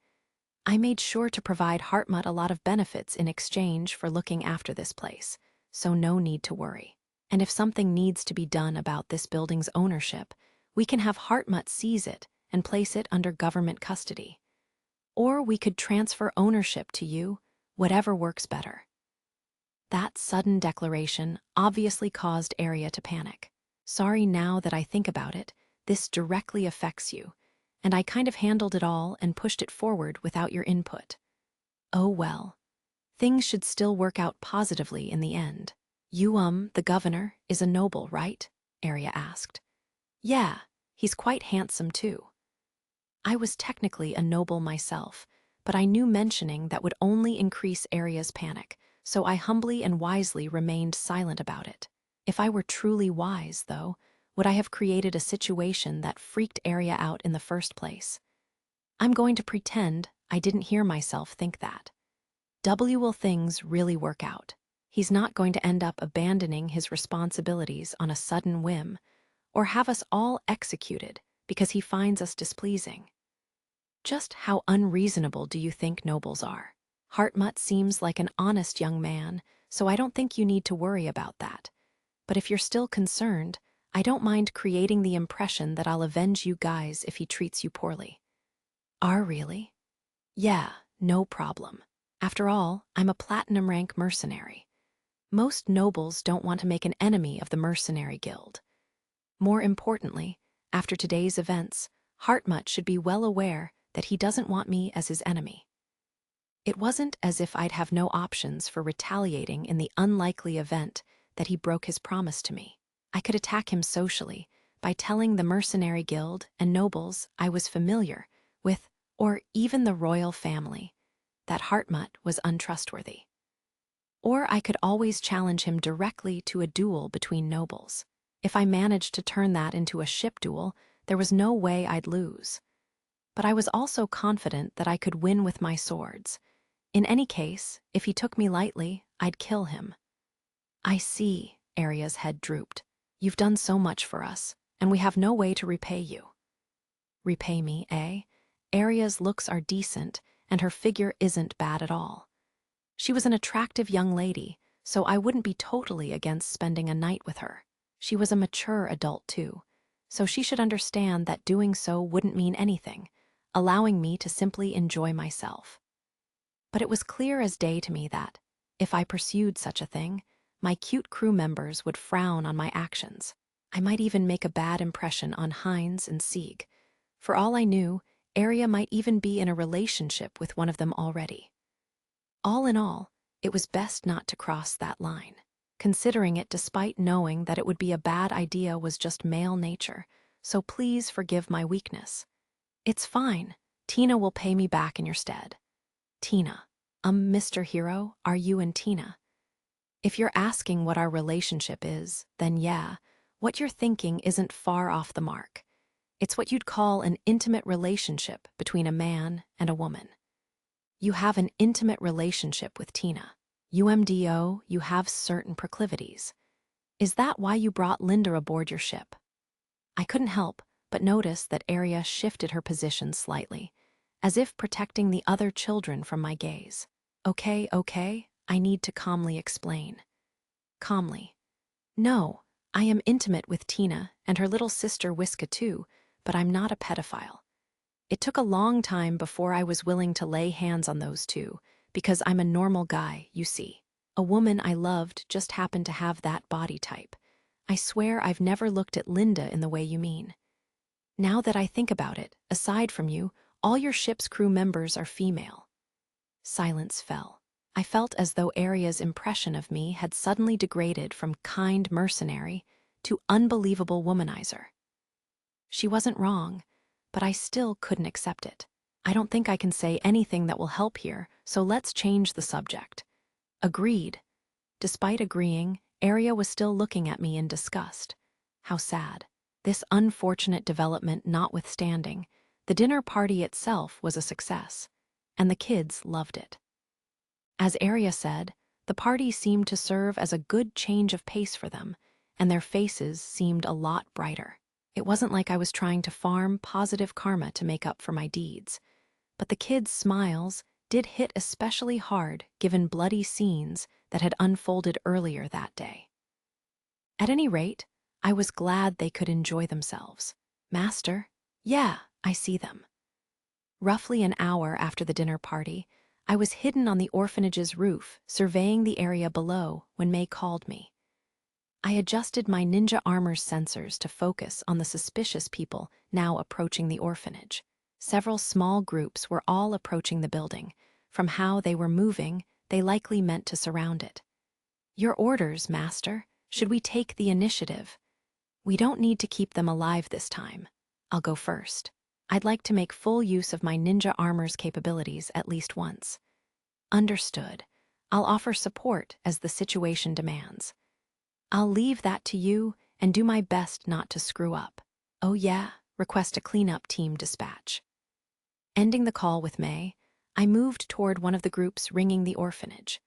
I made sure to provide Hartmut a lot of benefits in exchange for looking after this place, so no need to worry. And if something needs to be done about this building's ownership, we can have Hartmut seize it and place it under government custody. Or we could transfer ownership to you, whatever works better. That sudden declaration obviously caused Arya to panic. Sorry, now that I think about it, this directly affects you, and I kind of handled it all and pushed it forward without your input. Oh well. Things should still work out positively in the end. You, the governor, is a noble, right? Arya asked. Yeah, he's quite handsome too. I was technically a noble myself, but I knew mentioning that would only increase Arya's panic, so I humbly and wisely remained silent about it. If I were truly wise, though, would I have created a situation that freaked Arya out in the first place? I'm going to pretend I didn't hear myself think that. Will things really work out? He's not going to end up abandoning his responsibilities on a sudden whim, or have us all executed because he finds us displeasing. Just how unreasonable do you think nobles are? Hartmut seems like an honest young man, so I don't think you need to worry about that. But if you're still concerned, I don't mind creating the impression that I'll avenge you guys if he treats you poorly. Really? Yeah, no problem. After all, I'm a platinum rank mercenary. Most nobles don't want to make an enemy of the mercenary guild. More importantly, after today's events, Hartmut should be well aware that he doesn't want me as his enemy. It wasn't as if I'd have no options for retaliating in the unlikely event that he broke his promise to me. I could attack him socially by telling the Mercenary Guild and nobles I was familiar with, or even the royal family, that Hartmut was untrustworthy. Or I could always challenge him directly to a duel between nobles. If I managed to turn that into a ship duel, there was no way I'd lose. But I was also confident that I could win with my swords. In any case, if he took me lightly, I'd kill him. I see, Arya's head drooped. You've done so much for us, and we have no way to repay you. Repay me, eh? Arya's looks are decent, and her figure isn't bad at all. She was an attractive young lady, so I wouldn't be totally against spending a night with her. She was a mature adult too, so she should understand that doing so wouldn't mean anything, allowing me to simply enjoy myself. But it was clear as day to me that, if I pursued such a thing, my cute crew members would frown on my actions. I might even make a bad impression on Heinz and Sieg. For all I knew, Arya might even be in a relationship with one of them already. All in all, it was best not to cross that line. Considering it despite knowing that it would be a bad idea was just male nature, so please forgive my weakness. It's fine. Tina will pay me back in your stead. Tina. Mr. Hero, are you and Tina? If you're asking what our relationship is, then yeah, what you're thinking isn't far off the mark. It's what you'd call an intimate relationship between a man and a woman. You have an intimate relationship with Tina. UMDO, you have certain proclivities. Is that why you brought Linda aboard your ship? I couldn't help but notice that Arya shifted her position slightly, as if protecting the other children from my gaze. Okay, I need to calmly explain. Calmly. No, I am intimate with Tina and her little sister Wiska too, but I'm not a pedophile. It took a long time before I was willing to lay hands on those two, because I'm a normal guy, you see. A woman I loved just happened to have that body type. I swear I've never looked at Linda in the way you mean. Now that I think about it, aside from you, all your ship's crew members are female. Silence fell. I felt as though Arya's impression of me had suddenly degraded from kind mercenary to unbelievable womanizer. She wasn't wrong, but I still couldn't accept it. I don't think I can say anything that will help here, so let's change the subject. Agreed. Despite agreeing, Arya was still looking at me in disgust. How sad. This unfortunate development notwithstanding, the dinner party itself was a success, and the kids loved it. As Arya said, the party seemed to serve as a good change of pace for them, and their faces seemed a lot brighter. It wasn't like I was trying to farm positive karma to make up for my deeds, but the kids' smiles did hit especially hard given bloody scenes that had unfolded earlier that day. At any rate, I was glad they could enjoy themselves. Master? Yeah, I see them. Roughly an hour after the dinner party, I was hidden on the orphanage's roof, surveying the area below when May called me. I adjusted my ninja armor's sensors to focus on the suspicious people now approaching the orphanage. Several small groups were all approaching the building. From how they were moving, they likely meant to surround it. Your orders, Master. Should we take the initiative? We don't need to keep them alive this time. I'll go first. I'd like to make full use of my ninja armor's capabilities at least once. Understood. I'll offer support as the situation demands. I'll leave that to you and do my best not to screw up. Oh yeah, request a cleanup team dispatch. Ending the call with May, I moved toward one of the groups ringing the orphanage.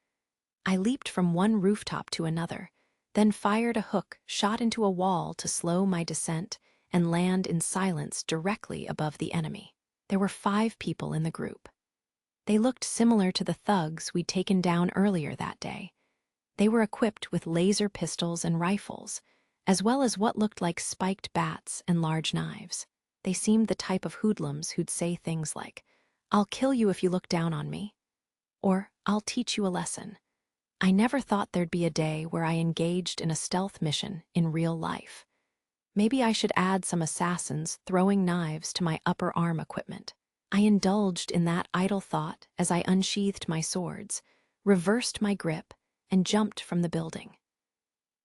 I leaped from one rooftop to another, then fired a hook shot into a wall to slow my descent and land in silence directly above the enemy. There were 5 people in the group. They looked similar to the thugs we'd taken down earlier that day. They were equipped with laser pistols and rifles, as well as what looked like spiked bats and large knives. They seemed the type of hoodlums who'd say things like, "I'll kill you if you look down on me," or "I'll teach you a lesson." I never thought there'd be a day where I engaged in a stealth mission in real life. Maybe I should add some assassins throwing knives to my upper arm equipment. I indulged in that idle thought as I unsheathed my swords, reversed my grip, and jumped from the building.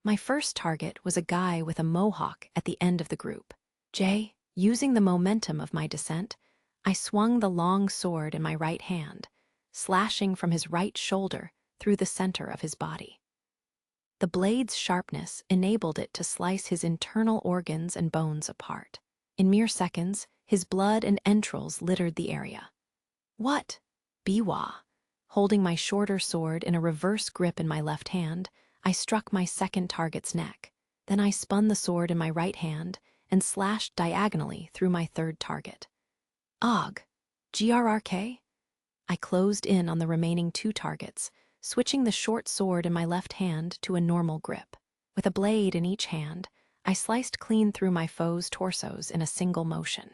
My first target was a guy with a mohawk at the end of the group. Using the momentum of my descent, I swung the long sword in my right hand, slashing from his right shoulder through the center of his body. The blade's sharpness enabled it to slice his internal organs and bones apart. In mere seconds, his blood and entrails littered the area. What? Biwa. Holding my shorter sword in a reverse grip in my left hand, I struck my second target's neck. Then I spun the sword in my right hand and slashed diagonally through my third target. Og. GRRK? I closed in on the remaining 2 targets, switching the short sword in my left hand to a normal grip. With a blade in each hand, I sliced clean through my foes' torsos in a single motion.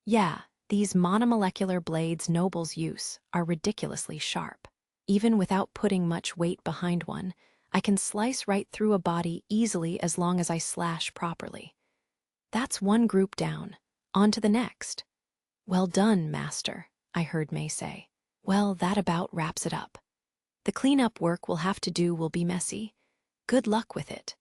Yeah, these monomolecular blades nobles use are ridiculously sharp. Even without putting much weight behind one, I can slice right through a body easily as long as I slash properly. That's one group down. On to the next. Well done, master, I heard May say. Well, that about wraps it up. The cleanup work we'll have to do will be messy. Good luck with it.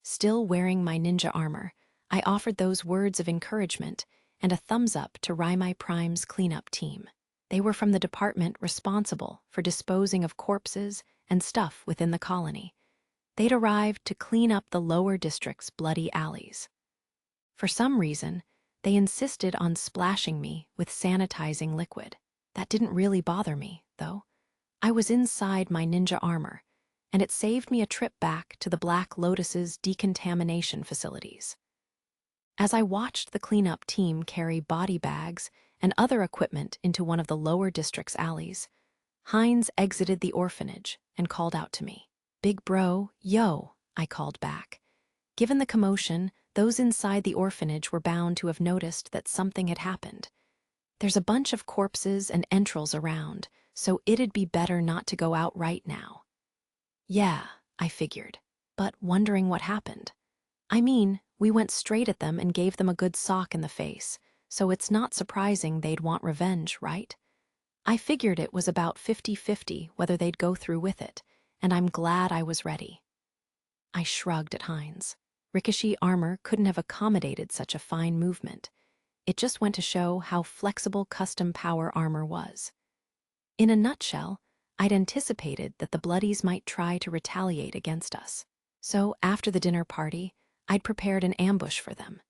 Still wearing my ninja armor, I offered those words of encouragement and a thumbs up to Raimai Prime's cleanup team. They were from the department responsible for disposing of corpses and stuff within the colony. They'd arrived to clean up the lower district's bloody alleys. For some reason, they insisted on splashing me with sanitizing liquid. That didn't really bother me, though. I was inside my ninja armor, and it saved me a trip back to the Black Lotus's decontamination facilities. As I watched the cleanup team carry body bags and other equipment into one of the lower district's alleys, Hines exited the orphanage and called out to me. Big bro, yo, I called back. Given the commotion, those inside the orphanage were bound to have noticed that something had happened. There's a bunch of corpses and entrails around, so it'd be better not to go out right now. Yeah, I figured, but wondering what happened. I mean, we went straight at them and gave them a good sock in the face, so it's not surprising they'd want revenge, right? I figured it was about 50-50 whether they'd go through with it, and I'm glad I was ready. I shrugged at Hines. Ricochet armor couldn't have accommodated such a fine movement. It just went to show how flexible custom power armor was. In a nutshell, I'd anticipated that the Bloodies might try to retaliate against us. So after the dinner party, I'd prepared an ambush for them.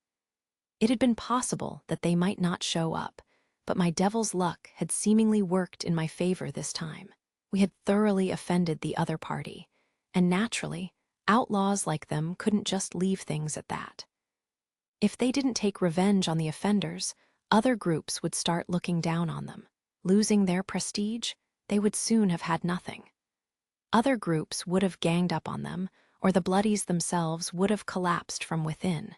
It had been possible that they might not show up, but my devil's luck had seemingly worked in my favor this time. We had thoroughly offended the other party, and naturally, outlaws like them couldn't just leave things at that. If they didn't take revenge on the offenders, other groups would start looking down on them. Losing their prestige, they would soon have had nothing. Other groups would have ganged up on them, or the Bloodies themselves would have collapsed from within.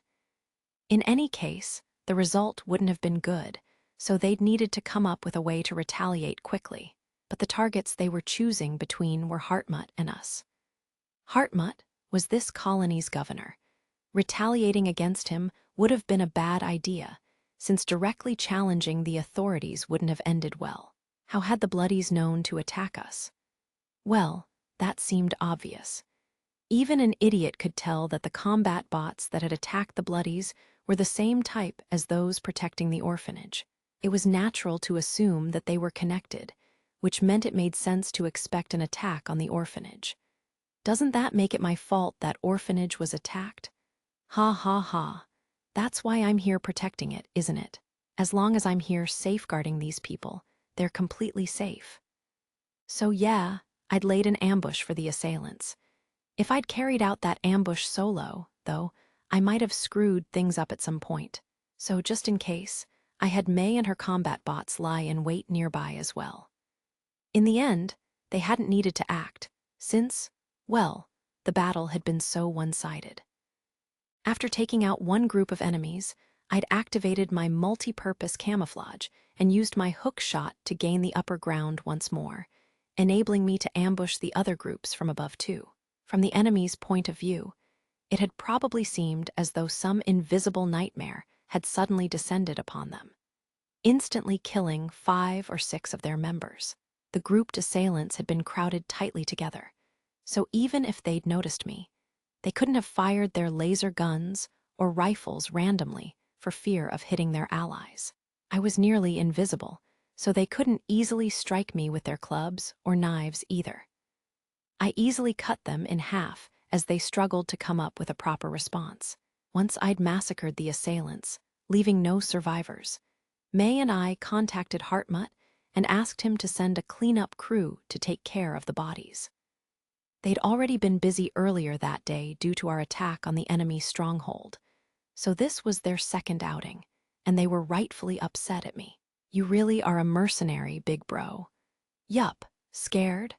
In any case, the result wouldn't have been good, so they'd needed to come up with a way to retaliate quickly. But the targets they were choosing between were Hartmut and us. Hartmut was this colony's governor. Retaliating against him would have been a bad idea, since directly challenging the authorities wouldn't have ended well. How had the Bloodies known to attack us? Well, that seemed obvious. Even an idiot could tell that the combat bots that had attacked the Bloodies were the same type as those protecting the orphanage. It was natural to assume that they were connected, which meant it made sense to expect an attack on the orphanage. Doesn't that make it my fault that orphanage was attacked? Ha ha ha. That's why I'm here protecting it, isn't it? As long as I'm here safeguarding these people, they're completely safe. So yeah, I'd laid an ambush for the assailants. If I'd carried out that ambush solo, though, I might have screwed things up at some point. So just in case, I had May and her combat bots lie in wait nearby as well. In the end, they hadn't needed to act, since, well, the battle had been so one-sided. After taking out one group of enemies, I'd activated my multi-purpose camouflage and used my hook shot to gain the upper ground once more, enabling me to ambush the other groups from above too. From the enemy's point of view, it had probably seemed as though some invisible nightmare had suddenly descended upon them. instantly killing 5 or 6 of their members. The grouped assailants had been crowded tightly together, so even if they'd noticed me, they couldn't have fired their laser guns or rifles randomly for fear of hitting their allies. I was nearly invisible, so they couldn't easily strike me with their clubs or knives either. I easily cut them in half as they struggled to come up with a proper response. Once I'd massacred the assailants, leaving no survivors, May and I contacted Hartmut and asked him to send a cleanup crew to take care of the bodies. They'd already been busy earlier that day due to our attack on the enemy's stronghold, so this was their second outing, and they were rightfully upset at me. "You really are a mercenary, big bro." "Yup, scared?"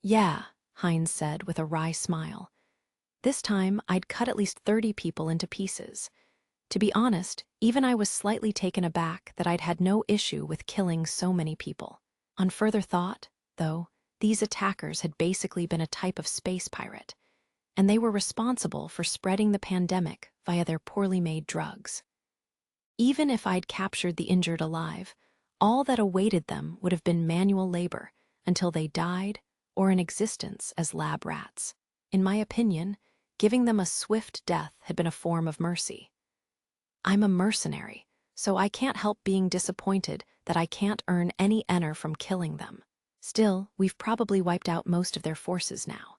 "Yeah," Hines said with a wry smile. This time, I'd cut at least 30 people into pieces. To be honest, even I was slightly taken aback that I'd had no issue with killing so many people. On further thought, though, these attackers had basically been a type of space pirate, and they were responsible for spreading the pandemic via their poorly made drugs. Even if I'd captured the injured alive, all that awaited them would have been manual labor until they died or in existence as lab rats. In my opinion, giving them a swift death had been a form of mercy. I'm a mercenary, so I can't help being disappointed that I can't earn any ener from killing them. Still, we've probably wiped out most of their forces now.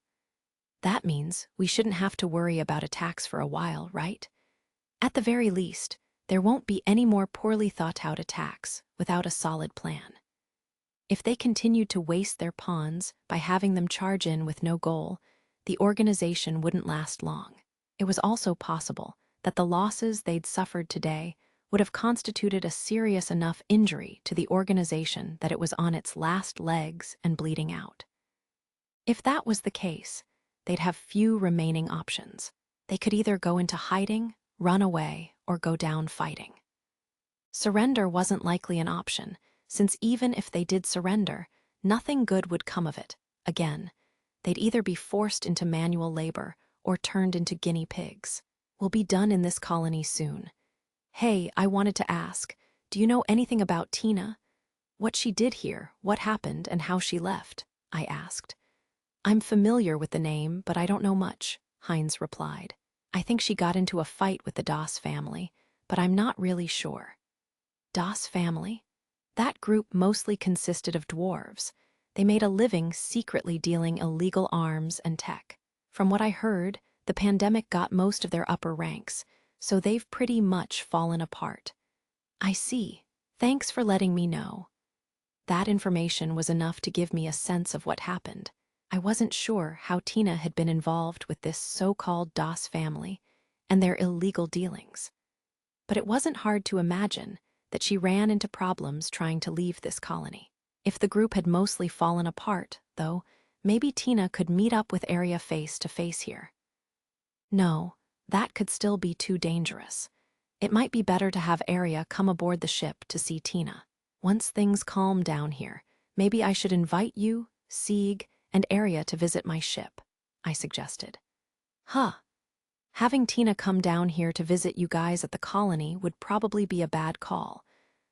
That means we shouldn't have to worry about attacks for a while, right? At the very least, there won't be any more poorly thought-out attacks without a solid plan. If they continued to waste their pawns by having them charge in with no goal, the organization wouldn't last long. It was also possible that the losses they'd suffered today would have constituted a serious enough injury to the organization that it was on its last legs and bleeding out. If that was the case, they'd have few remaining options. They could either go into hiding, run away, or go down fighting. Surrender wasn't likely an option, since even if they did surrender, nothing good would come of it. Again, they'd either be forced into manual labor or turned into guinea pigs. "We'll be done in this colony soon. Hey, I wanted to ask, do you know anything about Tina? What she did here, what happened, and how she left?" I asked. "I'm familiar with the name, but I don't know much," Hines replied. "I think she got into a fight with the Das family, but I'm not really sure." Das family? That group mostly consisted of dwarves. They made a living secretly dealing illegal arms and tech. From what I heard, the pandemic got most of their upper ranks, so they've pretty much fallen apart. "I see. Thanks for letting me know." That information was enough to give me a sense of what happened. I wasn't sure how Tina had been involved with this so-called Das family and their illegal dealings. But it wasn't hard to imagine that she ran into problems trying to leave this colony. If the group had mostly fallen apart, though, maybe Tina could meet up with Arya face to face here. No, that could still be too dangerous. It might be better to have Arya come aboard the ship to see Tina. Once things calm down here, maybe I should invite you, Sieg, and Arya to visit my ship, I suggested. "Huh. Having Tina come down here to visit you guys at the colony would probably be a bad call,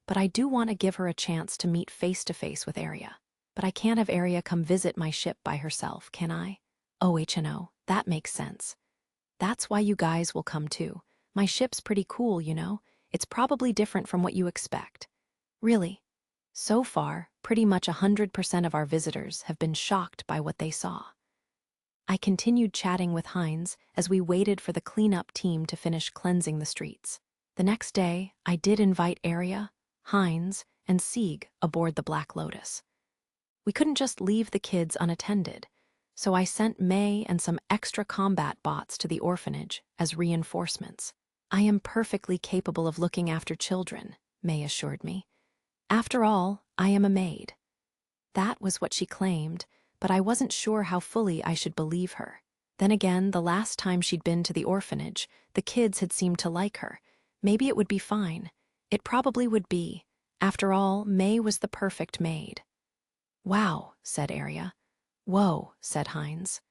but I do want to give her a chance to meet face-to-face with Arya. But I can't have Arya come visit my ship by herself, can I?" "Oh, that makes sense. That's why you guys will come too. My ship's pretty cool, you know. It's probably different from what you expect." "Really?" "So far, pretty much 100% of our visitors have been shocked by what they saw." I continued chatting with Hines as we waited for the cleanup team to finish cleansing the streets. The next day, I did invite Arya, Hines, and Sieg aboard the Black Lotus. We couldn't just leave the kids unattended, so I sent May and some extra combat bots to the orphanage as reinforcements. "I am perfectly capable of looking after children," May assured me. "After all, I am a maid." That was what she claimed, but I wasn't sure how fully I should believe her. Then again, the last time she'd been to the orphanage, the kids had seemed to like her. Maybe it would be fine. It probably would be. After all, May was the perfect maid. "Wow," said Arya. "Whoa," said Hines.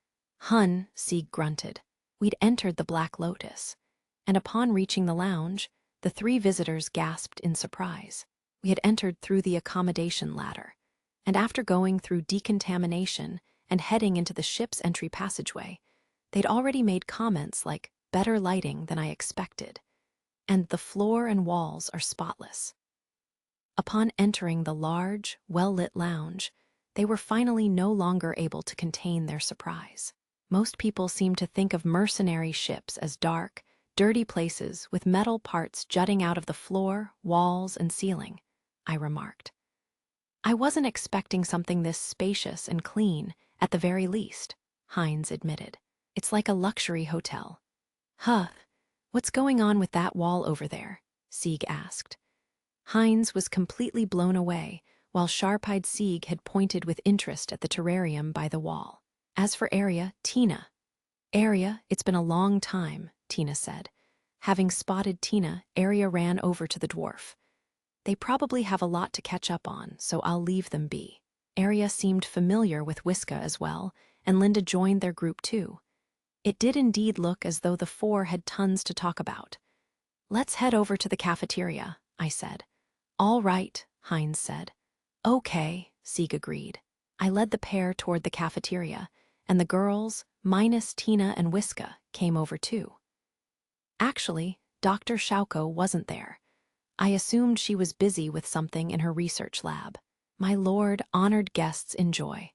"Hun," Sieg grunted. We'd entered the Black Lotus, and upon reaching the lounge, the 3 visitors gasped in surprise. We had entered through the accommodation ladder, and after going through decontamination and heading into the ship's entry passageway, they'd already made comments like, "Better lighting than I expected," and "The floor and walls are spotless." Upon entering the large, well-lit lounge, they were finally no longer able to contain their surprise. Most people seem to think of mercenary ships as dark, dirty places with metal parts jutting out of the floor, walls, and ceiling, I remarked. I wasn't expecting something this spacious and clean, at the very least, Hines admitted. It's like a luxury hotel. Huh, what's going on with that wall over there? Sieg asked. Hines was completely blown away, while sharp-eyed Sieg had pointed with interest at the terrarium by the wall. As for Arya, Tina. Arya, it's been a long time, Tina said. Having spotted Tina, Arya ran over to the dwarf. They probably have a lot to catch up on, so I'll leave them be. Arya seemed familiar with Wiska as well, and Linda joined their group too. It did indeed look as though the four had tons to talk about. Let's head over to the cafeteria, I said. All right, Hines said. Okay, Sieg agreed. I led the pair toward the cafeteria, and the girls, minus Tina and Wiska, came over too. Actually, Dr. Schauko wasn't there. I assumed she was busy with something in her research lab. My lord, honored guests enjoy.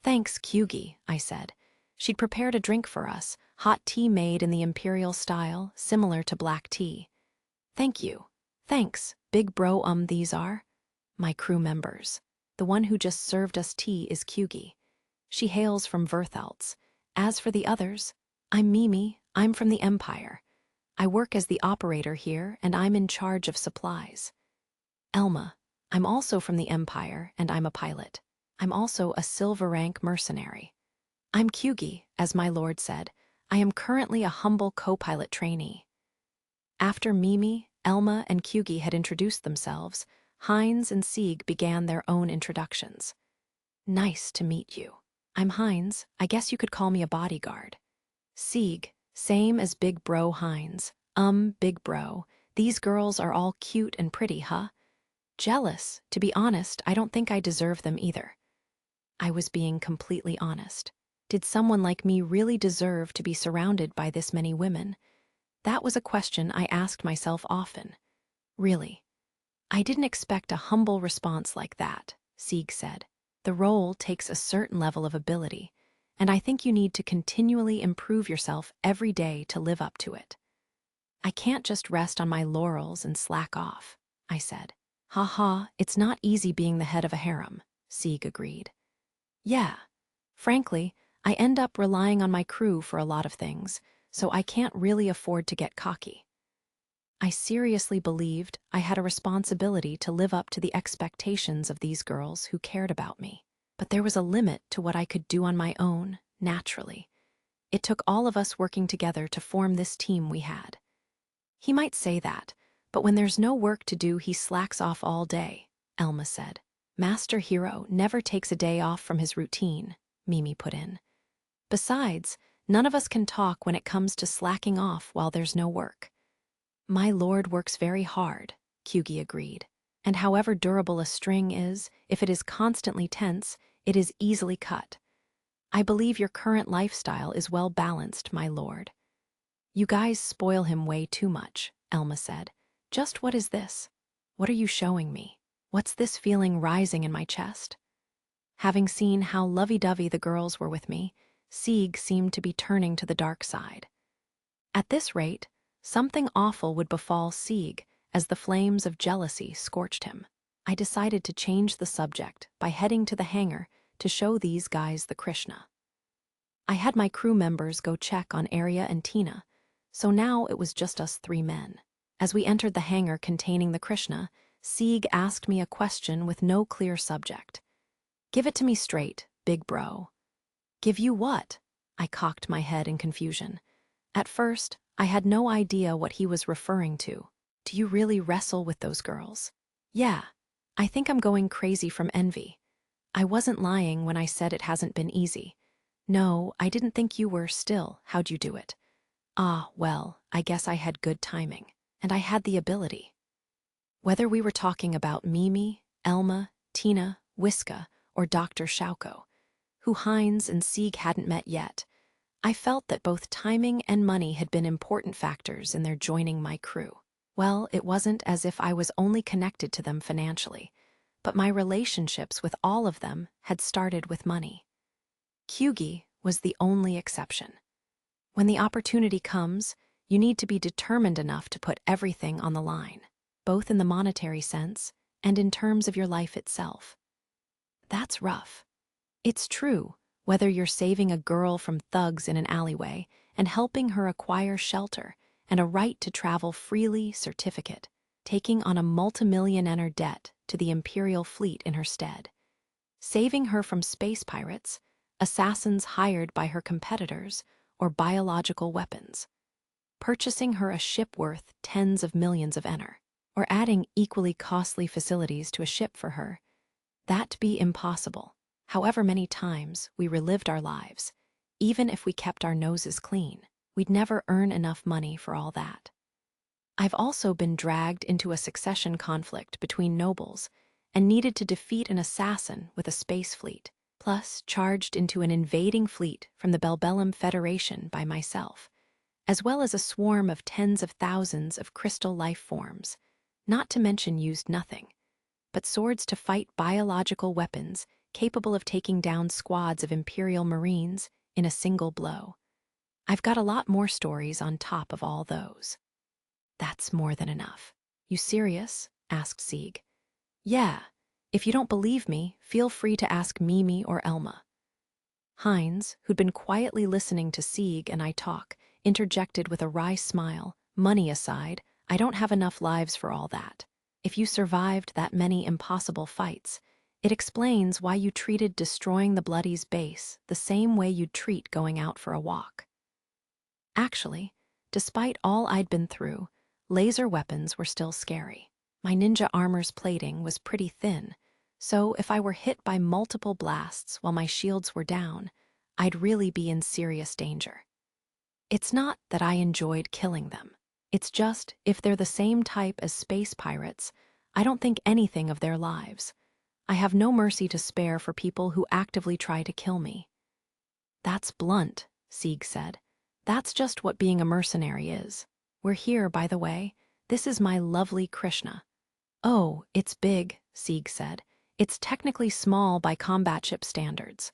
Thanks, Kyugi, I said. She'd prepared a drink for us, hot tea made in the imperial style, similar to black tea. Thank you. Thanks, big bro these are? My crew members. The one who just served us tea is Kyugi. She hails from Verthaltz. As for the others, I'm Mimi, I'm from the Empire. I work as the operator here, and I'm in charge of supplies. Elma, I'm also from the Empire, and I'm a pilot. I'm also a silver rank mercenary. I'm Kyugi, as my lord said. I am currently a humble co-pilot trainee. After Mimi, Elma, and Kyugi had introduced themselves, Hines and Sieg began their own introductions. Nice to meet you. I'm Hines. I guess you could call me a bodyguard. Sieg, same as Big Bro Hines. Big Bro. These girls are all cute and pretty, huh? Jealous. To be honest, I don't think I deserve them either. I was being completely honest. Did someone like me really deserve to be surrounded by this many women? That was a question I asked myself often. Really. I didn't expect a humble response like that, Sieg said. The role takes a certain level of ability, and I think you need to continually improve yourself every day to live up to it. I can't just rest on my laurels and slack off, I said. Ha, it's not easy being the head of a harem, Sieg agreed. Yeah. Frankly, I end up relying on my crew for a lot of things, so I can't really afford to get cocky. I seriously believed I had a responsibility to live up to the expectations of these girls who cared about me. But there was a limit to what I could do on my own, naturally. It took all of us working together to form this team we had. He might say that, but when there's no work to do, he slacks off all day, Elma said. Master Hero never takes a day off from his routine, Mimi put in. Besides, none of us can talk when it comes to slacking off while there's no work. My lord works very hard, Kyugi agreed. And however durable a string is, if it is constantly tense, it is easily cut. I believe your current lifestyle is well balanced, my lord. You guys spoil him way too much, Elma said. Just what is this? What are you showing me? What's this feeling rising in my chest? Having seen how lovey-dovey the girls were with me, Sieg seemed to be turning to the dark side. At this rate, something awful would befall Sieg as the flames of jealousy scorched him. I decided to change the subject by heading to the hangar to show these guys the Krishna. I had my crew members go check on Arya and Tina, so now it was just us three men. As we entered the hangar containing the Krishna, Sieg asked me a question with no clear subject. Give it to me straight, big bro. Give you what? I cocked my head in confusion. At first, I had no idea what he was referring to. Do you really wrestle with those girls? Yeah, I think I'm going crazy from envy. I wasn't lying when I said it hasn't been easy. No, I didn't think you were still. How'd you do it? Ah, well, I guess I had good timing. And I had the ability. Whether we were talking about Mimi, Elma, Tina, Wiska, or Dr. Schauko, who Heinz and Sieg hadn't met yet, I felt that both timing and money had been important factors in their joining my crew. Well, it wasn't as if I was only connected to them financially, but my relationships with all of them had started with money. Kyugi was the only exception. When the opportunity comes, you need to be determined enough to put everything on the line, both in the monetary sense and in terms of your life itself. That's rough. It's true, whether you're saving a girl from thugs in an alleyway and helping her acquire shelter and a right to travel freely certificate, taking on a multimillionaire debt to the Imperial fleet in her stead, saving her from space pirates, assassins hired by her competitors, or biological weapons, purchasing her a ship worth tens of millions of ener, or adding equally costly facilities to a ship for her. That'd be impossible, however many times we relived our lives. Even if we kept our noses clean, we'd never earn enough money for all that. I've also been dragged into a succession conflict between nobles and needed to defeat an assassin with a space fleet, plus charged into an invading fleet from the Belbellum Federation by myself, as well as a swarm of tens of thousands of crystal life forms, not to mention used nothing but swords to fight biological weapons capable of taking down squads of Imperial Marines in a single blow. I've got a lot more stories on top of all those. That's more than enough. You serious? Asked Sieg. Yeah. If you don't believe me, feel free to ask Mimi or Elma. Heinz, who'd been quietly listening to Sieg and I talk, interjected with a wry smile. Money aside, I don't have enough lives for all that. If you survived that many impossible fights, it explains why you treated destroying the Bloodies base the same way you'd treat going out for a walk. Actually, despite all I'd been through, laser weapons were still scary. My ninja armor's plating was pretty thin, so if I were hit by multiple blasts while my shields were down, I'd really be in serious danger. It's not that I enjoyed killing them. It's just, if they're the same type as space pirates, I don't think anything of their lives. I have no mercy to spare for people who actively try to kill me. That's blunt, Sieg said. That's just what being a mercenary is. We're here, by the way. This is my lovely Krishna. Oh, it's big, Sieg said. It's technically small by combat ship standards.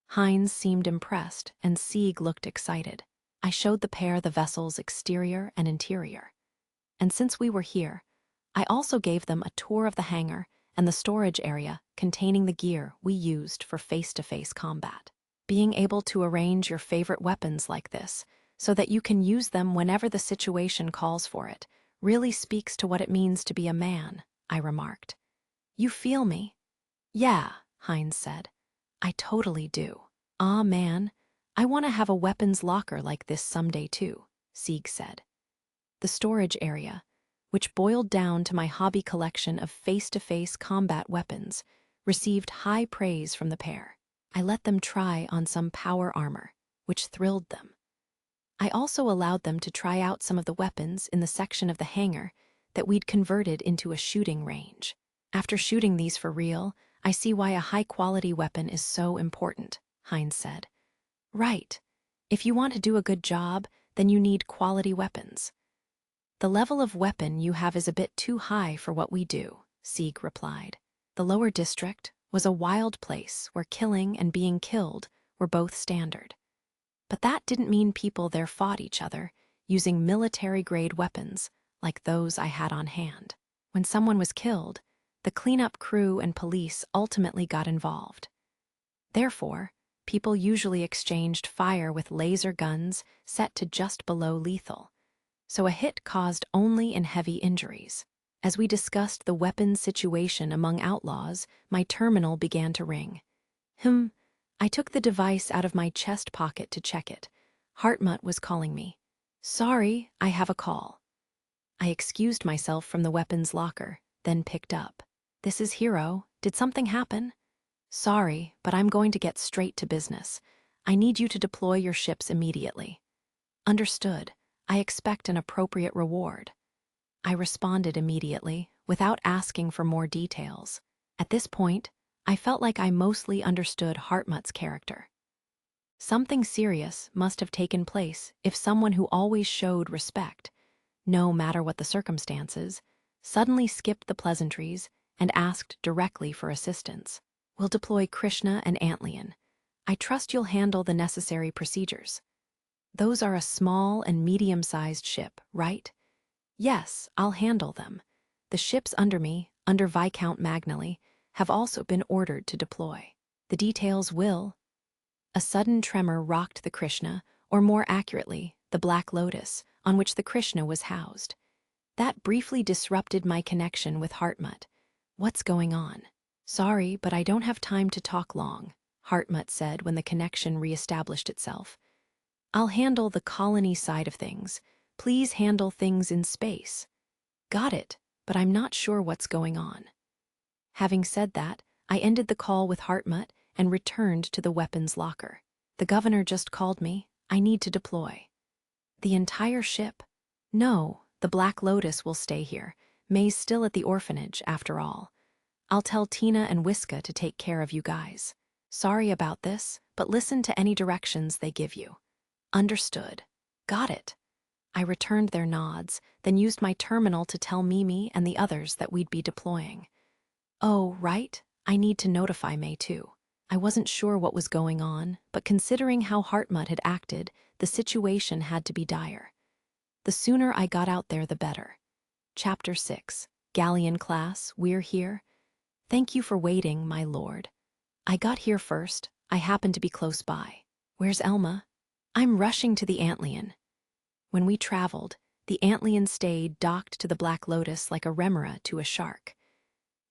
Heinz seemed impressed, and Sieg looked excited. I showed the pair the vessel's exterior and interior. And since we were here, I also gave them a tour of the hangar and the storage area containing the gear we used for face-to-face combat. Being able to arrange your favorite weapons like this, so that you can use them whenever the situation calls for it, really speaks to what it means to be a man, I remarked. You feel me? Yeah, Heinz said. I totally do. Ah, man, I want to have a weapons locker like this someday too, Sieg said. The storage area, which boiled down to my hobby collection of face-to-face combat weapons, received high praise from the pair. I let them try on some power armor, which thrilled them. I also allowed them to try out some of the weapons in the section of the hangar that we'd converted into a shooting range. After shooting these for real, I see why a high-quality weapon is so important, Heinz said. Right. If you want to do a good job, then you need quality weapons. The level of weapon you have is a bit too high for what we do, Sieg replied. The lower district was a wild place where killing and being killed were both standard. But that didn't mean people there fought each other using military-grade weapons like those I had on hand. When someone was killed, the cleanup crew and police ultimately got involved. Therefore, people usually exchanged fire with laser guns set to just below lethal, so a hit caused only in heavy injuries. As we discussed the weapons situation among outlaws, my terminal began to ring. I took the device out of my chest pocket to check it. Hartmut was calling me. Sorry, I have a call. I excused myself from the weapons locker, then picked up. This is Hero. Did something happen? Sorry, but I'm going to get straight to business. I need you to deploy your ships immediately. Understood. I expect an appropriate reward. I responded immediately, without asking for more details. At this point, I felt like I mostly understood Hartmut's character. Something serious must have taken place if someone who always showed respect, no matter what the circumstances, suddenly skipped the pleasantries and asked directly for assistance. We'll deploy Krishna and Antlion. I trust you'll handle the necessary procedures. Those are a small and medium-sized ship, right? Yes, I'll handle them. The ships under me, under Viscount Magnelli, have also been ordered to deploy. The details will. A sudden tremor rocked the Krishna, or more accurately, the Black Lotus, on which the Krishna was housed. That briefly disrupted my connection with Hartmut. What's going on? Sorry, but I don't have time to talk long, Hartmut said when the connection reestablished itself. I'll handle the colony side of things. Please handle things in space. Got it, but I'm not sure what's going on. Having said that, I ended the call with Hartmut and returned to the weapons locker. The governor just called me. I need to deploy. The entire ship? No, the Black Lotus will stay here. May's still at the orphanage, after all. I'll tell Tina and Wiska to take care of you guys. Sorry about this, but listen to any directions they give you. Understood. Got it. I returned their nods, then used my terminal to tell Mimi and the others that we'd be deploying. Oh, right, I need to notify May too. I wasn't sure what was going on, but considering how Hartmut had acted, the situation had to be dire. The sooner I got out there, the better. Chapter 6. Galleon Class, we're here. Thank you for waiting, my lord. I got here first. I happened to be close by. Where's Elma? I'm rushing to the Antlion. When we traveled, the Antlion stayed docked to the Black Lotus like a remora to a shark.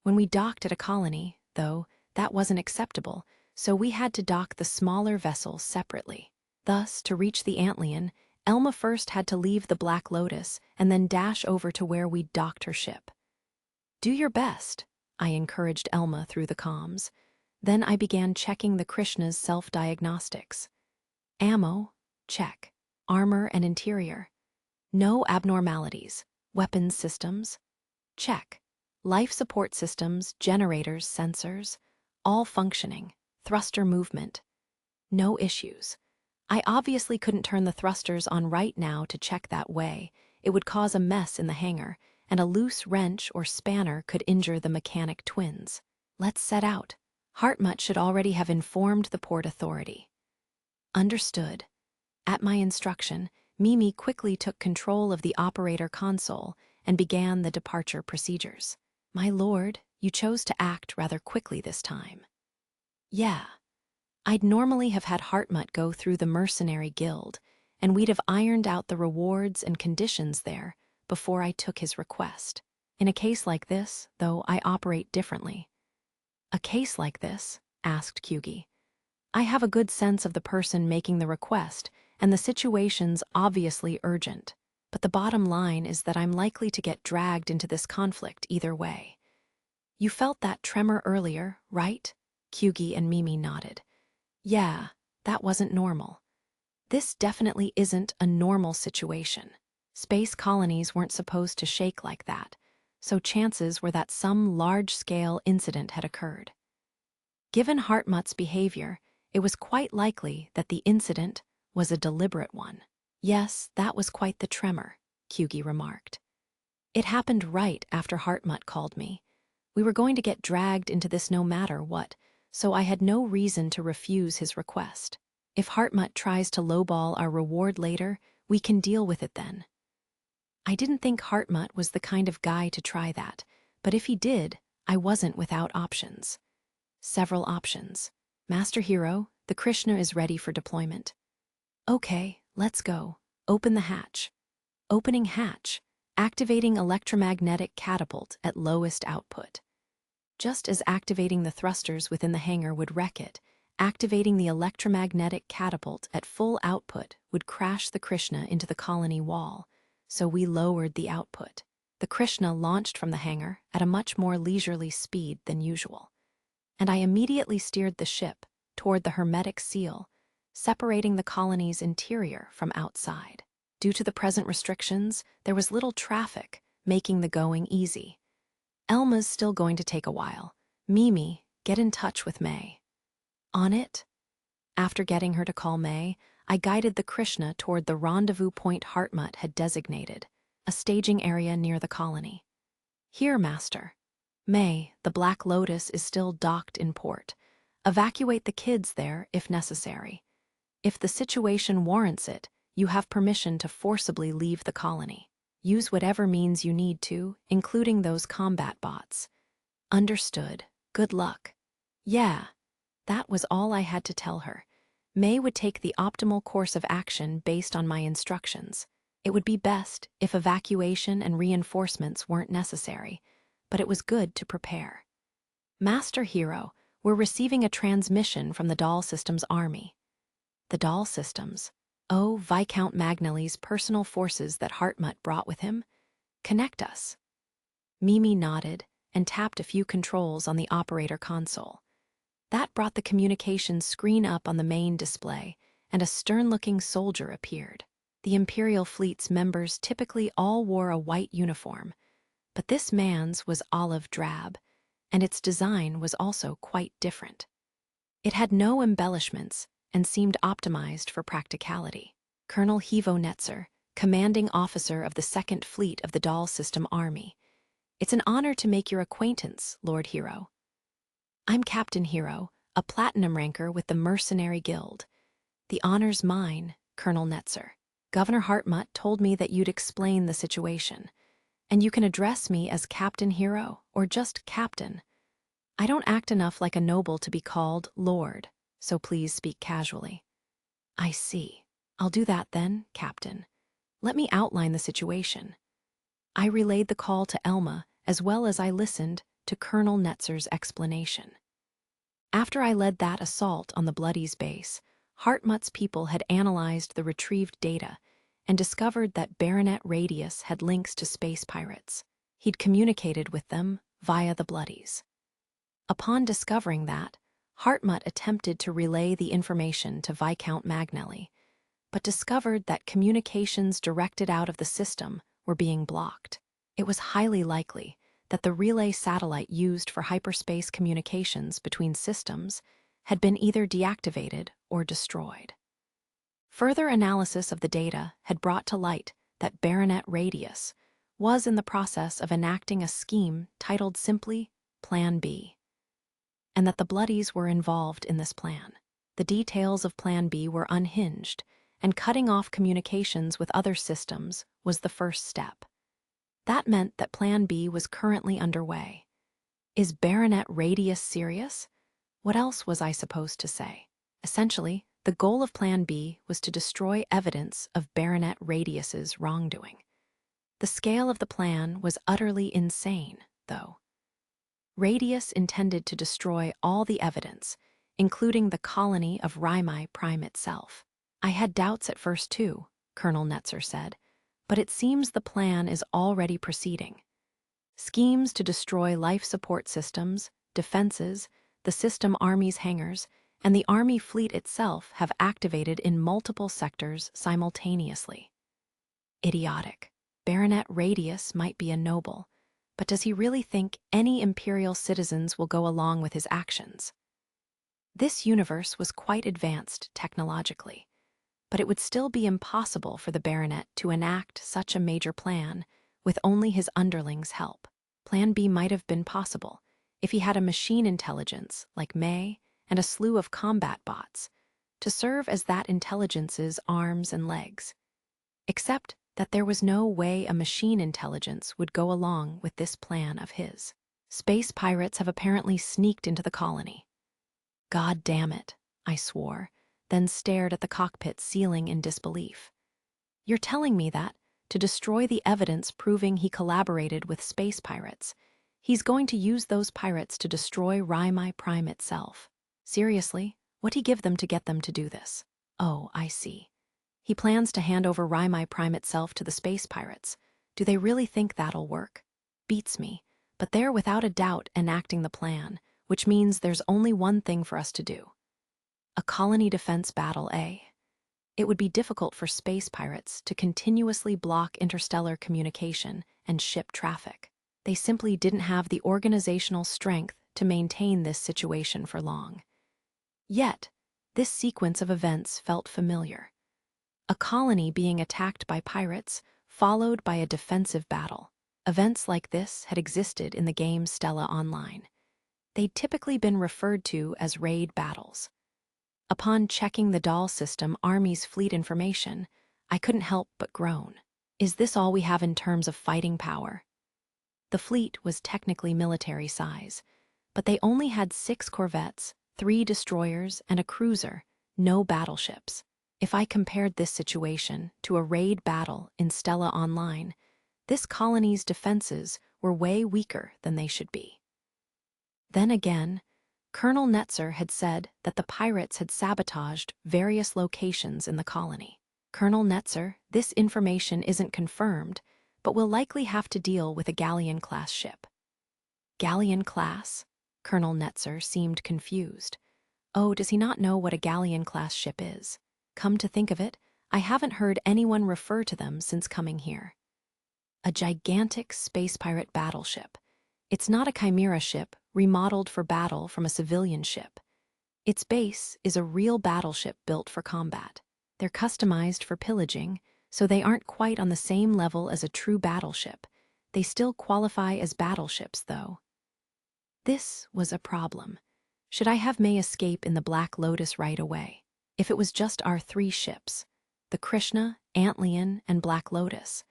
When we docked at a colony, though, that wasn't acceptable, so we had to dock the smaller vessels separately. Thus, to reach the Antlion, Elma first had to leave the Black Lotus and then dash over to where we'd docked her ship. Do your best, I encouraged Elma through the comms. Then I began checking the Krishna's self-diagnostics. Ammo, check. Armor and interior. No abnormalities. Weapons systems, check. Life support systems, generators, sensors, all functioning. Thruster movement. No issues. I obviously couldn't turn the thrusters on right now to check that way. It would cause a mess in the hangar, and a loose wrench or spanner could injure the mechanic twins. Let's set out. Hartmut should already have informed the Port Authority. Understood. At my instruction, Mimi quickly took control of the operator console and began the departure procedures. My lord, you chose to act rather quickly this time. Yeah. I'd normally have had Hartmut go through the Mercenary Guild, and we'd have ironed out the rewards and conditions there before I took his request. In a case like this, though, I operate differently. A case like this? Asked Kyugi. I have a good sense of the person making the request, and the situation's obviously urgent. But the bottom line is that I'm likely to get dragged into this conflict either way. You felt that tremor earlier, right? Kyugi and Mimi nodded. Yeah, that wasn't normal. This definitely isn't a normal situation. Space colonies weren't supposed to shake like that, so chances were that some large-scale incident had occurred. Given Hartmut's behavior, it was quite likely that the incident was a deliberate one. Yes, that was quite the tremor, Kyugi remarked. It happened right after Hartmut called me. We were going to get dragged into this no matter what, so I had no reason to refuse his request. If Hartmut tries to lowball our reward later, we can deal with it then. I didn't think Hartmut was the kind of guy to try that, but if he did, I wasn't without options. Several options. Master Hero, the Krishna is ready for deployment. Okay, let's go. Open the hatch. Opening hatch. Activating electromagnetic catapult at lowest output. Just as activating the thrusters within the hangar would wreck it, activating the electromagnetic catapult at full output would crash the Krishna into the colony wall, so we lowered the output. The Krishna launched from the hangar at a much more leisurely speed than usual, and I immediately steered the ship toward the hermetic seal, separating the colony's interior from outside. Due to the present restrictions, there was little traffic, making the going easy. Elma's still going to take a while. Mimi, get in touch with May. On it? After getting her to call May, I guided the Krishna toward the rendezvous point Hartmut had designated, a staging area near the colony. Here, Master. May, the Black Lotus is still docked in port. Evacuate the kids there if necessary. If the situation warrants it, you have permission to forcibly leave the colony. Use whatever means you need to, including those combat bots. Understood. Good luck. Yeah, that was all I had to tell her. May would take the optimal course of action based on my instructions. It would be best if evacuation and reinforcements weren't necessary, but it was good to prepare. Master Hero, we're receiving a transmission from the Doll Systems Army. The Doll Systems? Oh, Viscount Magnelli's personal forces that Hartmut brought with him? Connect us. Mimi nodded and tapped a few controls on the operator console. That brought the communications screen up on the main display, and a stern-looking soldier appeared. The Imperial Fleet's members typically all wore a white uniform, but this man's was olive drab, and its design was also quite different. It had no embellishments and seemed optimized for practicality. Colonel Hivo Netzer, commanding officer of the 2nd Fleet of the Doll System Army. It's an honor to make your acquaintance, Lord Hero. I'm Captain Hero, a platinum ranker with the Mercenary Guild. The honor's mine, Colonel Netzer. Governor Hartmut told me that you'd explain the situation, and you can address me as Captain Hero or just Captain. I don't act enough like a noble to be called Lord, so please speak casually. I see. I'll do that then, Captain. Let me outline the situation. I relayed the call to Elma as well as I listened to Colonel Netzer's explanation. After I led that assault on the Bloodies base, Hartmut's people had analyzed the retrieved data and discovered that Baronet Radius had links to space pirates. He'd communicated with them via the Bloodies. Upon discovering that, Hartmut attempted to relay the information to Viscount Magnelli, but discovered that communications directed out of the system were being blocked. It was highly likely that the relay satellite used for hyperspace communications between systems had been either deactivated or destroyed. Further analysis of the data had brought to light that Baronet Radius was in the process of enacting a scheme titled simply Plan B, and that the Bloodies were involved in this plan. The details of Plan B were unhinged, and cutting off communications with other systems was the first step. That meant that Plan B was currently underway. Is Baronet Radius serious? What else was I supposed to say? Essentially, the goal of Plan B was to destroy evidence of Baronet Radius's wrongdoing. The scale of the plan was utterly insane, though. Radius intended to destroy all the evidence, including the colony of Raimai Prime itself. I had doubts at first too, Colonel Netzer said, but it seems the plan is already proceeding. Schemes to destroy life support systems, defenses, the system army's hangars, and the army fleet itself have activated in multiple sectors simultaneously. Idiotic. Baronet Radius might be a noble, but does he really think any Imperial citizens will go along with his actions? This universe was quite advanced technologically, but it would still be impossible for the Baronet to enact such a major plan with only his underlings' help. Plan B might have been possible if he had a machine intelligence like May and a slew of combat bots to serve as that intelligence's arms and legs. Except that there was no way a machine intelligence would go along with this plan of his. Space pirates have apparently sneaked into the colony. God damn it, I swore, then stared at the cockpit ceiling in disbelief. You're telling me that, to destroy the evidence proving he collaborated with space pirates, he's going to use those pirates to destroy Raimai Prime itself? Seriously, what'd he give them to get them to do this? Oh, I see. He plans to hand over Raimai Prime itself to the space pirates. Do they really think that'll work? Beats me, but they're without a doubt enacting the plan, which means there's only one thing for us to do. A colony defense battle, eh? It would be difficult for space pirates to continuously block interstellar communication and ship traffic. They simply didn't have the organizational strength to maintain this situation for long. Yet, this sequence of events felt familiar. A colony being attacked by pirates, followed by a defensive battle. Events like this had existed in the game Stella Online. They'd typically been referred to as raid battles. Upon checking the DAL system Army's fleet information, I couldn't help but groan. Is this all we have in terms of fighting power? The fleet was technically military size, but they only had 6 corvettes, 3 destroyers, and a cruiser, no battleships. If I compared this situation to a raid battle in Stella Online, this colony's defenses were way weaker than they should be. Then again, Colonel Netzer had said that the pirates had sabotaged various locations in the colony. Colonel Netzer, this information isn't confirmed, but will likely have to deal with a Galleon-class ship. Galleon-class? Colonel Netzer seemed confused. Oh, does he not know what a Galleon-class ship is? Come to think of it, I haven't heard anyone refer to them since coming here. A gigantic space pirate battleship. It's not a chimera ship remodeled for battle from a civilian ship. Its base is a real battleship built for combat. They're customized for pillaging, so they aren't quite on the same level as a true battleship. They still qualify as battleships, though. This was a problem. Should I have May escape in the Black Lotus right away? If it was just our 3 ships, the Krishna, Antlion, and Black Lotus,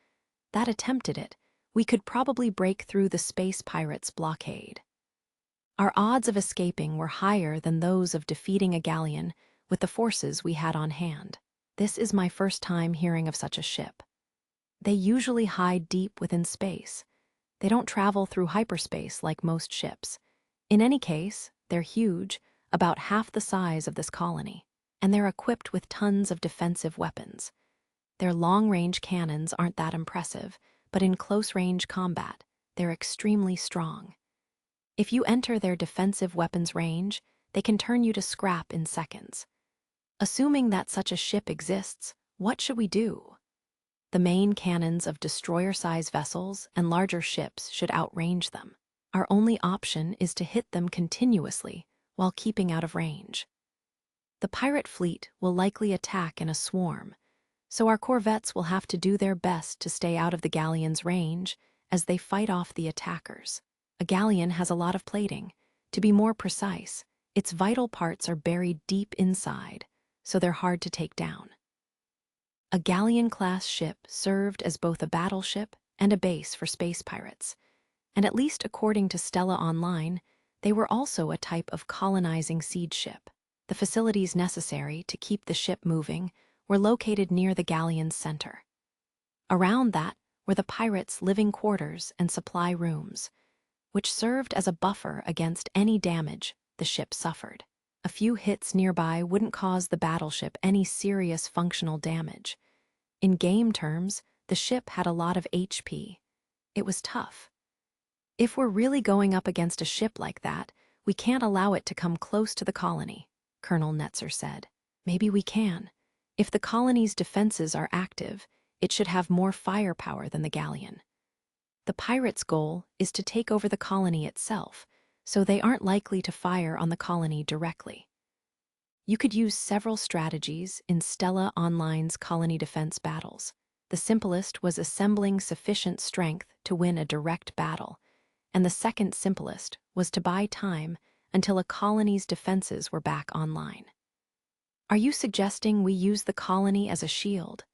that attempted it, we could probably break through the space pirates' blockade. Our odds of escaping were higher than those of defeating a galleon with the forces we had on hand. This is my first time hearing of such a ship. They usually hide deep within space. They don't travel through hyperspace like most ships. In any case, they're huge, about half the size of this colony, and they're equipped with tons of defensive weapons. Their long-range cannons aren't that impressive, but in close-range combat, they're extremely strong. If you enter their defensive weapons range, they can turn you to scrap in seconds. Assuming that such a ship exists, what should we do? The main cannons of destroyer-size vessels and larger ships should outrange them. Our only option is to hit them continuously while keeping out of range. The pirate fleet will likely attack in a swarm, so our corvettes will have to do their best to stay out of the galleon's range as they fight off the attackers. A galleon has a lot of plating. To be more precise, its vital parts are buried deep inside, so they're hard to take down. A galleon-class ship served as both a battleship and a base for space pirates, and at least according to Stella Online, they were also a type of colonizing siege ship. The facilities necessary to keep the ship moving were located near the galleon's center. Around that were the pirates' living quarters and supply rooms, which served as a buffer against any damage the ship suffered. A few hits nearby wouldn't cause the battleship any serious functional damage. In game terms, the ship had a lot of HP. It was tough. If we're really going up against a ship like that, we can't allow it to come close to the colony, Colonel Netzer said. Maybe we can. If the colony's defenses are active, it should have more firepower than the galleon. The pirates' goal is to take over the colony itself, so they aren't likely to fire on the colony directly. You could use several strategies in Stella Online's colony defense battles. The simplest was assembling sufficient strength to win a direct battle, and the second simplest was to buy time until a colony's defenses were back online. Are you suggesting we use the colony as a shield?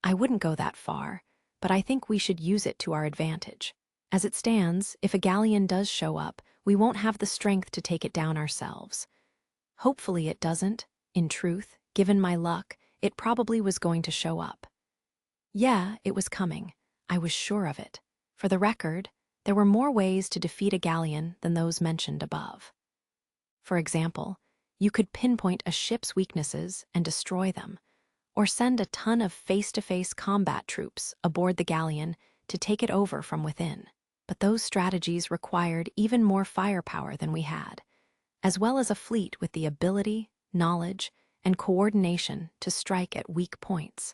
I wouldn't go that far, but I think we should use it to our advantage. As it stands, if a galleon does show up, we won't have the strength to take it down ourselves. Hopefully it doesn't. In truth, given my luck, it probably was going to show up. Yeah, it was coming. I was sure of it. For the record, there were more ways to defeat a galleon than those mentioned above. For example, you could pinpoint a ship's weaknesses and destroy them, or send a ton of face-to-face combat troops aboard the galleon to take it over from within. But those strategies required even more firepower than we had, as well as a fleet with the ability, knowledge, and coordination to strike at weak points.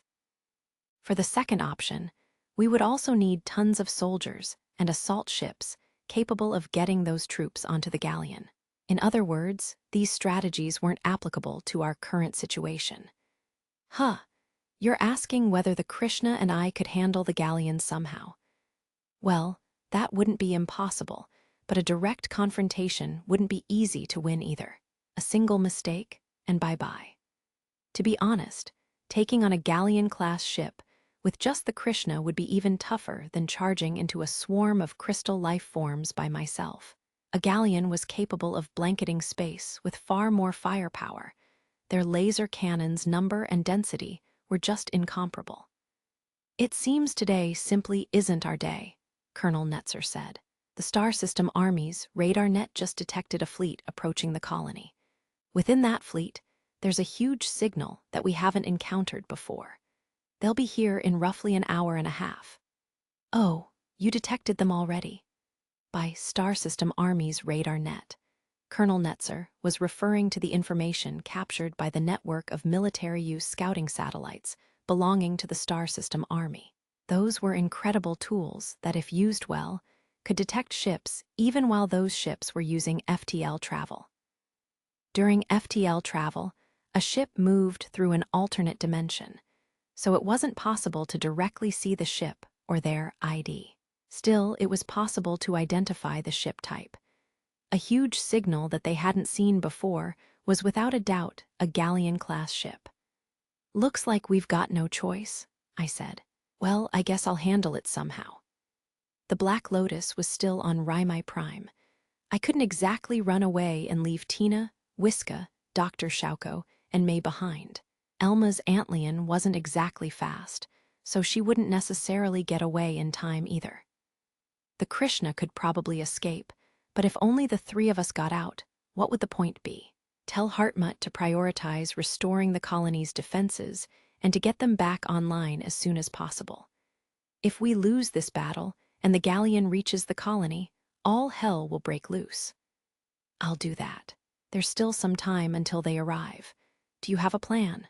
For the second option, we would also need tons of soldiers and assault ships capable of getting those troops onto the galleon. In other words, these strategies weren't applicable to our current situation. Huh, you're asking whether the Krishna and I could handle the galleon somehow. Well, that wouldn't be impossible, but a direct confrontation wouldn't be easy to win either. A single mistake, and bye-bye. To be honest, taking on a galleon-class ship with just the Krishna would be even tougher than charging into a swarm of crystal life forms by myself. A galleon was capable of blanketing space with far more firepower. Their laser cannons' number and density were just incomparable. "It seems today simply isn't our day," Colonel Netzer said. "The Star System Army's radar net just detected a fleet approaching the colony. Within that fleet, there's a huge signal that we haven't encountered before. They'll be here in roughly an hour and a half." "Oh, you detected them already?" By Star System Army's radar net, Colonel Netzer was referring to the information captured by the network of military-use scouting satellites belonging to the Star System Army. Those were incredible tools that, if used well, could detect ships even while those ships were using FTL travel. During FTL travel, a ship moved through an alternate dimension, so it wasn't possible to directly see the ship or their ID. Still, it was possible to identify the ship type. A huge signal that they hadn't seen before was without a doubt a galleon-class ship. "Looks like we've got no choice," I said. "Well, I guess I'll handle it somehow." The Black Lotus was still on Raimai Prime. I couldn't exactly run away and leave Tina, Wiska, Dr. Shauko, and May behind. Elma's Antlion wasn't exactly fast, so she wouldn't necessarily get away in time either. The Krishna could probably escape, but if only the three of us got out, what would the point be? Tell Hartmut to prioritize restoring the colony's defenses and to get them back online as soon as possible. If we lose this battle and the galleon reaches the colony, all hell will break loose. "I'll do that. There's still some time until they arrive. Do you have a plan?"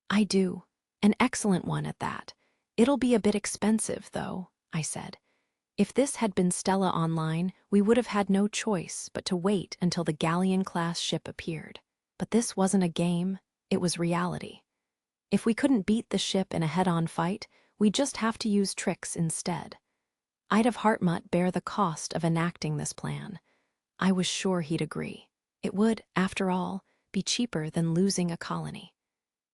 "I do. An excellent one at that. It'll be a bit expensive, though," I said. If this had been Stella Online, we would have had no choice but to wait until the galleon-class ship appeared. But this wasn't a game, it was reality. If we couldn't beat the ship in a head-on fight, we'd just have to use tricks instead. I'd have Hartmut bear the cost of enacting this plan. I was sure he'd agree. It would, after all, be cheaper than losing a colony.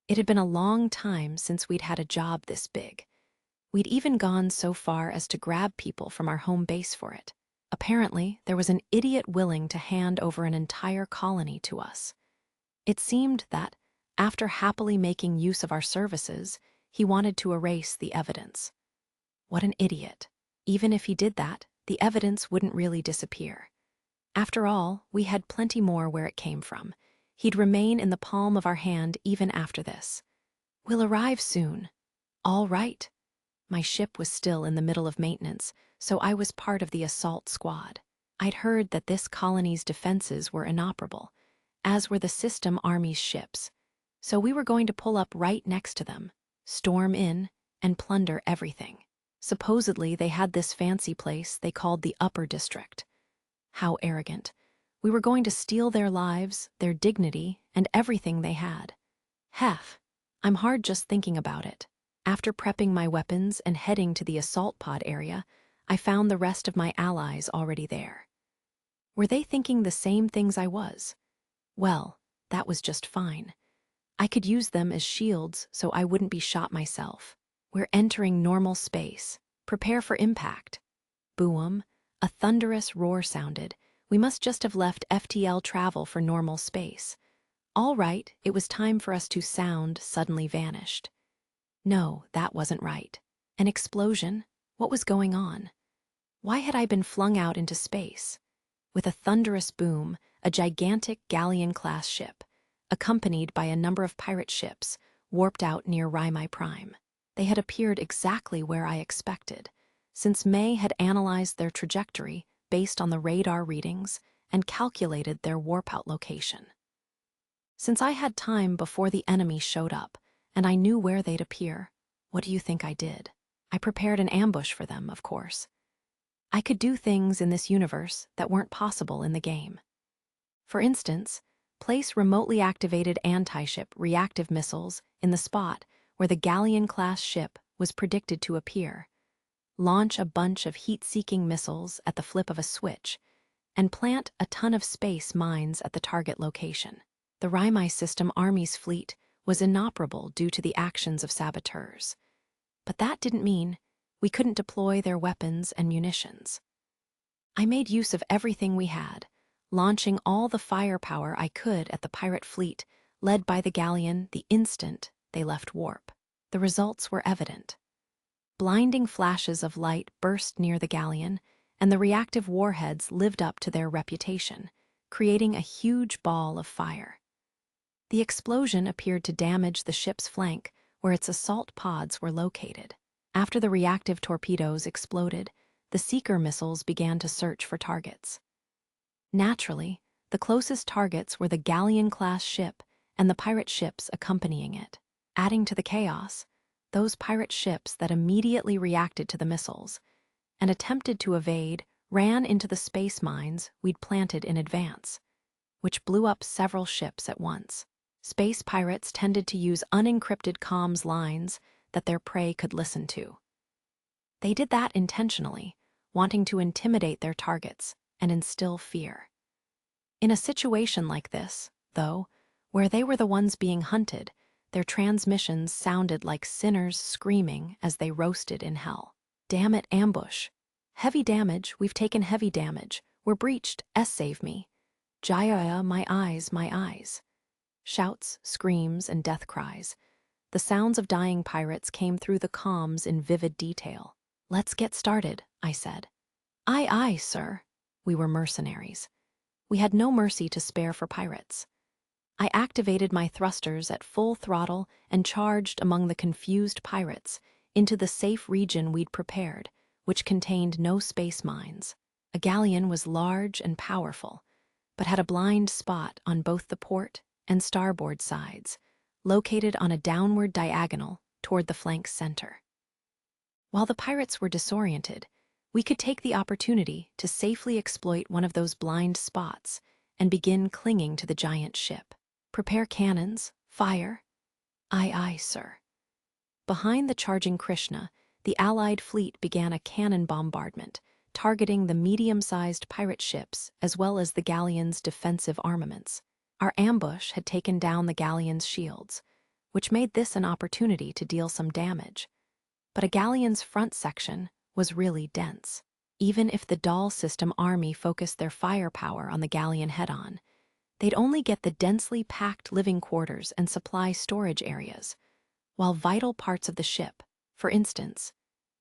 It had been a long time since we'd had a job this big. We'd even gone so far as to grab people from our home base for it. Apparently, there was an idiot willing to hand over an entire colony to us. It seemed that, after happily making use of our services, he wanted to erase the evidence. What an idiot. Even if he did that, the evidence wouldn't really disappear. After all, we had plenty more where it came from. He'd remain in the palm of our hand even after this. "We'll arrive soon." "All right." My ship was still in the middle of maintenance, so I was part of the assault squad. I'd heard that this colony's defenses were inoperable, as were the System Army's ships. So we were going to pull up right next to them, storm in, and plunder everything. Supposedly, they had this fancy place they called the Upper District. How arrogant. We were going to steal their lives, their dignity, and everything they had. Hef, I'm hard just thinking about it. After prepping my weapons and heading to the assault pod area, I found the rest of my allies already there. Were they thinking the same things I was? Well, that was just fine. I could use them as shields so I wouldn't be shot myself. "We're entering normal space. Prepare for impact." Boom! A thunderous roar sounded. We must just have left FTL travel for normal space. All right, it was time for us to sound suddenly vanished. No, that wasn't right. An explosion? What was going on? Why had I been flung out into space? With a thunderous boom, a gigantic galleon-class ship, accompanied by a number of pirate ships, warped out near Raimai Prime. They had appeared exactly where I expected, since May had analyzed their trajectory based on the radar readings and calculated their warp-out location. Since I had time before the enemy showed up, and I knew where they'd appear, what do you think I did? I prepared an ambush for them, of course. I could do things in this universe that weren't possible in the game. For instance, place remotely activated anti-ship reactive missiles in the spot where the Galleon-class ship was predicted to appear, launch a bunch of heat-seeking missiles at the flip of a switch, and plant a ton of space mines at the target location. The Rimi system Army's fleet was inoperable due to the actions of saboteurs. But that didn't mean we couldn't deploy their weapons and munitions. I made use of everything we had, launching all the firepower I could at the pirate fleet led by the galleon the instant they left warp. The results were evident. Blinding flashes of light burst near the galleon, and the reactive warheads lived up to their reputation, creating a huge ball of fire. The explosion appeared to damage the ship's flank, where its assault pods were located. After the reactive torpedoes exploded, the seeker missiles began to search for targets. Naturally, the closest targets were the Galleon-class ship and the pirate ships accompanying it. Adding to the chaos, those pirate ships that immediately reacted to the missiles and attempted to evade ran into the space mines we'd planted in advance, which blew up several ships at once. Space pirates tended to use unencrypted comms lines that their prey could listen to. They did that intentionally, wanting to intimidate their targets and instill fear. In a situation like this, though, where they were the ones being hunted, their transmissions sounded like sinners screaming as they roasted in hell. Damn it, ambush. Heavy damage, we've taken heavy damage. We're breached, save me. Jaya, my eyes, my eyes. Shouts, screams, and death cries. The sounds of dying pirates came through the comms in vivid detail. Let's get started, I said. Aye, aye, sir. We were mercenaries. We had no mercy to spare for pirates. I activated my thrusters at full throttle and charged among the confused pirates into the safe region we'd prepared, which contained no space mines. A galleon was large and powerful, but had a blind spot on both the port and starboard sides, located on a downward diagonal toward the flank's center. While the pirates were disoriented, we could take the opportunity to safely exploit one of those blind spots and begin clinging to the giant ship. Prepare cannons, fire. Aye, aye, sir. Behind the charging Krishna, the Allied fleet began a cannon bombardment, targeting the medium-sized pirate ships as well as the galleon's defensive armaments. Our ambush had taken down the galleon's shields, which made this an opportunity to deal some damage. But a galleon's front section was really dense. Even if the Doll system army focused their firepower on the galleon head-on, they'd only get the densely packed living quarters and supply storage areas, while vital parts of the ship, for instance,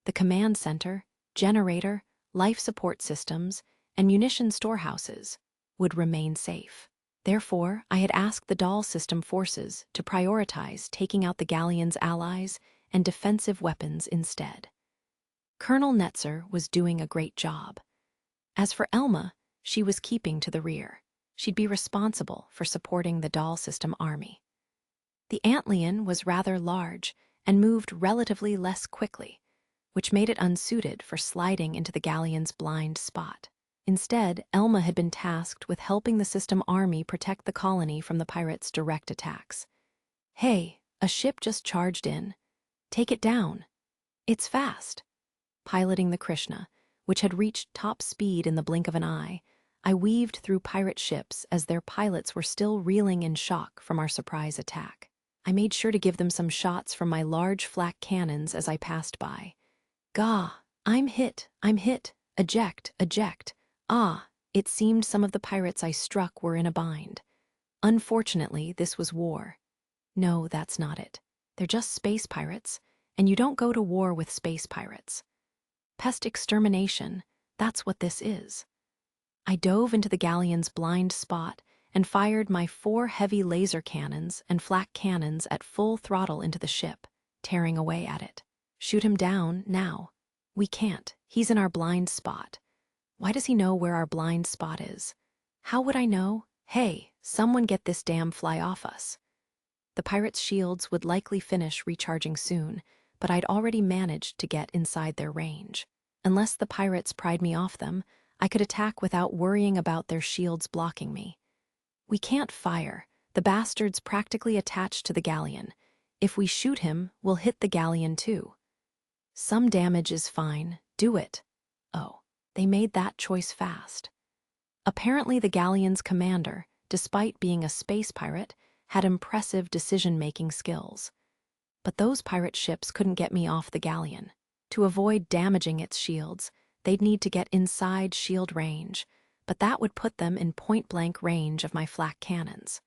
the command center, generator, life support systems, and munition storehouses, would remain safe. Therefore, I had asked the Doll system forces to prioritize taking out the galleon's allies and defensive weapons instead. Colonel Netzer was doing a great job. As for Elma, she was keeping to the rear. She'd be responsible for supporting the Doll system army. The Antlion was rather large and moved relatively less quickly, which made it unsuited for sliding into the galleon's blind spot. Instead, Elma had been tasked with helping the system army protect the colony from the pirates' direct attacks. Hey, a ship just charged in. Take it down. It's fast. Piloting the Krishna, which had reached top speed in the blink of an eye, I weaved through pirate ships as their pilots were still reeling in shock from our surprise attack. I made sure to give them some shots from my large flak cannons as I passed by. Gah, I'm hit, eject, eject. Ah, it seemed some of the pirates I struck were in a bind. Unfortunately, this was war. No, that's not it. They're just space pirates, and you don't go to war with space pirates. Pest extermination, that's what this is. I dove into the galleon's blind spot and fired my 4 heavy laser cannons and flak cannons at full throttle into the ship, tearing away at it. Shoot him down, now. We can't. He's in our blind spot. Why does he know where our blind spot is? How would I know? Hey, Someone get this damn fly off us. The pirates' shields would likely finish recharging soon, but I'd already managed to get inside their range. Unless the pirates pried me off them, I could attack without worrying about their shields blocking me. We can't fire. The bastard's practically attached to the galleon. If we shoot him, we'll hit the galleon too. Some damage is fine. Do it. Oh, they made that choice fast. Apparently the galleon's commander, despite being a space pirate, had impressive decision-making skills. But those pirate ships couldn't get me off the galleon. To avoid damaging its shields, they'd need to get inside shield range, but that would put them in point-blank range of my flak cannons.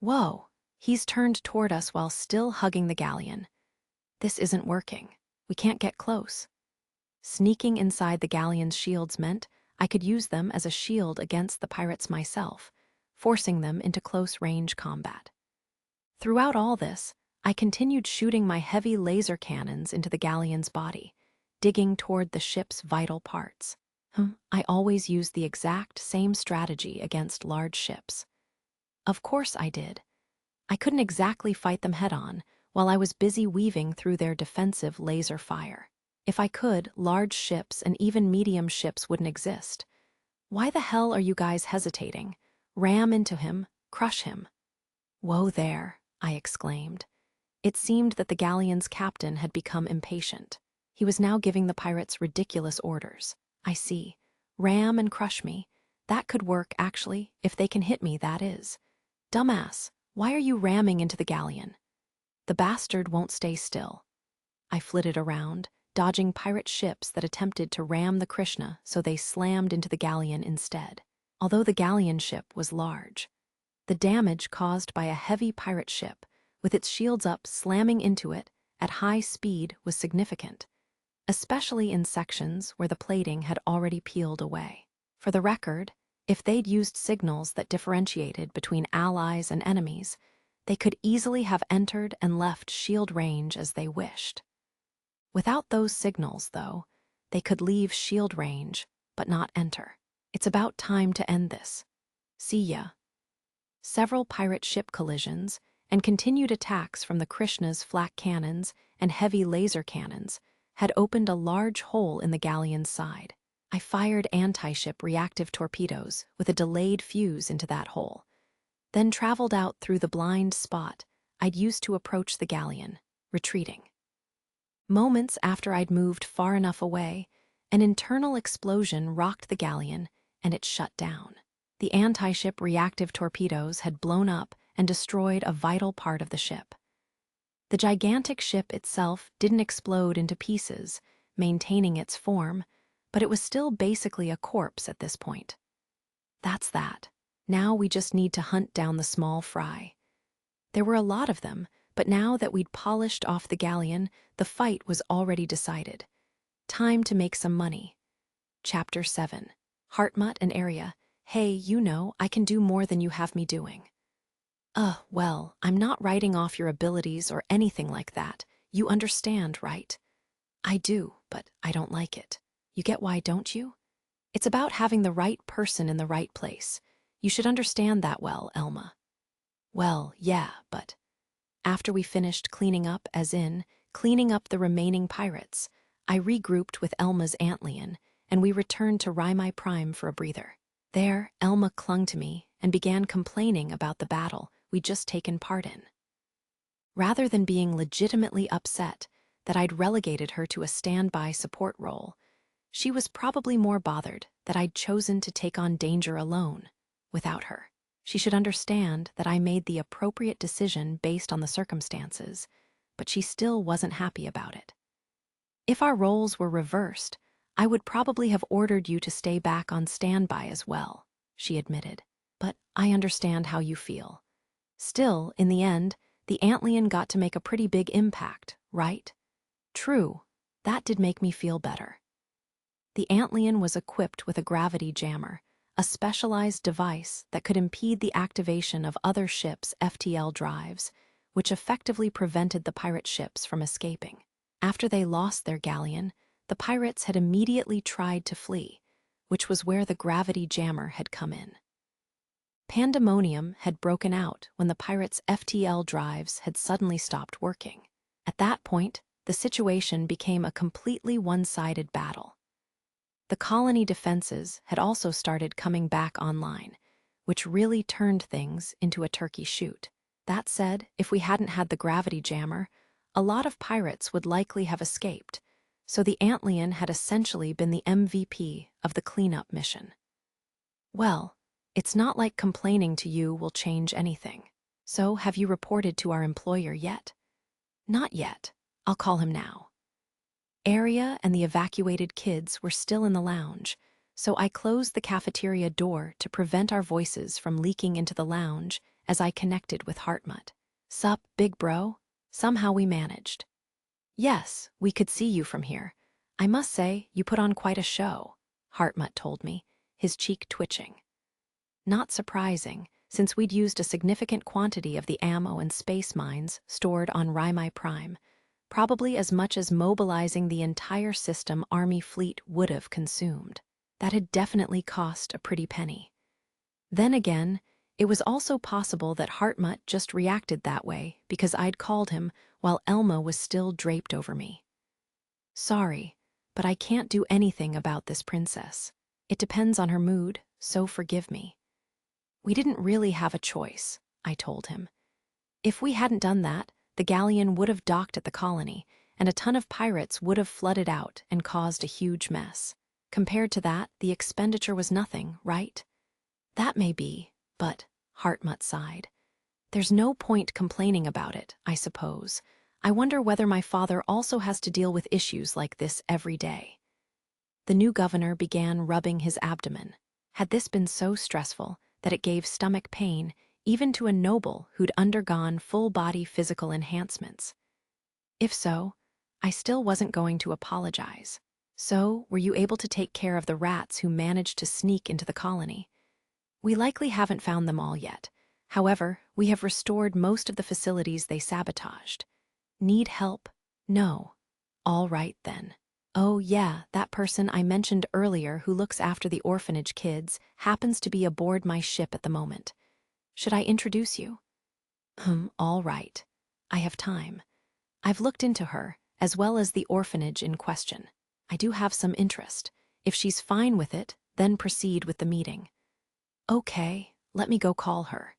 Whoa, he's turned toward us while still hugging the galleon. This isn't working. We can't get close. Sneaking inside the galleon's shields meant I could use them as a shield against the pirates myself, forcing them into close-range combat. Throughout all this, I continued shooting my heavy laser cannons into the galleon's body, digging toward the ship's vital parts. I always used the exact same strategy against large ships. Of course I did. I couldn't exactly fight them head-on while I was busy weaving through their defensive laser fire. If I could, large ships and even medium ships wouldn't exist. Why the hell are you guys hesitating? Ram into him, crush him. Whoa there, I exclaimed. It seemed that the galleon's captain had become impatient. He was now giving the pirates ridiculous orders. I see. Ram and crush me. That could work, actually, if they can hit me, that is. Dumbass, why are you ramming into the galleon? The bastard won't stay still. I flitted around, dodging pirate ships that attempted to ram the Krishna, so they slammed into the galleon instead. Although the galleon ship was large, the damage caused by a heavy pirate ship, with its shields up slamming into it at high speed, was significant, especially in sections where the plating had already peeled away. For the record, if they'd used signals that differentiated between allies and enemies, they could easily have entered and left shield range as they wished. Without those signals, though, they could leave shield range, but not enter. It's about time to end this. See ya. Several pirate ship collisions and continued attacks from the Krishna's flak cannons and heavy laser cannons had opened a large hole in the galleon's side. I fired anti-ship reactive torpedoes with a delayed fuse into that hole, then traveled out through the blind spot I'd used to approach the galleon, retreating. Moments after I'd moved far enough away, an internal explosion rocked the galleon and it shut down. The anti-ship reactive torpedoes had blown up and destroyed a vital part of the ship. The gigantic ship itself didn't explode into pieces, maintaining its form, but it was still basically a corpse at this point. That's that. Now we just need to hunt down the small fry. There were a lot of them, but now that we'd polished off the galleon, the fight was already decided. Time to make some money. Chapter 7. Heartmut and Area. Hey, you know, I can do more than you have me doing. Well, I'm not writing off your abilities or anything like that. You understand, right? I do, but I don't like it. You get why, don't you? It's about having the right person in the right place. You should understand that well, Elma. Well, yeah, but after we finished cleaning up, as in, cleaning up the remaining pirates, I regrouped with Elma's Antlion, and we returned to Raimai Prime for a breather. There, Elma clung to me and began complaining about the battle we'd just taken part in. Rather than being legitimately upset that I'd relegated her to a standby support role, she was probably more bothered that I'd chosen to take on danger alone, without her. She should understand that I made the appropriate decision based on the circumstances, but she still wasn't happy about it. If our roles were reversed, I would probably have ordered you to stay back on standby as well, she admitted. But I understand how you feel. Still, in the end, the Antlion got to make a pretty big impact, right? True, that did make me feel better. The Antlion was equipped with a gravity jammer, a specialized device that could impede the activation of other ships' FTL drives, which effectively prevented the pirate ships from escaping. After they lost their galleon, the pirates had immediately tried to flee, which was where the gravity jammer had come in. Pandemonium had broken out when the pirates' FTL drives had suddenly stopped working. At that point, the situation became a completely one-sided battle. The colony defenses had also started coming back online, which really turned things into a turkey shoot. That said, if we hadn't had the gravity jammer, a lot of pirates would likely have escaped, so the Antlion had essentially been the MVP of the cleanup mission. Well, it's not like complaining to you will change anything. So, have you reported to our employer yet? Not yet. I'll call him now. Aria and the evacuated kids were still in the lounge, so I closed the cafeteria door to prevent our voices from leaking into the lounge as I connected with Hartmut. "Sup, big bro?" Somehow we managed. "Yes, we could see you from here. I must say, you put on quite a show," Hartmut told me, his cheek twitching. Not surprising, since we'd used a significant quantity of the ammo and space mines stored on Raimai Prime, probably as much as mobilizing the entire system Army fleet would have consumed. That had definitely cost a pretty penny. Then again, it was also possible that Hartmut just reacted that way because I'd called him while Elma was still draped over me. "Sorry, but I can't do anything about this princess. It depends on her mood, so forgive me." "We didn't really have a choice," I told him. "If we hadn't done that, the galleon would have docked at the colony, and a ton of pirates would have flooded out and caused a huge mess. Compared to that, the expenditure was nothing, right?" "That may be, but," Hartmut sighed, "there's no point complaining about it, I suppose. I wonder whether my father also has to deal with issues like this every day." The new governor began rubbing his abdomen. Had this been so stressful that it gave stomach pain even to a noble who'd undergone full-body physical enhancements? If so, I still wasn't going to apologize. "So, were you able to take care of the rats who managed to sneak into the colony?" "We likely haven't found them all yet. However, we have restored most of the facilities they sabotaged." "Need help?" "No." "All right, then." "Oh, yeah, that person I mentioned earlier who looks after the orphanage kids happens to be aboard my ship at the moment. Should I introduce you?" All right. I have time. I've looked into her, as well as the orphanage in question. I do have some interest. If she's fine with it, then proceed with the meeting." "Okay, let me go call her."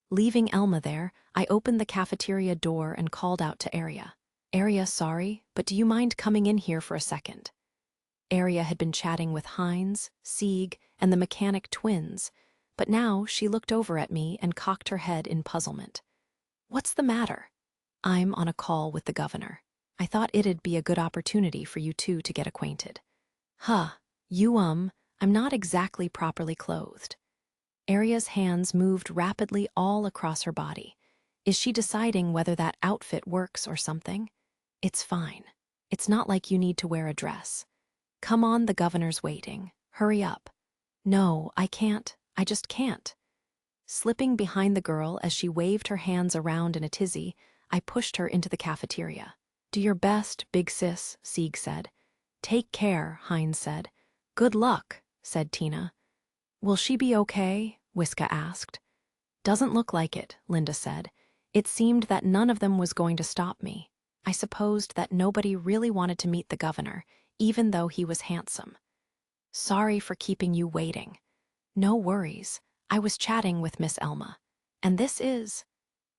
Leaving Elma there, I opened the cafeteria door and called out to Aria. "Aria, sorry, but do you mind coming in here for a second?" Aria had been chatting with Heinz, Sieg, and the mechanic twins, but now she looked over at me and cocked her head in puzzlement. "What's the matter?" "I'm on a call with the governor. I thought it'd be a good opportunity for you two to get acquainted." "Huh, I'm not exactly properly clothed." Aria's hands moved rapidly all across her body. "Is she deciding whether that outfit works or something?" "It's fine. It's not like you need to wear a dress." "Come on, the governor's waiting. Hurry up." "No, I can't. I just can't." Slipping behind the girl as she waved her hands around in a tizzy, I pushed her into the cafeteria. "Do your best, big sis," Sieg said. "Take care," Heinz said. "Good luck," said Tina. "Will she be okay?" Wiska asked. "Doesn't look like it," Linda said. It seemed that none of them was going to stop me. I supposed that nobody really wanted to meet the governor, even though he was handsome. "Sorry for keeping you waiting." "No worries. I was chatting with Miss Elma. And this is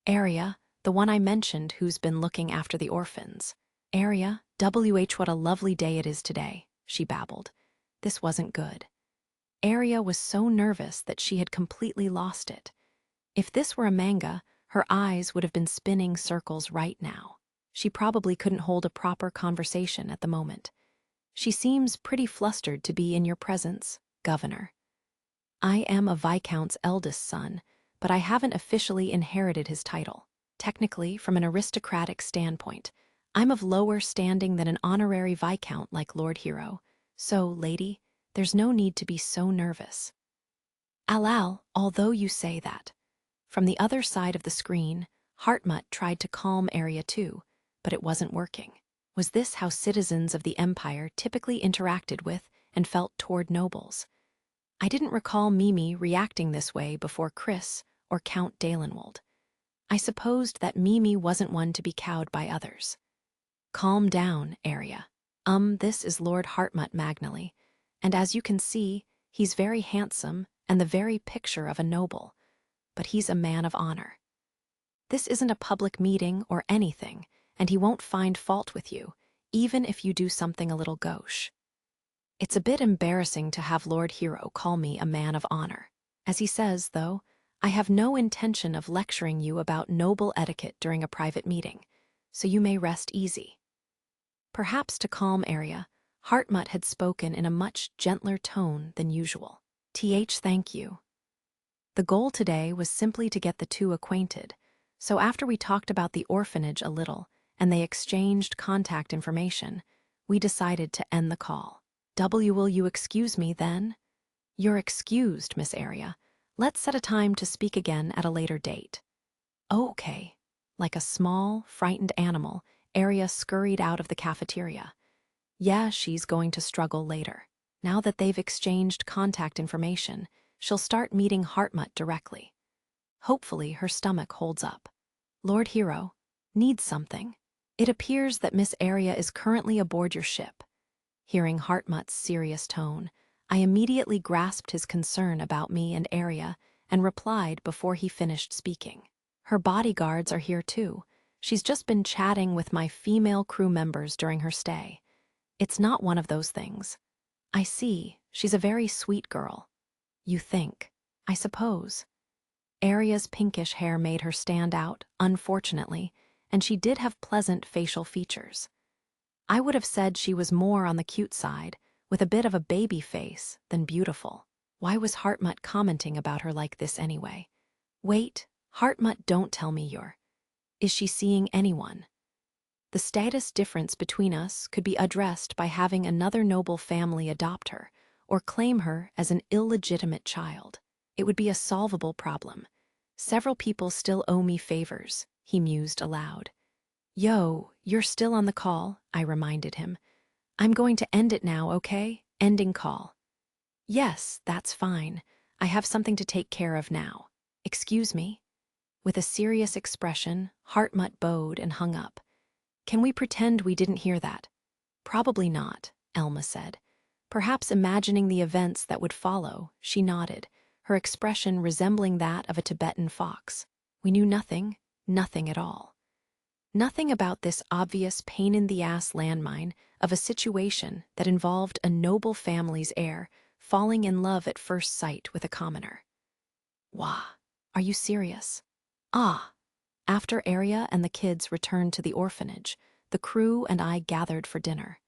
Aria, the one I mentioned who's been looking after the orphans." "Aria, what a lovely day it is today," she babbled. This wasn't good. Aria was so nervous that she had completely lost it. If this were a manga, her eyes would have been spinning circles right now. She probably couldn't hold a proper conversation at the moment. "She seems pretty flustered to be in your presence, Governor." "I am a Viscount's eldest son, but I haven't officially inherited his title. Technically, from an aristocratic standpoint, I'm of lower standing than an honorary Viscount like Lord Hero. So, lady, there's no need to be so nervous." "Al, although you say that." From the other side of the screen, Hartmut tried to calm Aria too, but it wasn't working. Was this how citizens of the Empire typically interacted with and felt toward nobles? I didn't recall Mimi reacting this way before Chris or Count Dalenwold. I supposed that Mimi wasn't one to be cowed by others. Calm down, Arya. This is Lord Hartmut Magnally, and as you can see, he's very handsome and the very picture of a noble, but he's a man of honor. This isn't a public meeting or anything, and he won't find fault with you, even if you do something a little gauche. It's a bit embarrassing to have Lord Hero call me a man of honor. As he says, though, I have no intention of lecturing you about noble etiquette during a private meeting, so you may rest easy. Perhaps to calm Arya, Hartmut had spoken in a much gentler tone than usual. Thank you. The goal today was simply to get the two acquainted, so after we talked about the orphanage a little and they exchanged contact information, we decided to end the call. Will you excuse me then? You're excused, Miss Arya. Let's set a time to speak again at a later date. Okay. Like a small, frightened animal, Arya scurried out of the cafeteria. Yeah, she's going to struggle later. Now that they've exchanged contact information, she'll start meeting Hartmut directly. Hopefully her stomach holds up. Lord Hero, needs something. It appears that Miss Arya is currently aboard your ship. Hearing Hartmut's serious tone, I immediately grasped his concern about me and Arya and replied before he finished speaking. Her bodyguards are here too. She's just been chatting with my female crew members during her stay. It's not one of those things. I see, she's a very sweet girl. You think, I suppose. Arya's pinkish hair made her stand out, unfortunately, and she did have pleasant facial features. I would have said she was more on the cute side, with a bit of a baby face, than beautiful. Why was Hartmut commenting about her like this anyway? Wait, Hartmut, don't tell me you're... Is she seeing anyone? The status difference between us could be addressed by having another noble family adopt her, or claim her as an illegitimate child. It would be a solvable problem. Several people still owe me favors, he mused aloud. Yo, you're still on the call, I reminded him. I'm going to end it now, okay? Ending call. Yes, that's fine. I have something to take care of now. Excuse me? With a serious expression, Hartmut bowed and hung up. Can we pretend we didn't hear that? Probably not, Elma said. Perhaps imagining the events that would follow, she nodded, her expression resembling that of a Tibetan fox. We knew nothing at all. Nothing about this obvious pain-in-the-ass landmine of a situation that involved a noble family's heir falling in love at first sight with a commoner. Wah, are you serious? Ah. After Arya and the kids returned to the orphanage, the crew and I gathered for dinner.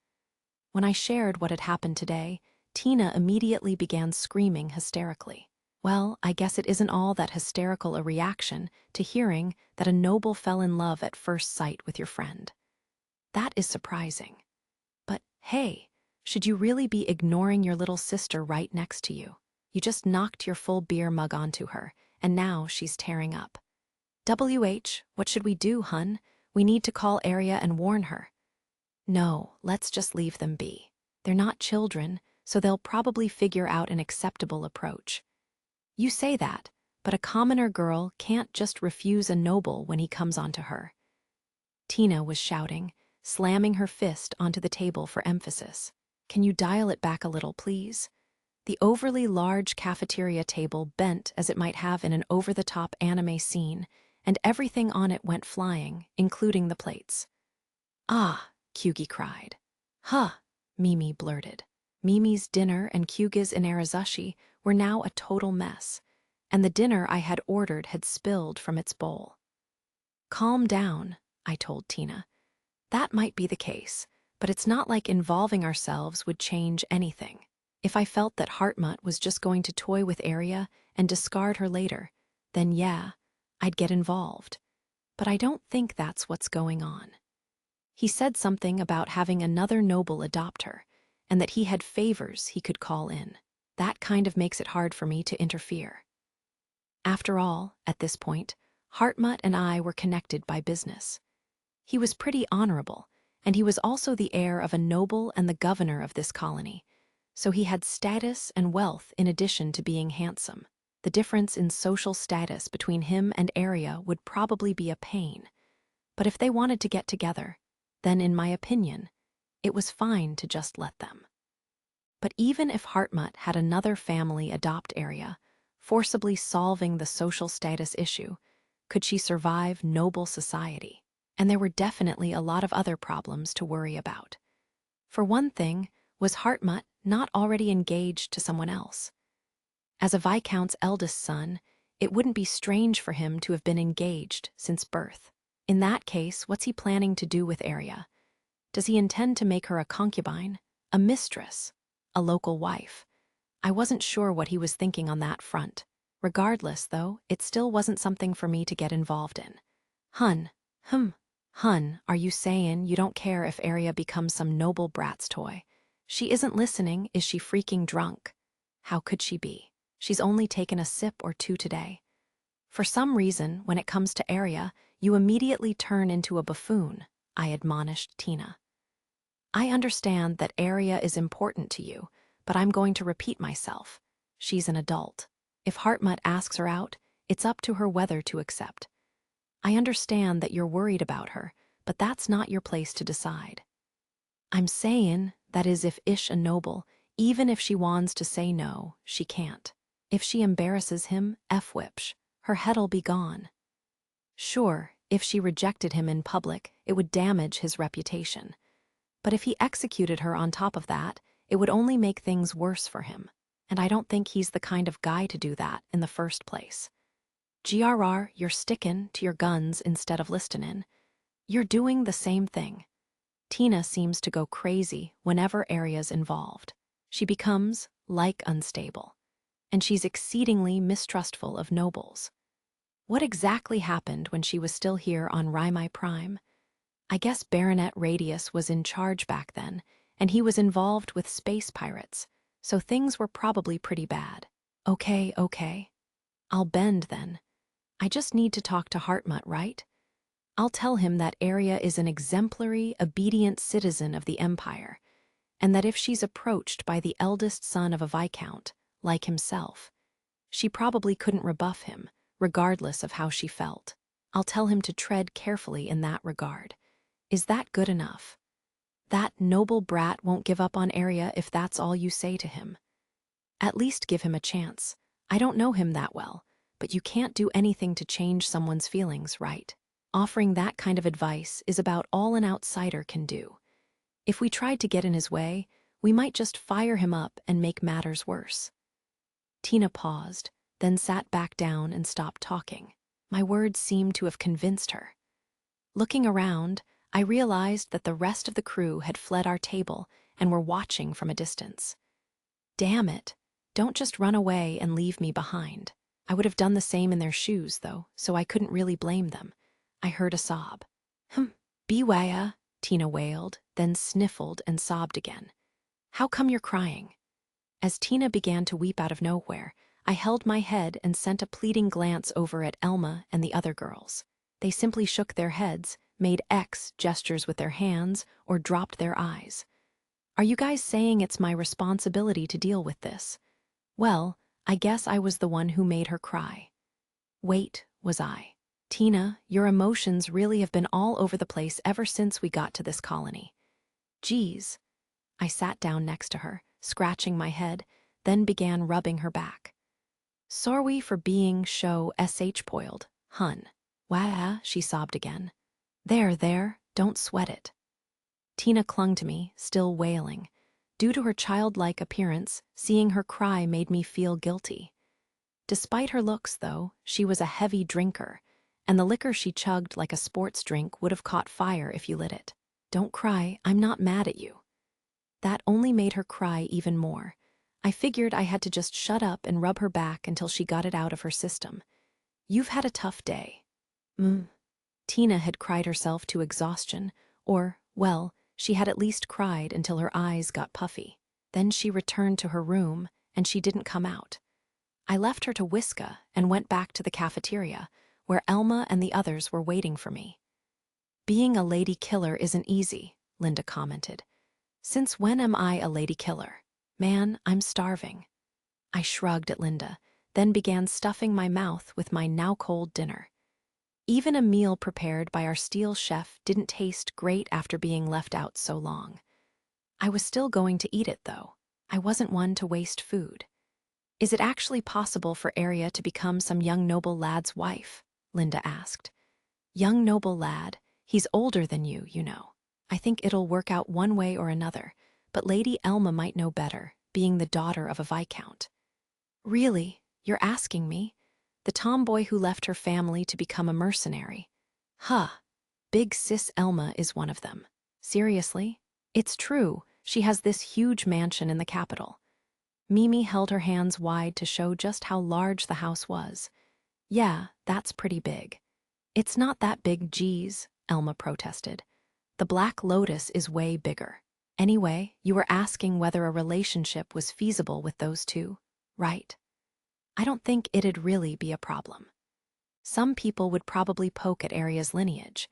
When I shared what had happened today, Tina immediately began screaming hysterically. Well, I guess it isn't all that hysterical a reaction to hearing that a noble fell in love at first sight with your friend. That is surprising. But hey, should you really be ignoring your little sister right next to you? You just knocked your full beer mug onto her, and now she's tearing up. What should we do, hun? We need to call Arya and warn her. No, let's just leave them be. They're not children, so they'll probably figure out an acceptable approach. You say that, but a commoner girl can't just refuse a noble when he comes onto her. Tina was shouting, slamming her fist onto the table for emphasis. Can you dial it back a little, please? The overly large cafeteria table bent as it might have in an over-the-top anime scene, and everything on it went flying, including the plates. Ah, Kyugi cried. Huh, Mimi blurted. Mimi's dinner and Kyugi's inarazushi were now a total mess, and the dinner I had ordered had spilled from its bowl. Calm down, I told Tina. That might be the case, but it's not like involving ourselves would change anything. If I felt that Hartmut was just going to toy with Arya and discard her later, then yeah, I'd get involved. But I don't think that's what's going on. He said something about having another noble adopt her, and that he had favors he could call in. That kind of makes it hard for me to interfere. After all, at this point, Hartmut and I were connected by business. He was pretty honorable, and he was also the heir of a noble and the governor of this colony, So he had status and wealth in addition to being handsome. The difference in social status between him and Arya would probably be a pain. But if they wanted to get together, then in my opinion, it was fine to just let them. But even if Hartmut had another family adopt Arya, forcibly solving the social status issue, could she survive noble society? And there were definitely a lot of other problems to worry about. For one thing, was Hartmut not already engaged to someone else? As a Viscount's eldest son, it wouldn't be strange for him to have been engaged since birth. In that case, what's he planning to do with Arya? Does he intend to make her a concubine, a mistress, a local wife? I wasn't sure what he was thinking on that front. Regardless, though, it still wasn't something for me to get involved in. Hun, Hun, are you saying you don't care if Arya becomes some noble brat's toy? She isn't listening, is she freaking drunk? How could she be? She's only taken a sip or two today. For some reason, when it comes to Arya, you immediately turn into a buffoon, I admonished Tina. I understand that Arya is important to you, but I'm going to repeat myself. She's an adult. If Hartmut asks her out, it's up to her whether to accept. I understand that you're worried about her, but that's not your place to decide. I'm saying, that is if Ish a noble, even if she wants to say no, she can't. If she embarrasses him, F-whipsh, her head'll be gone. Sure, if she rejected him in public, it would damage his reputation. But if he executed her on top of that, it would only make things worse for him. And I don't think he's the kind of guy to do that in the first place. GRR, you're stickin' to your guns instead of listenin'. You're doing the same thing. Tina seems to go crazy whenever Arya's involved. She becomes, like, unstable. And she's exceedingly mistrustful of nobles. What exactly happened when she was still here on Rymai Prime? I guess Baronet Radius was in charge back then, and he was involved with space pirates, so things were probably pretty bad. Okay. I'll bend then. I just need to talk to Hartmut, right? I'll tell him that Arya is an exemplary, obedient citizen of the Empire, and that if she's approached by the eldest son of a Viscount, like himself, she probably couldn't rebuff him, regardless of how she felt. I'll tell him to tread carefully in that regard. Is that good enough? That noble brat won't give up on Arya if that's all you say to him. At least give him a chance. I don't know him that well, but you can't do anything to change someone's feelings, right? Offering that kind of advice is about all an outsider can do. If we tried to get in his way, we might just fire him up and make matters worse. Tina paused, then sat back down and stopped talking. My words seemed to have convinced her. Looking around, I realized that the rest of the crew had fled our table and were watching from a distance. Damn it, don't just run away and leave me behind. I would have done the same in their shoes, though, so I couldn't really blame them. I heard a sob. Beware, Tina wailed, then sniffled and sobbed again. How come you're crying? As Tina began to weep out of nowhere, I held my head and sent a pleading glance over at Elma and the other girls. They simply shook their heads, made X gestures with their hands, or dropped their eyes. Are you guys saying it's my responsibility to deal with this? Well, I guess I was the one who made her cry. Wait, was I? Tina, your emotions really have been all over the place ever since we got to this colony. Geez. I sat down next to her, scratching my head, then began rubbing her back. Sorry for being sh-poiled, hun. Wah, she sobbed again. There, don't sweat it. Tina clung to me, still wailing. Due to her childlike appearance, seeing her cry made me feel guilty. Despite her looks, though, she was a heavy drinker, and the liquor she chugged like a sports drink would have caught fire if you lit it. Don't cry, I'm not mad at you. That only made her cry even more. I figured I had to just shut up and rub her back until she got it out of her system. You've had a tough day. Tina had cried herself to exhaustion, or, well, she had at least cried until her eyes got puffy. Then she returned to her room, and she didn't come out. I left her to Whiska and went back to the cafeteria, where Elma and the others were waiting for me. Being a lady killer isn't easy, Linda commented. Since when am I a lady killer? Man, I'm starving. I shrugged at Linda, then began stuffing my mouth with my now-cold dinner. Even a meal prepared by our steel chef didn't taste great after being left out so long. I was still going to eat it, though. I wasn't one to waste food. Is it actually possible for Arya to become some young noble lad's wife? Linda asked. Young noble lad, he's older than you know. I think it'll work out one way or another, but Lady Elma might know better, being the daughter of a viscount. Really? You're asking me? The tomboy who left her family to become a mercenary. Huh. Big sis Elma is one of them. Seriously? It's true, she has this huge mansion in the capital. Mimi held her hands wide to show just how large the house was. Yeah, that's pretty big. It's not that big, geez, Elma protested. The Black Lotus is way bigger. Anyway, you were asking whether a relationship was feasible with those two, right? I don't think it'd really be a problem. Some people would probably poke at Arya's lineage,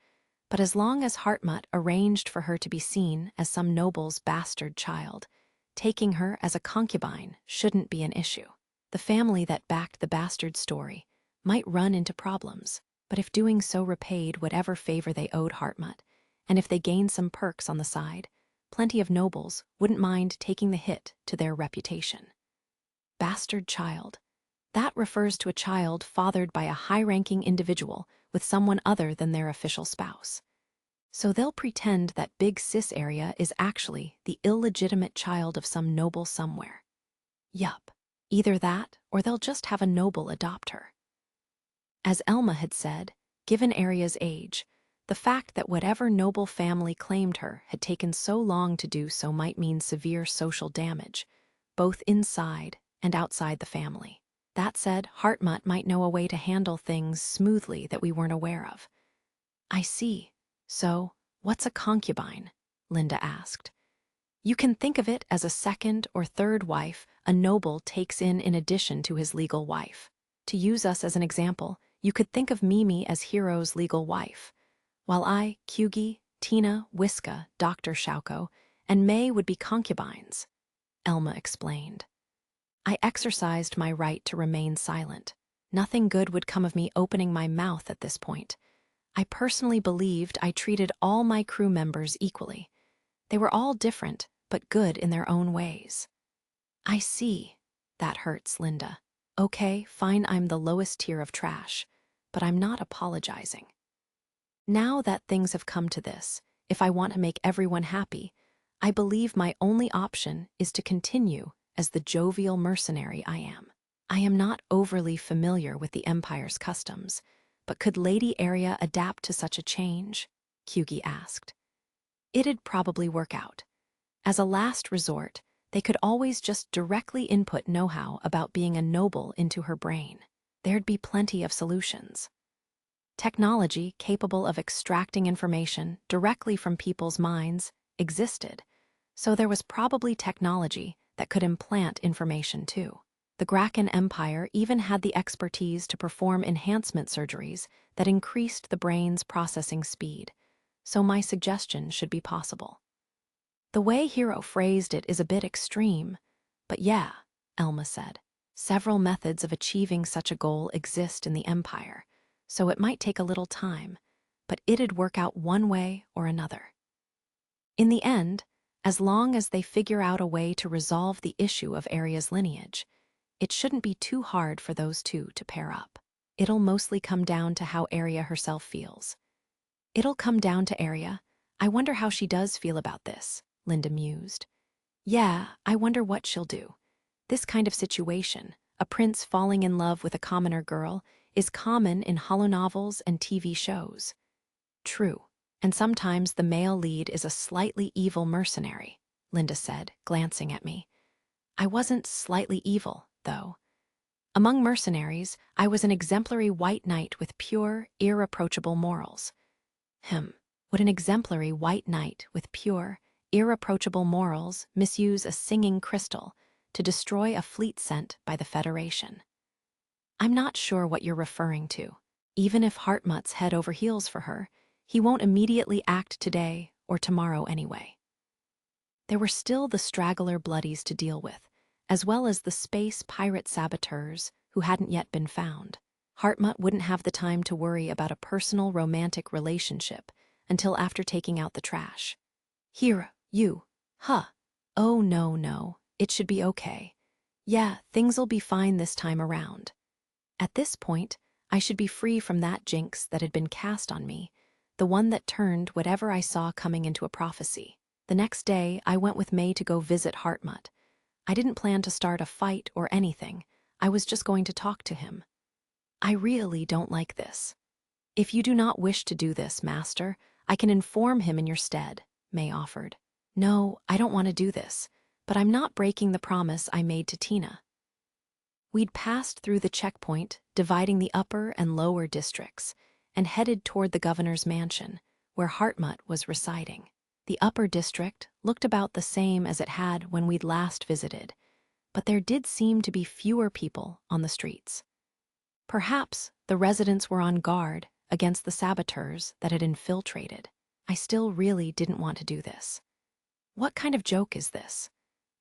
but as long as Hartmut arranged for her to be seen as some noble's bastard child, taking her as a concubine shouldn't be an issue. The family that backed the bastard story might run into problems, but if doing so repaid whatever favor they owed Hartmut, and if they gained some perks on the side, plenty of nobles wouldn't mind taking the hit to their reputation. Bastard child. That refers to a child fathered by a high-ranking individual with someone other than their official spouse. So they'll pretend that Big Sis Arya is actually the illegitimate child of some noble somewhere. Yup. Either that, or they'll just have a noble adopt her. As Elma had said, given Arya's age, the fact that whatever noble family claimed her had taken so long to do so might mean severe social damage, both inside and outside the family. That said, Hartmut might know a way to handle things smoothly that we weren't aware of. I see. So, what's a concubine? Linda asked. You can think of it as a second or third wife a noble takes in addition to his legal wife. To use us as an example, you could think of Mimi as Hero's legal wife, while I, Kyugi, Tina, Whiska, Dr. Shauko, and May would be concubines, Elma explained. I exercised my right to remain silent. Nothing good would come of me opening my mouth at this point. I personally believed I treated all my crew members equally. They were all different, but good in their own ways. I see. That hurts, Linda. Okay, fine, I'm the lowest tier of trash, but I'm not apologizing. Now that things have come to this, if I want to make everyone happy, I believe my only option is to continue as the jovial mercenary I am. I am not overly familiar with the Empire's customs, but could Lady Arya adapt to such a change? Kyugi asked. It'd probably work out. As a last resort, they could always just directly input know-how about being a noble into her brain. There'd be plenty of solutions. Technology capable of extracting information directly from people's minds existed, so there was probably technology that could implant information too. The Graken Empire even had the expertise to perform enhancement surgeries that increased the brain's processing speed, so my suggestion should be possible. The way Hero phrased it is a bit extreme, but yeah, Elma said. Several methods of achieving such a goal exist in the Empire, so it might take a little time, but it'd work out one way or another. In the end, as long as they figure out a way to resolve the issue of Arya's lineage, it shouldn't be too hard for those two to pair up. It'll mostly come down to how Arya herself feels. It'll come down to Arya. I wonder how she does feel about this, Linda mused. Yeah, I wonder what she'll do. This kind of situation, a prince falling in love with a commoner girl, is common in holonovels and TV shows. True. And sometimes the male lead is a slightly evil mercenary, Linda said, glancing at me. I wasn't slightly evil, though. Among mercenaries, I was an exemplary white knight with pure, irreproachable morals. Would an exemplary white knight with pure, irreproachable morals misuse a singing crystal to destroy a fleet sent by the Federation? I'm not sure what you're referring to. Even if Hartmut's head over heels for her, he won't immediately act today or tomorrow anyway. There were still the straggler bloodies to deal with, as well as the space pirate saboteurs who hadn't yet been found. Hartmut wouldn't have the time to worry about a personal romantic relationship until after taking out the trash. Here, you. Huh. Oh, no, it should be okay. Yeah, things'll be fine this time around. At this point, I should be free from that jinx that had been cast on me, the one that turned whatever I saw coming into a prophecy. The next day, I went with May to go visit Hartmut. I didn't plan to start a fight or anything. I was just going to talk to him. I really don't like this. If you do not wish to do this, Master, I can inform him in your stead, May offered. No, I don't want to do this, but I'm not breaking the promise I made to Tina. We'd passed through the checkpoint, dividing the upper and lower districts, and headed toward the governor's mansion, where Hartmut was residing. The upper district looked about the same as it had when we'd last visited, but there did seem to be fewer people on the streets. Perhaps the residents were on guard against the saboteurs that had infiltrated. I still really didn't want to do this. What kind of joke is this?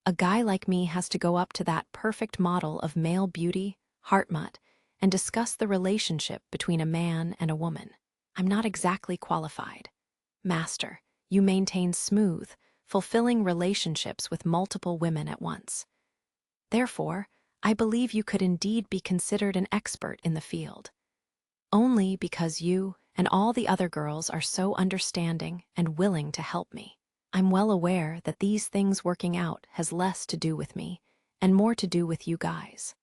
A guy like me has to go up to that perfect model of male beauty, Hartmut, and discuss the relationship between a man and a woman. I'm not exactly qualified. Master, you maintain smooth, fulfilling relationships with multiple women at once. Therefore, I believe you could indeed be considered an expert in the field. Only because you and all the other girls are so understanding and willing to help me. I'm well aware that these things working out has less to do with me and more to do with you guys.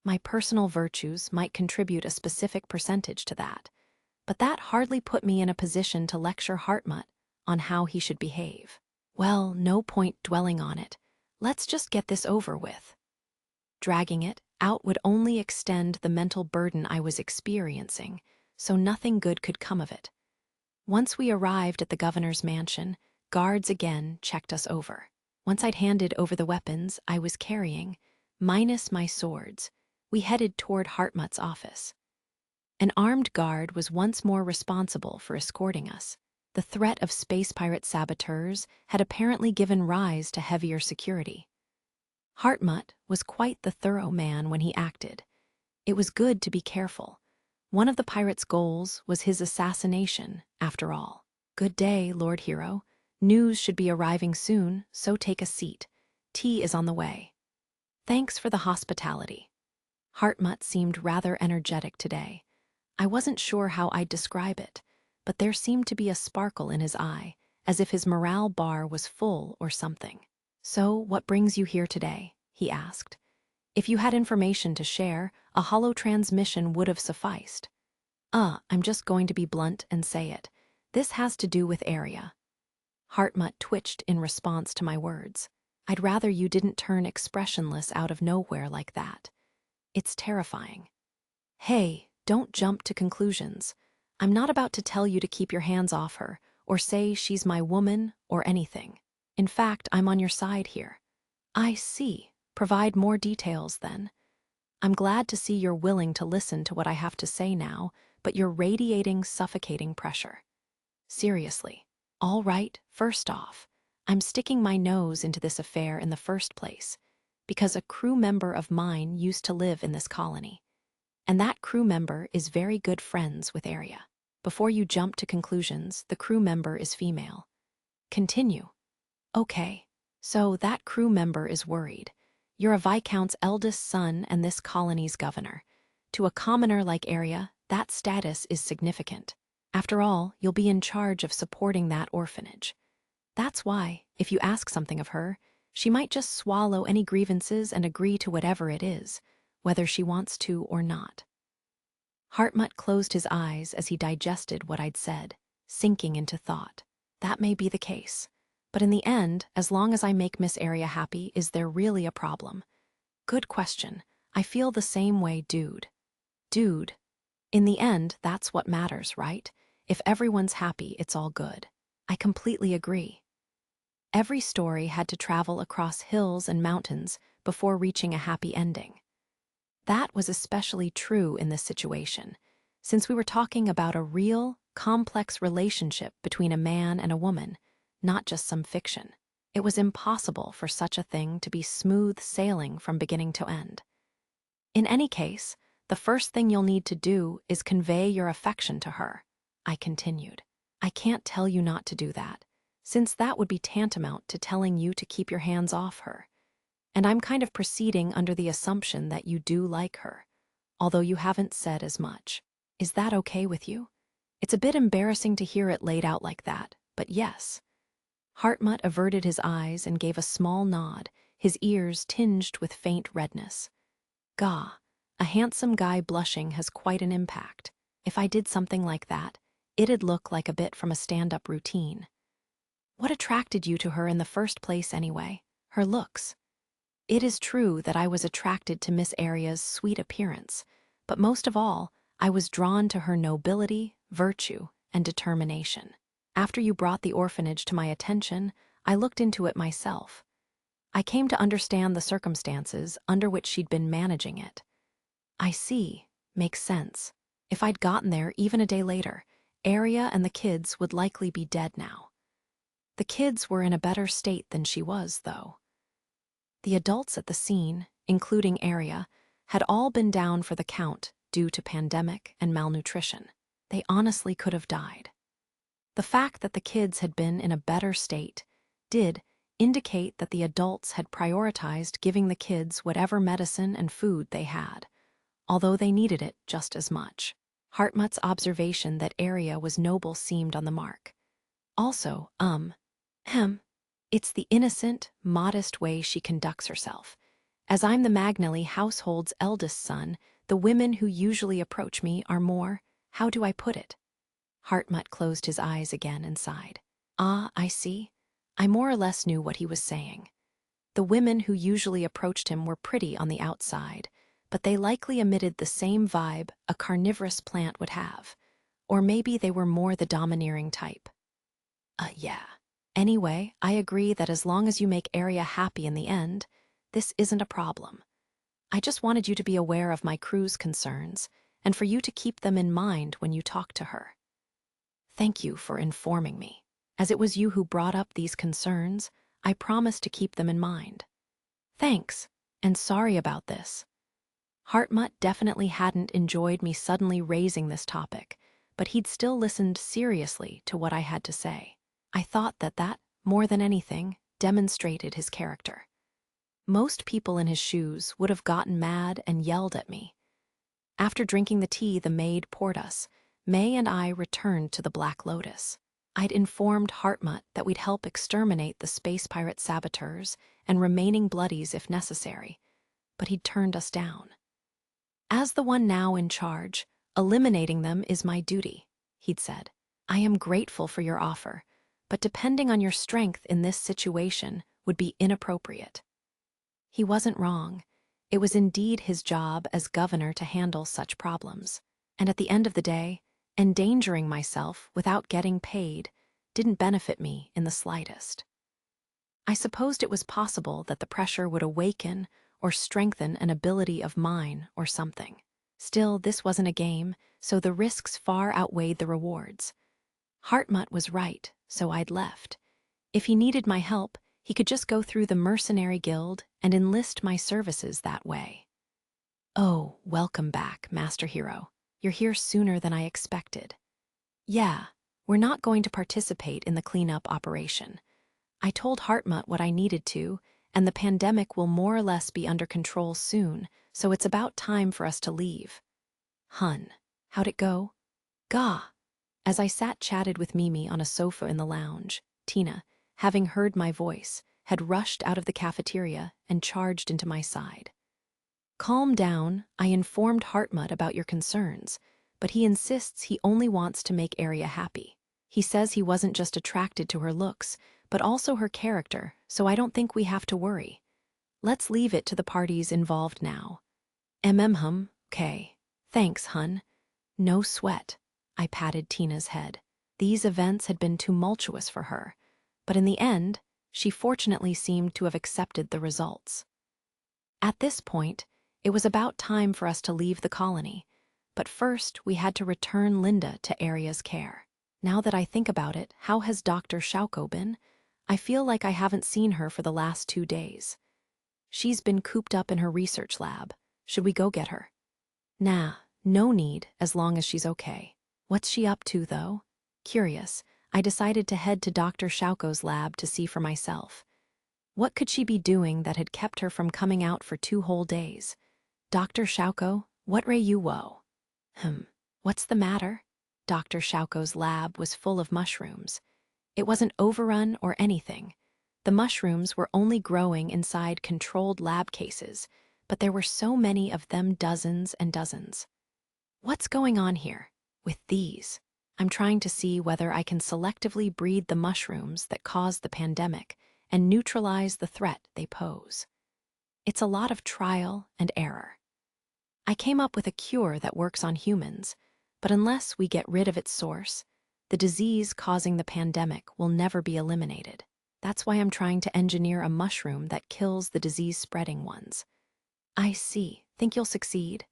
My personal virtues might contribute a specific percentage to that, but that hardly put me in a position to lecture Hartmut on how he should behave. Well, no point dwelling on it. Let's just get this over with. Dragging it out would only extend the mental burden I was experiencing, so nothing good could come of it. Once we arrived at the governor's mansion, guards again checked us over. Once I'd handed over the weapons I was carrying, minus my swords, we headed toward Hartmut's office. An armed guard was once more responsible for escorting us. The threat of space pirate saboteurs had apparently given rise to heavier security. Hartmut was quite the thorough man when he acted. It was good to be careful. One of the pirate's goals was his assassination, after all. Good day, Lord Hero. News should be arriving soon, so take a seat. Tea is on the way. Thanks for the hospitality. Hartmut seemed rather energetic today. I wasn't sure how I'd describe it, but there seemed to be a sparkle in his eye, as if his morale bar was full or something. So, what brings you here today? He asked. If you had information to share, a hollow transmission would have sufficed. I'm just going to be blunt and say it. This has to do with area. Hartmut twitched in response to my words. I'd rather you didn't turn expressionless out of nowhere like that. It's terrifying. Hey, don't jump to conclusions. I'm not about to tell you to keep your hands off her, or say she's my woman, or anything. In fact, I'm on your side here. I see. Provide more details, then. I'm glad to see you're willing to listen to what I have to say now, but you're radiating suffocating pressure. Seriously. All right, first off, I'm sticking my nose into this affair in the first place, because a crew member of mine used to live in this colony. And that crew member is very good friends with Arya. Before you jump to conclusions, the crew member is female. Continue. Okay, so that crew member is worried. You're a Viscount's eldest son and this colony's governor. To a commoner like Arya, that status is significant. After all, you'll be in charge of supporting that orphanage. That's why, if you ask something of her, she might just swallow any grievances and agree to whatever it is, whether she wants to or not. Hartmut closed his eyes as he digested what I'd said, sinking into thought. That may be the case. But in the end, as long as I make Miss Arya happy, is there really a problem? Good question. I feel the same way, dude. Dude. In the end, that's what matters, right? If everyone's happy, it's all good. I completely agree. Every story had to travel across hills and mountains before reaching a happy ending. That was especially true in this situation, since we were talking about a real, complex relationship between a man and a woman, not just some fiction. It was impossible for such a thing to be smooth sailing from beginning to end. In any case, the first thing you'll need to do is convey your affection to her, I continued. I can't tell you not to do that, since that would be tantamount to telling you to keep your hands off her. And I'm kind of proceeding under the assumption that you do like her, although you haven't said as much. Is that okay with you? It's a bit embarrassing to hear it laid out like that, but yes. Hartmut averted his eyes and gave a small nod, his ears tinged with faint redness. Gah, a handsome guy blushing has quite an impact. If I did something like that, it'd look like a bit from a stand-up routine. What attracted you to her in the first place anyway? Her looks. It is true that I was attracted to Miss Aria's sweet appearance, but most of all, I was drawn to her nobility, virtue, and determination. After you brought the orphanage to my attention, I looked into it myself. I came to understand the circumstances under which she'd been managing it. I see. Makes sense. If I'd gotten there even a day later, Aria and the kids would likely be dead now. The kids were in a better state than she was, though. The adults at the scene, including Aria, had all been down for the count due to pandemic and malnutrition. They honestly could have died. The fact that the kids had been in a better state did indicate that the adults had prioritized giving the kids whatever medicine and food they had, although they needed it just as much. Hartmut's observation that Aria was noble seemed on the mark. Also, it's the innocent, modest way she conducts herself. As I'm the Magnelli household's eldest son, the women who usually approach me are more, how do I put it? Hartmut closed his eyes again and sighed. Ah, I see. I more or less knew what he was saying. The women who usually approached him were pretty on the outside, but they likely emitted the same vibe a carnivorous plant would have. Or maybe they were more the domineering type. Yeah. Anyway, I agree that as long as you make Aria happy in the end, this isn't a problem. I just wanted you to be aware of my crew's concerns, and for you to keep them in mind when you talk to her. Thank you for informing me. As it was you who brought up these concerns, I promise to keep them in mind. Thanks, and sorry about this. Hartmut definitely hadn't enjoyed me suddenly raising this topic, but he'd still listened seriously to what I had to say. I thought that, more than anything, demonstrated his character. Most people in his shoes would have gotten mad and yelled at me. After drinking the tea the maid poured us, May and I returned to the Black Lotus. I'd informed Hartmut that we'd help exterminate the space pirate saboteurs and remaining bloodies if necessary, but he'd turned us down. As the one now in charge, eliminating them is my duty, he'd said. I am grateful for your offer, but depending on your strength in this situation would be inappropriate. He wasn't wrong. It was indeed his job as governor to handle such problems, and at the end of the day, endangering myself without getting paid didn't benefit me in the slightest. I supposed it was possible that the pressure would awaken or strengthen an ability of mine or something. Still, this wasn't a game, so the risks far outweighed the rewards. Hartmut was right, so I'd left. If he needed my help, he could just go through the Mercenary Guild and enlist my services that way. Oh, welcome back, Master Hero. You're here sooner than I expected. Yeah, we're not going to participate in the cleanup operation. I told Hartmut what I needed to, and the pandemic will more or less be under control soon, so it's about time for us to leave. Hun, how'd it go? Gah! As I chatted with Mimi on a sofa in the lounge, Tina, having heard my voice, had rushed out of the cafeteria and charged into my side. Calm down, I informed Hartmut about your concerns, but he insists he only wants to make Aria happy. He says he wasn't just attracted to her looks, but also her character, so I don't think we have to worry. Let's leave it to the parties involved now. Okay. Thanks, hun. No sweat. I patted Tina's head. These events had been tumultuous for her, but in the end, she fortunately seemed to have accepted the results. At this point, it was about time for us to leave the colony, but first we had to return Linda to Aria's care. Now that I think about it, how has Dr. Schauko been? I feel like I haven't seen her for the last 2 days. She's been cooped up in her research lab. Should we go get her? Nah, no need, as long as she's okay. What's she up to, though? Curious, I decided to head to Dr. Shauko's lab to see for myself. What could she be doing that had kept her from coming out for 2 whole days? Dr. Shauko, what ray you woe? What's the matter? Dr. Shauko's lab was full of mushrooms. It wasn't overrun or anything. The mushrooms were only growing inside controlled lab cases, but there were so many of them, dozens and dozens. What's going on here? With these, I'm trying to see whether I can selectively breed the mushrooms that caused the pandemic and neutralize the threat they pose. It's a lot of trial and error. I came up with a cure that works on humans, but unless we get rid of its source, the disease causing the pandemic will never be eliminated. That's why I'm trying to engineer a mushroom that kills the disease-spreading ones. I see. Think you'll succeed?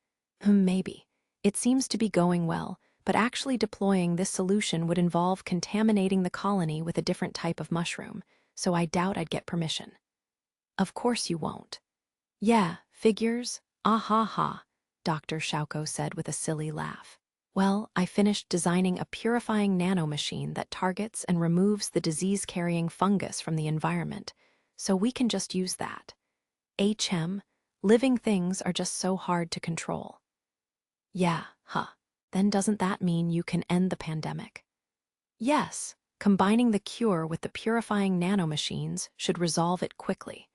Maybe. It seems to be going well, but actually deploying this solution would involve contaminating the colony with a different type of mushroom, so I doubt I'd get permission. Of course you won't. Yeah, figures? Ah ha ha, Dr. Shauko said with a silly laugh. Well, I finished designing a purifying nanomachine that targets and removes the disease-carrying fungus from the environment, so we can just use that. Living things are just so hard to control. Yeah, Then doesn't that mean you can end the pandemic? Yes, combining the cure with the purifying nanomachines should resolve it quickly.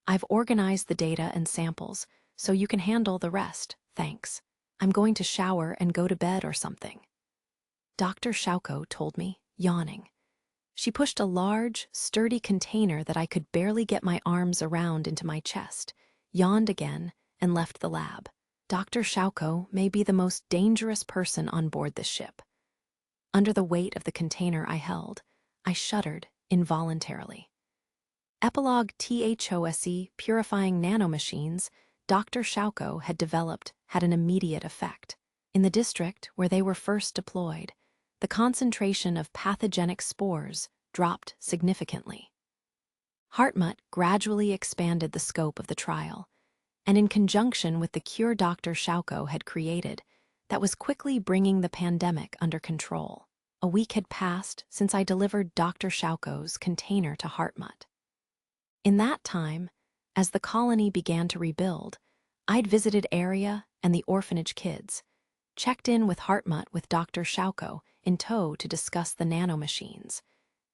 I've organized the data and samples, so you can handle the rest, thanks. I'm going to shower and go to bed or something. Dr. Shauko told me, yawning. She pushed a large, sturdy container that I could barely get my arms around into my chest, yawned again, and left the lab. Dr. Shauko may be the most dangerous person on board this ship. Under the weight of the container I held, I shuddered involuntarily. Epilogue THOSE purifying nanomachines Dr. Shauko had developed had an immediate effect. In the district where they were first deployed, the concentration of pathogenic spores dropped significantly. Hartmut gradually expanded the scope of the trial, and in conjunction with the cure Dr. Shauko had created, that was quickly bringing the pandemic under control. A week had passed since I delivered Dr. Shauko's container to Hartmut. In that time, as the colony began to rebuild, I'd visited area and the orphanage kids, checked in with Hartmut with Dr. Shauko in tow to discuss the nanomachines,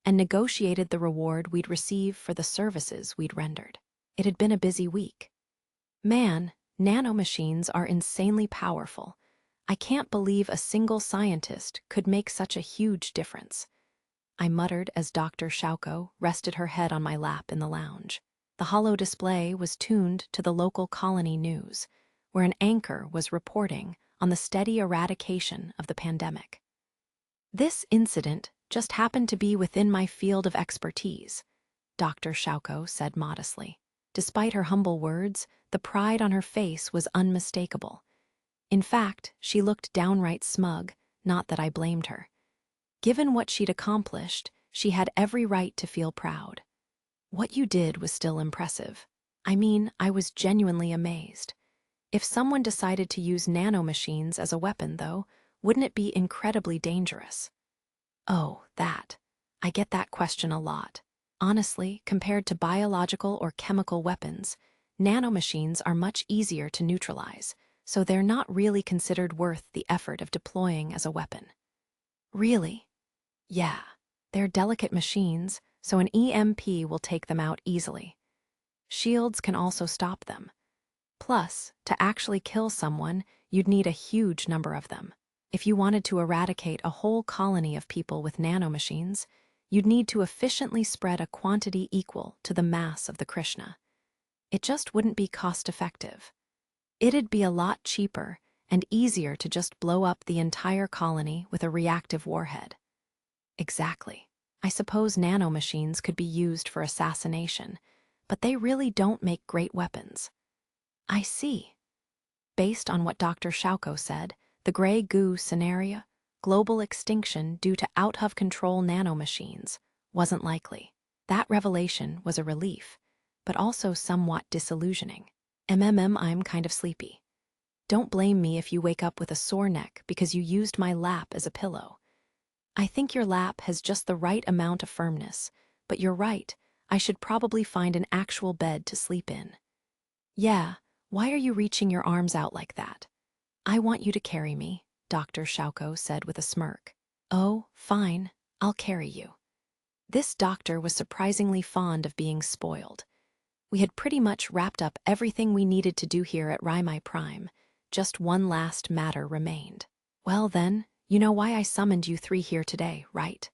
and negotiated the reward we'd receive for the services we'd rendered. It had been a busy week. Man, nanomachines are insanely powerful. I can't believe a single scientist could make such a huge difference. I muttered as Dr. Shauko rested her head on my lap in the lounge. The holo display was tuned to the local colony news, where an anchor was reporting on the steady eradication of the pandemic. This incident just happened to be within my field of expertise, Dr. Shauko said modestly. Despite her humble words, the pride on her face was unmistakable. In fact, she looked downright smug, not that I blamed her. Given what she'd accomplished, she had every right to feel proud. What you did was still impressive. I mean, I was genuinely amazed. If someone decided to use nanomachines as a weapon, though, wouldn't it be incredibly dangerous? Oh, that. I get that question a lot. Honestly, compared to biological or chemical weapons, nanomachines are much easier to neutralize, so they're not really considered worth the effort of deploying as a weapon. Really? Yeah, they're delicate machines, so an EMP will take them out easily. Shields can also stop them. Plus, to actually kill someone, you'd need a huge number of them. If you wanted to eradicate a whole colony of people with nanomachines, you'd need to efficiently spread a quantity equal to the mass of the Krishna. It just wouldn't be cost-effective. It'd be a lot cheaper and easier to just blow up the entire colony with a reactive warhead. Exactly. I suppose nanomachines could be used for assassination, but they really don't make great weapons. I see. Based on what Dr. Shauko said, the gray goo scenario, global extinction due to out-of-control nanomachines, wasn't likely. That revelation was a relief, but also somewhat disillusioning. I'm kind of sleepy. Don't blame me if you wake up with a sore neck because you used my lap as a pillow. I think your lap has just the right amount of firmness, but you're right, I should probably find an actual bed to sleep in. Yeah, why are you reaching your arms out like that? I want you to carry me, Dr. Shauko said with a smirk. Oh, fine, I'll carry you. This doctor was surprisingly fond of being spoiled. We had pretty much wrapped up everything we needed to do here at Raimai Prime. Just one last matter remained. Well then, you know why I summoned you three here today, right?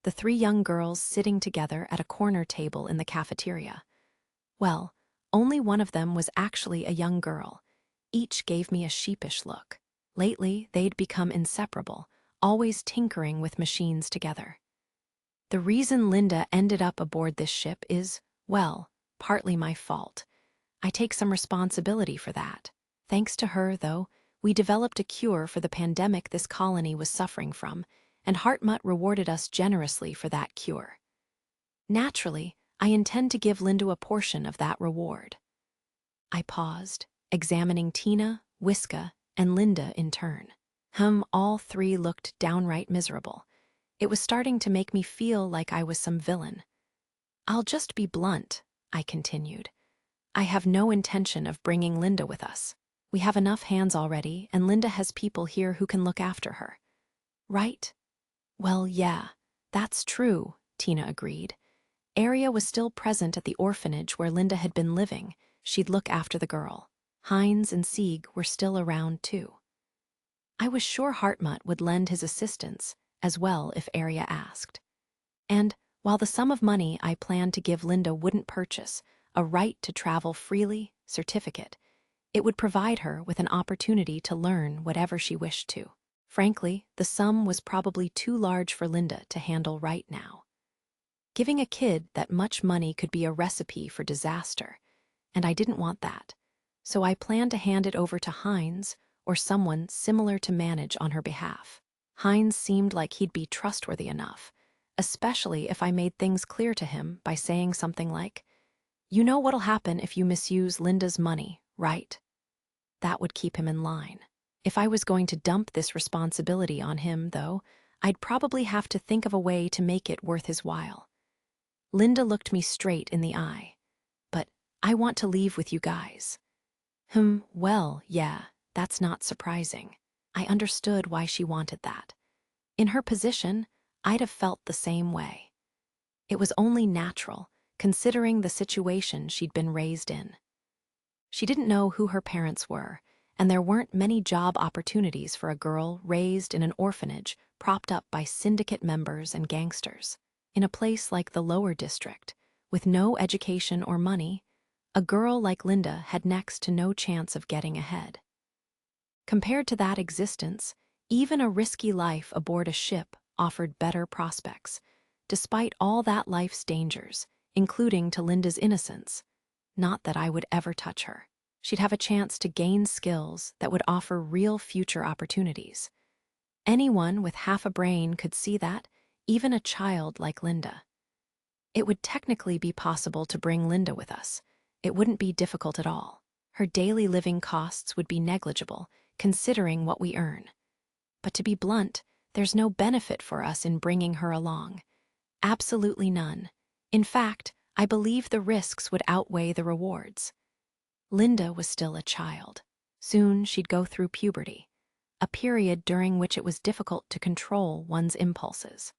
The three young girls sitting together at a corner table in the cafeteria. Well, only one of them was actually a young girl. Each gave me a sheepish look. Lately, they'd become inseparable, always tinkering with machines together. The reason Linda ended up aboard this ship is, well, partly my fault. I take some responsibility for that. Thanks to her, though, we developed a cure for the pandemic this colony was suffering from, and Hartmut rewarded us generously for that cure. Naturally, I intend to give Linda a portion of that reward. I paused, examining Tina, Wiska, and Linda in turn. All three looked downright miserable. It was starting to make me feel like I was some villain. I'll just be blunt, I continued. I have no intention of bringing Linda with us. We have enough hands already, and Linda has people here who can look after her. Right? Well, yeah, that's true, Tina agreed. Aria was still present at the orphanage where Linda had been living. She'd look after the girl. Heinz and Sieg were still around, too. I was sure Hartmut would lend his assistance as well if Aria asked. And, while the sum of money I planned to give Linda wouldn't purchase a right to travel freely certificate, it would provide her with an opportunity to learn whatever she wished to. Frankly, the sum was probably too large for Linda to handle right now. Giving a kid that much money could be a recipe for disaster, and I didn't want that, so I planned to hand it over to Heinz or someone similar to manage on her behalf. Heinz seemed like he'd be trustworthy enough, especially if I made things clear to him by saying something like, "You know what'll happen if you misuse Linda's money, right?" That would keep him in line. If I was going to dump this responsibility on him, though, I'd probably have to think of a way to make it worth his while. Linda looked me straight in the eye. "But I want to leave with you guys." Well, yeah, that's not surprising. I understood why she wanted that. In her position, I'd have felt the same way. It was only natural, considering the situation she'd been raised in. She didn't know who her parents were, and there weren't many job opportunities for a girl raised in an orphanage propped up by syndicate members and gangsters. In a place like the lower district, with no education or money, a girl like Linda had next to no chance of getting ahead. Compared to that existence, even a risky life aboard a ship offered better prospects, despite all that life's dangers, including to Linda's innocence. Not that I would ever touch her. She'd have a chance to gain skills that would offer real future opportunities. Anyone with half a brain could see that, even a child like Linda. It would technically be possible to bring Linda with us. It wouldn't be difficult at all. Her daily living costs would be negligible, considering what we earn. But to be blunt, there's no benefit for us in bringing her along. Absolutely none. In fact, I believe the risks would outweigh the rewards. Linda was still a child. Soon she'd go through puberty, a period during which it was difficult to control one's impulses.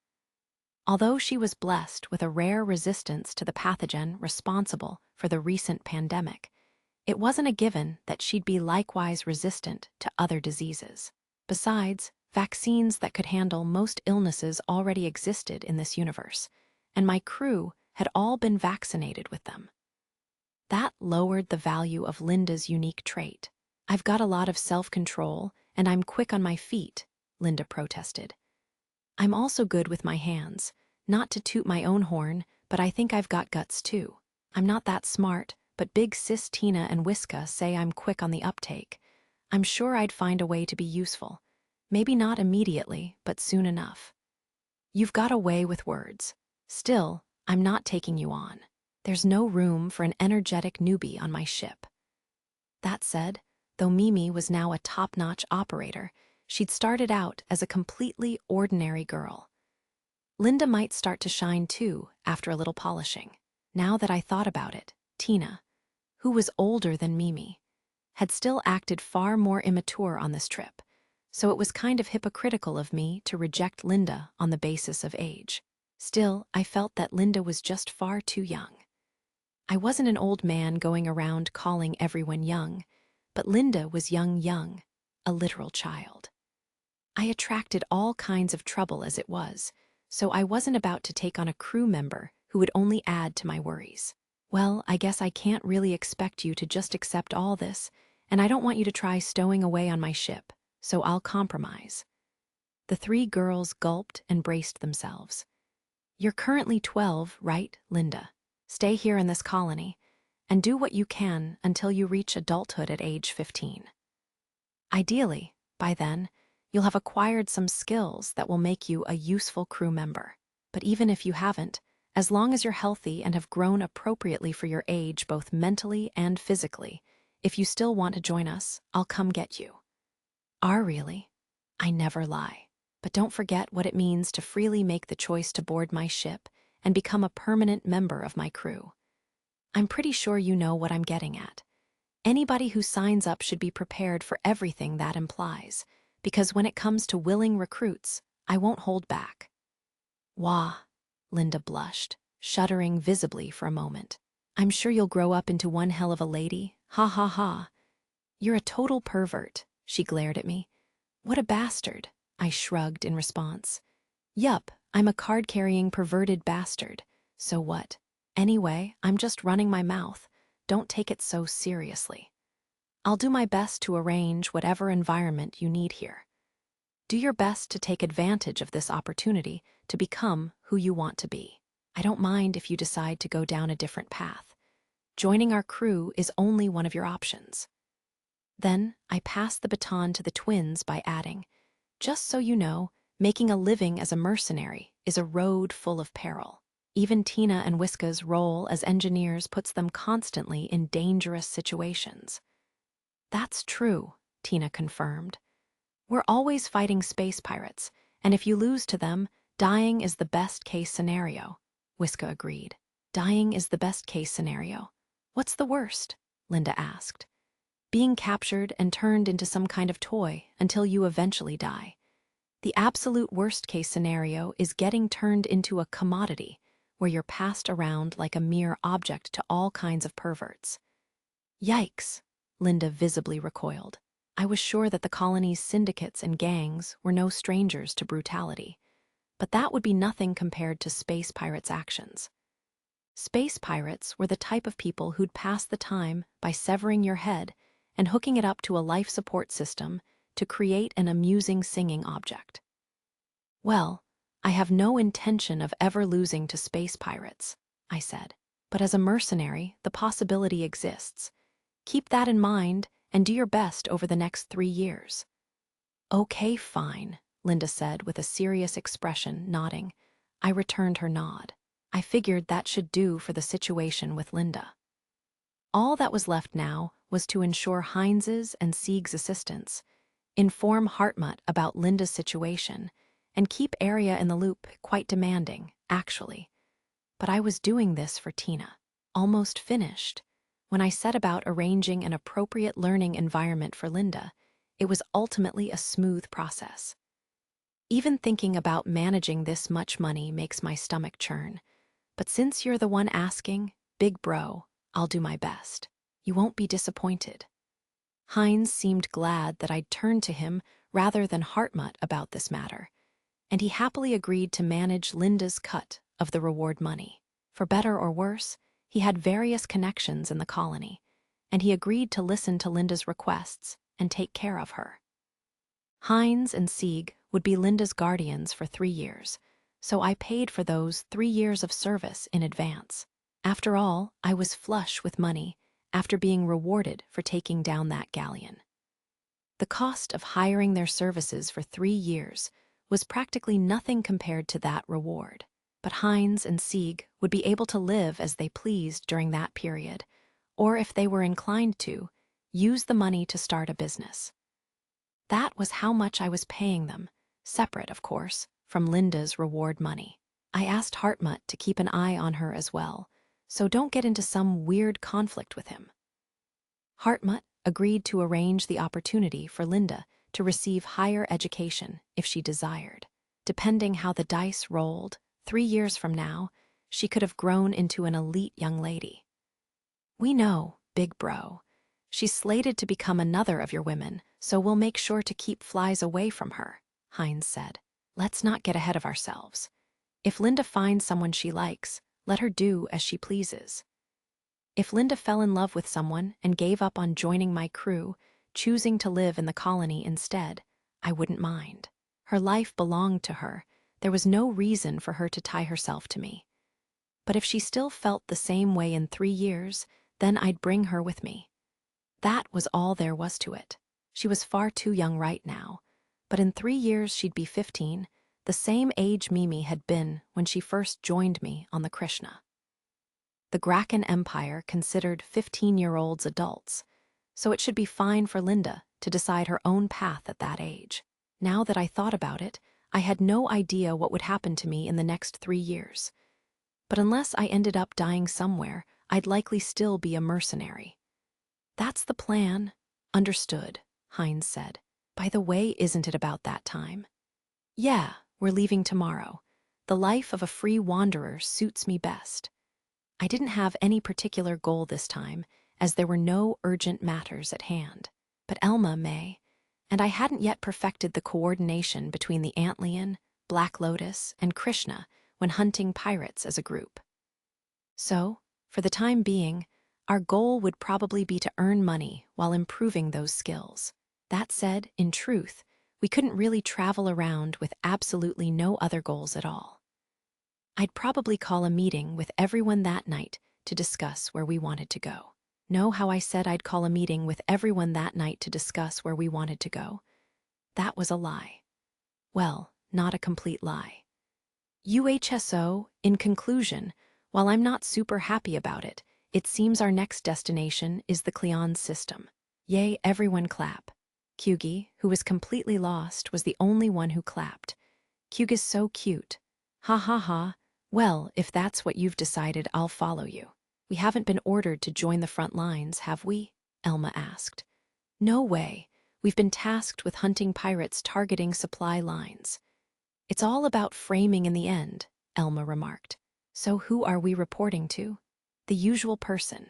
Although she was blessed with a rare resistance to the pathogen responsible for the recent pandemic, it wasn't a given that she'd be likewise resistant to other diseases. Besides, vaccines that could handle most illnesses already existed in this universe, and my crew had all been vaccinated with them. That lowered the value of Linda's unique trait. "I've got a lot of self-control, and I'm quick on my feet," Linda protested. "I'm also good with my hands. Not to toot my own horn, but I think I've got guts too. I'm not that smart, but big sis Tina and Wiska say I'm quick on the uptake. I'm sure I'd find a way to be useful. Maybe not immediately, but soon enough." You've got a way with words. Still, I'm not taking you on. There's no room for an energetic newbie on my ship. That said, though Mimi was now a top-notch operator, she'd started out as a completely ordinary girl. Linda might start to shine too after a little polishing. Now that I thought about it, Tina, who was older than Mimi, had still acted far more immature on this trip, so it was kind of hypocritical of me to reject Linda on the basis of age. Still, I felt that Linda was just far too young. I wasn't an old man going around calling everyone young, but Linda was young, a literal child. I attracted all kinds of trouble as it was, so I wasn't about to take on a crew member who would only add to my worries. Well, I guess I can't really expect you to just accept all this, and I don't want you to try stowing away on my ship, so I'll compromise. The three girls gulped and braced themselves. You're currently 12, right, Linda? Stay here in this colony, and do what you can until you reach adulthood at age 15. Ideally, by then, you'll have acquired some skills that will make you a useful crew member. But even if you haven't, as long as you're healthy and have grown appropriately for your age both mentally and physically, if you still want to join us, I'll come get you. Really? I never lie. But don't forget what it means to freely make the choice to board my ship and become a permanent member of my crew. I'm pretty sure you know what I'm getting at. Anybody who signs up should be prepared for everything that implies, because when it comes to willing recruits, I won't hold back. Wah, Linda blushed, shuddering visibly for a moment. I'm sure you'll grow up into one hell of a lady. Ha ha ha. You're a total pervert, she glared at me. What a bastard, I shrugged in response. Yup, I'm a card-carrying perverted bastard. So what? Anyway, I'm just running my mouth. Don't take it so seriously. I'll do my best to arrange whatever environment you need here. Do your best to take advantage of this opportunity to become who you want to be. I don't mind if you decide to go down a different path. Joining our crew is only one of your options. Then I passed the baton to the twins by adding, just so you know, making a living as a mercenary is a road full of peril. Even Tina and Whiska's role as engineers puts them constantly in dangerous situations. That's true, Tina confirmed. We're always fighting space pirates, and if you lose to them, dying is the best-case scenario, Whiska agreed. Dying is the best-case scenario. What's the worst? Linda asked. Being captured and turned into some kind of toy until you eventually die. The absolute worst-case scenario is getting turned into a commodity where you're passed around like a mere object to all kinds of perverts. Yikes, Linda visibly recoiled. I was sure that the colony's syndicates and gangs were no strangers to brutality, but that would be nothing compared to space pirates' actions. Space pirates were the type of people who'd pass the time by severing your head and hooking it up to a life support system to create an amusing singing object. Well, I have no intention of ever losing to space pirates, I said, but as a mercenary, the possibility exists. Keep that in mind and do your best over the next 3 years. Okay, fine, Linda said with a serious expression, nodding. I returned her nod. I figured that should do for the situation with Linda. All that was left now was to ensure Heinz's and Sieg's assistance, inform Hartmut about Linda's situation, and keep Arya in the loop. Quite demanding, actually. But I was doing this for Tina. Almost finished. When I set about arranging an appropriate learning environment for Linda, it was ultimately a smooth process. Even thinking about managing this much money makes my stomach churn. But since you're the one asking, big bro, I'll do my best. You won't be disappointed. Heinz seemed glad that I'd turned to him rather than Hartmut about this matter, and he happily agreed to manage Linda's cut of the reward money. For better or worse, he had various connections in the colony, and he agreed to listen to Linda's requests and take care of her. Heinz and Sieg would be Linda's guardians for 3 years, so I paid for those 3 years of service in advance. After all, I was flush with money after being rewarded for taking down that galleon. The cost of hiring their services for 3 years was practically nothing compared to that reward, but Heinz and Sieg would be able to live as they pleased during that period, or if they were inclined to, use the money to start a business. That was how much I was paying them, separate, of course, from Linda's reward money. I asked Hartmut to keep an eye on her as well, so don't get into some weird conflict with him. Hartmut agreed to arrange the opportunity for Linda to receive higher education if she desired. Depending how the dice rolled, 3 years from now, she could have grown into an elite young lady. We know, big bro. She's slated to become another of your women, so we'll make sure to keep flies away from her, Heinz said. Let's not get ahead of ourselves. If Linda finds someone she likes, let her do as she pleases. If Linda fell in love with someone and gave up on joining my crew, choosing to live in the colony instead, I wouldn't mind. Her life belonged to her. There was no reason for her to tie herself to me. But if she still felt the same way in 3 years, then I'd bring her with me. That was all there was to it. She was far too young right now, but in 3 years she'd be 15, the same age Mimi had been when she first joined me on the Krishna. The Graken Empire considered 15-year-olds adults, so it should be fine for Linda to decide her own path at that age. Now that I thought about it, I had no idea what would happen to me in the next 3 years. But unless I ended up dying somewhere, I'd likely still be a mercenary. That's the plan. Understood, Heinz said. By the way, isn't it about that time? Yeah, we're leaving tomorrow. The life of a free wanderer suits me best. I didn't have any particular goal this time, as there were no urgent matters at hand. But Elma may, and I hadn't yet perfected the coordination between the Antlion, Black Lotus, and Krishna when hunting pirates as a group. So, for the time being, our goal would probably be to earn money while improving those skills. That said, in truth, we couldn't really travel around with absolutely no other goals at all. I'd probably call a meeting with everyone that night to discuss where we wanted to go. Know how I said I'd call a meeting with everyone that night to discuss where we wanted to go? That was a lie. Well, not a complete lie. UHSO, in conclusion, while I'm not super happy about it, it seems our next destination is the Cleon system. Yay, everyone clap. Kyugi, who was completely lost, was the only one who clapped. Kyugi's so cute. Ha ha ha. Well, if that's what you've decided, I'll follow you. We haven't been ordered to join the front lines, have we? Elma asked. No way. We've been tasked with hunting pirates targeting supply lines. It's all about framing in the end, Elma remarked. So who are we reporting to? The usual person.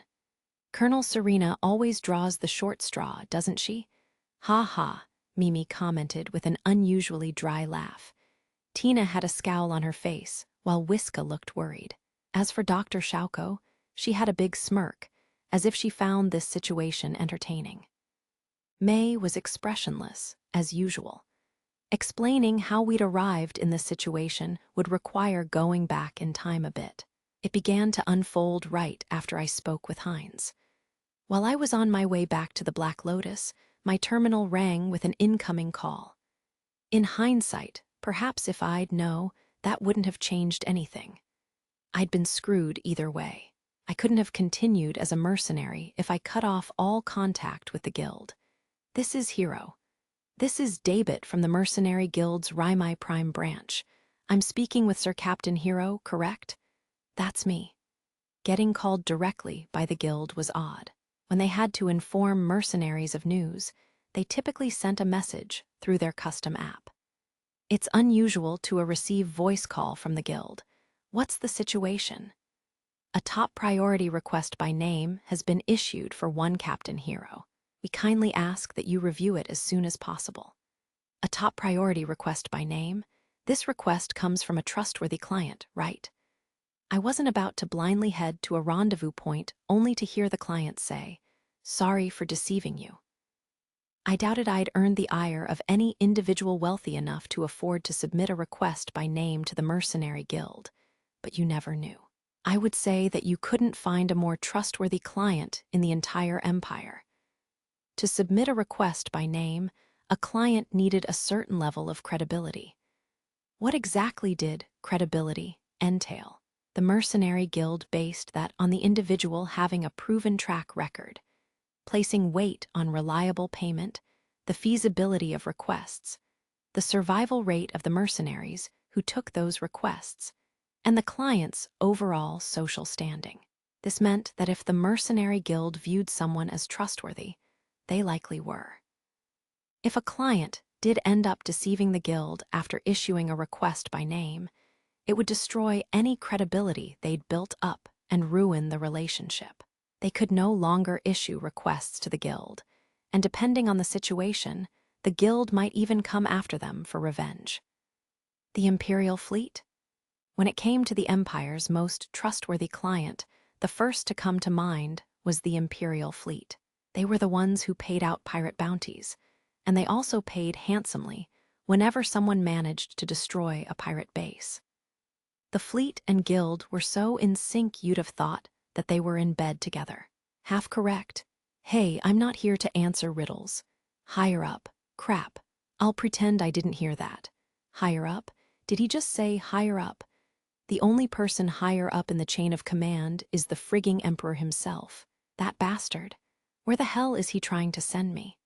Colonel Serena always draws the short straw, doesn't she? Ha ha, Mimi commented with an unusually dry laugh. Tina had a scowl on her face, while Whiska looked worried. As for Dr. Shauko, she had a big smirk, as if she found this situation entertaining. May was expressionless, as usual. Explaining how we'd arrived in this situation would require going back in time a bit. It began to unfold right after I spoke with Heinz. While I was on my way back to the Black Lotus, my terminal rang with an incoming call. In hindsight, perhaps if I'd known, that wouldn't have changed anything. I'd been screwed either way. I couldn't have continued as a mercenary if I cut off all contact with the guild. This is Hero. This is David from the Mercenary Guild's Raimai Prime branch. I'm speaking with Sir Captain Hero, correct? That's me. Getting called directly by the guild was odd. When they had to inform mercenaries of news, they typically sent a message through their custom app. It's unusual to receive voice call from the guild. What's the situation? A top priority request by name has been issued for one Captain Hero. We kindly ask that you review it as soon as possible. A top priority request by name? This request comes from a trustworthy client, right? I wasn't about to blindly head to a rendezvous point only to hear the client say, "Sorry for deceiving you." I doubted I'd earned the ire of any individual wealthy enough to afford to submit a request by name to the Mercenary Guild, but you never knew. I would say that you couldn't find a more trustworthy client in the entire empire. To submit a request by name, a client needed a certain level of credibility. What exactly did credibility entail. The Mercenary Guild based that on the individual having a proven track record, placing weight on reliable payment, the feasibility of requests, the survival rate of the mercenaries who took those requests, and the client's overall social standing. This meant that if the Mercenary Guild viewed someone as trustworthy, they likely were. If a client did end up deceiving the guild after issuing a request by name, it would destroy any credibility they'd built up and ruin the relationship. They could no longer issue requests to the guild, and depending on the situation, the guild might even come after them for revenge. The Imperial Fleet? When it came to the Empire's most trustworthy client, the first to come to mind was the Imperial Fleet. They were the ones who paid out pirate bounties, and they also paid handsomely whenever someone managed to destroy a pirate base. The fleet and guild were so in sync you'd have thought that they were in bed together. Half correct. Hey, I'm not here to answer riddles. Higher up. Crap. I'll pretend I didn't hear that. Higher up? Did he just say higher up? The only person higher up in the chain of command is the frigging Emperor himself. That bastard. Where the hell is he trying to send me?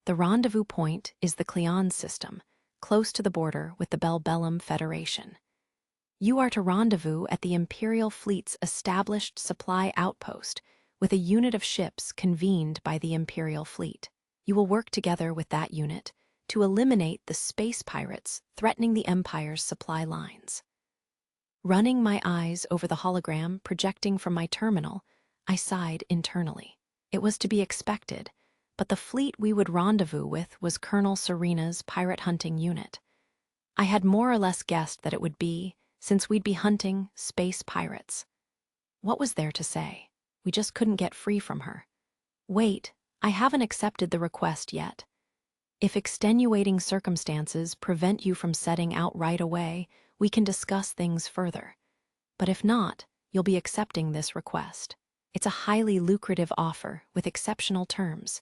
The rendezvous point is the Cleon system, close to the border with the Belbellum Federation. You are to rendezvous at the Imperial Fleet's established supply outpost with a unit of ships convened by the Imperial Fleet. You will work together with that unit to eliminate the space pirates threatening the Empire's supply lines. Running my eyes over the hologram projecting from my terminal, I sighed internally. It was to be expected, but the fleet we would rendezvous with was Colonel Serena's pirate hunting unit. I had more or less guessed that it would be, since we'd be hunting space pirates. What was there to say? We just couldn't get free from her. Wait, I haven't accepted the request yet. If extenuating circumstances prevent you from setting out right away, we can discuss things further. But if not, you'll be accepting this request. It's a highly lucrative offer with exceptional terms.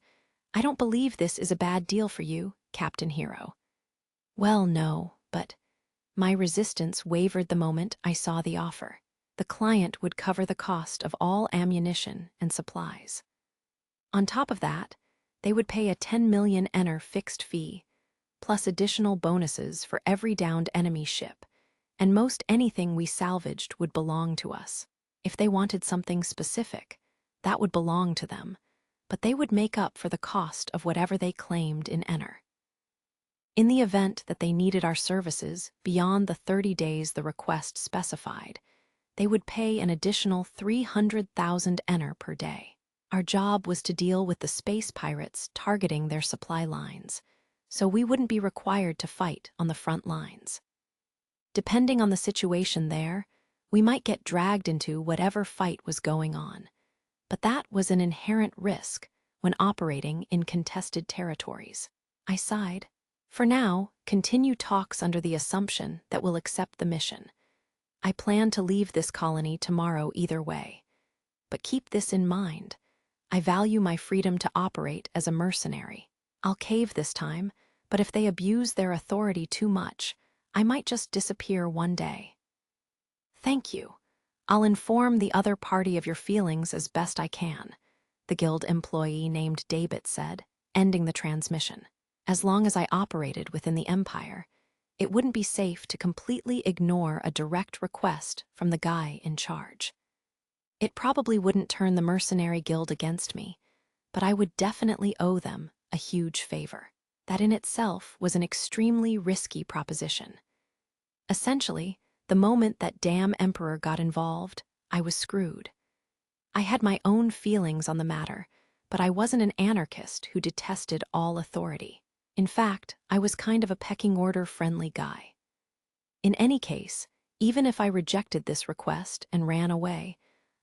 I don't believe this is a bad deal for you, Captain Hero. Well, no, but my resistance wavered the moment I saw the offer. The client would cover the cost of all ammunition and supplies. On top of that, they would pay a 10 million ener fixed fee, plus additional bonuses for every downed enemy ship, and most anything we salvaged would belong to us. If they wanted something specific, that would belong to them, but they would make up for the cost of whatever they claimed in ener. In the event that they needed our services beyond the 30 days the request specified, they would pay an additional 300,000 ener per day. Our job was to deal with the space pirates targeting their supply lines, so we wouldn't be required to fight on the front lines. Depending on the situation there, we might get dragged into whatever fight was going on, but that was an inherent risk when operating in contested territories. I sighed. For now, continue talks under the assumption that we'll accept the mission. I plan to leave this colony tomorrow either way. But keep this in mind. I value my freedom to operate as a mercenary. I'll cave this time, but if they abuse their authority too much, I might just disappear one day. Thank you. I'll inform the other party of your feelings as best I can, the guild employee named David said, ending the transmission. As long as I operated within the Empire, it wouldn't be safe to completely ignore a direct request from the guy in charge. It probably wouldn't turn the Mercenary Guild against me, but I would definitely owe them a huge favor. That in itself was an extremely risky proposition. Essentially, the moment that damn Emperor got involved, I was screwed. I had my own feelings on the matter, but I wasn't an anarchist who detested all authority. In fact, I was kind of a pecking order-friendly guy. In any case, even if I rejected this request and ran away,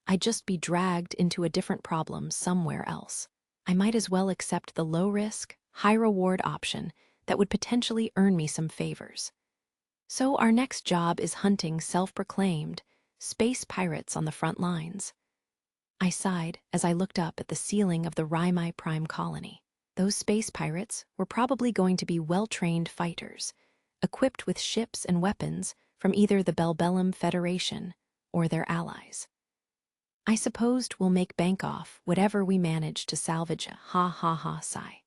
I'd just be dragged into a different problem somewhere else. I might as well accept the low-risk, high-reward option that would potentially earn me some favors. So our next job is hunting self-proclaimed space pirates on the front lines. I sighed as I looked up at the ceiling of the Raimai Prime colony. Those space pirates were probably going to be well-trained fighters, equipped with ships and weapons from either the Belbellum Federation or their allies. I supposed we'll make bank off whatever we manage to salvage, a ha ha ha sigh.